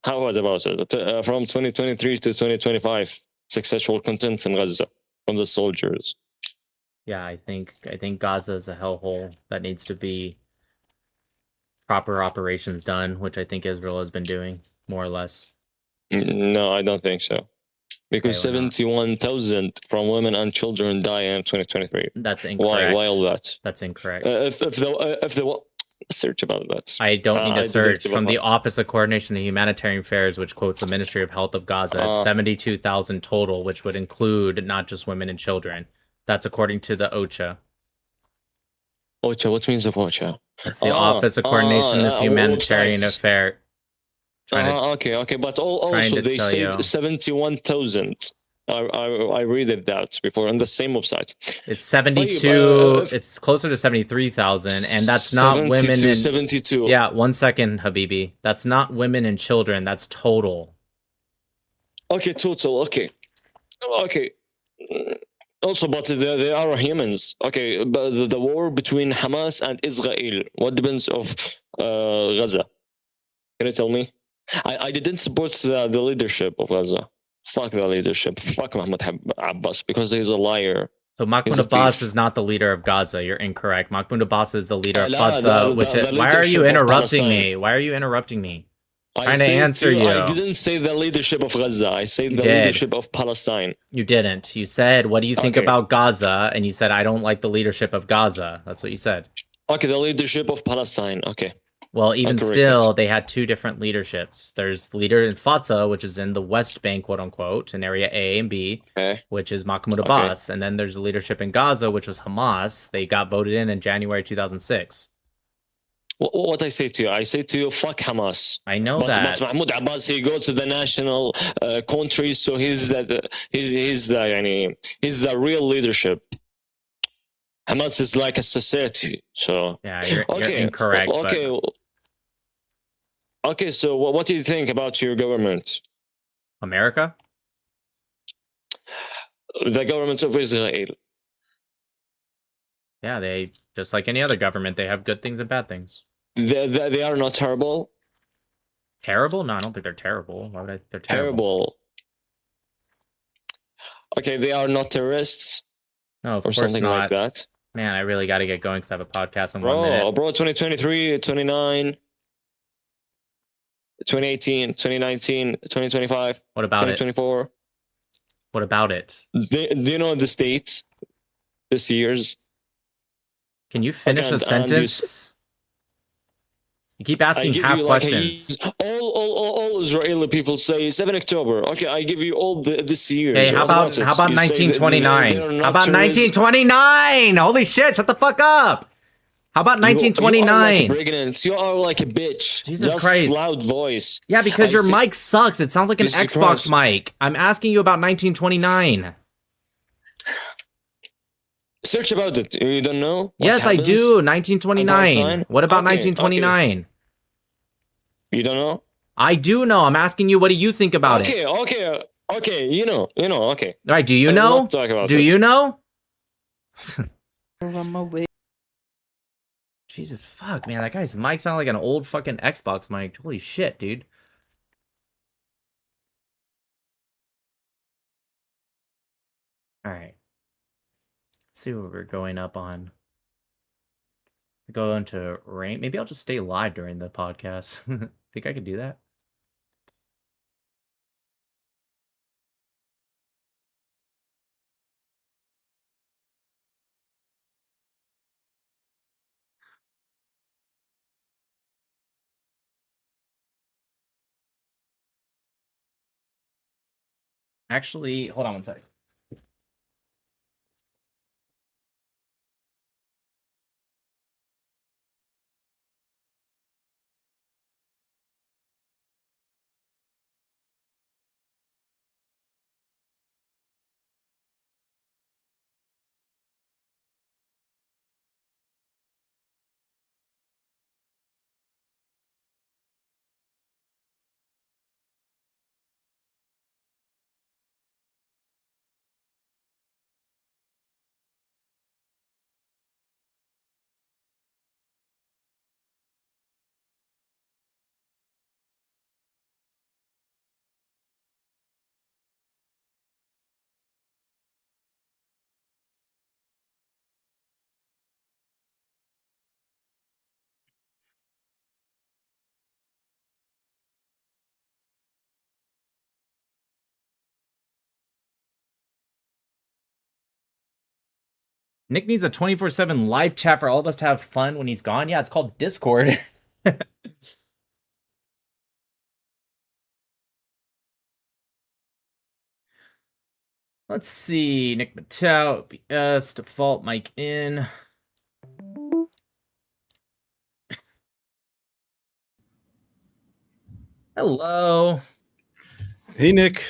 How about it? From 2023 to 2025, successful content in Gaza from the soldiers. Yeah, I think Gaza is a hellhole that needs to be proper operations done, which I think Israel has been doing more or less. No, I don't think so. Because 71,000 from women and children die in 2023. That's incorrect. Why all that? That's incorrect. If the search about that. I don't need to search. From the Office of Coordination of Humanitarian Affairs, which quotes the Ministry of Health of Gaza, it's 72,000 total, which would include not just women and children. That's according to the OCHA. OCHA, what means of OCHA? It's the Office of Coordination of Humanitarian Affairs. Okay, but also they said 71,000. I read that before on the same website. It's 72. It's closer to 73,000, and that's not women and 72. Yeah, 1 second, Habibi. That's not women and children. That's total. Okay, total. Okay. Also, but there are humans. Okay, but the war between Hamas and Israel. What depends of Gaza? Can you tell me? I didn't support the leadership of Gaza. Fuck the leadership. Fuck Mahmoud Abbas because he's a liar. So Mahmoud Abbas is not the leader of Gaza. You're incorrect. Mahmoud Abbas is the leader of Fatah. Why are you interrupting me? Why are you interrupting me? Trying to answer you. I didn't say the leadership of Gaza. I said the leadership of Palestine. You didn't. You said, what do you think about Gaza? And you said, I don't like the leadership of Gaza. That's what you said. Okay, the leadership of Palestine. Okay. Well, even still, they had two different leaderships. There's the leader in Fatah, which is in the West Bank, quote unquote, in area A and B, which is Mahmoud Abbas. And then there's the leadership in Gaza, which was Hamas. They got voted in January 2006. What I say to you? I say to you, fuck Hamas. I know that. But Mahmoud Abbas, he goes to the national country, so he's the real leadership. Hamas is like a society, so yeah, you're incorrect. Okay, okay. So what do you think about your government? America? The government of Israel. Yeah, they just like any other government, they have good things and bad things. They are not terrible. Terrible? No, I don't think they're terrible. Why would I? They're terrible. Okay, they are not terrorists. No, of or course something not. like that. Man, I really got to get going because I have a podcast in 1 minute. Bro, 2023, 29, 2018, 2019, 2025. What about 2024. it? What about it? Do you know the states this year's? Can you finish a sentence? You keep asking half questions. All Israeli people say 7 October. Okay, I give you all this year. Hey, how about 1929? How about 1929? Holy shit! Shut the fuck up. How about 1929? You are like a bitch. Jesus Christ! Loud voice. Yeah, because your mic sucks. It sounds like an Xbox mic. I'm asking you about 1929. Search about it. You don't know? Yes, I do. 1929. What about 1929? You don't know? I do know. I'm asking you, what do you think about it? Okay. You know. Okay. All right. Do you know? Do you know? Jesus fuck, man. That guy's mic sounded like an old fucking Xbox mic. Holy shit, dude. All right. Let's see what we're going up on. Go into rank. Maybe I'll just stay live during the podcast. Think I could do that? Actually, hold on one second. Nick needs a 24/7 live chat for all of us to have fun when he's gone. Yeah, it's called Discord. Let's see. Nick Matau, OBS, default mic in. Hello. Hey, Nick.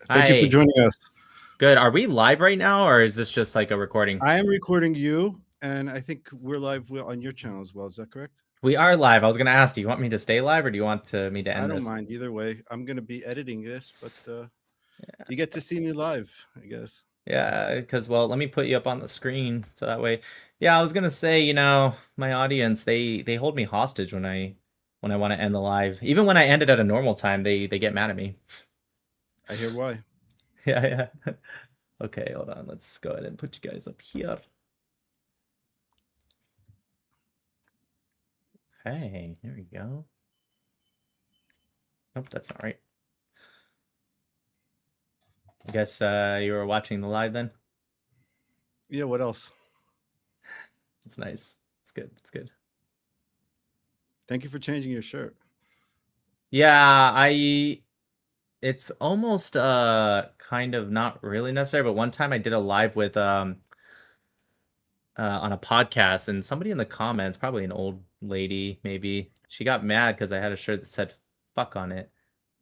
Thank you for joining us. Good. Are we live right now, or is this just like a recording? I am recording you, and I think we're live on your channel as well. Is that correct? We are live. I was going to ask, do you want me to stay live, or do you want me to end this? I don't mind either way. I'm going to be editing this, but you get to see me live, I guess. Yeah, because, well, let me put you up on the screen, so that way. Yeah, I was going to say, you know, my audience, they hold me hostage when I when I want to end the live. Even when I end it at a normal time, they get mad at me. I hear why. Yeah. Okay, hold on. Let's go ahead and put you guys up here. Hey, there we go. Nope, that's not right. I guess you were watching the live then? Yeah, what else? It's nice. It's good. It's good. Thank you for changing your shirt. Yeah, it's almost kind of not really necessary, but one time I did a live with on a podcast, and somebody in the comments, probably an old lady maybe, she got mad because I had a shirt that said fuck on it.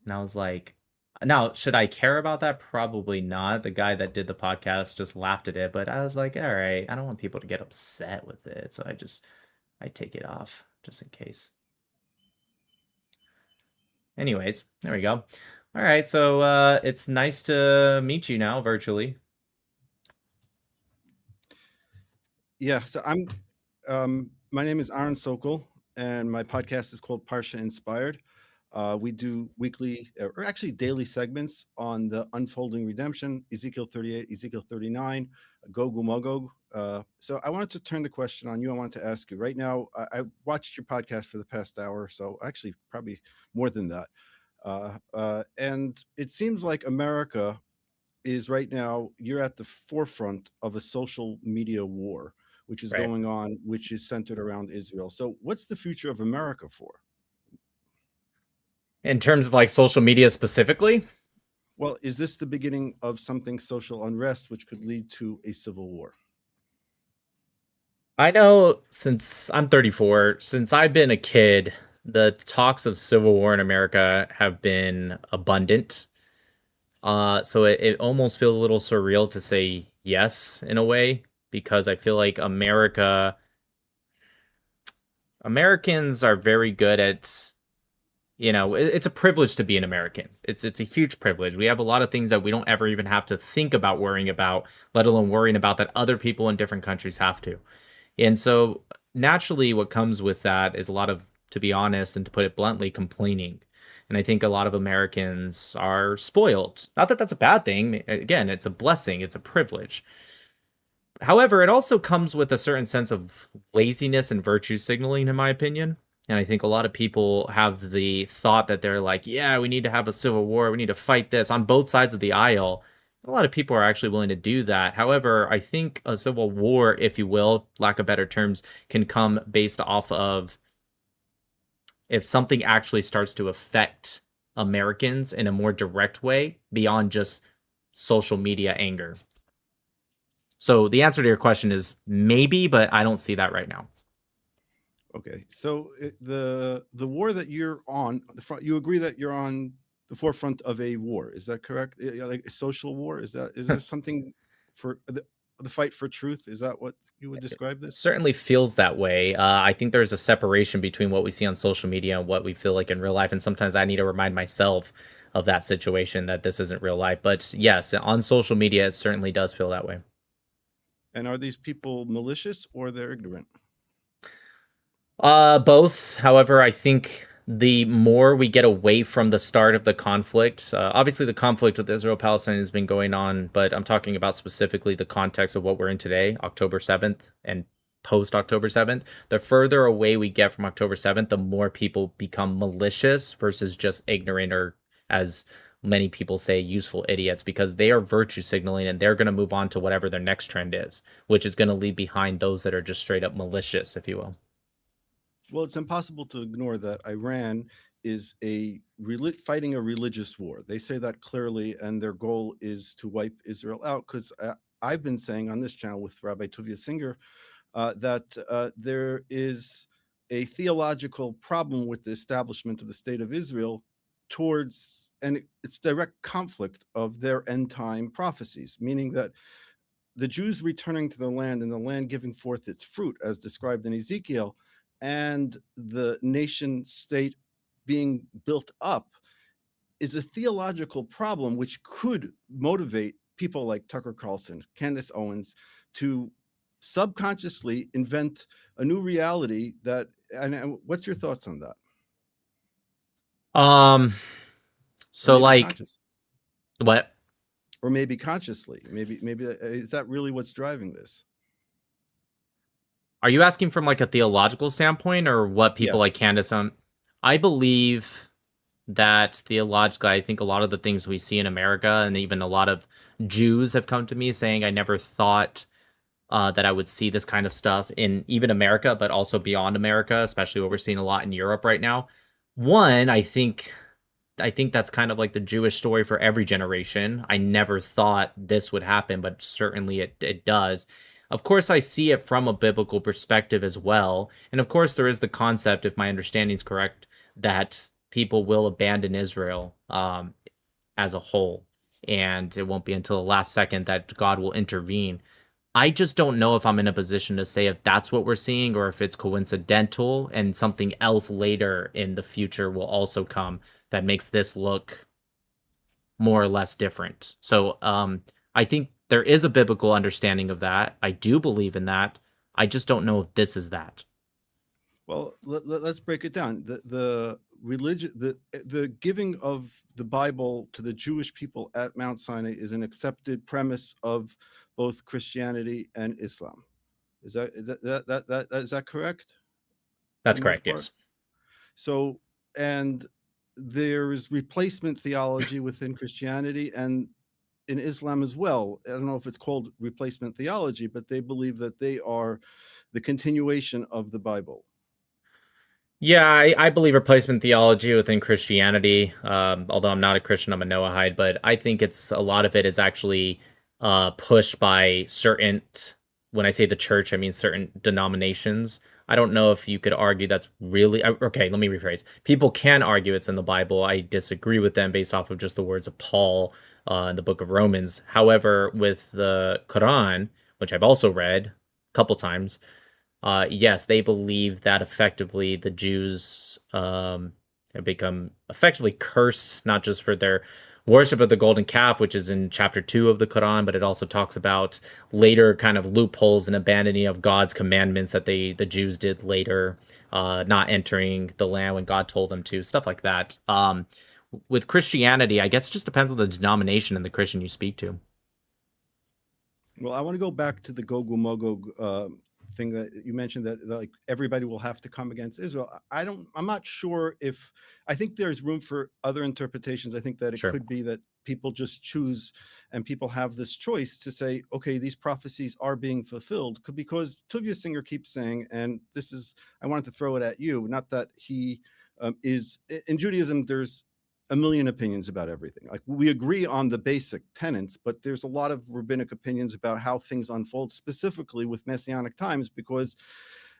And I was like, now, should I care about that? Probably not. The guy that did the podcast just laughed at it, but I was like, all right, I don't want people to get upset with it. So I take it off just in case. Anyways, there we go. All right, so it's nice to meet you now virtually. Yeah, so my name is Aaron Sokol, and my podcast is called Parsha Inspired. We do weekly, or actually daily segments on the unfolding redemption, Ezekiel 38, Ezekiel 39, Gog and Magog. So I wanted to turn the question on you. I wanted to ask you right now. I watched your podcast for the past hour or so, actually probably more than that. And it seems like America is right now, you're at the forefront of a social media war, which is going on, which is centered around Israel. So what's the future of America for? In terms of like social media specifically? Well, is this the beginning of something social unrest, which could lead to a civil war? I know since I'm 34, since I've been a kid, the talks of civil war in America have been abundant. So it almost feels a little surreal to say yes in a way, because I feel like Americans are very good at, it's a privilege to be an American. It's a huge privilege. We have a lot of things that we don't ever even have to think about worrying about, let alone worrying about that other people in different countries have to. And so naturally what comes with that is a lot of, to be honest, and to put it bluntly, complaining. And I think a lot of Americans are spoiled. Not that that's a bad thing. Again, it's a blessing. It's a privilege. However, it also comes with a certain sense of laziness and virtue signaling, in my opinion. And I think a lot of people have the thought that they're like, yeah, we need to have a civil war. We need to fight this on both sides of the aisle. A lot of people are actually willing to do that. However, I think a civil war, if you will, lack of better terms, can come based off of if something actually starts to affect Americans in a more direct way beyond just social media anger. So the answer to your question is maybe, but I don't see that right now. Okay, so the war that you're on the front, you agree that you're on the forefront of a war, is that correct? Like a social war? Is there something for the fight for truth? Is that what you would describe this? It certainly feels that way. I think there's a separation between what we see on social media and what we feel like in real life, and sometimes I need to remind myself of that situation, that this isn't real life. But yes, on social media, it certainly does feel that way. And are these people malicious or they're ignorant? Both. However, I think the more we get away from the start of the conflict, obviously the conflict with Israel-Palestine has been going on, but I'm talking about specifically the context of what we're in today, October 7th and post-October 7th. The further away we get from October 7th, the more people become malicious versus just ignorant, or, as many people say, useful idiots, because they are virtue signaling and they're going to move on to whatever their next trend is, which is going to leave behind those that are just straight up malicious, if you will. Well, it's impossible to ignore that Iran is fighting a religious war. They say that clearly, and their goal is to wipe Israel out. Because I've been saying on this channel with Rabbi Tuvia Singer that there is a theological problem with the establishment of the state of Israel and it's direct conflict of their end time prophecies, meaning that the Jews returning to the land and the land giving forth its fruit, as described in Ezekiel, and the nation state being built up is a theological problem which could motivate people like Tucker Carlson, Candace Owens, to subconsciously invent a new reality and what's your thoughts on that? So like, what? Or maybe consciously. Maybe is that really what's driving this? Are you asking from like a theological standpoint, or what people like Candace on? I believe that theologically, I think a lot of the things we see in America, and even a lot of Jews have come to me saying, I never thought that I would see this kind of stuff in even America, but also beyond America, especially what we're seeing a lot in Europe right now. One, I think that's kind of like the Jewish story for every generation. I never thought this would happen, but certainly it does. Of course, I see it from a biblical perspective as well. And of course, there is the concept, if my understanding is correct, that people will abandon Israel as a whole. And it won't be until the last second that God will intervene. I just don't know if I'm in a position to say if that's what we're seeing or if it's coincidental and something else later in the future will also come that makes this look more or less different. So I think there is a biblical understanding of that. I do believe in that. I just don't know if this is that. Well, let's break it down. The religion, the giving of the Bible to the Jewish people at Mount Sinai is an accepted premise of both Christianity and Islam. Is that correct? That's correct. Yes. So, and there's replacement theology within Christianity and in Islam as well. I don't know if it's called replacement theology, but they believe that they are the continuation of the Bible. Yeah, I believe replacement theology within Christianity. Although I'm not a Christian, I'm a Noahide, but I think it's a lot of it is actually pushed by certain. When I say the church, I mean certain denominations. I don't know if you could argue that's really okay. Let me rephrase. People can argue it's in the Bible. I disagree with them based off of just the words of Paul in the book of Romans. However, with the Quran, which I've also read a couple times. Yes, they believe that effectively the Jews have become effectively cursed, not just for their worship of the golden calf, which is in chapter 2 of the Quran, but it also talks about later kind of loopholes and abandoning of God's commandments that the Jews did later, not entering the land when God told them to, stuff like that. With Christianity, I guess it just depends on the denomination and the Christian you speak to. Well, I want to go back to the Gog Magog thing that you mentioned, that like everybody will have to come against Israel. I'm not sure if, I think there's room for other interpretations. I think that it could be that people just choose and people have this choice to say, okay, these prophecies are being fulfilled, because Tuvia Singer keeps saying, and this is, I wanted to throw it at you, not that he is, in Judaism, there's a million opinions about everything. Like we agree on the basic tenets, but there's a lot of rabbinic opinions about how things unfold, specifically with Messianic times, because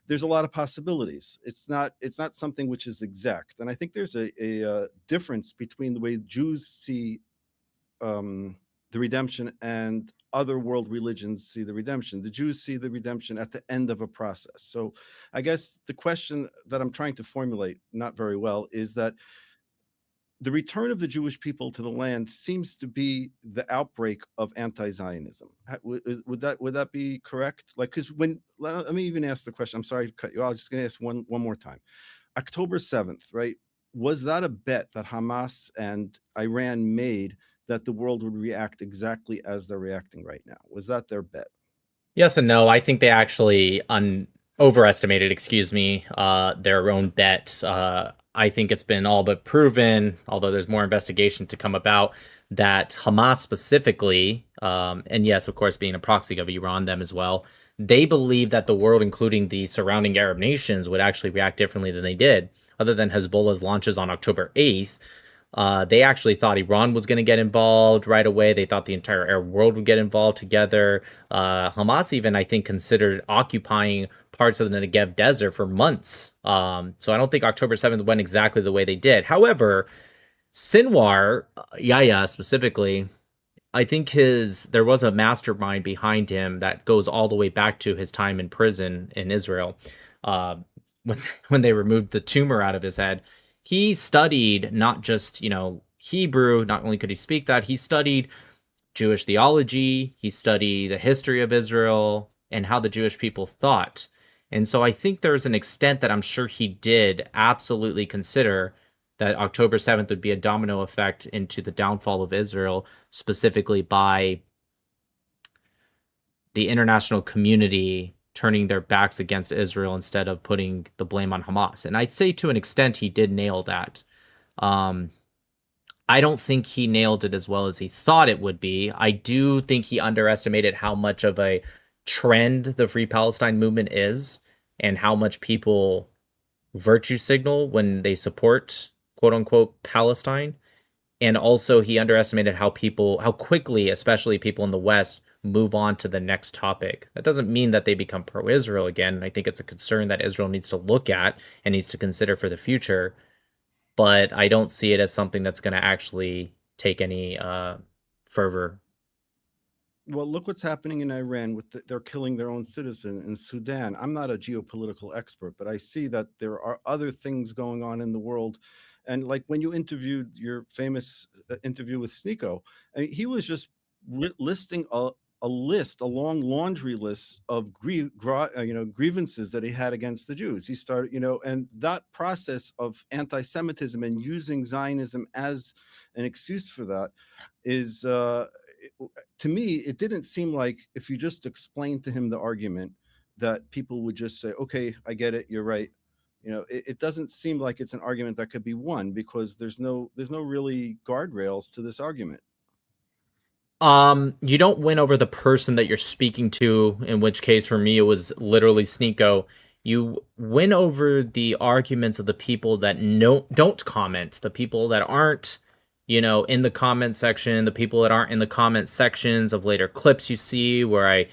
there's a lot of possibilities. It's not something which is exact. And I think there's a difference between the way Jews see the redemption and other world religions see the redemption. The Jews see the redemption at the end of a process. So I guess the question that I'm trying to formulate, not very well, is that the return of the Jewish people to the land seems to be the outbreak of anti-Zionism. Would that be correct? Like, because let me even ask the question. I'm sorry to cut you off. I'm just going to ask one more time. October 7th, right? Was that a bet that Hamas and Iran made that the world would react exactly as they're reacting right now? Was that their bet? Yes and no. I think they actually overestimated, their own bet. I think it's been all but proven, although there's more investigation to come about, that Hamas specifically, and yes, of course, being a proxy of Iran, them as well, they believe that the world, including the surrounding Arab nations, would actually react differently than they did. Other than Hezbollah's launches on October 8th, they actually thought Iran was going to get involved right away. They thought the entire Arab world would get involved together. Hamas even, I think, considered occupying parts of the Negev desert for months. So I don't think October 7th went exactly the way they did. However, Sinwar, Yahya specifically, I think there was a mastermind behind him that goes all the way back to his time in prison in Israel. When they removed the tumor out of his head, he studied not just, Hebrew, not only could he speak that, he studied Jewish theology, he studied the history of Israel and how the Jewish people thought. And so I think there's an extent that I'm sure he did absolutely consider that October 7th would be a domino effect into the downfall of Israel, specifically by the international community turning their backs against Israel instead of putting the blame on Hamas. And I'd say to an extent he did nail that. I don't think he nailed it as well as he thought it would be. I do think he underestimated how much of a trend the Free Palestine movement is and how much people virtue signal when they support quote unquote Palestine. And also he underestimated how quickly, especially people in the West, move on to the next topic. That doesn't mean that they become pro-Israel again. I think it's a concern that Israel needs to look at and needs to consider for the future. But I don't see it as something that's going to actually take any fervor. Well, look what's happening in Iran they're killing their own citizen. In Sudan, I'm not a geopolitical expert, but I see that there are other things going on in the world. And like when you interviewed your famous interview with Sneeko, he was just listing a long laundry list of grievances that he had against the Jews. He started, and that process of anti-Semitism and using Zionism as an excuse for that is, to me, it didn't seem like if you just explained to him the argument that people would just say, okay, I get it, you're right. It doesn't seem like it's an argument that could be won because there's no really guardrails to this argument. You don't win over the person that you're speaking to, in which case for me it was literally Sneeko. You win over the arguments of the people that don't comment, the people that aren't, in the comment section, the people that aren't in the comment sections of later clips you see where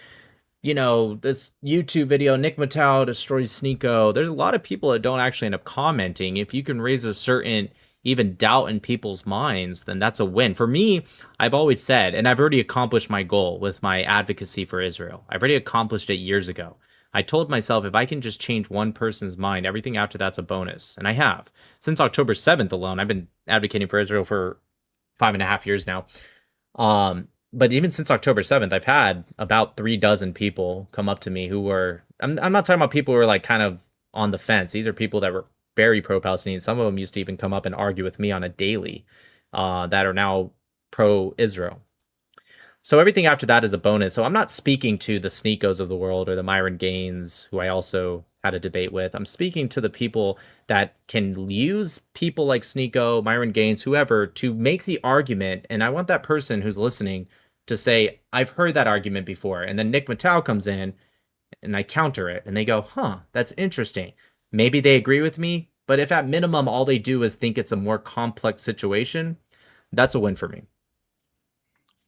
this YouTube video, Nick Matau destroys Sneeko. There's a lot of people that don't actually end up commenting. If you can raise a certain even doubt in people's minds, then that's a win. For me, I've always said, and I've already accomplished my goal with my advocacy for Israel. I've already accomplished it years ago. I told myself if I can just change one person's mind, everything after that's a bonus. And I have. Since October 7th alone, I've been advocating for Israel for 5.5 years now. But even since October 7th, I've had about 36 people come up to me who were, I'm not talking about people who are like kind of on the fence. These are people that were very pro-Palestinian. Some of them used to even come up and argue with me on a daily, that are now pro-Israel. So everything after that is a bonus. So I'm not speaking to the Sneekos of the world or the Myron Gaines, who I also had a debate with. I'm speaking to the people that can use people like Sneeko, Myron Gaines, whoever, to make the argument. And I want that person who's listening to say, I've heard that argument before. And then Nick Matau comes in and I counter it and they go, huh, that's interesting. Maybe they agree with me, but if at minimum all they do is think it's a more complex situation, that's a win for me.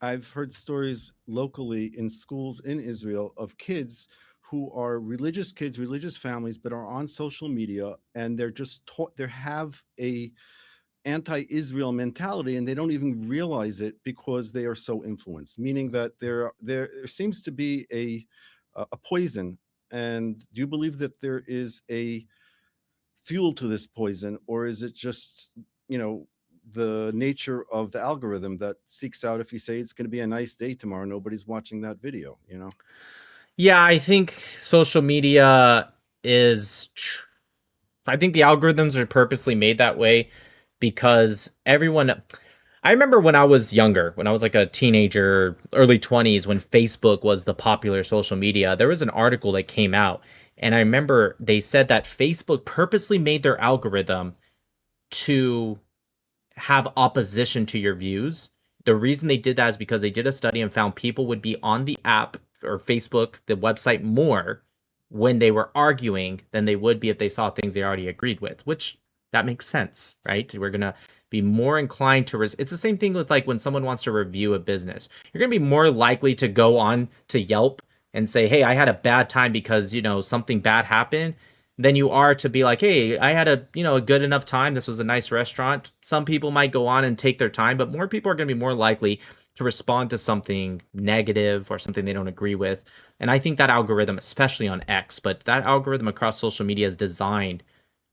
I've heard stories locally in schools in Israel of kids who are religious kids, religious families, but are on social media and they're just taught, they have a anti-Israel mentality and they don't even realize it because they are so influenced, meaning that there seems to be a poison. And do you believe that there is a fuel to this poison, or is it just, the nature of the algorithm that seeks out, if you say it's going to be a nice day tomorrow, nobody's watching that video, Yeah, I think social media I think the algorithms are purposely made that way because I remember when I was younger, when I was like a teenager, early 20s, when Facebook was the popular social media, there was an article that came out. And I remember they said that Facebook purposely made their algorithm to have opposition to your views. The reason they did that is because they did a study and found people would be on the app or Facebook, the website, more when they were arguing than they would be if they saw things they already agreed with, which that makes sense, right? We're going to be more inclined to it's the same thing with like when someone wants to review a business. You're going to be more likely to go on to Yelp and say, hey, I had a bad time because, something bad happened, than you are to be like, hey, I had a good enough time. This was a nice restaurant. Some people might go on and take their time, but more people are going to be more likely to respond to something negative or something they don't agree with. And I think that algorithm, especially on X, but that algorithm across social media is designed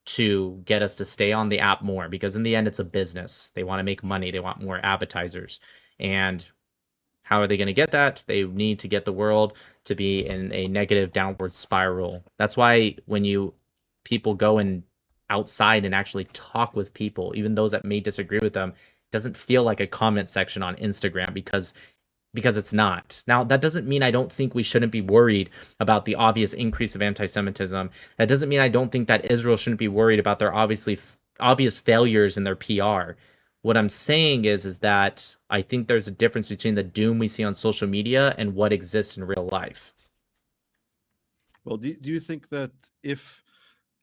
to get us to stay on the app more, because in the end, it's a business. They want to make money. They want more advertisers. And how are they going to get that? They need to get the world to be in a negative downward spiral. That's why when people go and outside and actually talk with people, even those that may disagree with them. It doesn't feel like a comment section on Instagram because it's not. Now, that doesn't mean I don't think we shouldn't be worried about the obvious increase of anti-Semitism. That doesn't mean I don't think that Israel shouldn't be worried about their obvious failures in their PR. What I'm saying is that I think there's a difference between the doom we see on social media and what exists in real life. Well, do you think that if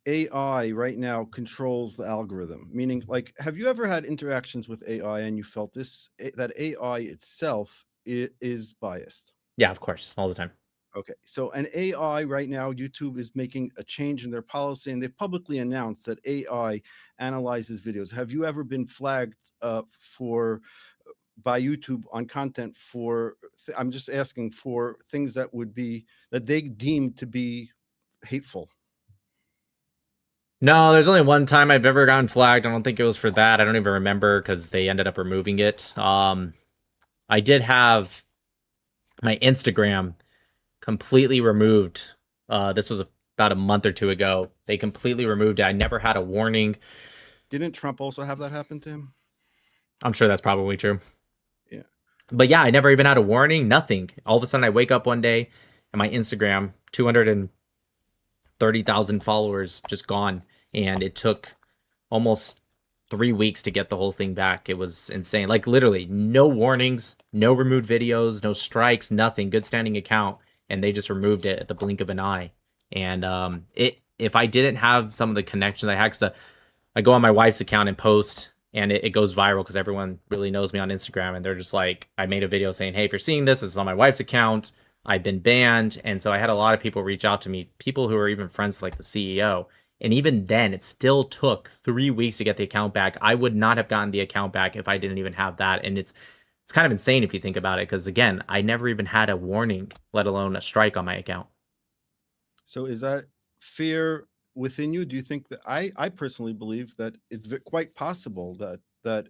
AI right now controls the algorithm, meaning, like, have you ever had interactions with AI and you felt that AI itself is biased? Yeah, of course, all the time. Okay, so an AI right now, YouTube is making a change in their policy, and they've publicly announced that AI analyzes videos. Have you ever been flagged by YouTube on content for? I'm just asking for things that they deem to be hateful. No, there's only one time I've ever gotten flagged. I don't think it was for that. I don't even remember because they ended up removing it. I did have my Instagram completely removed. This was about a month or two ago. They completely removed it. I never had a warning. Didn't Trump also have that happen to him? I'm sure that's probably true. Yeah. But yeah, I never even had a warning, nothing. All of a sudden I wake up one day and my Instagram, 230,000 followers just gone. And it took almost 3 weeks to get the whole thing back. It was insane. Like, literally no warnings, no removed videos, no strikes, nothing. Good standing account. And they just removed it at the blink of an eye. And if I didn't have some of the connections I had, because I go on my wife's account and post, and it goes viral because everyone really knows me on Instagram, and they're just like, I made a video saying, hey, if you're seeing this is on my wife's account. I've been banned. And so I had a lot of people reach out to me, people who are even friends with, like, the CEO. And even then, it still took 3 weeks to get the account back. I would not have gotten the account back if I didn't even have that. And it's kind of insane if you think about it, because, again, I never even had a warning, let alone a strike on my account. So is that fear within you? Do you think that I personally believe that it's quite possible that the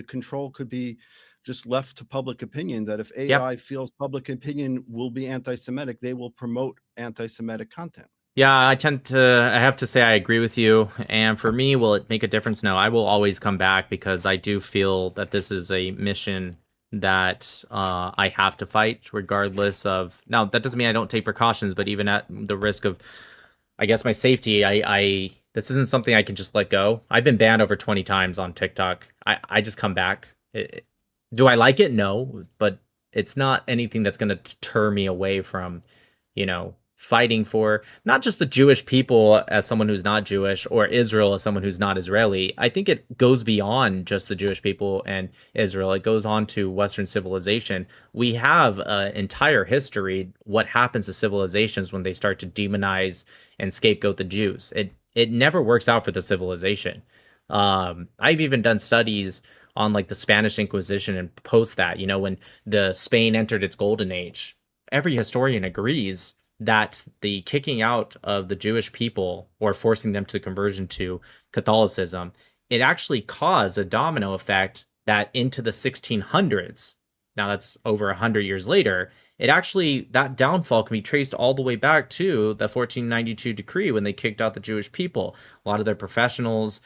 control could be just left to public opinion, that if AI feels public opinion will be anti-Semitic, they will promote anti-Semitic content? Yeah, I have to say I agree with you. And for me, will it make a difference? No, I will always come back because I do feel that this is a mission that I have to fight regardless of... Now, that doesn't mean I don't take precautions, but even at the risk of, I guess, my safety, this isn't something I can just let go. I've been banned over 20 times on TikTok. I just come back. Do I like it? No, but it's not anything that's going to deter me away from, fighting for not just the Jewish people as someone who's not Jewish, or Israel as someone who's not Israeli. I think it goes beyond just the Jewish people and Israel. It goes on to Western civilization. We have an entire history, what happens to civilizations when they start to demonize and scapegoat the Jews. It never works out for the civilization. I've even done studies on, like, the Spanish Inquisition and post that, when the Spain entered its golden age. Every historian agrees that the kicking out of the Jewish people, or forcing them to conversion to Catholicism, it actually caused a domino effect that into the 1600s, now that's over 100 years later, that downfall can be traced all the way back to the 1492 decree when they kicked out the Jewish people. A lot of their professionals,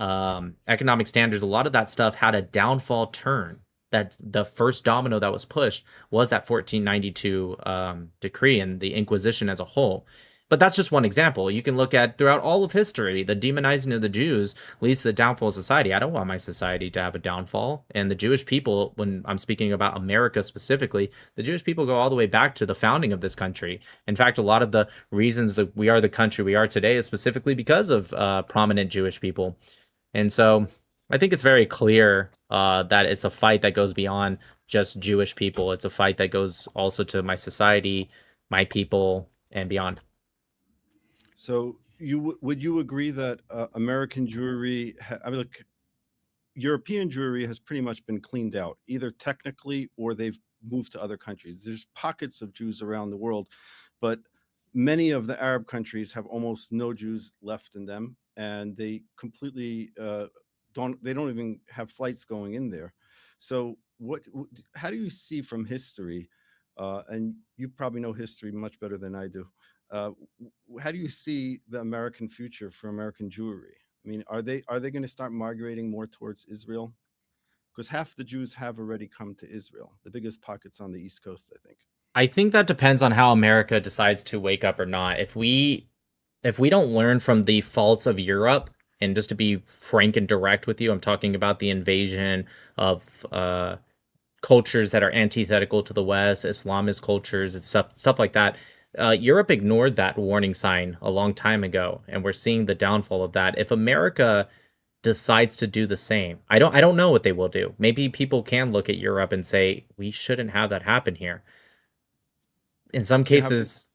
economic standards, a lot of that stuff had a downfall turn. That the first domino that was pushed was that 1492 decree and the Inquisition as a whole. But that's just one example. You can look at throughout all of history, the demonizing of the Jews leads to the downfall of society. I don't want my society to have a downfall. And the Jewish people, when I'm speaking about America specifically, the Jewish people go all the way back to the founding of this country. In fact, a lot of the reasons that we are the country we are today is specifically because of prominent Jewish people. And so I think it's very clear that it's a fight that goes beyond just Jewish people. It's a fight that goes also to my society, my people, and beyond. So would you agree that American Jewry, European Jewry has pretty much been cleaned out, either technically or they've moved to other countries? There's pockets of Jews around the world, but many of the Arab countries have almost no Jews left in them, and they completely don't even have flights going in there. So how do you see from history, and you probably know history much better than I do, how do you see the American future for American Jewry? I mean, are they going to start migrating more towards Israel? Because half the Jews have already come to Israel. The biggest pockets on the East Coast, I think. I think that depends on how America decides to wake up or not. If we don't learn from the faults of Europe, and just to be frank and direct with you, I'm talking about the invasion of cultures that are antithetical to the West, Islamist cultures, and stuff like that. Europe ignored that warning sign a long time ago, and we're seeing the downfall of that. If America decides to do the same, I don't know what they will do. Maybe people can look at Europe and say we shouldn't have that happen here. In some cases,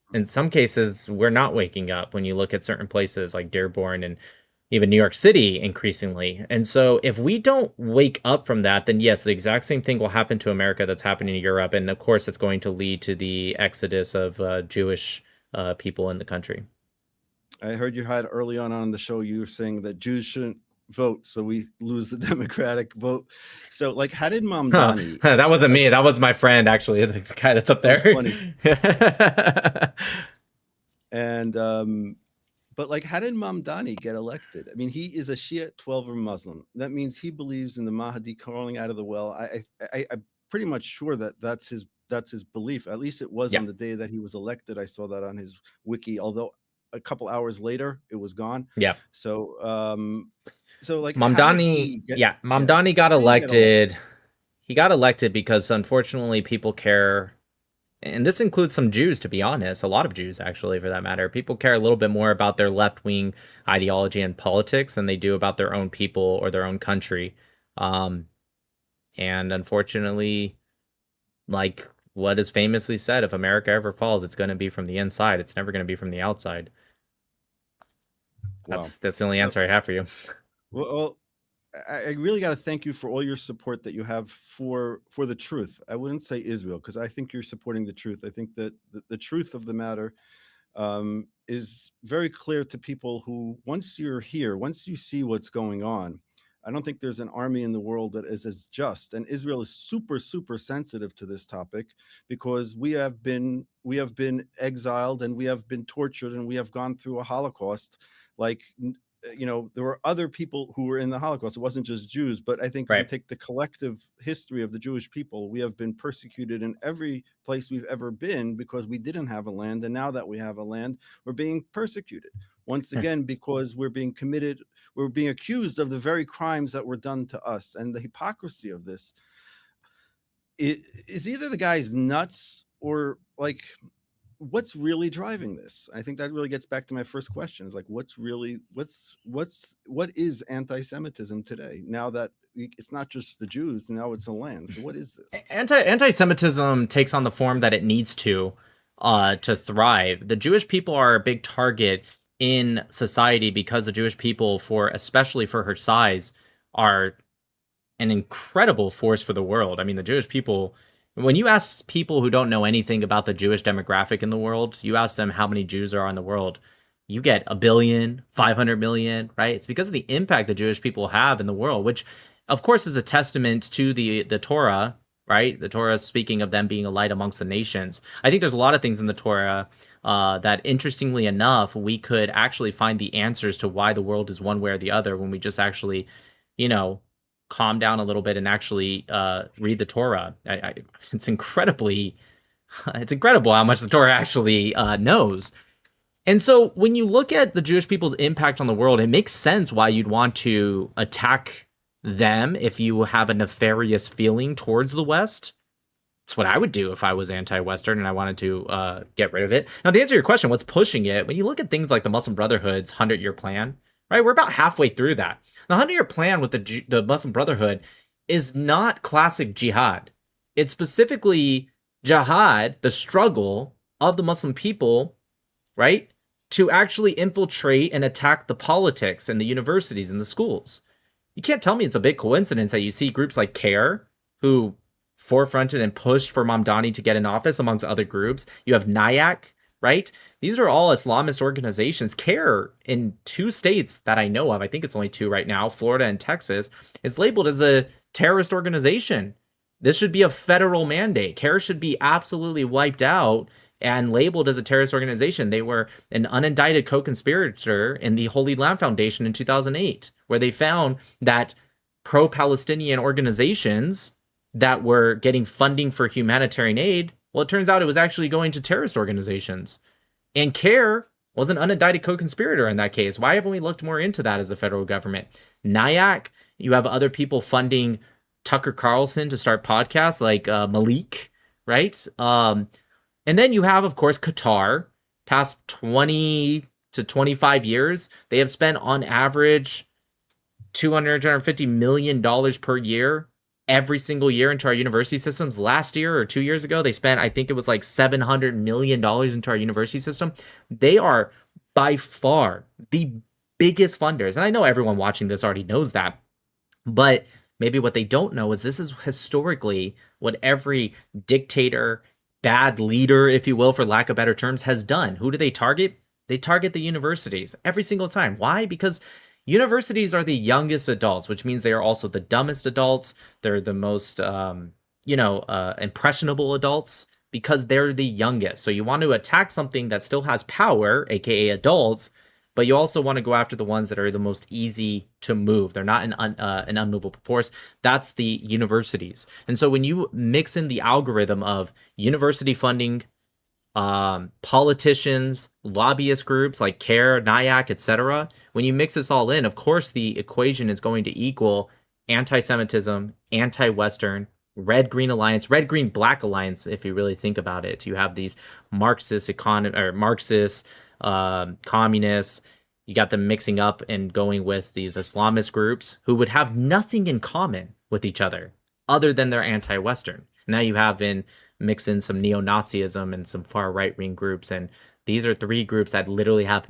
we're not waking up when you look at certain places like Dearborn and even New York City increasingly. And so if we don't wake up from that, then yes, the exact same thing will happen to America that's happening in Europe. And of course, it's going to lead to the exodus of Jewish people in the country. I heard you had early on the show, you were saying that Jews shouldn't vote, so we lose the Democratic vote. So, like, how did Mamdani? That wasn't me. That was my friend, actually, the guy that's up there. Funny. And but like, how did Mamdani get elected? I mean, he is a Shia 12er Muslim. That means he believes in the Mahdi crawling out of the well. I'm pretty much sure that that's his belief. At least it was on the day that he was elected. I saw that on his wiki. Although a couple hours later, it was gone. Yeah. So so like Mamdani, Mamdani got elected. He got elected because unfortunately people care, and this includes some Jews, to be honest, a lot of Jews actually, for that matter. People care a little bit more about their left-wing ideology and politics than they do about their own people or their own country. And unfortunately, like what is famously said, if America ever falls, it's going to be from the inside. It's never going to be from the outside. That's the only answer I have for you. Well, I really got to thank you for all your support that you have for the truth. I wouldn't say Israel, because I think you're supporting the truth. I think that the truth of the matter is very clear to people who, once you're here, once you see what's going on, I don't think there's an army in the world that is as just. And Israel is super, super sensitive to this topic because we have been exiled and we have been tortured and we have gone through a Holocaust. Like, you know, there were other people who were in the Holocaust. It wasn't just Jews, but I think if you take the collective history of the Jewish people, we have been persecuted in every place we've ever been because we didn't have a land. And now that we have a land, we're being persecuted once again because we're being accused of the very crimes that were done to us. And the hypocrisy of this is either the guy's nuts or like, what's really driving this? I think that really gets back to my first question, is like, what is anti-Semitism today, now that it's not just the Jews, now it's the land? So what is this? Anti-Semitism takes on the form that it needs to thrive. The Jewish people are a big target in society because the Jewish people, especially for her size, are an incredible force for the world. I mean, the Jewish people, when you ask people who don't know anything about the Jewish demographic in the world, you ask them how many Jews are in the world, you get 1 billion, 500 million, right? It's because of the impact the Jewish people have in the world, which of course is a testament to the Torah, right? The Torah speaking of them being a light amongst the nations. I think there's a lot of things in the Torah that, interestingly enough, we could actually find the answers to why the world is one way or the other when we just actually, calm down a little bit and actually read the Torah. It's incredible how much the Torah actually knows. And so when you look at the Jewish people's impact on the world, it makes sense why you'd want to attack them if you have a nefarious feeling towards the West. It's what I would do if I was anti-Western and I wanted to get rid of it. Now, to answer your question, what's pushing it? When you look at things like the Muslim Brotherhood's 100-year plan, right? We're about halfway through that. The 100-year plan with the Muslim Brotherhood is not classic jihad. It's specifically jihad, the struggle of the Muslim people, right, to actually infiltrate and attack the politics and the universities and the schools. You can't tell me it's a big coincidence that you see groups like CARE, who forefronted and pushed for Mamdani to get in office, amongst other groups. You have NIAC, right? These are all Islamist organizations. CARE in 2 states that I know of, I think it's only 2 right now, Florida and Texas, is labeled as a terrorist organization. This should be a federal mandate. CARE should be absolutely wiped out and labeled as a terrorist organization. They were an unindicted co-conspirator in the Holy Land Foundation in 2008, where they found that pro-Palestinian organizations that were getting funding for humanitarian aid, well, it turns out it was actually going to terrorist organizations. And CARE was an unindicted co-conspirator in that case. Why haven't we looked more into that as the federal government? NIAC, you have other people funding Tucker Carlson to start podcasts like Malik, right? And then you have, of course, Qatar. Past 20 to 25 years, they have spent on average $250 million per year every single year into our university systems. Last year or 2 years ago, they spent, I think it was like $700 million into our university system. They are by far the biggest funders. And I know everyone watching this already knows that, but maybe what they don't know is this is historically what every dictator, bad leader, if you will, for lack of better terms, has done. Who do they target? They target the universities every single time. Why? Because universities are the youngest adults, which means they are also the dumbest adults. They're the most, impressionable adults because they're the youngest. So you want to attack something that still has power, aka adults, but you also want to go after the ones that are the most easy to move. They're not an unmovable force. That's the universities. And so when you mix in the algorithm of university funding, politicians, lobbyist groups like CARE, NIAC, etc., when you mix this all in, of course, the equation is going to equal anti-Semitism, anti-Western, red-green alliance, red-green-black alliance. If you really think about it, you have these Marxist communists. You got them mixing up and going with these Islamist groups who would have nothing in common with each other other than they're anti-Western. Now you have mix in some neo-Nazism and some far right-wing groups, and these are three groups that literally have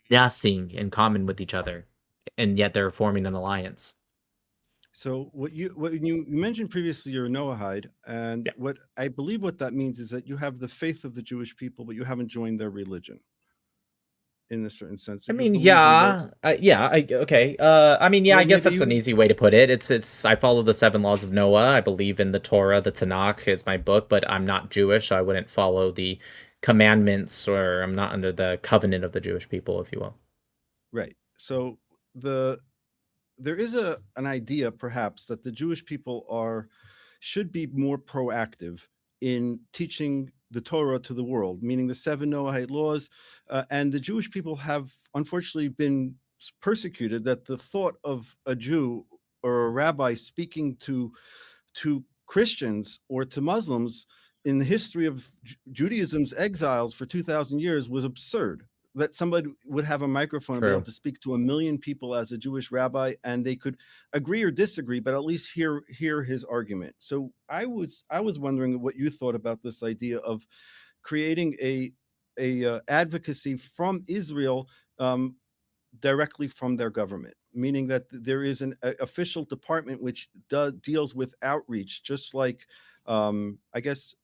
nothing in common with each other, and yet they're forming an alliance. So what you mentioned previously, you're a Noahide, and what I believe what that means is that you have the faith of the Jewish people, but you haven't joined their religion. In a certain sense, I mean, yeah, okay. I mean, yeah, well, I guess that's an easy way to put it. It's I follow the 7 laws of Noah. I believe in the Torah. The Tanakh is my book, but I'm not Jewish, so I wouldn't follow the commandments, or I'm not under the covenant of the Jewish people, if you will. Right. So there is an idea, perhaps, that the Jewish people should be more proactive in teaching the Torah to the world, meaning the 7 Noahide laws, and the Jewish people have unfortunately been persecuted. That the thought of a Jew or a rabbi speaking to Christians or to Muslims in the history of Judaism's exiles for 2,000 years was absurd. That somebody would have a microphone and be able to speak to 1 million people as a Jewish rabbi, and they could agree or disagree, but at least hear his argument. So I was wondering what you thought about this idea of creating a advocacy from Israel directly from their government, meaning that there is an official department which deals with outreach, just like I guess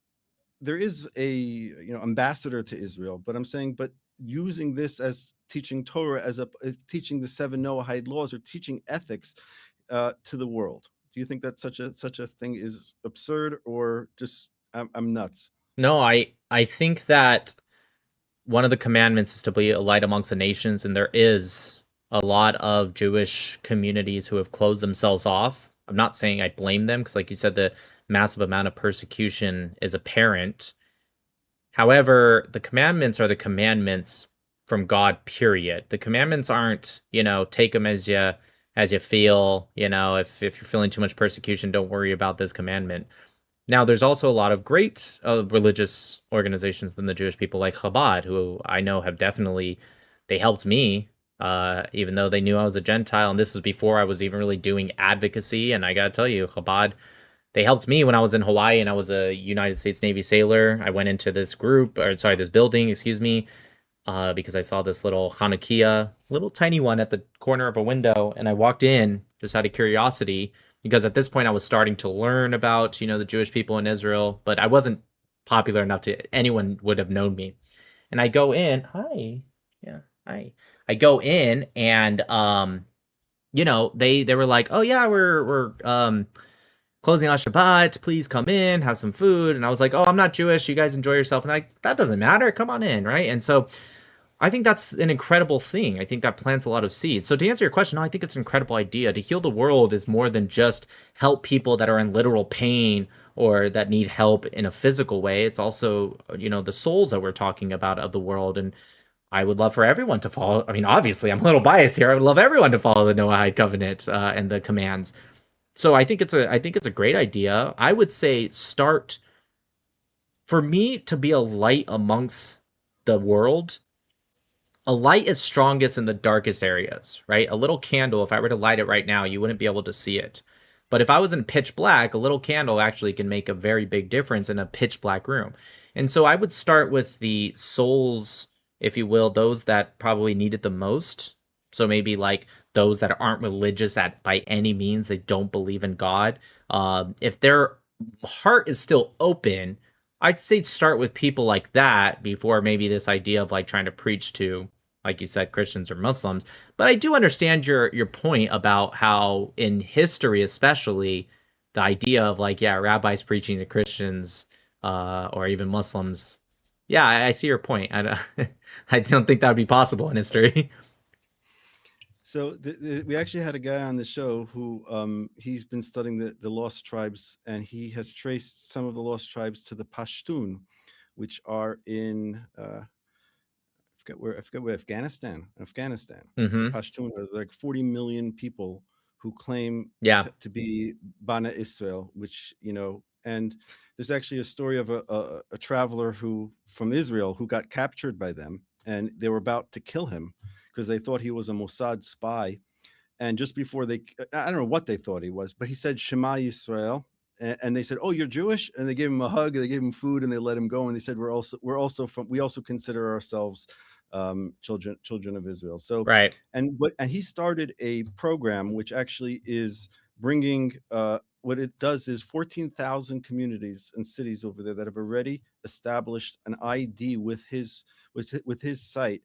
there is a ambassador to Israel, but I'm saying, but using this as teaching Torah, as teaching the 7 Noahide laws, or teaching ethics to the world. Do you think that such a thing is absurd, or just I'm nuts? No, I think that one of the commandments is to be a light amongst the nations, and there is a lot of Jewish communities who have closed themselves off. I'm not saying I blame them, because like you said, the massive amount of persecution is apparent. However, the commandments are the commandments from God, period. The commandments aren't, take them as you feel, if you're feeling too much persecution, don't worry about this commandment. Now, there's also a lot of great religious organizations than the Jewish people, like Chabad, who I know have definitely, they helped me, even though they knew I was a Gentile. And this was before I was even really doing advocacy. And I got to tell you, Chabad, they helped me when I was in Hawaii and I was a United States Navy sailor. I went into this this building, because I saw this little Hanukkah, little tiny one at the corner of a window. And I walked in just out of curiosity, because at this point I was starting to learn about, the Jewish people in Israel, but I wasn't popular enough anyone would have known me. And I go in, I go in and, they were like, oh yeah, closing on Shabbat, please come in, have some food. And I was like, oh, I'm not Jewish. You guys enjoy yourself. And like, that doesn't matter. Come on in, right? And so I think that's an incredible thing. I think that plants a lot of seeds. So to answer your question, no, I think it's an incredible idea. To heal the world is more than just help people that are in literal pain or that need help in a physical way. It's also, the souls that we're talking about of the world. And I would love for everyone to follow. I mean, obviously, I'm a little biased here. I would love everyone to follow the Noahide covenant and the commands. So I think it's a great idea. I would say start, for me to be a light amongst the world. A light is strongest in the darkest areas, right? A little candle, if I were to light it right now, you wouldn't be able to see it. But if I was in pitch black, a little candle actually can make a very big difference in a pitch black room. And so I would start with the souls, if you will, those that probably need it the most. So maybe like those that aren't religious, that by any means they don't believe in God. If their heart is still open, I'd say start with people like that before maybe this idea of like trying to preach to, like you said, Christians or Muslims. But I do understand your point about how in history, especially, the idea of like, yeah, rabbis preaching to Christians or even Muslims. Yeah, I see your point. I don't think that would be possible in history. So we actually had a guy on the show who he's been studying the lost tribes, and he has traced some of the lost tribes to the Pashtun, which are in I forget where Afghanistan. Mhm. Pashtun are like 40 million people who claim Yeah. to be Bana Israel, which and there's actually a story of a traveler from Israel who got captured by them, and they were about to kill him because they thought he was a Mossad spy. And just before I don't know what they thought he was, but he said Shema Yisrael, and they said, "Oh, you're Jewish," and they gave him a hug, they gave him food, and they let him go. And they said, we also consider ourselves children of Israel. So right. And he started a program which actually is bringing what it does is 14,000 communities and cities over there that have already established an ID with his site,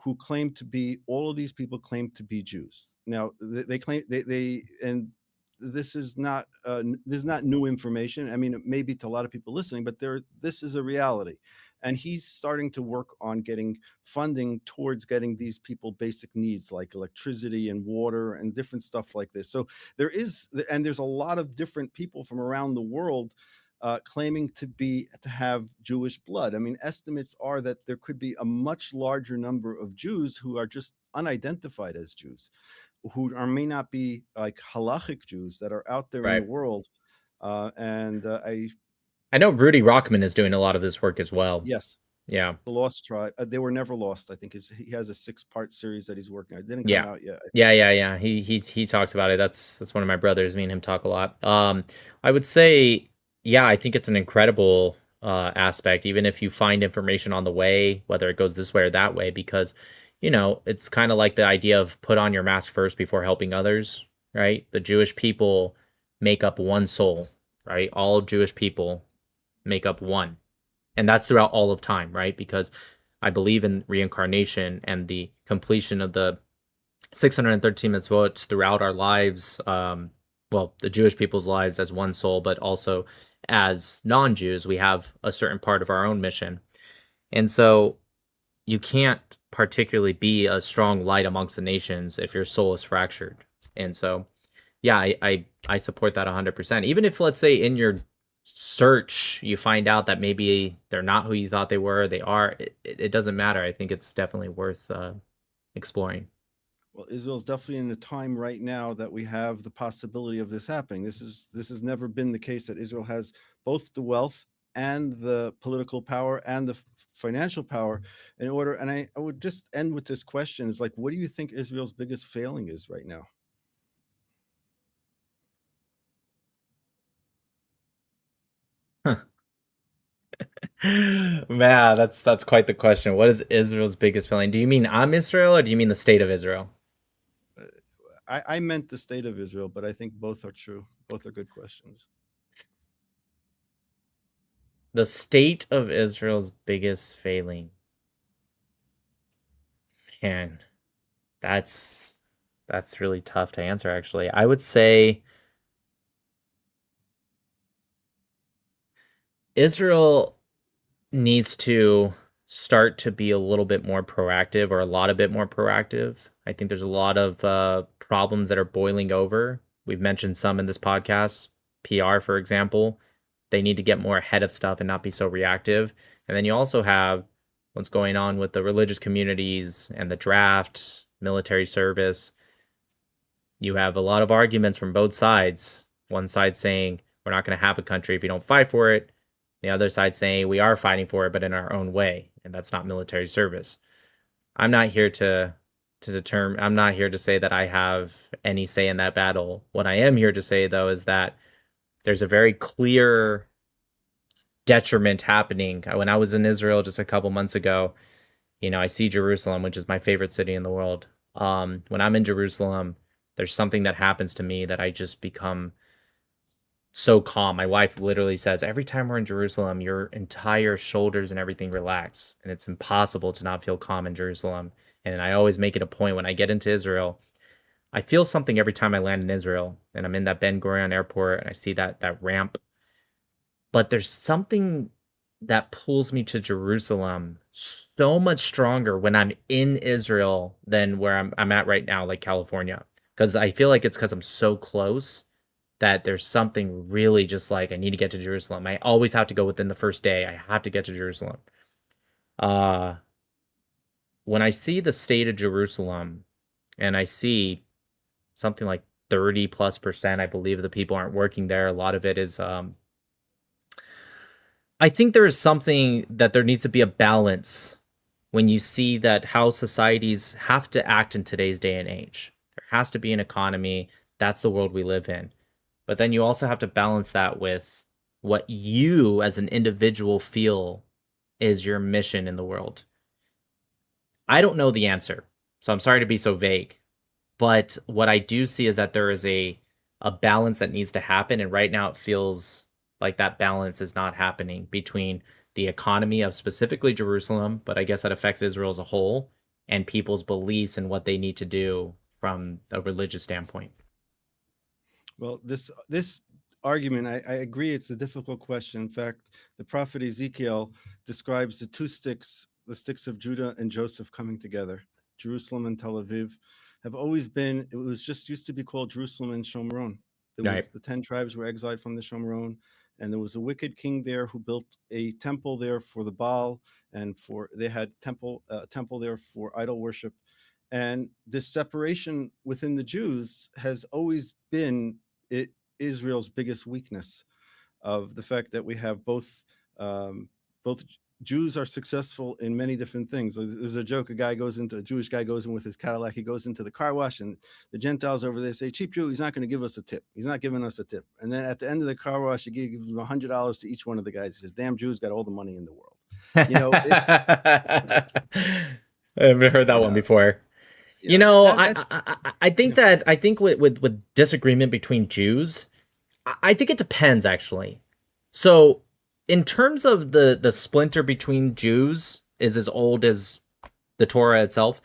who claim to be, all of these people claim to be Jews. Now they claim and this is not new information. I mean, it may be to a lot of people listening, but this is a reality. And he's starting to work on getting funding towards getting these people basic needs like electricity and water and different stuff like this. So there's a lot of different people from around the world claiming to have Jewish blood. I mean, estimates are that there could be a much larger number of Jews who are just unidentified as Jews, who may not be like halachic Jews that are out there in the world. I know Rudy Rockman is doing a lot of this work as well. Yes. Yeah. The Lost Tribe. They were never lost. I think he has a 6-part series that he's working on. It didn't come out yet. Yeah. He talks about it. That's one of my brothers. Me and him talk a lot. I would say, yeah, I think it's an incredible aspect, even if you find information on the way, whether it goes this way or that way, because it's kind of like the idea of put on your mask first before helping others, right? The Jewish people make up one soul, right? All Jewish people make up one. And that's throughout all of time, right? Because I believe in reincarnation and the completion of the 613 mitzvot throughout our lives, well, the Jewish people's lives as one soul, but also as non-Jews, we have a certain part of our own mission. And so you can't particularly be a strong light amongst the nations if your soul is fractured. And so, yeah, I support that 100%. Even if, let's say, in your search you find out that maybe they're not who you thought they were, they are, it doesn't matter. I think it's definitely worth exploring. Well, Israel's definitely in the time right now that we have the possibility of this happening. This has never been the case, that Israel has both the wealth and the political power and the financial power in order. And I would just end with this question: is like, what do you think Israel's biggest failing is right now? Man, that's quite the question. What is Israel's biggest failing? Do you mean I'm Israel, or do you mean the state of Israel? I meant the state of Israel, but I think both are true. Both are good questions. The state of Israel's biggest failing. Man, that's really tough to answer, actually. I would say Israel needs to start to be a little bit more proactive, or a lot a bit more proactive. I think there's a lot of problems that are boiling over. We've mentioned some in this podcast. PR, for example, they need to get more ahead of stuff and not be so reactive. And then you also have what's going on with the religious communities and the draft, military service. You have a lot of arguments from both sides. One side saying we're not going to have a country if you don't fight for it. The other side saying we are fighting for it, but in our own way, and that's not military service. I'm not here to determine. I'm not here to say that I have any say in that battle. What I am here to say, though, is that there's a very clear detriment happening. When I was in Israel just a couple months ago, I see Jerusalem, which is my favorite city in the world. When I'm in Jerusalem, there's something that happens to me that I just become so calm. My wife literally says, every time we're in Jerusalem, your entire shoulders and everything relax. And it's impossible to not feel calm in Jerusalem. And I always make it a point when I get into Israel, I feel something every time I land in Israel. And I'm in that Ben Gurion airport and I see that ramp. But there's something that pulls me to Jerusalem so much stronger when I'm in Israel than where I'm at right now, like California. Because I feel like it's because I'm so close that there's something really just like, I need to get to Jerusalem. I always have to go within the first day. I have to get to Jerusalem. When I see the state of Jerusalem and I see something like 30+%, I believe, the people aren't working there. A lot of it is, I think there is something that there needs to be a balance when you see that how societies have to act in today's day and age. There has to be an economy. That's the world we live in. But then you also have to balance that with what you as an individual feel is your mission in the world. I don't know the answer, so I'm sorry to be so vague. But what I do see is that there is a balance that needs to happen. And right now it feels like that balance is not happening between the economy of specifically Jerusalem, but I guess that affects Israel as a whole, and people's beliefs and what they need to do from a religious standpoint. Well, this argument, I agree, it's a difficult question. In fact, the prophet Ezekiel describes the sticks of Judah and Joseph coming together. Jerusalem and Tel Aviv have always been, it was just used to be called Jerusalem and Shomron. There was the 10 tribes were exiled from the Shomron, and there was a wicked king there who built a temple there for the Baal, and they had temple there for idol worship. And this separation within the Jews has always been Israel's biggest weakness, of the fact that we have both Jews are successful in many different things. There's a joke, a Jewish guy goes in with his Cadillac, he goes into the car wash, and the Gentiles over there say, cheap Jew, he's not going to give us a tip. He's not giving us a tip. And then at the end of the car wash, he gives them $100 to each one of the guys. He says, damn Jews got all the money in the world. I haven't heard that one before. I think with disagreement between Jews, I think it depends, actually. So in terms of the splinter between Jews is as old as the Torah itself,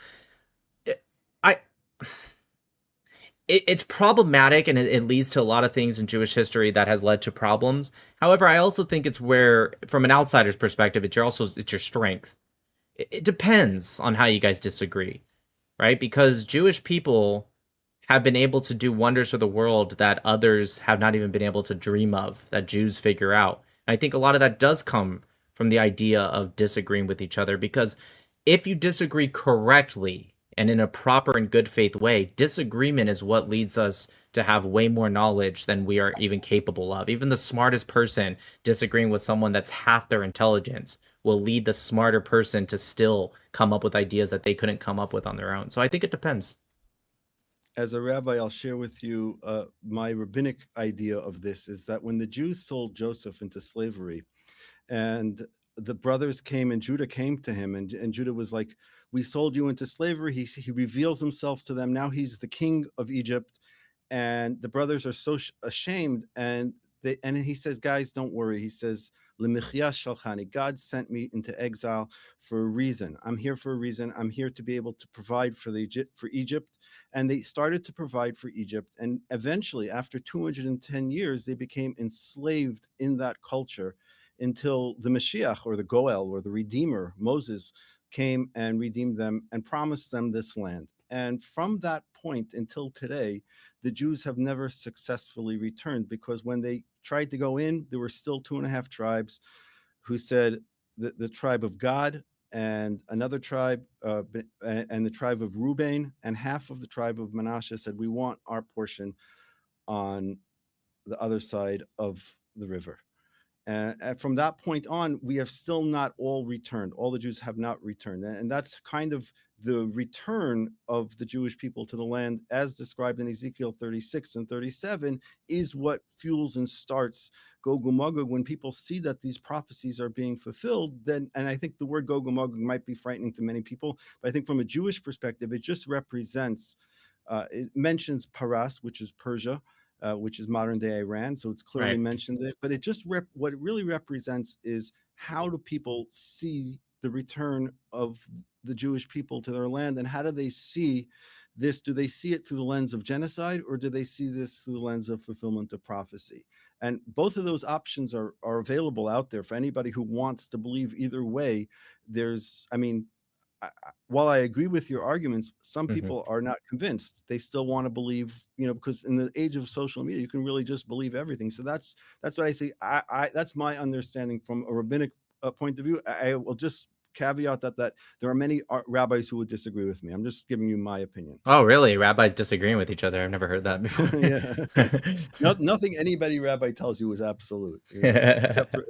it's problematic, and it leads to a lot of things in Jewish history that has led to problems. However, I also think it's where, from an outsider's perspective, it's your strength. It depends on how you guys disagree, right? Because Jewish people have been able to do wonders for the world that others have not even been able to dream of, that Jews figure out. And I think a lot of that does come from the idea of disagreeing with each other, because if you disagree correctly and in a proper and good faith way, disagreement is what leads us to have way more knowledge than we are even capable of. Even the smartest person disagreeing with someone that's half their intelligence will lead the smarter person to still come up with ideas that they couldn't come up with on their own. So I think it depends. As a rabbi, I'll share with you my rabbinic idea of this, is that when the Jews sold Joseph into slavery, and the brothers came and Judah came to him, and Judah was like, we sold you into slavery. He reveals himself to them. Now he's the king of Egypt. And the brothers are so ashamed. And he says, guys, don't worry. He says, God sent me into exile for a reason. I'm here for a reason. I'm here to be able to provide for Egypt. And they started to provide for Egypt. And eventually, after 210 years, they became enslaved in that culture. until the Mashiach, or the Goel, or the Redeemer, Moses, came and redeemed them and promised them this land. And from that point until today, the Jews have never successfully returned, because when they tried to go in, there were still 2.5 tribes who said the tribe of Gad, and another tribe, and the tribe of Reuben, and half of the tribe of Manasseh said, we want our portion on the other side of the river. And from that point on, we have still not all returned. All the Jews have not returned. And that's kind of the return of the Jewish people to the land, as described in Ezekiel 36 and 37, is what fuels and starts Gog and Magog. When people see that these prophecies are being fulfilled, then, and I think the word Gog and Magog might be frightening to many people, but I think from a Jewish perspective, it just represents, it mentions Paras, which is Persia, which is modern day Iran. So it's clearly mentioned it, but it just, what it really represents is, how do people see the return of the Jewish people to their land, and how do they see this? Do they see it through the lens of genocide, or do they see this through the lens of fulfillment of prophecy? And both of those options are available out there for anybody who wants to believe either way. There's, I mean, while I agree with your arguments, some people are not convinced. They still want to believe, because in the age of social media, you can really just believe everything. So that's what I say. That's my understanding from a rabbinic point of view. I will just caveat that there are many rabbis who would disagree with me. I'm just giving you my opinion. Oh, really? Rabbis disagreeing with each other? I've never heard that before. Yeah. Nothing anybody rabbi tells you is absolute, except for.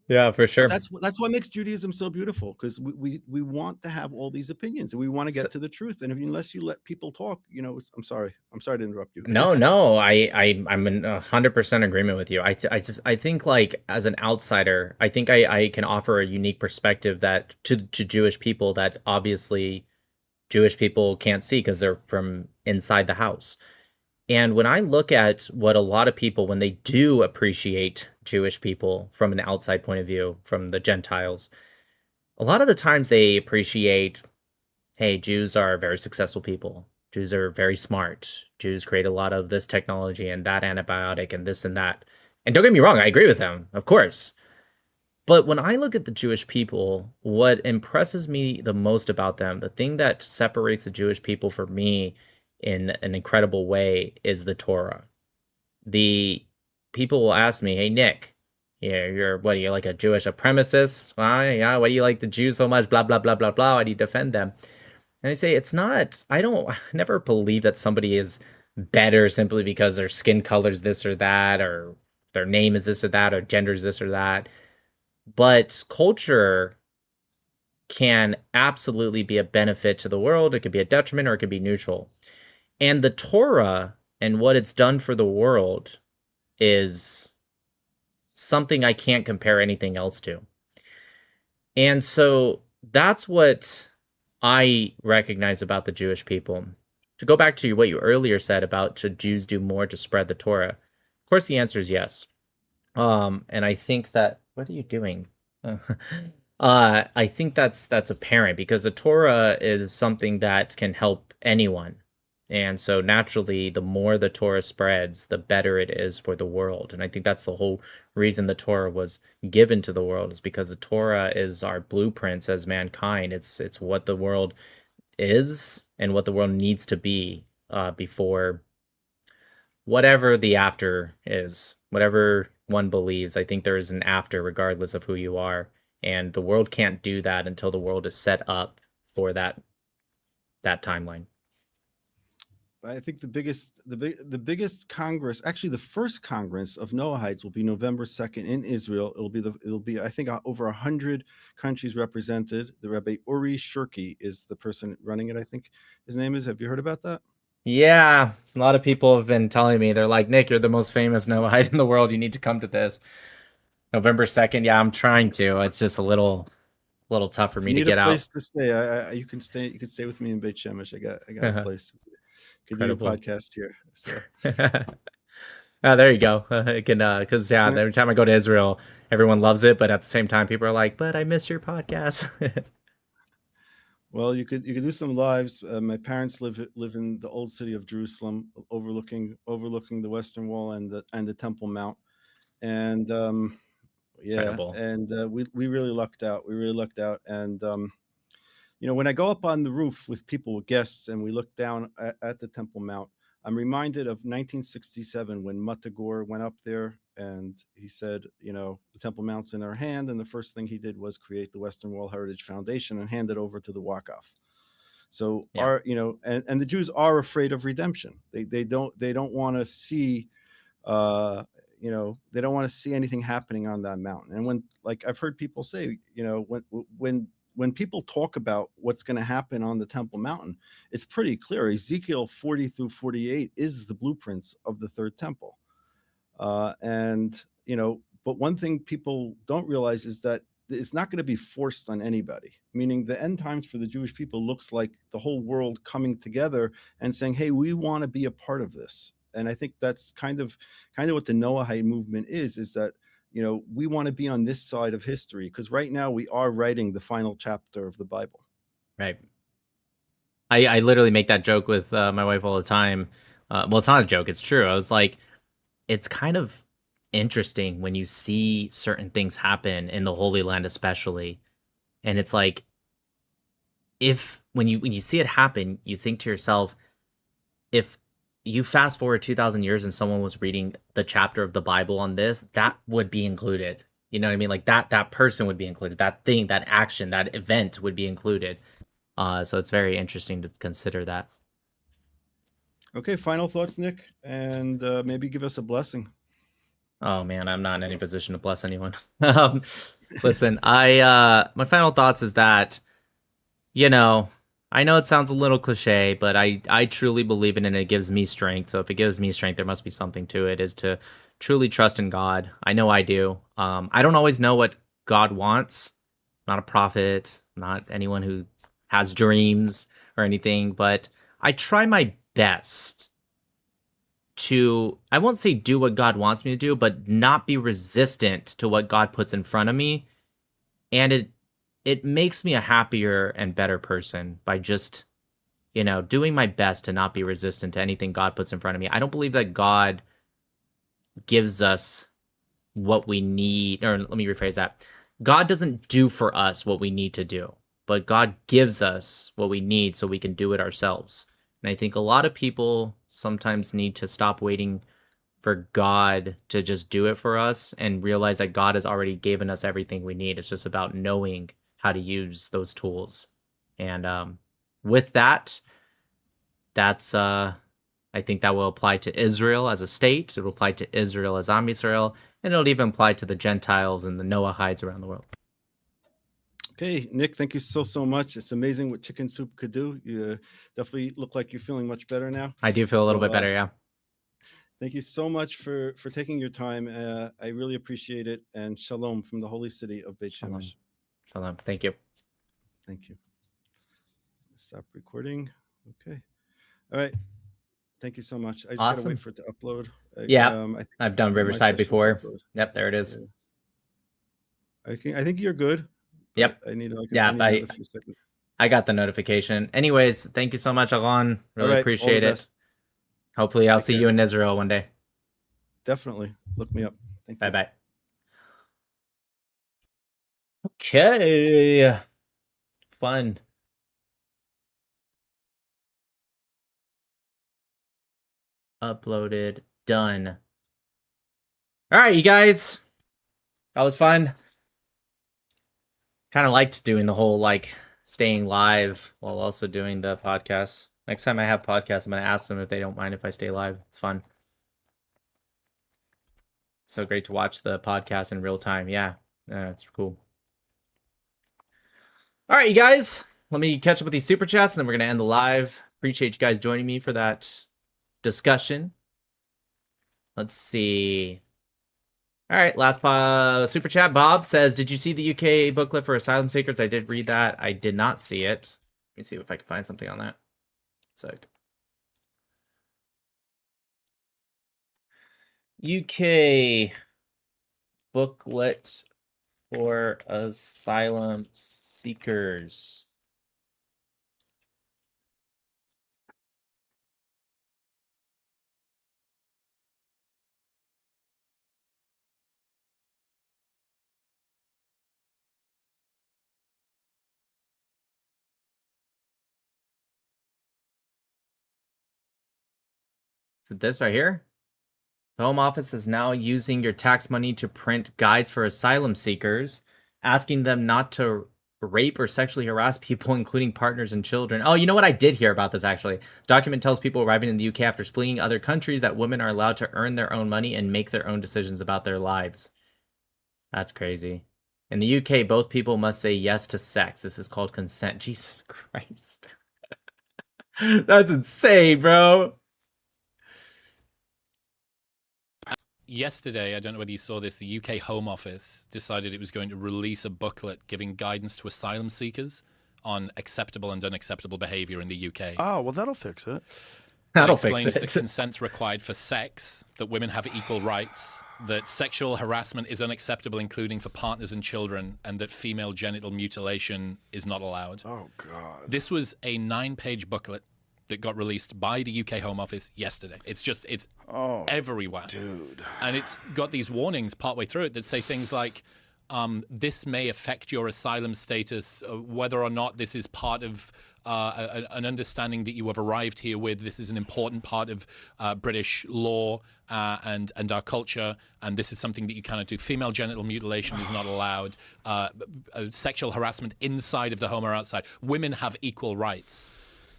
Yeah, for sure. But that's what makes Judaism so beautiful, because we want to have all these opinions, and we want to get to the truth. And unless you let people talk, I'm sorry to interrupt you. No, I'm in 100% agreement with you. I think, like, as an outsider, I think I can offer a unique perspective that to Jewish people that obviously Jewish people can't see because they're from inside the house. And when I look at what a lot of people, when they do appreciate Jewish people from an outside point of view, from the Gentiles, a lot of the times they appreciate, hey, Jews are very successful people. Jews are very smart. Jews create a lot of this technology and that antibiotic and this and that. And don't get me wrong, I agree with them, of course. But when I look at the Jewish people, what impresses me the most about them, the thing that separates the Jewish people for me in an incredible way, is the Torah. The people will ask me, hey, Nick, you're like a Jewish supremacist? Yeah, why do you like the Jews so much? Blah, blah, blah, blah, blah. Why do you defend them? And I say, it's not, I never believe that somebody is better simply because their skin color is this or that, or their name is this or that, or gender is this or that. But culture can absolutely be a benefit to the world. It could be a detriment, or it could be neutral. And the Torah and what it's done for the world is something I can't compare anything else to. And so that's what I recognize about the Jewish people. To go back to what you earlier said about, should Jews do more to spread the Torah? Of course, the answer is yes. And I think that, what are you doing? I think that's apparent, because the Torah is something that can help anyone. And so naturally, the more the Torah spreads, the better it is for the world. And I think that's the whole reason the Torah was given to the world, is because the Torah is our blueprints as mankind. It's what the world is and what the world needs to be before whatever the after is, whatever one believes. I think there is an after regardless of who you are. And the world can't do that until the world is set up for that timeline. I think the biggest Congress, actually the first Congress of Noahites, will be November 2nd in Israel. It'll be I think over 100 countries represented. The Rabbi Uri Shirky is the person running it. I think his name is. Have you heard about that? Yeah, a lot of people have been telling me, they're like, Nick, you're the most famous Noahide in the world. You need to come to this. November 2nd. Yeah, I'm trying to. It's just a little tough for me to get out. Place to stay. You can stay with me in Beit Shemesh. I got a place. Could do a podcast here. So. There you go. I can, because every time I go to Israel, everyone loves it, but at the same time, people are like, "But I miss your podcast." Well, you could do some lives. My parents live in the old city of Jerusalem, overlooking the Western Wall and the Temple Mount, and Yeah, Incredible. and we really lucked out. We really lucked out, and when I go up on the roof with people, with guests, and we look down at the Temple Mount, I'm reminded of 1967 when Mutagore went up there and he said, the Temple Mount's in our hand, and the first thing he did was create the Western World Heritage Foundation and hand it over to the Waqf. So and the Jews are afraid of redemption. They don't want to see they don't want to see anything happening on that mountain. And when, like I've heard people say, when people talk about what's going to happen on the Temple Mountain, it's pretty clear. Ezekiel 40 through 48 is the blueprints of the third temple. But one thing people don't realize is that it's not going to be forced on anybody, meaning the end times for the Jewish people looks like the whole world coming together and saying, hey, we want to be a part of this. And I think that's kind of what the Noahide movement is that, we want to be on this side of history, because right now we are writing the final chapter of the Bible. Right. I literally make that joke with my wife all the time. Well, it's not a joke. It's true. I was like, it's kind of interesting when you see certain things happen in the Holy Land, especially. And it's like, when you see it happen, you think to yourself, if you fast forward 2,000 years and someone was reading the chapter of the Bible on this, that would be included. You know what I mean? Like that person would be included. That thing, that action, that event would be included. So it's very interesting to consider that. Okay, final thoughts, Nick, and maybe give us a blessing. Oh man, I'm not in any position to bless anyone. Listen, my final thoughts is that, I know it sounds a little cliche, but I truly believe in it, and it gives me strength. So if it gives me strength, there must be something to it, is to truly trust in God. I know I do. I don't always know what God wants. I'm not a prophet, not anyone who has dreams or anything, but I try my best to, I won't say do what God wants me to do, but not be resistant to what God puts in front of me. And it makes me a happier and better person by just, doing my best to not be resistant to anything God puts in front of me. I don't believe that God gives us what we need, or let me rephrase that. God doesn't do for us what we need to do, but God gives us what we need so we can do it ourselves. And I think a lot of people sometimes need to stop waiting for God to just do it for us and realize that God has already given us everything we need. It's just about knowing how to use those tools. And with that, that's I think that will apply to Israel as a state. It will apply to Israel as Am Yisrael, and it'll even apply to the Gentiles and the Noahides around the world. Okay, Nick, thank you so much. It's amazing what chicken soup could do. You definitely look like you're feeling much better now. I do feel a little bit better, yeah. Thank you so much for taking your time. I really appreciate it. And shalom from the holy city of Beit Shemesh. Shalom. Thank you. Thank you. Stop recording. Okay. All right. Thank you so much. I just gotta wait for it to upload. I've done Riverside before. Yep, there it is. Yeah. I think you're good. Yep. I need a few seconds. I got the notification. Anyways, thank you so much, Alon. Really appreciate it. Hopefully I'll see you in Israel one day. Definitely. Look me up. Thank you. Bye-bye. Okay. Fun. Uploaded. Done. All right, you guys. That was fun. Kind of liked doing the whole, staying live while also doing the podcast. Next time I have podcasts, I'm going to ask them if they don't mind if I stay live. It's fun. So great to watch the podcast in real time. Yeah, it's cool. All right, you guys. Let me catch up with these super chats, and then we're going to end the live. Appreciate you guys joining me for that discussion. Let's see. All right, last super chat. Bob says, did you see the UK booklet for Asylum Seekers? I did read that. I did not see it. Let me see if I can find something on that. UK booklet for Asylum Seekers. Is it this right here? The Home Office is now using your tax money to print guides for asylum seekers, asking them not to rape or sexually harass people, including partners and children. Oh, you know what? I did hear about this, actually. The document tells people arriving in the UK after fleeing other countries that women are allowed to earn their own money and make their own decisions about their lives. That's crazy. In the UK, both people must say yes to sex. This is called consent. Jesus Christ. That's insane, bro. Yesterday, I don't know whether you saw this, the UK Home Office decided it was going to release a booklet giving guidance to asylum seekers on acceptable and unacceptable behavior in the UK. Oh, well, that'll fix it. That'll fix it. That consent's required for sex, that women have equal rights, that sexual harassment is unacceptable, including for partners and children, and that female genital mutilation is not allowed. Oh, God. This was a 9-page booklet that got released by the UK Home Office yesterday. It's everywhere. Dude. And it's got these warnings partway through it that say things like, this may affect your asylum status, whether or not this is part of an understanding that you have arrived here with. This is an important part of British law and our culture, and this is something that you cannot do. Female genital mutilation is not allowed. Sexual harassment inside of the home or outside. Women have equal rights.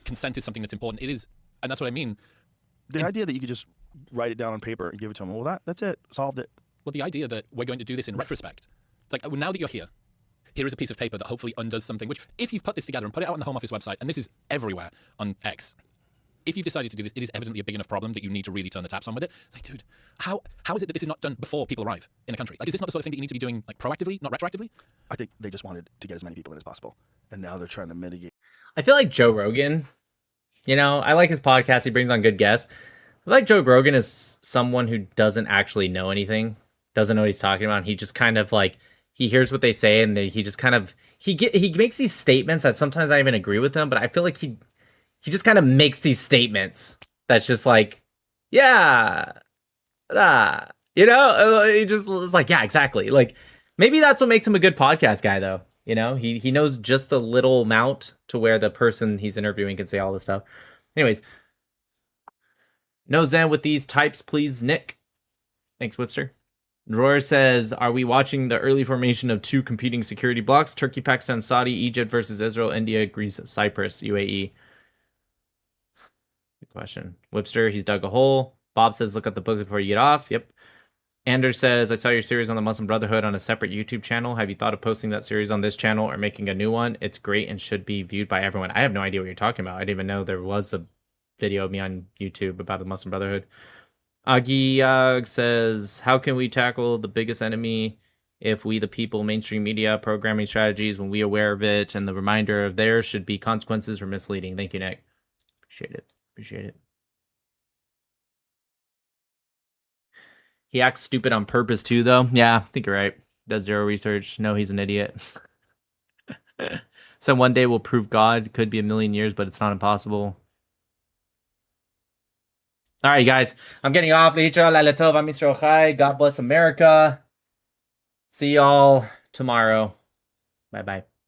Consent is something that's important. It is, and that's what I mean. The idea that you could just write it down on paper and give it to them, well, that's it. Solved it. Well, the idea that we're going to do this in retrospect. It's like, now that you're here, here is a piece of paper that hopefully undoes something, which if you've put this together and put it out on the Home Office website, and this is everywhere on X, if you've decided to do this, it is evidently a big enough problem that you need to really turn the taps on with it. It's like, dude, how is it that this is not done before people arrive in a country? Like, is this not the sort of thing that you need to be doing like proactively, not retroactively? I think they just wanted to get as many people in as possible, and now they're trying to mitigate. I feel like Joe Rogan, you know, I like his podcast. He brings on good guests. I feel like Joe Rogan is someone who doesn't actually know anything, doesn't know what he's talking about. He just kind of like, he hears what they say, and he just kind of, he makes these statements that sometimes I even agree with them, but I feel like he just kind of makes these statements that's just like, yeah, you know, he just is like, yeah, exactly. Like, maybe that's what makes him a good podcast guy, though. You know, he knows just the little amount to where the person he's interviewing can say all this stuff. Anyways, no Zen with these types, please, Nick. Thanks, Whipster. Roar says, are we watching the early formation of 2 competing security blocks? Turkey, Pakistan, Saudi, Egypt versus Israel, India, Greece, Cyprus, UAE. Good question. Whipster, he's dug a hole. Bob says, look at the book before you get off. Yep. Anders says, I saw your series on the Muslim Brotherhood on a separate YouTube channel. Have you thought of posting that series on this channel or making a new one? It's great and should be viewed by everyone. I have no idea what you're talking about. I didn't even know there was a video of me on YouTube about the Muslim Brotherhood. Agi says, how can we tackle the biggest enemy if we, the people, mainstream media, programming strategies, when we are aware of it, and the reminder of there should be consequences for misleading? Thank you, Nick. Appreciate it. Appreciate it. He acts stupid on purpose too, though. Yeah, I think you're right. Does zero research. No, he's an idiot. So one day we'll prove God. Could be a million years, but it's not impossible. All right, guys. I'm getting off. God bless America. See y'all tomorrow. Bye-bye.